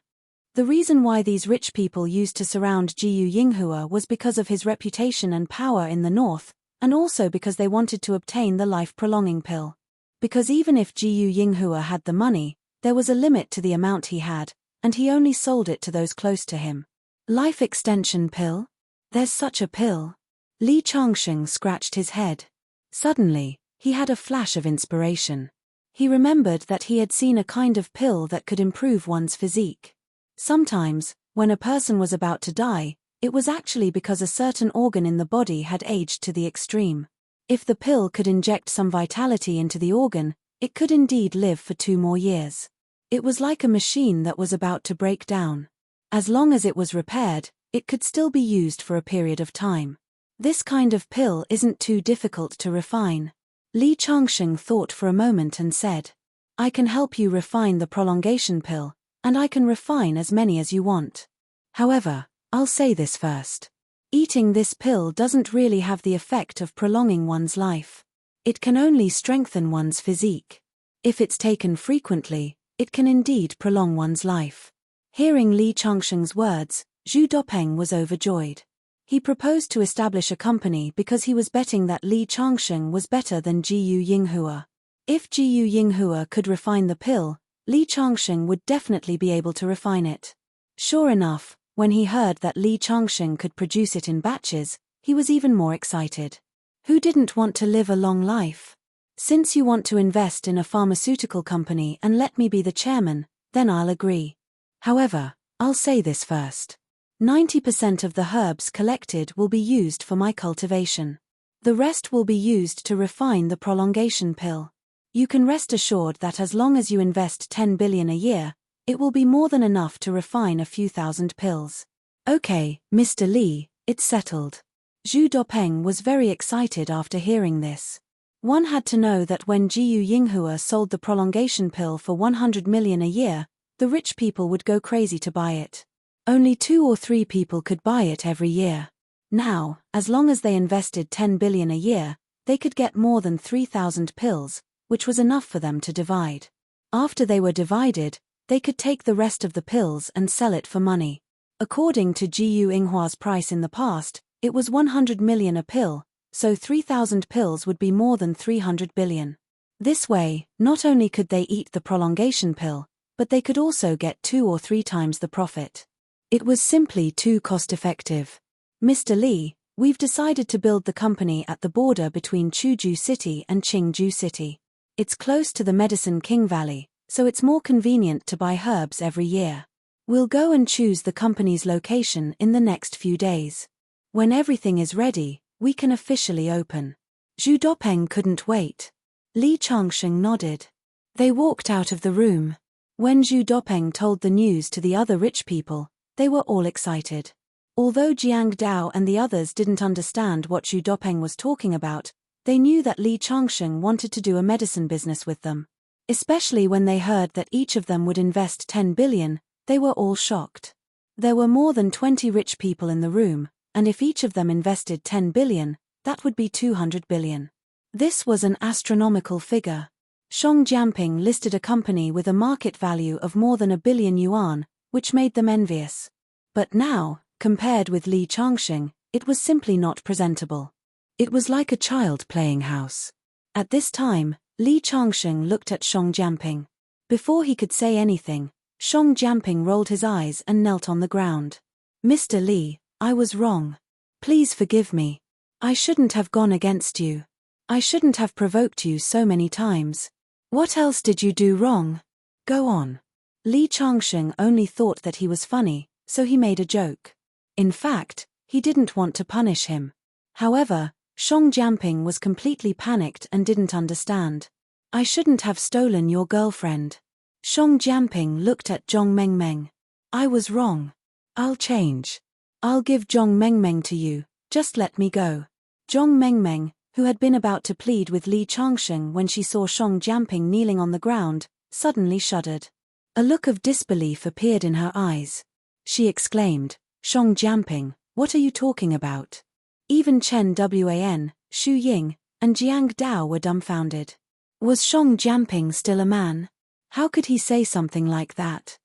The reason why these rich people used to surround Jiyu Yinghua was because of his reputation and power in the north, and also because they wanted to obtain the life-prolonging pill. Because even if Jiyu Yinghua had the money, there was a limit to the amount he had, and he only sold it to those close to him. Life extension pill? There's such a pill? Li Changsheng scratched his head. Suddenly, he had a flash of inspiration. He remembered that he had seen a kind of pill that could improve one's physique. Sometimes, when a person was about to die, it was actually because a certain organ in the body had aged to the extreme. If the pill could inject some vitality into the organ, it could indeed live for 2 more years. It was like a machine that was about to break down. As long as it was repaired, it could still be used for a period of time. This kind of pill isn't too difficult to refine. Li Changsheng thought for a moment and said, "I can help you refine the prolongation pill, and I can refine as many as you want. However, I'll say this first. Eating this pill doesn't really have the effect of prolonging one's life. It can only strengthen one's physique. If it's taken frequently, it can indeed prolong one's life." Hearing Li Changsheng's words, Zhu Dopeng was overjoyed. He proposed to establish a company because he was betting that Li Changsheng was better than Jiyu Yinghua. If Jiyu Yinghua could refine the pill, Li Changsheng would definitely be able to refine it. Sure enough, when he heard that Li Changsheng could produce it in batches, he was even more excited. Who didn't want to live a long life? Since you want to invest in a pharmaceutical company and let me be the chairman, then I'll agree. However, I'll say this first. 90% of the herbs collected will be used for my cultivation. The rest will be used to refine the prolongation pill. You can rest assured that as long as you invest 10 billion a year, it will be more than enough to refine a few thousand pills. Okay, Mr. Li, it's settled. Zhu Dopeng was very excited after hearing this. One had to know that when Jiyu Yinghua sold the prolongation pill for 100 million a year, the rich people would go crazy to buy it. Only 2 or 3 people could buy it every year. Now, as long as they invested 10 billion a year, they could get more than 3,000 pills, which was enough for them to divide. After they were divided, they could take the rest of the pills and sell it for money. According to Jiyu Yinghua's price in the past, it was 100 million a pill, so 3,000 pills would be more than 300 billion. This way, not only could they eat the prolongation pill, but they could also get 2 or 3 times the profit. It was simply too cost-effective. Mr. Li, we've decided to build the company at the border between Chuzhou City and Qingju City. It's close to the Medicine King Valley, so it's more convenient to buy herbs every year. We'll go and choose the company's location in the next few days. When everything is ready, we can officially open. Zhu Dopeng couldn't wait. Li Changsheng nodded. They walked out of the room. When Zhu Dopeng told the news to the other rich people, they were all excited. Although Jiang Dao and the others didn't understand what Zhu Dopeng was talking about, they knew that Li Changsheng wanted to do a medicine business with them. Especially when they heard that each of them would invest 10 billion, they were all shocked. There were more than 20 rich people in the room, and if each of them invested 10 billion, that would be 200 billion. This was an astronomical figure. Shong Jianping listed a company with a market value of more than 1 billion yuan, which made them envious. But now, compared with Li Changxing, it was simply not presentable. It was like a child playing house. At this time, Li Changxing looked at Song Jianping. Before he could say anything, Song Jianping rolled his eyes and knelt on the ground. Mr. Li, I was wrong. Please forgive me. I shouldn't have gone against you. I shouldn't have provoked you so many times. What else did you do wrong? Go on. Li Changxing only thought that he was funny, so he made a joke. In fact, he didn't want to punish him. However, Song Jianping was completely panicked and didn't understand. I shouldn't have stolen your girlfriend. Song Jianping looked at Zhong Mengmeng. I was wrong. I'll change. I'll give Zhong Mengmeng to you, just let me go. Zhong Mengmeng, who had been about to plead with Li Changxing when she saw Song Jianping kneeling on the ground, suddenly shuddered. A look of disbelief appeared in her eyes. She exclaimed, Song Jianping, what are you talking about? Even Chen Wan, Xu Ying, and Jiang Dao were dumbfounded. Was Song Jianping still a man? How could he say something like that?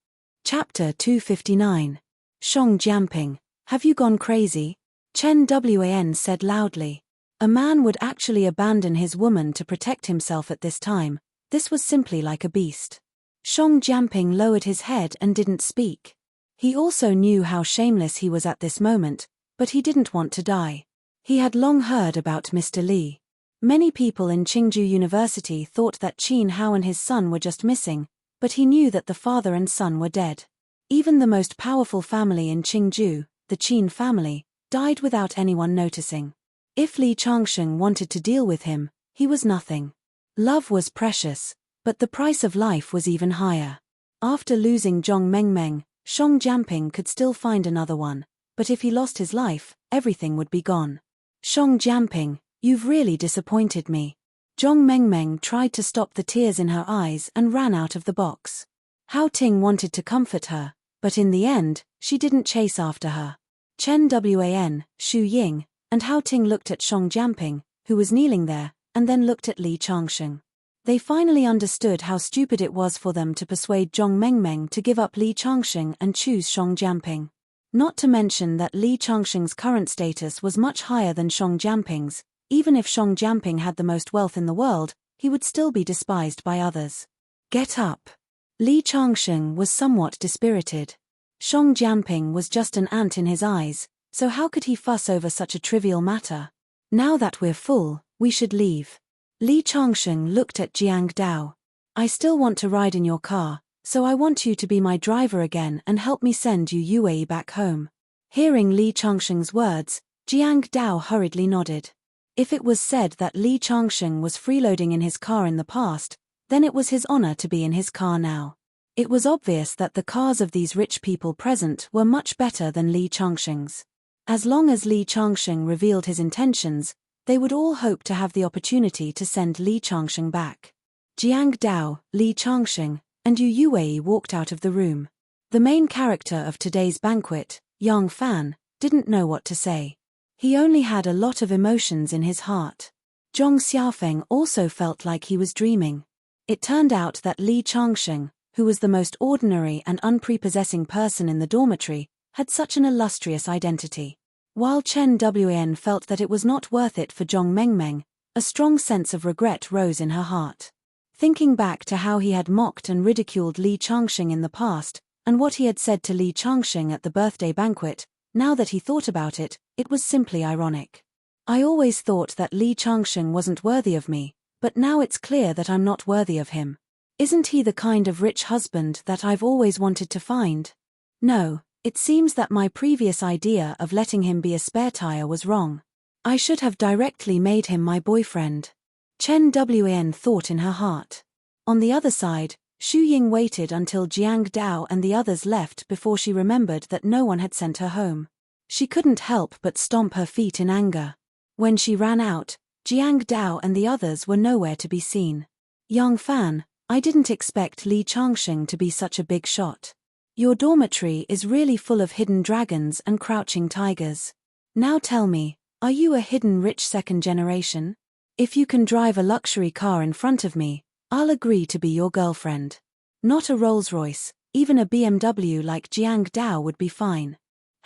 Chapter 259. Song Jianping, have you gone crazy? Chen Wan said loudly. A man would actually abandon his woman to protect himself at this time. This was simply like a beast. Song Jianping lowered his head and didn't speak. He also knew how shameless he was at this moment, but he didn't want to die. He had long heard about Mr. Li. Many people in Qingju University thought that Qin Hao and his son were just missing, but he knew that the father and son were dead. Even the most powerful family in Qingju, the Qin family, died without anyone noticing. If Li Changxing wanted to deal with him, he was nothing. Love was precious, but the price of life was even higher. After losing Zhong Mengmeng, Song Jianping could still find another one, but if he lost his life, everything would be gone. Song Jianping, you've really disappointed me. Zhong Mengmeng tried to stop the tears in her eyes and ran out of the box. Hao Ting wanted to comfort her, but in the end, she didn't chase after her. Chen Wan, Xu Ying, and Hao Ting looked at Song Jianping, who was kneeling there, and then looked at Li Changxing. They finally understood how stupid it was for them to persuade Zhong Mengmeng to give up Li Changxing and choose Song Jianping. Not to mention that Li Changxing's current status was much higher than Song Jianping's. Even if Song Jianping had the most wealth in the world, he would still be despised by others. Get up. Li Changxing was somewhat dispirited. Song Jianping was just an ant in his eyes, so how could he fuss over such a trivial matter? Now that we're full, we should leave. Li Changxing looked at Jiang Dao. I still want to ride in your car, so I want you to be my driver again and help me send you Yue back home. Hearing Li Changxing's words, Jiang Dao hurriedly nodded. If it was said that Li Changxing was freeloading in his car in the past, then it was his honor to be in his car now. It was obvious that the cars of these rich people present were much better than Li Changxing's. As long as Li Changxing revealed his intentions, they would all hope to have the opportunity to send Li Changxing back. Jiang Dao, Li Changxing, and Yu Yuwei walked out of the room. The main character of today's banquet, Yang Fan, didn't know what to say. He only had a lot of emotions in his heart. Zhong Xiaofeng also felt like he was dreaming. It turned out that Li Changxing, who was the most ordinary and unprepossessing person in the dormitory, had such an illustrious identity. While Chen Wan felt that it was not worth it for Zhong Mengmeng, a strong sense of regret rose in her heart. Thinking back to how he had mocked and ridiculed Li Changxing in the past, and what he had said to Li Changxing at the birthday banquet, now that he thought about it, it was simply ironic. I always thought that Li Changxing wasn't worthy of me, but now it's clear that I'm not worthy of him. Isn't he the kind of rich husband that I've always wanted to find? No, it seems that my previous idea of letting him be a spare tire was wrong. I should have directly made him my boyfriend. Chen Wan thought in her heart. On the other side, Xu Ying waited until Jiang Dao and the others left before she remembered that no one had sent her home. She couldn't help but stomp her feet in anger. When she ran out, Jiang Dao and the others were nowhere to be seen. Yang Fan, I didn't expect Li Changxing to be such a big shot. Your dormitory is really full of hidden dragons and crouching tigers. Now tell me, are you a hidden rich second generation? If you can drive a luxury car in front of me, I'll agree to be your girlfriend. Not a Rolls-Royce, even a BMW like Jiang Dao would be fine.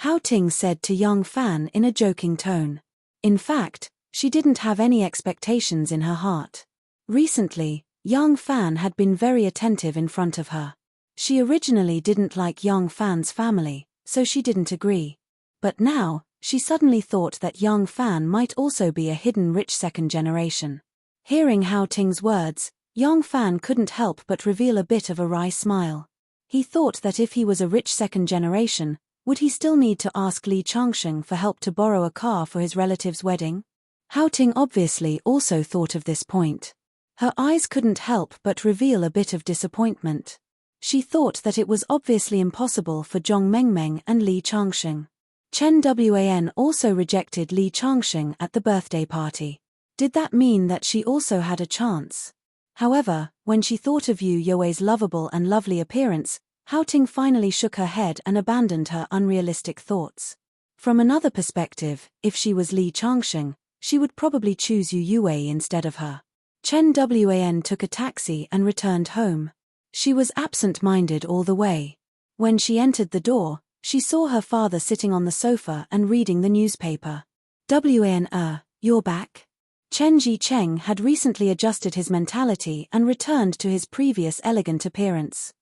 Hao Ting said to young Fan in a joking tone. In fact, she didn't have any expectations in her heart. Recently, young Fan had been very attentive in front of her. She originally didn't like young Fan's family, so she didn't agree. But now, she suddenly thought that young Fan might also be a hidden rich second generation. Hearing Hao Ting's words, young Fan couldn't help but reveal a bit of a wry smile. He thought that if he was a rich second generation, would he still need to ask Li Changsheng for help to borrow a car for his relative's wedding? Hao Ting obviously also thought of this point. Her eyes couldn't help but reveal a bit of disappointment. She thought that it was obviously impossible for Zhong Mengmeng and Li Changsheng. Chen Wan also rejected Li Changsheng at the birthday party. Did that mean that she also had a chance? However, when she thought of Yu Youei's lovable and lovely appearance, Hao Ting finally shook her head and abandoned her unrealistic thoughts. From another perspective, if she was Li Changsheng, she would probably choose Yu Youei instead of her. Chen Wan took a taxi and returned home. She was absent-minded all the way. When she entered the door, she saw her father sitting on the sofa and reading the newspaper. You're back? Chen Zicheng had recently adjusted his mentality and returned to his previous elegant appearance.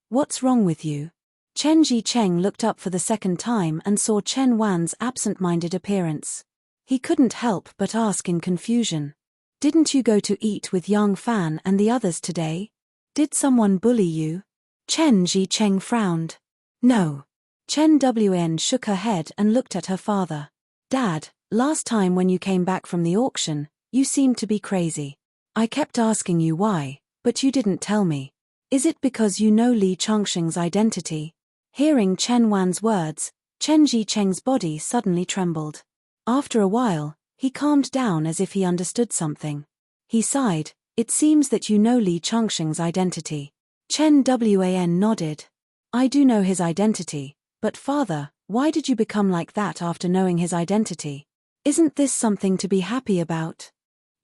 What's wrong with you? Chen Zicheng looked up for the second time and saw Chen Wan's absent-minded appearance. He couldn't help but ask in confusion. Didn't you go to eat with young Fan and the others today? Did someone bully you? Chen Zicheng frowned. No. Chen Wan shook her head and looked at her father. Dad, last time when you came back from the auction, you seemed to be crazy. I kept asking you why, but you didn't tell me. Is it because you know Li Changsheng's identity? Hearing Chen Wan's words, Chen Zicheng's body suddenly trembled. After a while, he calmed down as if he understood something. He sighed. It seems that you know Li Changsheng's identity. Chen Wan nodded. I do know his identity, but father, why did you become like that after knowing his identity? Isn't this something to be happy about?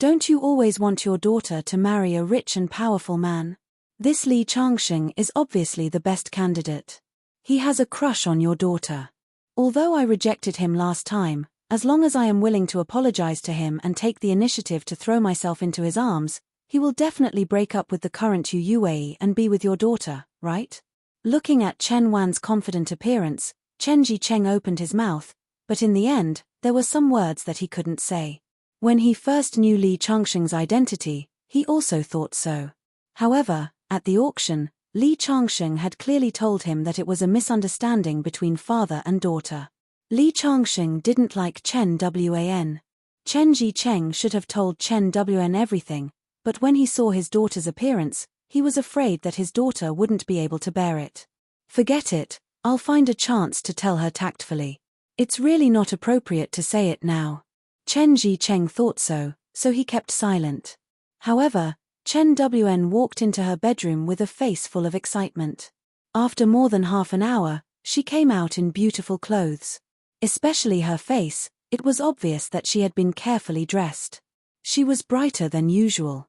Don't you always want your daughter to marry a rich and powerful man? This Li Changsheng is obviously the best candidate. He has a crush on your daughter. Although I rejected him last time, as long as I am willing to apologize to him and take the initiative to throw myself into his arms, he will definitely break up with the current Yu Youei and be with your daughter, right? Looking at Chen Wan's confident appearance, Chen Zicheng opened his mouth, but in the end, there were some words that he couldn't say. When he first knew Li Changsheng's identity, he also thought so. However, at the auction, Li Changsheng had clearly told him that it was a misunderstanding between father and daughter. Li Changsheng didn't like Chen Wan. Chen Zicheng should have told Chen Wan everything, but when he saw his daughter's appearance, he was afraid that his daughter wouldn't be able to bear it. Forget it, I'll find a chance to tell her tactfully. It's really not appropriate to say it now. Chen Zicheng thought so he kept silent. However, Chen Wan walked into her bedroom with a face full of excitement. After more than half an hour, she came out in beautiful clothes. Especially her face, it was obvious that she had been carefully dressed. She was brighter than usual.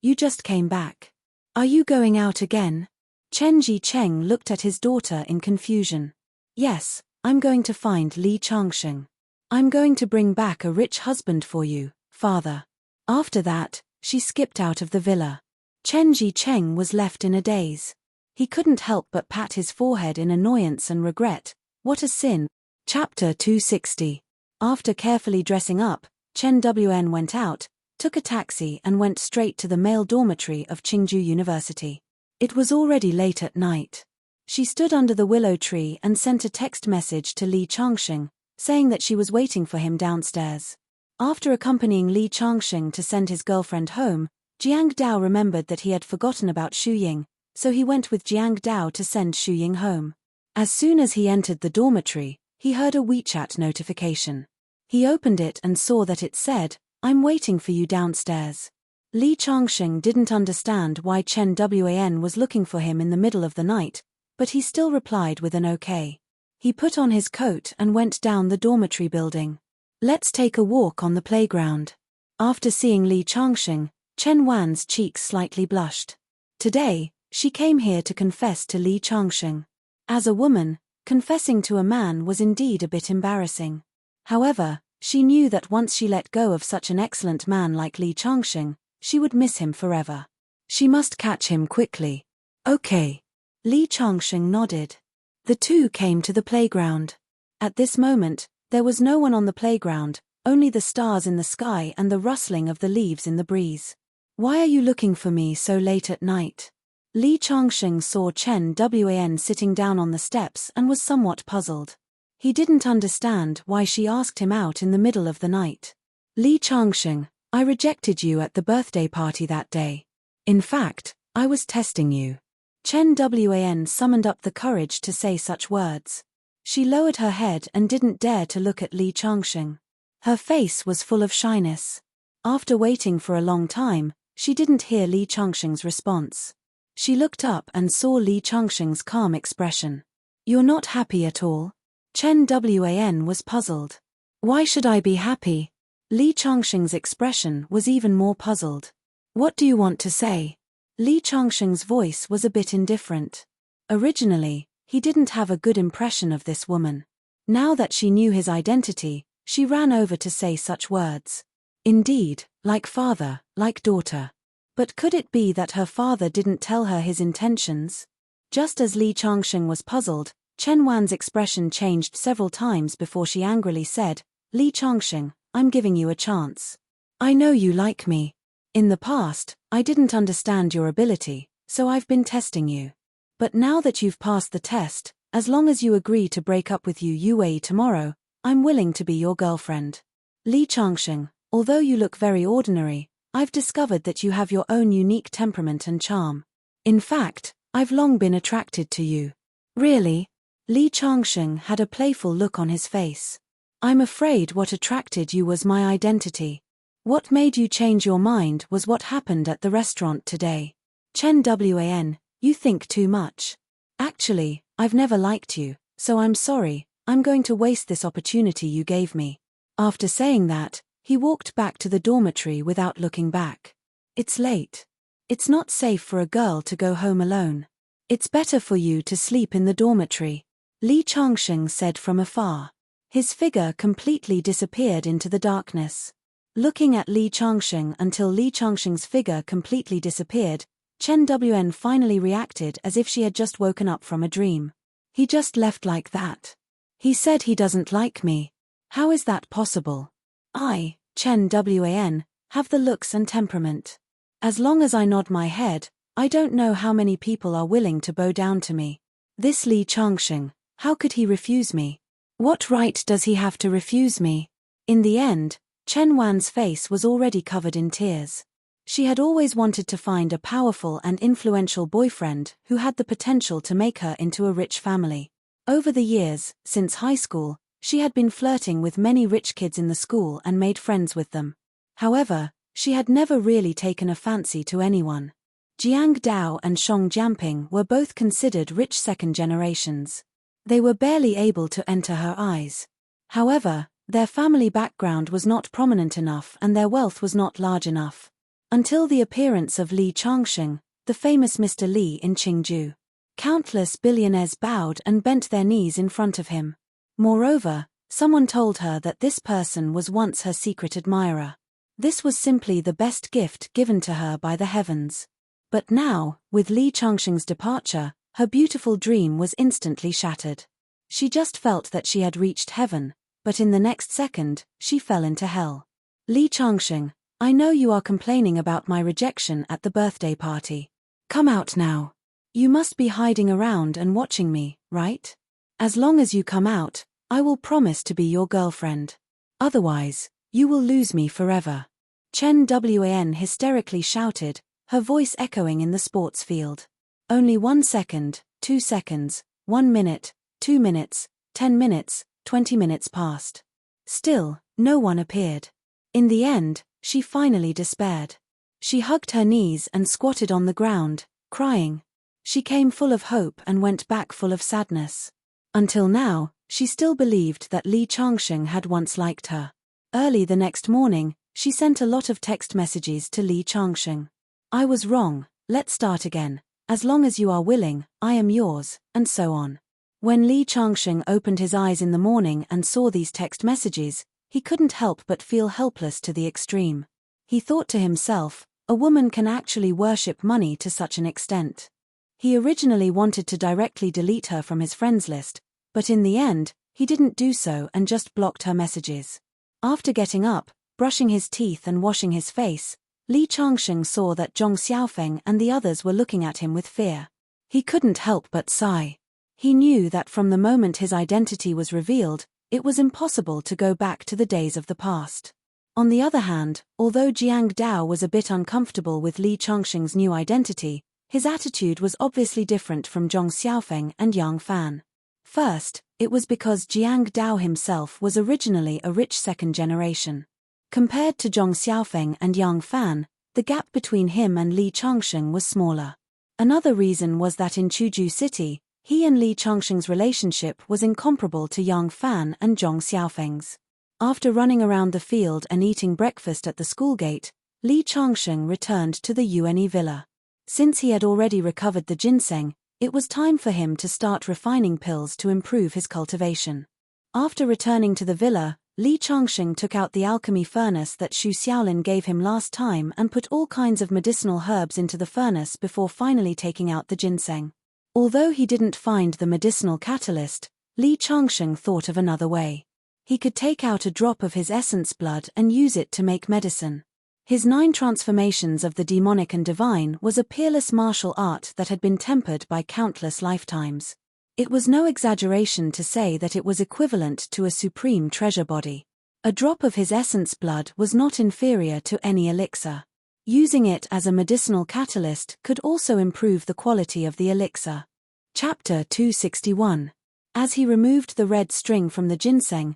You just came back. Are you going out again? Chen Zicheng looked at his daughter in confusion. Yes, I'm going to find Li Changsheng. I'm going to bring back a rich husband for you, father. After that, she skipped out of the villa. Chen Zicheng was left in a daze. He couldn't help but pat his forehead in annoyance and regret. What a sin. Chapter 260. After carefully dressing up, Chen Wan went out, took a taxi and went straight to the male dormitory of Qingju University. It was already late at night. She stood under the willow tree and sent a text message to Li Changsheng, saying that she was waiting for him downstairs. After accompanying Li Changsheng to send his girlfriend home, Jiang Dao remembered that he had forgotten about Xu Ying, so he went with Jiang Dao to send Xu Ying home. As soon as he entered the dormitory, he heard a WeChat notification. He opened it and saw that it said, I'm waiting for you downstairs. Li Changsheng didn't understand why Chen Wan was looking for him in the middle of the night, but he still replied with an okay. He put on his coat and went down the dormitory building. Let's take a walk on the playground. After seeing Li Changsheng, Chen Wan's cheeks slightly blushed. Today, she came here to confess to Li Changsheng. As a woman, confessing to a man was indeed a bit embarrassing. However, she knew that once she let go of such an excellent man like Li Changxing, she would miss him forever. She must catch him quickly. Okay. Li Changxing nodded. The two came to the playground. At this moment, there was no one on the playground, only the stars in the sky and the rustling of the leaves in the breeze. Why are you looking for me so late at night? Li Changxing saw Chen Wan sitting down on the steps and was somewhat puzzled. He didn't understand why she asked him out in the middle of the night. Li Changxing, I rejected you at the birthday party that day. In fact, I was testing you. Chen Wan summoned up the courage to say such words. She lowered her head and didn't dare to look at Li Changxing. Her face was full of shyness. After waiting for a long time, she didn't hear Li Changxing's response. She looked up and saw Li Changxing's calm expression. You're not happy at all? Chen Wan was puzzled. Why should I be happy? Li Changxing's expression was even more puzzled. What do you want to say? Li Changxing's voice was a bit indifferent. Originally, he didn't have a good impression of this woman. Now that she knew his identity, she ran over to say such words. Indeed, like father, like daughter. But could it be that her father didn't tell her his intentions? Just as Li Changxing was puzzled, Chen Wan's expression changed several times before she angrily said, Li Changxing, I'm giving you a chance. I know you like me. In the past, I didn't understand your ability, so I've been testing you. But now that you've passed the test, as long as you agree to break up with Yu Wei tomorrow, I'm willing to be your girlfriend. Li Changxing, although you look very ordinary, I've discovered that you have your own unique temperament and charm. In fact, I've long been attracted to you. Really? Li Changxing had a playful look on his face. I'm afraid what attracted you was my identity. What made you change your mind was what happened at the restaurant today. Chen Wan, you think too much. Actually, I've never liked you, so I'm sorry, I'm going to waste this opportunity you gave me. After saying that, he walked back to the dormitory without looking back. It's late. It's not safe for a girl to go home alone. It's better for you to sleep in the dormitory, Li Changxing said from afar. His figure completely disappeared into the darkness. Looking at Li Changxing until Li Changxing's figure completely disappeared, Chen Wan finally reacted as if she had just woken up from a dream. He just left like that. He said he doesn't like me. How is that possible? I, Chen Wan, have the looks and temperament. As long as I nod my head, I don't know how many people are willing to bow down to me. This Li Changxing, how could he refuse me? What right does he have to refuse me? In the end, Chen Wan's face was already covered in tears. She had always wanted to find a powerful and influential boyfriend who had the potential to make her into a rich family. Over the years, since high school, she had been flirting with many rich kids in the school and made friends with them. However, she had never really taken a fancy to anyone. Jiang Dao and Shong Jianping were both considered rich second generations. They were barely able to enter her eyes. However, their family background was not prominent enough and their wealth was not large enough. Until the appearance of Li Changxing, the famous Mr. Li in Qingju. Countless billionaires bowed and bent their knees in front of him. Moreover, someone told her that this person was once her secret admirer. This was simply the best gift given to her by the heavens. But now, with Li Changxing's departure, her beautiful dream was instantly shattered. She just felt that she had reached heaven, but in the next second, she fell into hell. Li Changxing, I know you are complaining about my rejection at the birthday party. Come out now. You must be hiding around and watching me, right? As long as you come out, I will promise to be your girlfriend. Otherwise, you will lose me forever. Chen Wan hysterically shouted, her voice echoing in the sports field. Only 1 second, 2 seconds, 1 minute, 2 minutes, 10 minutes, 20 minutes passed. Still, no one appeared. In the end, she finally despaired. She hugged her knees and squatted on the ground, crying. She came full of hope and went back full of sadness. Until now, she still believed that Li Changxing had once liked her. Early the next morning, she sent a lot of text messages to Li Changxing. I was wrong, let's start again. As long as you are willing, I am yours, and so on. When Li Changsheng opened his eyes in the morning and saw these text messages, he couldn't help but feel helpless to the extreme. He thought to himself, a woman can actually worship money to such an extent. He originally wanted to directly delete her from his friends list, but in the end, he didn't do so and just blocked her messages. After getting up, brushing his teeth and washing his face, Li Changsheng saw that Zhong Xiaofeng and the others were looking at him with fear. He couldn't help but sigh. He knew that from the moment his identity was revealed, it was impossible to go back to the days of the past. On the other hand, although Jiang Dao was a bit uncomfortable with Li Changsheng's new identity, his attitude was obviously different from Zhong Xiaofeng and Yang Fan. First, it was because Jiang Dao himself was originally a rich second generation. Compared to Zhong Xiaofeng and Yang Fan, the gap between him and Li Changsheng was smaller. Another reason was that in Chuzhou City, he and Li Changsheng's relationship was incomparable to Yang Fan and Zhong Xiaofeng's. After running around the field and eating breakfast at the school gate, Li Changsheng returned to the Yuanyi villa. Since he had already recovered the ginseng, it was time for him to start refining pills to improve his cultivation. After returning to the villa, Li Changsheng took out the alchemy furnace that Xu Xiaolin gave him last time and put all kinds of medicinal herbs into the furnace before finally taking out the ginseng. Although he didn't find the medicinal catalyst, Li Changsheng thought of another way. He could take out a drop of his essence blood and use it to make medicine. His 9 transformations of the demonic and divine was a peerless martial art that had been tempered by countless lifetimes. It was no exaggeration to say that it was equivalent to a supreme treasure body. A drop of his essence blood was not inferior to any elixir. Using it as a medicinal catalyst could also improve the quality of the elixir. Chapter 261. As he removed the red string from the ginseng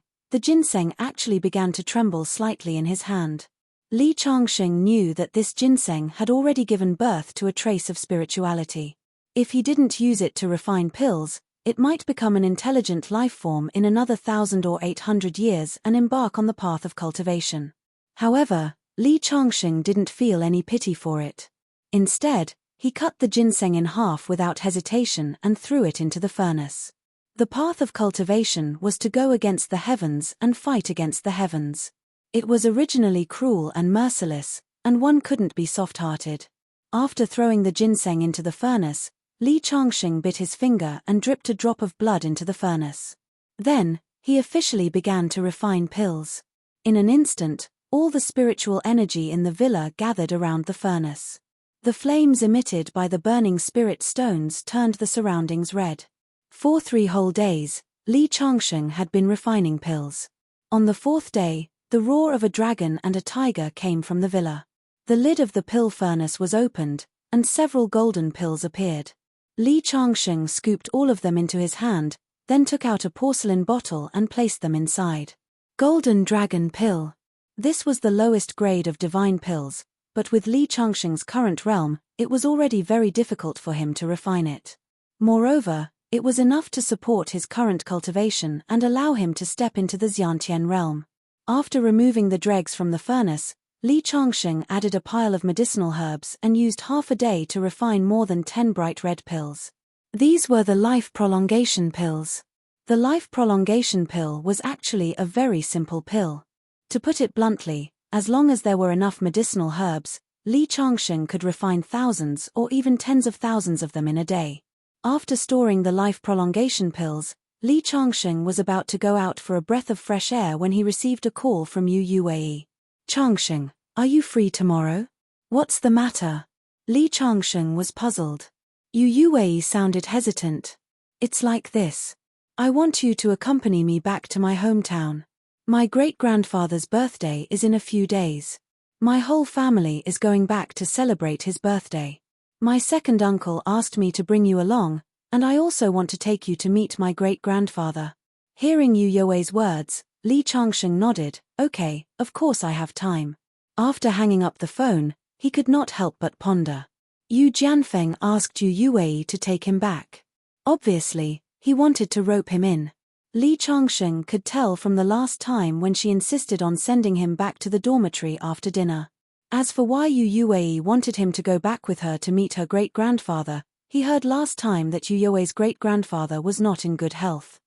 actually began to tremble slightly in his hand. Li Changsheng knew that this ginseng had already given birth to a trace of spirituality. If he didn't use it to refine pills, it might become an intelligent life form in another 1,000 or 800 years and embark on the path of cultivation. However, Li Changsheng didn't feel any pity for it. Instead, he cut the ginseng in half without hesitation and threw it into the furnace. The path of cultivation was to go against the heavens and fight against the heavens. It was originally cruel and merciless, and one couldn't be soft-hearted. After throwing the ginseng into the furnace, Li Changsheng bit his finger and dripped a drop of blood into the furnace. Then, he officially began to refine pills. In an instant, all the spiritual energy in the villa gathered around the furnace. The flames emitted by the burning spirit stones turned the surroundings red. For 3 whole days, Li Changsheng had been refining pills. On the 4th day, the roar of a dragon and a tiger came from the villa. The lid of the pill furnace was opened, and several golden pills appeared. Li Changsheng scooped all of them into his hand, then took out a porcelain bottle and placed them inside. Golden Dragon Pill. This was the lowest grade of divine pills, but with Li Changsheng's current realm, it was already very difficult for him to refine it. Moreover, it was enough to support his current cultivation and allow him to step into the Xiantian realm. After removing the dregs from the furnace, Li Changsheng added a pile of medicinal herbs and used half a day to refine more than 10 bright red pills. These were the life prolongation pills. The life prolongation pill was actually a very simple pill. To put it bluntly, as long as there were enough medicinal herbs, Li Changsheng could refine thousands or even tens of thousands of them in a day. After storing the life prolongation pills, Li Changsheng was about to go out for a breath of fresh air when he received a call from Yu Wei. "Changsheng, are you free tomorrow?" "What's the matter?" Li Changsheng was puzzled. Yu Wei sounded hesitant. "It's like this. I want you to accompany me back to my hometown. My great-grandfather's birthday is in a few days. My whole family is going back to celebrate his birthday. My second uncle asked me to bring you along, and I also want to take you to meet my great-grandfather." Hearing Yu Yue's words, Li Changsheng nodded. "Okay, of course I have time." After hanging up the phone, he could not help but ponder. Yu Jianfeng asked Yu Yue to take him back. Obviously, he wanted to rope him in. Li Changsheng could tell from the last time when she insisted on sending him back to the dormitory after dinner. As for why Yu Yue wanted him to go back with her to meet her great-grandfather, He heard last time that Yu Yue's great-grandfather was not in good health.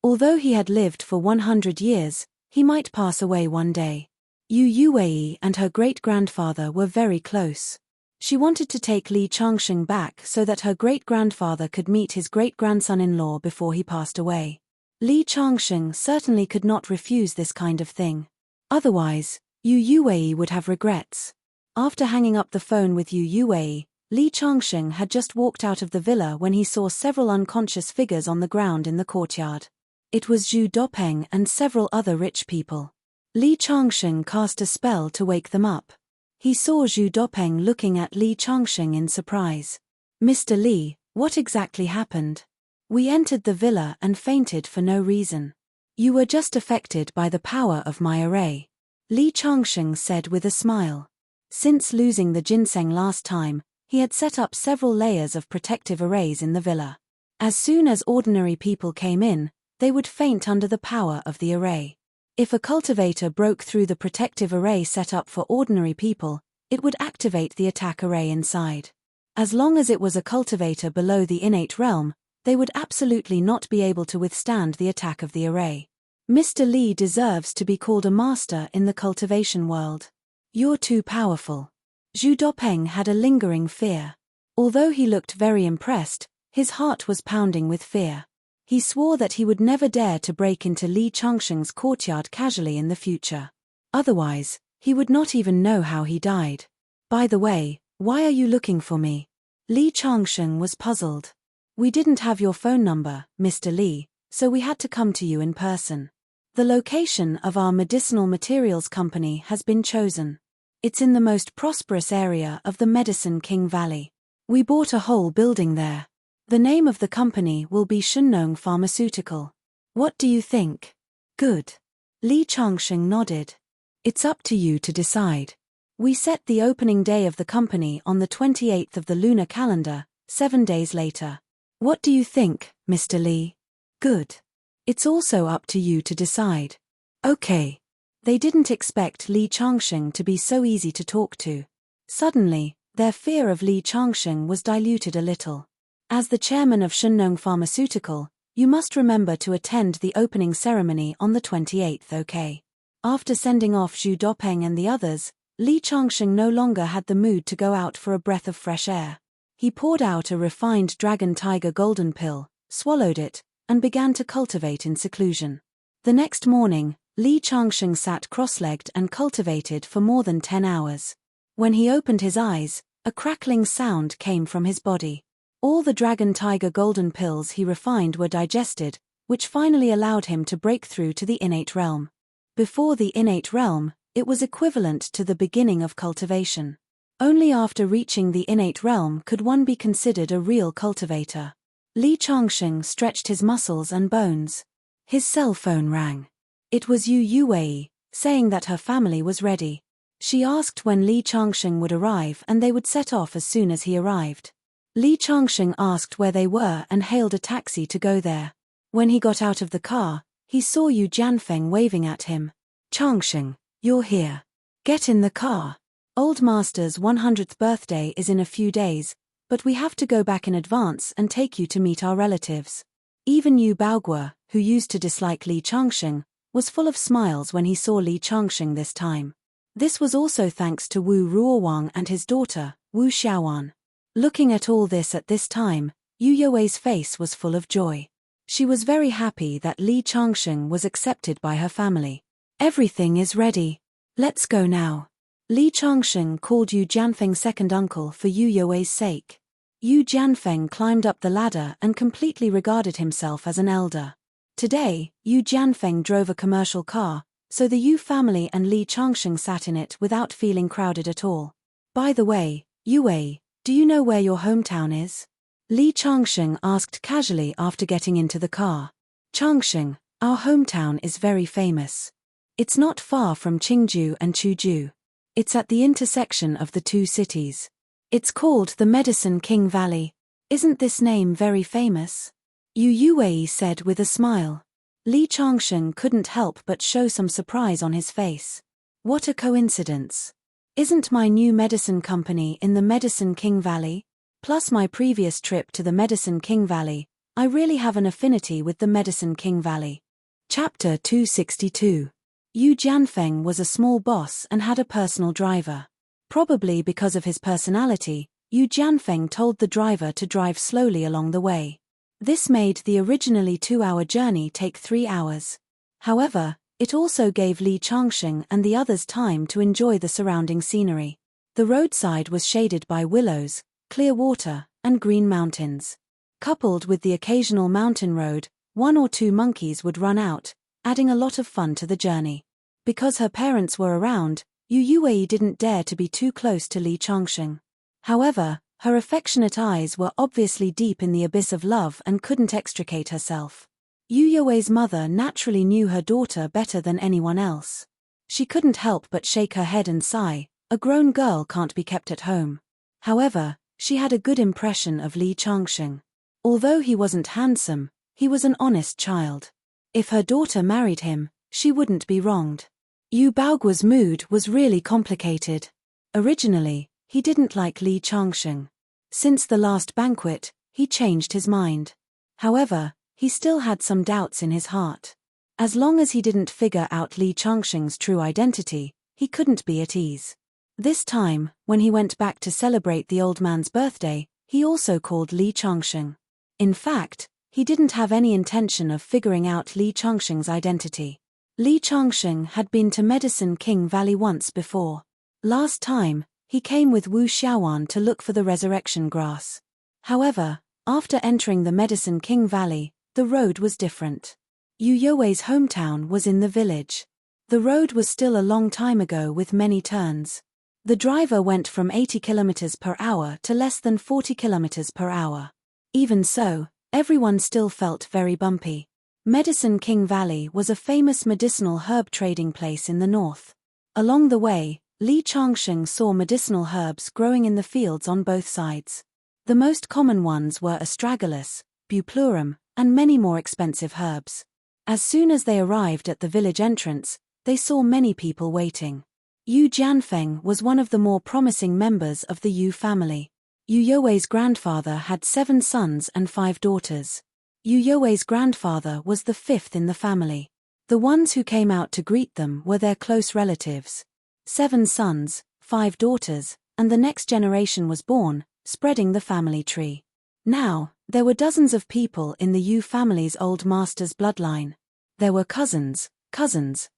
Although he had lived for 100 years, he might pass away one day. Yu Yue and her great-grandfather were very close. She wanted to take Li Changsheng back so that her great-grandfather could meet his great-grandson-in-law before he passed away. Li Changsheng certainly could not refuse this kind of thing. Otherwise, Yu Yue would have regrets. After hanging up the phone with Yu Yue, Li Changsheng had just walked out of the villa when he saw several unconscious figures on the ground in the courtyard. It was Zhu Dopeng and several other rich people. Li Changsheng cast a spell to wake them up. He saw Zhu Dopeng looking at Li Changsheng in surprise. "Mr. Li, what exactly happened? We entered the villa and fainted for no reason. You were just affected by the power of my array," Li Changsheng said with a smile. Since losing the ginseng last time, he had set up several layers of protective arrays in the villa. As soon as ordinary people came in, they would faint under the power of the array. If a cultivator broke through the protective array set up for ordinary people, it would activate the attack array inside. As long as it was a cultivator below the innate realm, they would absolutely not be able to withstand the attack of the array. Mr. Li deserves to be called a master in the cultivation world. You're too powerful. Zhu Dopeng had a lingering fear. Although he looked very impressed, his heart was pounding with fear. He swore that he would never dare to break into Li Changsheng's courtyard casually in the future. Otherwise, he would not even know how he died. "By the way, why are you looking for me?" Li Changsheng was puzzled. "We didn't have your phone number, Mr. Li, so we had to come to you in person. The location of our medicinal materials company has been chosen. It's in the most prosperous area of the Medicine King Valley. We bought a whole building there. The name of the company will be Shennong Pharmaceutical. What do you think?" "Good." Li Changsheng nodded. "It's up to you to decide. We set the opening day of the company on the 28th of the lunar calendar, 7 days later. What do you think, Mr. Li?" "Good. It's also up to you to decide." "Okay." They didn't expect Li Changsheng to be so easy to talk to. Suddenly, their fear of Li Changsheng was diluted a little. "As the chairman of Shennong Pharmaceutical, you must remember to attend the opening ceremony on the 28th, okay?" After sending off Zhu Dopeng and the others, Li Changsheng no longer had the mood to go out for a breath of fresh air. He poured out a refined dragon tiger golden pill, swallowed it, and began to cultivate in seclusion. The next morning, Li Changsheng sat cross-legged and cultivated for more than 10 hours. When he opened his eyes, a crackling sound came from his body. All the dragon tiger golden pills he refined were digested, which finally allowed him to break through to the innate realm. Before the innate realm, it was equivalent to the beginning of cultivation. Only after reaching the innate realm could one be considered a real cultivator. Li Changsheng stretched his muscles and bones. His cell phone rang. It was Yu Yue, saying that her family was ready. She asked when Li Changsheng would arrive and they would set off as soon as he arrived. Li Changsheng asked where they were and hailed a taxi to go there. When he got out of the car, he saw Yu Jianfeng waving at him. "Changsheng, you're here. Get in the car. Old Master's 100th birthday is in a few days, but we have to go back in advance and take you to meet our relatives." Even Yu Baoguo, who used to dislike Li Changsheng, was full of smiles when he saw Li Changsheng this time. This was also thanks to Wu Ruowang and his daughter, Wu Xiaowan. Looking at all this at this time, Yu Yue's face was full of joy. She was very happy that Li Changsheng was accepted by her family. "Everything is ready. Let's go now." Li Changsheng called Yu Jianfeng's second uncle for Yu Yue's sake. Yu Jianfeng climbed up the ladder and completely regarded himself as an elder. Today, Yu Jianfeng drove a commercial car, so the Yu family and Li Changsheng sat in it without feeling crowded at all. "By the way, Yue, do you know where your hometown is?" Li Changsheng asked casually after getting into the car. "Changsheng, our hometown is very famous. It's not far from Qingju and Chuzhou. It's at the intersection of the two cities. It's called the Medicine King Valley. Isn't this name very famous?" Yu Yue said with a smile. Li Changsheng couldn't help but show some surprise on his face. "What a coincidence. Isn't my new medicine company in the Medicine King Valley? Plus my previous trip to the Medicine King Valley, I really have an affinity with the Medicine King Valley. Chapter 262. Yu Jianfeng was a small boss and had a personal driver. Probably because of his personality, Yu Jianfeng told the driver to drive slowly along the way. This made the originally 2-hour journey take 3 hours. However, it also gave Li Changsheng and the others time to enjoy the surrounding scenery. The roadside was shaded by willows, clear water, and green mountains. Coupled with the occasional mountain road, 1 or 2 monkeys would run out, adding a lot of fun to the journey. Because her parents were around, Yu Yuwei didn't dare to be too close to Li Changsheng. However, her affectionate eyes were obviously deep in the abyss of love and couldn't extricate herself. Yu Yuwei's mother naturally knew her daughter better than anyone else. She couldn't help but shake her head and sigh. A grown girl can't be kept at home. However, she had a good impression of Li Changsheng. Although he wasn't handsome, he was an honest child. If her daughter married him, she wouldn't be wronged. Yu Baoguo's mood was really complicated. Originally, he didn't like Li Changsheng. Since the last banquet, he changed his mind. However, he still had some doubts in his heart. As long as he didn't figure out Li Changsheng's true identity, he couldn't be at ease. This time, when he went back to celebrate the old man's birthday, he also called Li Changsheng. In fact, he didn't have any intention of figuring out Li Changsheng's identity. Li Changsheng had been to Medicine King Valley once before. Last time, he came with Wu Xiaowan to look for the resurrection grass. However, after entering the Medicine King Valley, the road was different. Yu Yuwei's hometown was in the village. The road was still a long time ago with many turns. The driver went from 80 km per hour to less than 40 km per hour. Even so, everyone still felt very bumpy. Medicine King Valley was a famous medicinal herb trading place in the north. Along the way, Li Changsheng saw medicinal herbs growing in the fields on both sides. The most common ones were astragalus, buplurum, and many more expensive herbs. As soon as they arrived at the village entrance, they saw many people waiting. Yu Jianfeng was one of the more promising members of the Yu family. Yu Yuwei's grandfather had 7 sons and 5 daughters. Yu Yuwei's grandfather was the 5th in the family. The ones who came out to greet them were their close relatives. 7 sons, 5 daughters, and the next generation was born, spreading the family tree. Now, there were dozens of people in the Yu family's old master's bloodline. There were cousins,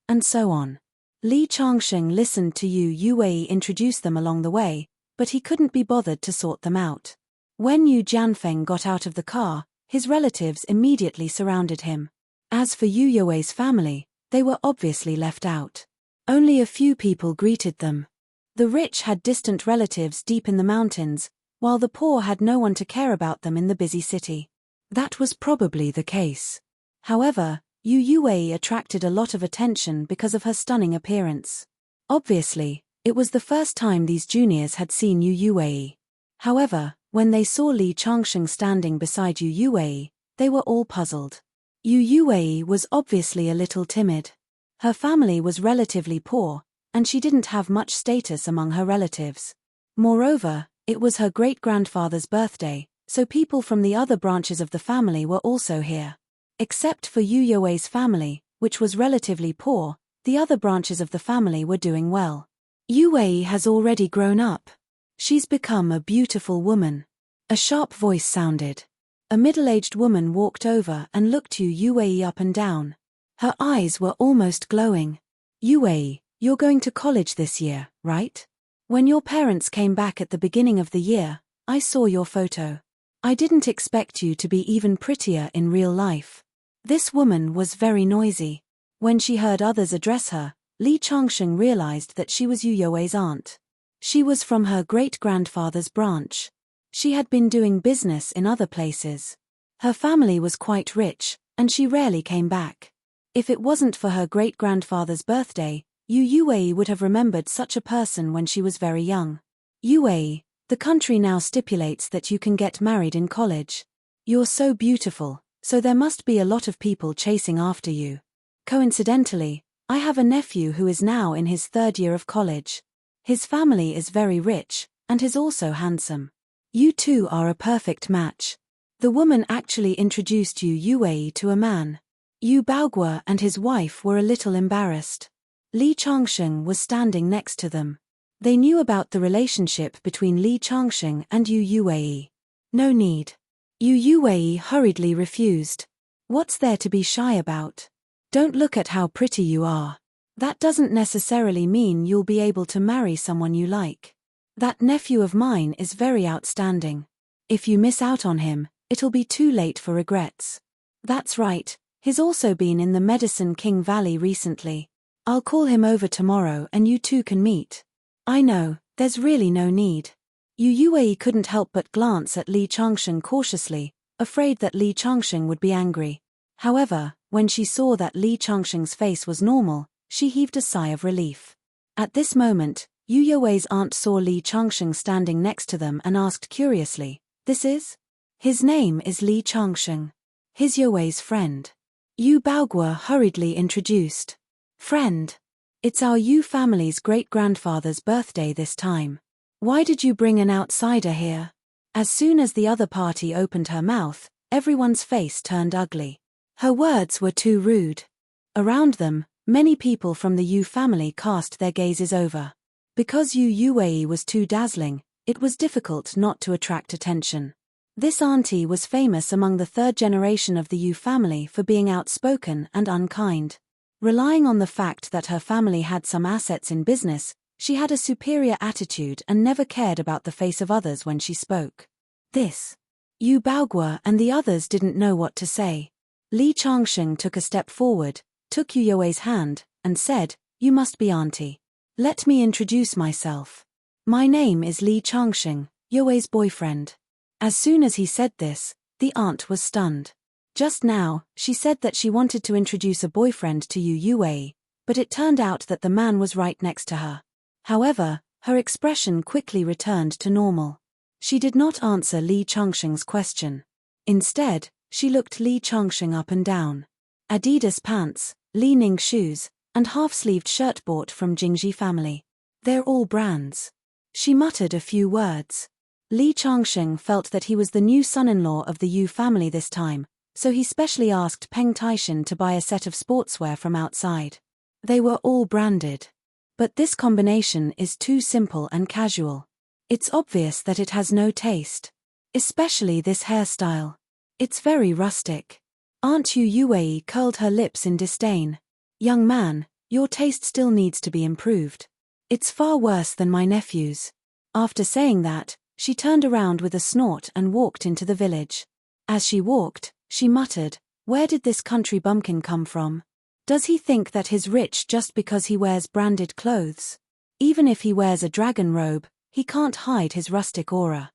and so on. Li Changsheng listened to Yu Yuwei introduce them along the way, but he couldn't be bothered to sort them out. When Yu Jianfeng got out of the car, his relatives immediately surrounded him. As for Yu Yuwei's family, they were obviously left out. Only a few people greeted them. The rich had distant relatives deep in the mountains, while the poor had no one to care about them in the busy city. That was probably the case. However, Yu Yuwei attracted a lot of attention because of her stunning appearance. Obviously, it was the first time these juniors had seen Yu Yuwei. However, when they saw Li Changsheng standing beside Yu Yuwei, they were all puzzled. Yu Yuwei was obviously a little timid. Her family was relatively poor, and she didn't have much status among her relatives. Moreover, it was her great-grandfather's birthday, so people from the other branches of the family were also here. Except for Yu Yuwei's family, which was relatively poor, the other branches of the family were doing well. Yuwei has already grown up. She's become a beautiful woman. A sharp voice sounded. A middle-aged woman walked over and looked Yu Yuwei up and down. Her eyes were almost glowing. Yuwei, you're going to college this year, right? When your parents came back at the beginning of the year, I saw your photo. I didn't expect you to be even prettier in real life. This woman was very noisy. When she heard others address her, Li Changsheng realized that she was Yu Yuwei's aunt. She was from her great-grandfather's branch. She had been doing business in other places. Her family was quite rich, and she rarely came back. If it wasn't for her great-grandfather's birthday, Yu Yuwei would have remembered such a person when she was very young. Yuwei, the country now stipulates that you can get married in college. You're so beautiful, so there must be a lot of people chasing after you. Coincidentally, I have a nephew who is now in his 3rd year of college. His family is very rich, and is also handsome. You two are a perfect match. The woman actually introduced Yue to a man. Yu Baoguo and his wife were a little embarrassed. Li Changsheng was standing next to them. They knew about the relationship between Li Changsheng and Yue. No need. Yue hurriedly refused. What's there to be shy about? Don't look at how pretty you are. That doesn't necessarily mean you'll be able to marry someone you like. That nephew of mine is very outstanding. If you miss out on him, it'll be too late for regrets. That's right, he's also been in the Medicine King Valley recently. I'll call him over tomorrow and you two can meet. I know, there's really no need. Yue couldn't help but glance at Li Changsheng cautiously, afraid that Li Changsheng would be angry. However, when she saw that Li Changsheng's face was normal, she heaved a sigh of relief. At this moment, Yue's aunt saw Li Changsheng standing next to them and asked curiously, "This is?" "His name is Li Changsheng. He's Yue's friend." Yu Baoguo hurriedly introduced. "Friend? It's our Yu family's great-grandfather's birthday this time. Why did you bring an outsider here?" As soon as the other party opened her mouth, everyone's face turned ugly. Her words were too rude. Around them, many people from the Yu family cast their gazes over. Because Yue was too dazzling, it was difficult not to attract attention. This auntie was famous among the third generation of the Yu family for being outspoken and unkind. Relying on the fact that her family had some assets in business, she had a superior attitude and never cared about the face of others when she spoke. Yu Baoguo and the others didn't know what to say. Li Changsheng took a step forward, took Yue's hand, and said, "You must be auntie. Let me introduce myself. My name is Li Changsheng, Yue's boyfriend." As soon as he said this, the aunt was stunned. Just now, she said that she wanted to introduce a boyfriend to Yue, but it turned out that the man was right next to her. However, her expression quickly returned to normal. She did not answer Li Changsheng's question. Instead, she looked Li Changsheng up and down. Adidas pants, Li Ning shoes, and half-sleeved shirt bought from Jingji family. They're all brands. She muttered a few words. Li Changsheng felt that he was the new son-in-law of the Yu family this time, so he specially asked Peng Taishan to buy a set of sportswear from outside. They were all branded. But this combination is too simple and casual. It's obvious that it has no taste. Especially this hairstyle. It's very rustic. Aunt Yue curled her lips in disdain. "Young man, your taste still needs to be improved. It's far worse than my nephew's." After saying that, she turned around with a snort and walked into the village. As she walked, she muttered, "Where did this country bumpkin come from? Does he think that he's rich just because he wears branded clothes? Even if he wears a dragon robe, he can't hide his rustic aura."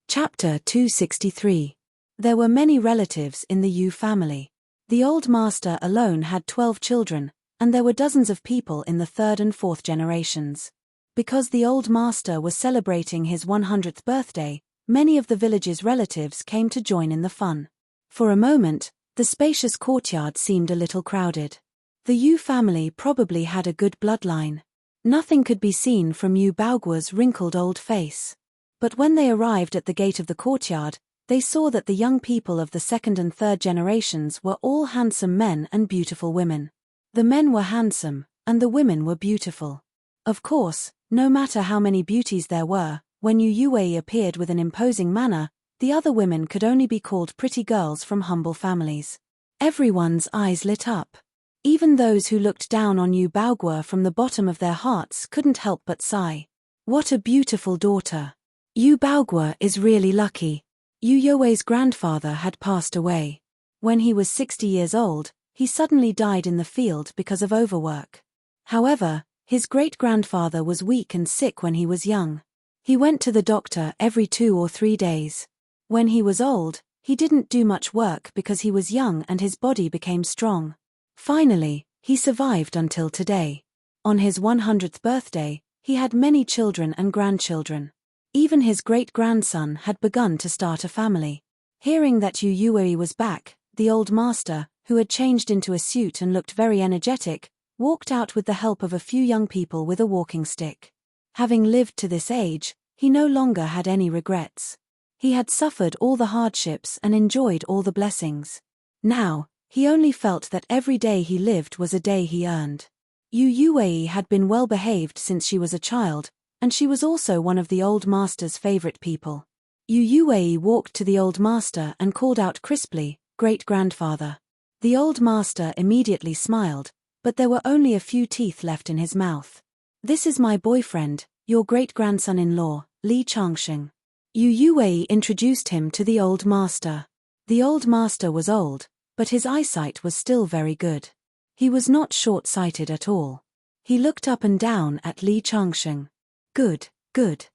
Chapter 263. There were many relatives in the Yu family. The old master alone had 12 children, and there were dozens of people in the third and fourth generations. Because the old master was celebrating his 100th birthday, many of the village's relatives came to join in the fun. For a moment, the spacious courtyard seemed a little crowded. The Yu family probably had a good bloodline. Nothing could be seen from Yu Baoguo's wrinkled old face. But when they arrived at the gate of the courtyard, they saw that the young people of the second and third generations were all handsome men and beautiful women. The men were handsome, and the women were beautiful. Of course, no matter how many beauties there were, when Yue appeared with an imposing manner, the other women could only be called pretty girls from humble families. Everyone's eyes lit up. Even those who looked down on Yu Baoguo from the bottom of their hearts couldn't help but sigh. What a beautiful daughter. Yu Baoguo is really lucky. Yue's grandfather had passed away. When he was 60 years old, he suddenly died in the field because of overwork. However, his great-grandfather was weak and sick when he was young. He went to the doctor every 2 or 3 days. When he was old, he didn't do much work because he was young and his body became strong. Finally, he survived until today. On his 100th birthday, he had many children and grandchildren. Even his great-grandson had begun to start a family. Hearing that Yue was back, the old master, who had changed into a suit and looked very energetic, walked out with the help of a few young people with a walking stick. Having lived to this age, he no longer had any regrets. He had suffered all the hardships and enjoyed all the blessings. Now, he only felt that every day he lived was a day he earned. Yue had been well behaved since she was a child, and she was also one of the old master's favorite people. Yue walked to the old master and called out crisply, "Great-grandfather." The old master immediately smiled, but there were only a few teeth left in his mouth. "This is my boyfriend, your great-grandson-in-law, Li Changsheng." Yue introduced him to the old master. The old master was old, but his eyesight was still very good. He was not short-sighted at all. He looked up and down at Li Changsheng. "Good, good.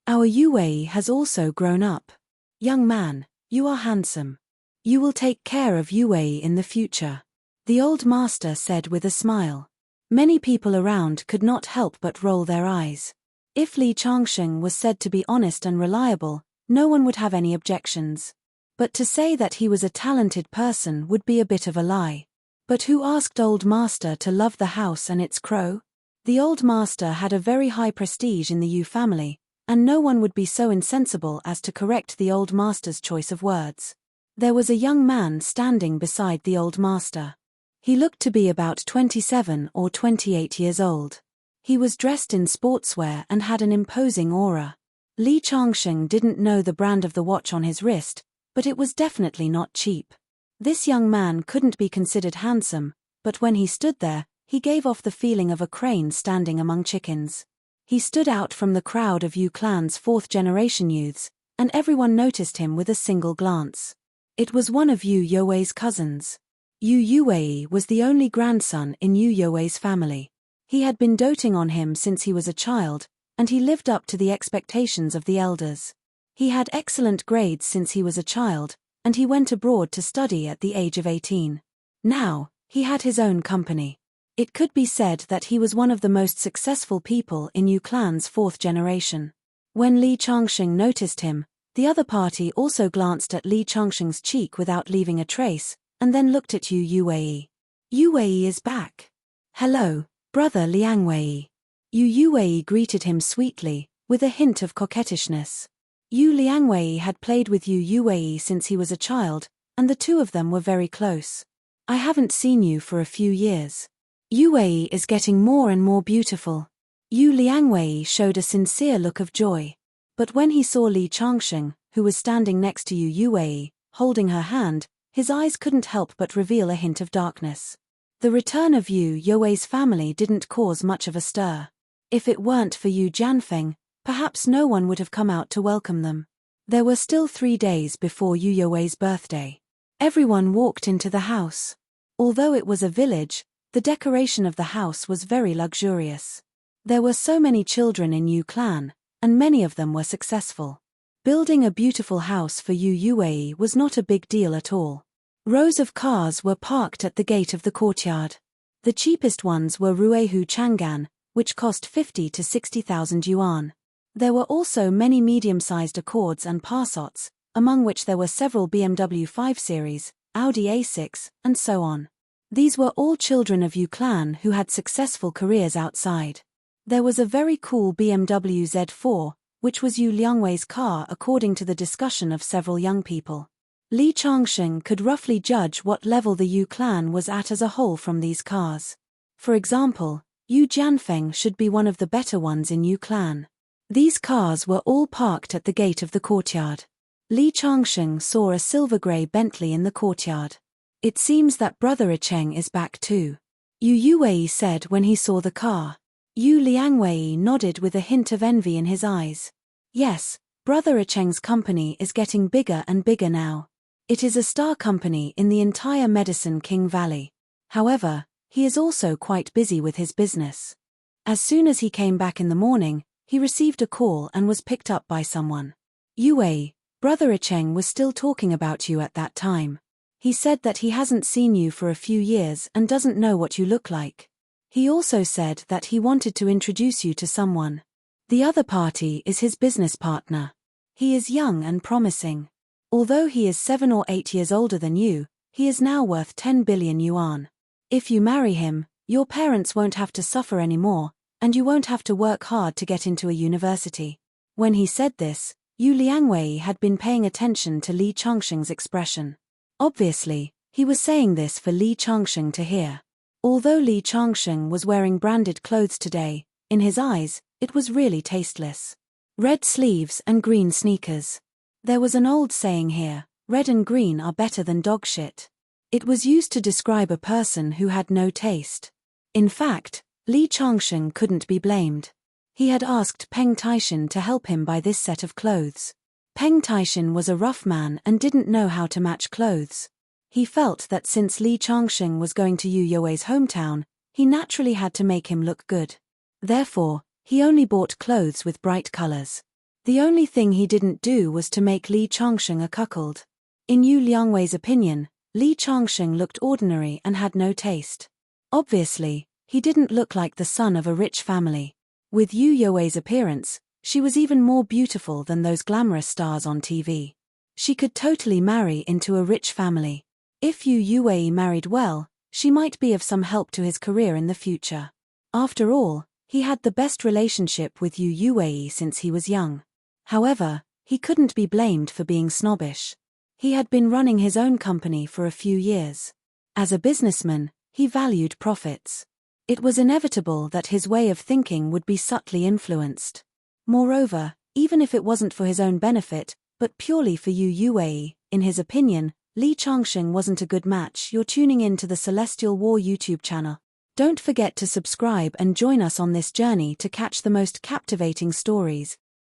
Our Yue has also grown up. Young man, you are handsome. You will take care of Yue in the future," the old master said with a smile. Many people around could not help but roll their eyes. If Li Changsheng was said to be honest and reliable, no one would have any objections. But to say that he was a talented person would be a bit of a lie. But who asked old master to love the house and its crow? The old master had a very high prestige in the Yu family, and no one would be so insensible as to correct the old master's choice of words. There was a young man standing beside the old master. He looked to be about 27 or 28 years old. He was dressed in sportswear and had an imposing aura. Li Changsheng didn't know the brand of the watch on his wrist, but it was definitely not cheap. This young man couldn't be considered handsome, but when he stood there, he gave off the feeling of a crane standing among chickens. He stood out from the crowd of Yu clan's fourth-generation youths, and everyone noticed him with a single glance. It was one of Yue's cousins. Yue was the only grandson in Yue's family. He had been doting on him since he was a child, and he lived up to the expectations of the elders. He had excellent grades since he was a child, and he went abroad to study at the age of 18. Now, he had his own company. It could be said that he was one of the most successful people in Yu clan's fourth generation. When Li Changsheng noticed him, the other party also glanced at Li Changsheng's cheek without leaving a trace, and then looked at Yue. "Yue is back. Hello, brother Liangwei." Yue greeted him sweetly, with a hint of coquettishness. Liangwei had played with Yue since he was a child, and the two of them were very close. "I haven't seen you for a few years. Yue is getting more and more beautiful." Liangwei showed a sincere look of joy. But when he saw Li Changsheng, who was standing next to Yue, holding her hand, his eyes couldn't help but reveal a hint of darkness. The return of Yue's family didn't cause much of a stir. If it weren't for Yu Jianfeng, perhaps no one would have come out to welcome them. There were still 3 days before Yue's birthday. Everyone walked into the house. Although it was a village, the decoration of the house was very luxurious. There were so many children in Yu clan, and many of them were successful. Building a beautiful house for Yue was not a big deal at all. Rows of cars were parked at the gate of the courtyard. The cheapest ones were Ruehu Chang'an, which cost 50 to 60,000 yuan. There were also many medium-sized Accords and Passats, among which there were several BMW 5 Series, Audi A6, and so on. These were all children of Yu clan who had successful careers outside. There was a very cool BMW Z4, which was Yu Liangwei's car according to the discussion of several young people. Li Changsheng could roughly judge what level the Yu clan was at as a whole from these cars. For example, Yu Jianfeng should be one of the better ones in Yu clan. These cars were all parked at the gate of the courtyard. Li Changsheng saw a silver-grey Bentley in the courtyard. "It seems that Brother Icheng is back too," Yue said when he saw the car. Yu Liangwei nodded with a hint of envy in his eyes. "Yes, Brother Icheng's company is getting bigger and bigger now. It is a star company in the entire Medicine King Valley. However, he is also quite busy with his business." As soon as he came back in the morning, he received a call and was picked up by someone. "Yue, Brother Icheng was still talking about you at that time. He said that he hasn't seen you for a few years and doesn't know what you look like. He also said that he wanted to introduce you to someone. The other party is his business partner. He is young and promising. Although he is 7 or 8 years older than you, he is now worth 10 billion yuan. If you marry him, your parents won't have to suffer anymore, and you won't have to work hard to get into a university." When he said this, Yu Liangwei had been paying attention to Li Changsheng's expression. Obviously, he was saying this for Li Changsheng to hear. Although Li Changsheng was wearing branded clothes today, in his eyes, it was really tasteless. Red sleeves and green sneakers. There was an old saying here, red and green are better than dog shit. It was used to describe a person who had no taste. In fact, Li Changsheng couldn't be blamed. He had asked Peng Taishan to help him buy this set of clothes. Peng Taishan was a rough man and didn't know how to match clothes. He felt that since Li Changsheng was going to Yu Youwei's hometown, he naturally had to make him look good. Therefore, he only bought clothes with bright colors. The only thing he didn't do was to make Li Changsheng a cuckold. In Yu Liangwei's opinion, Li Changsheng looked ordinary and had no taste. Obviously, he didn't look like the son of a rich family. With Yu Youwei's appearance, she was even more beautiful than those glamorous stars on TV. She could totally marry into a rich family. If Yu Youwei married well, she might be of some help to his career in the future. After all, he had the best relationship with Yu Youwei since he was young. However, he couldn't be blamed for being snobbish. He had been running his own company for a few years. As a businessman, he valued profits. It was inevitable that his way of thinking would be subtly influenced. Moreover, even if it wasn't for his own benefit, but purely for Yu Youwei, in his opinion, Li Changsheng wasn't a good match. You're tuning in to the Celestial War YouTube channel. Don't forget to subscribe and join us on this journey to catch the most captivating stories.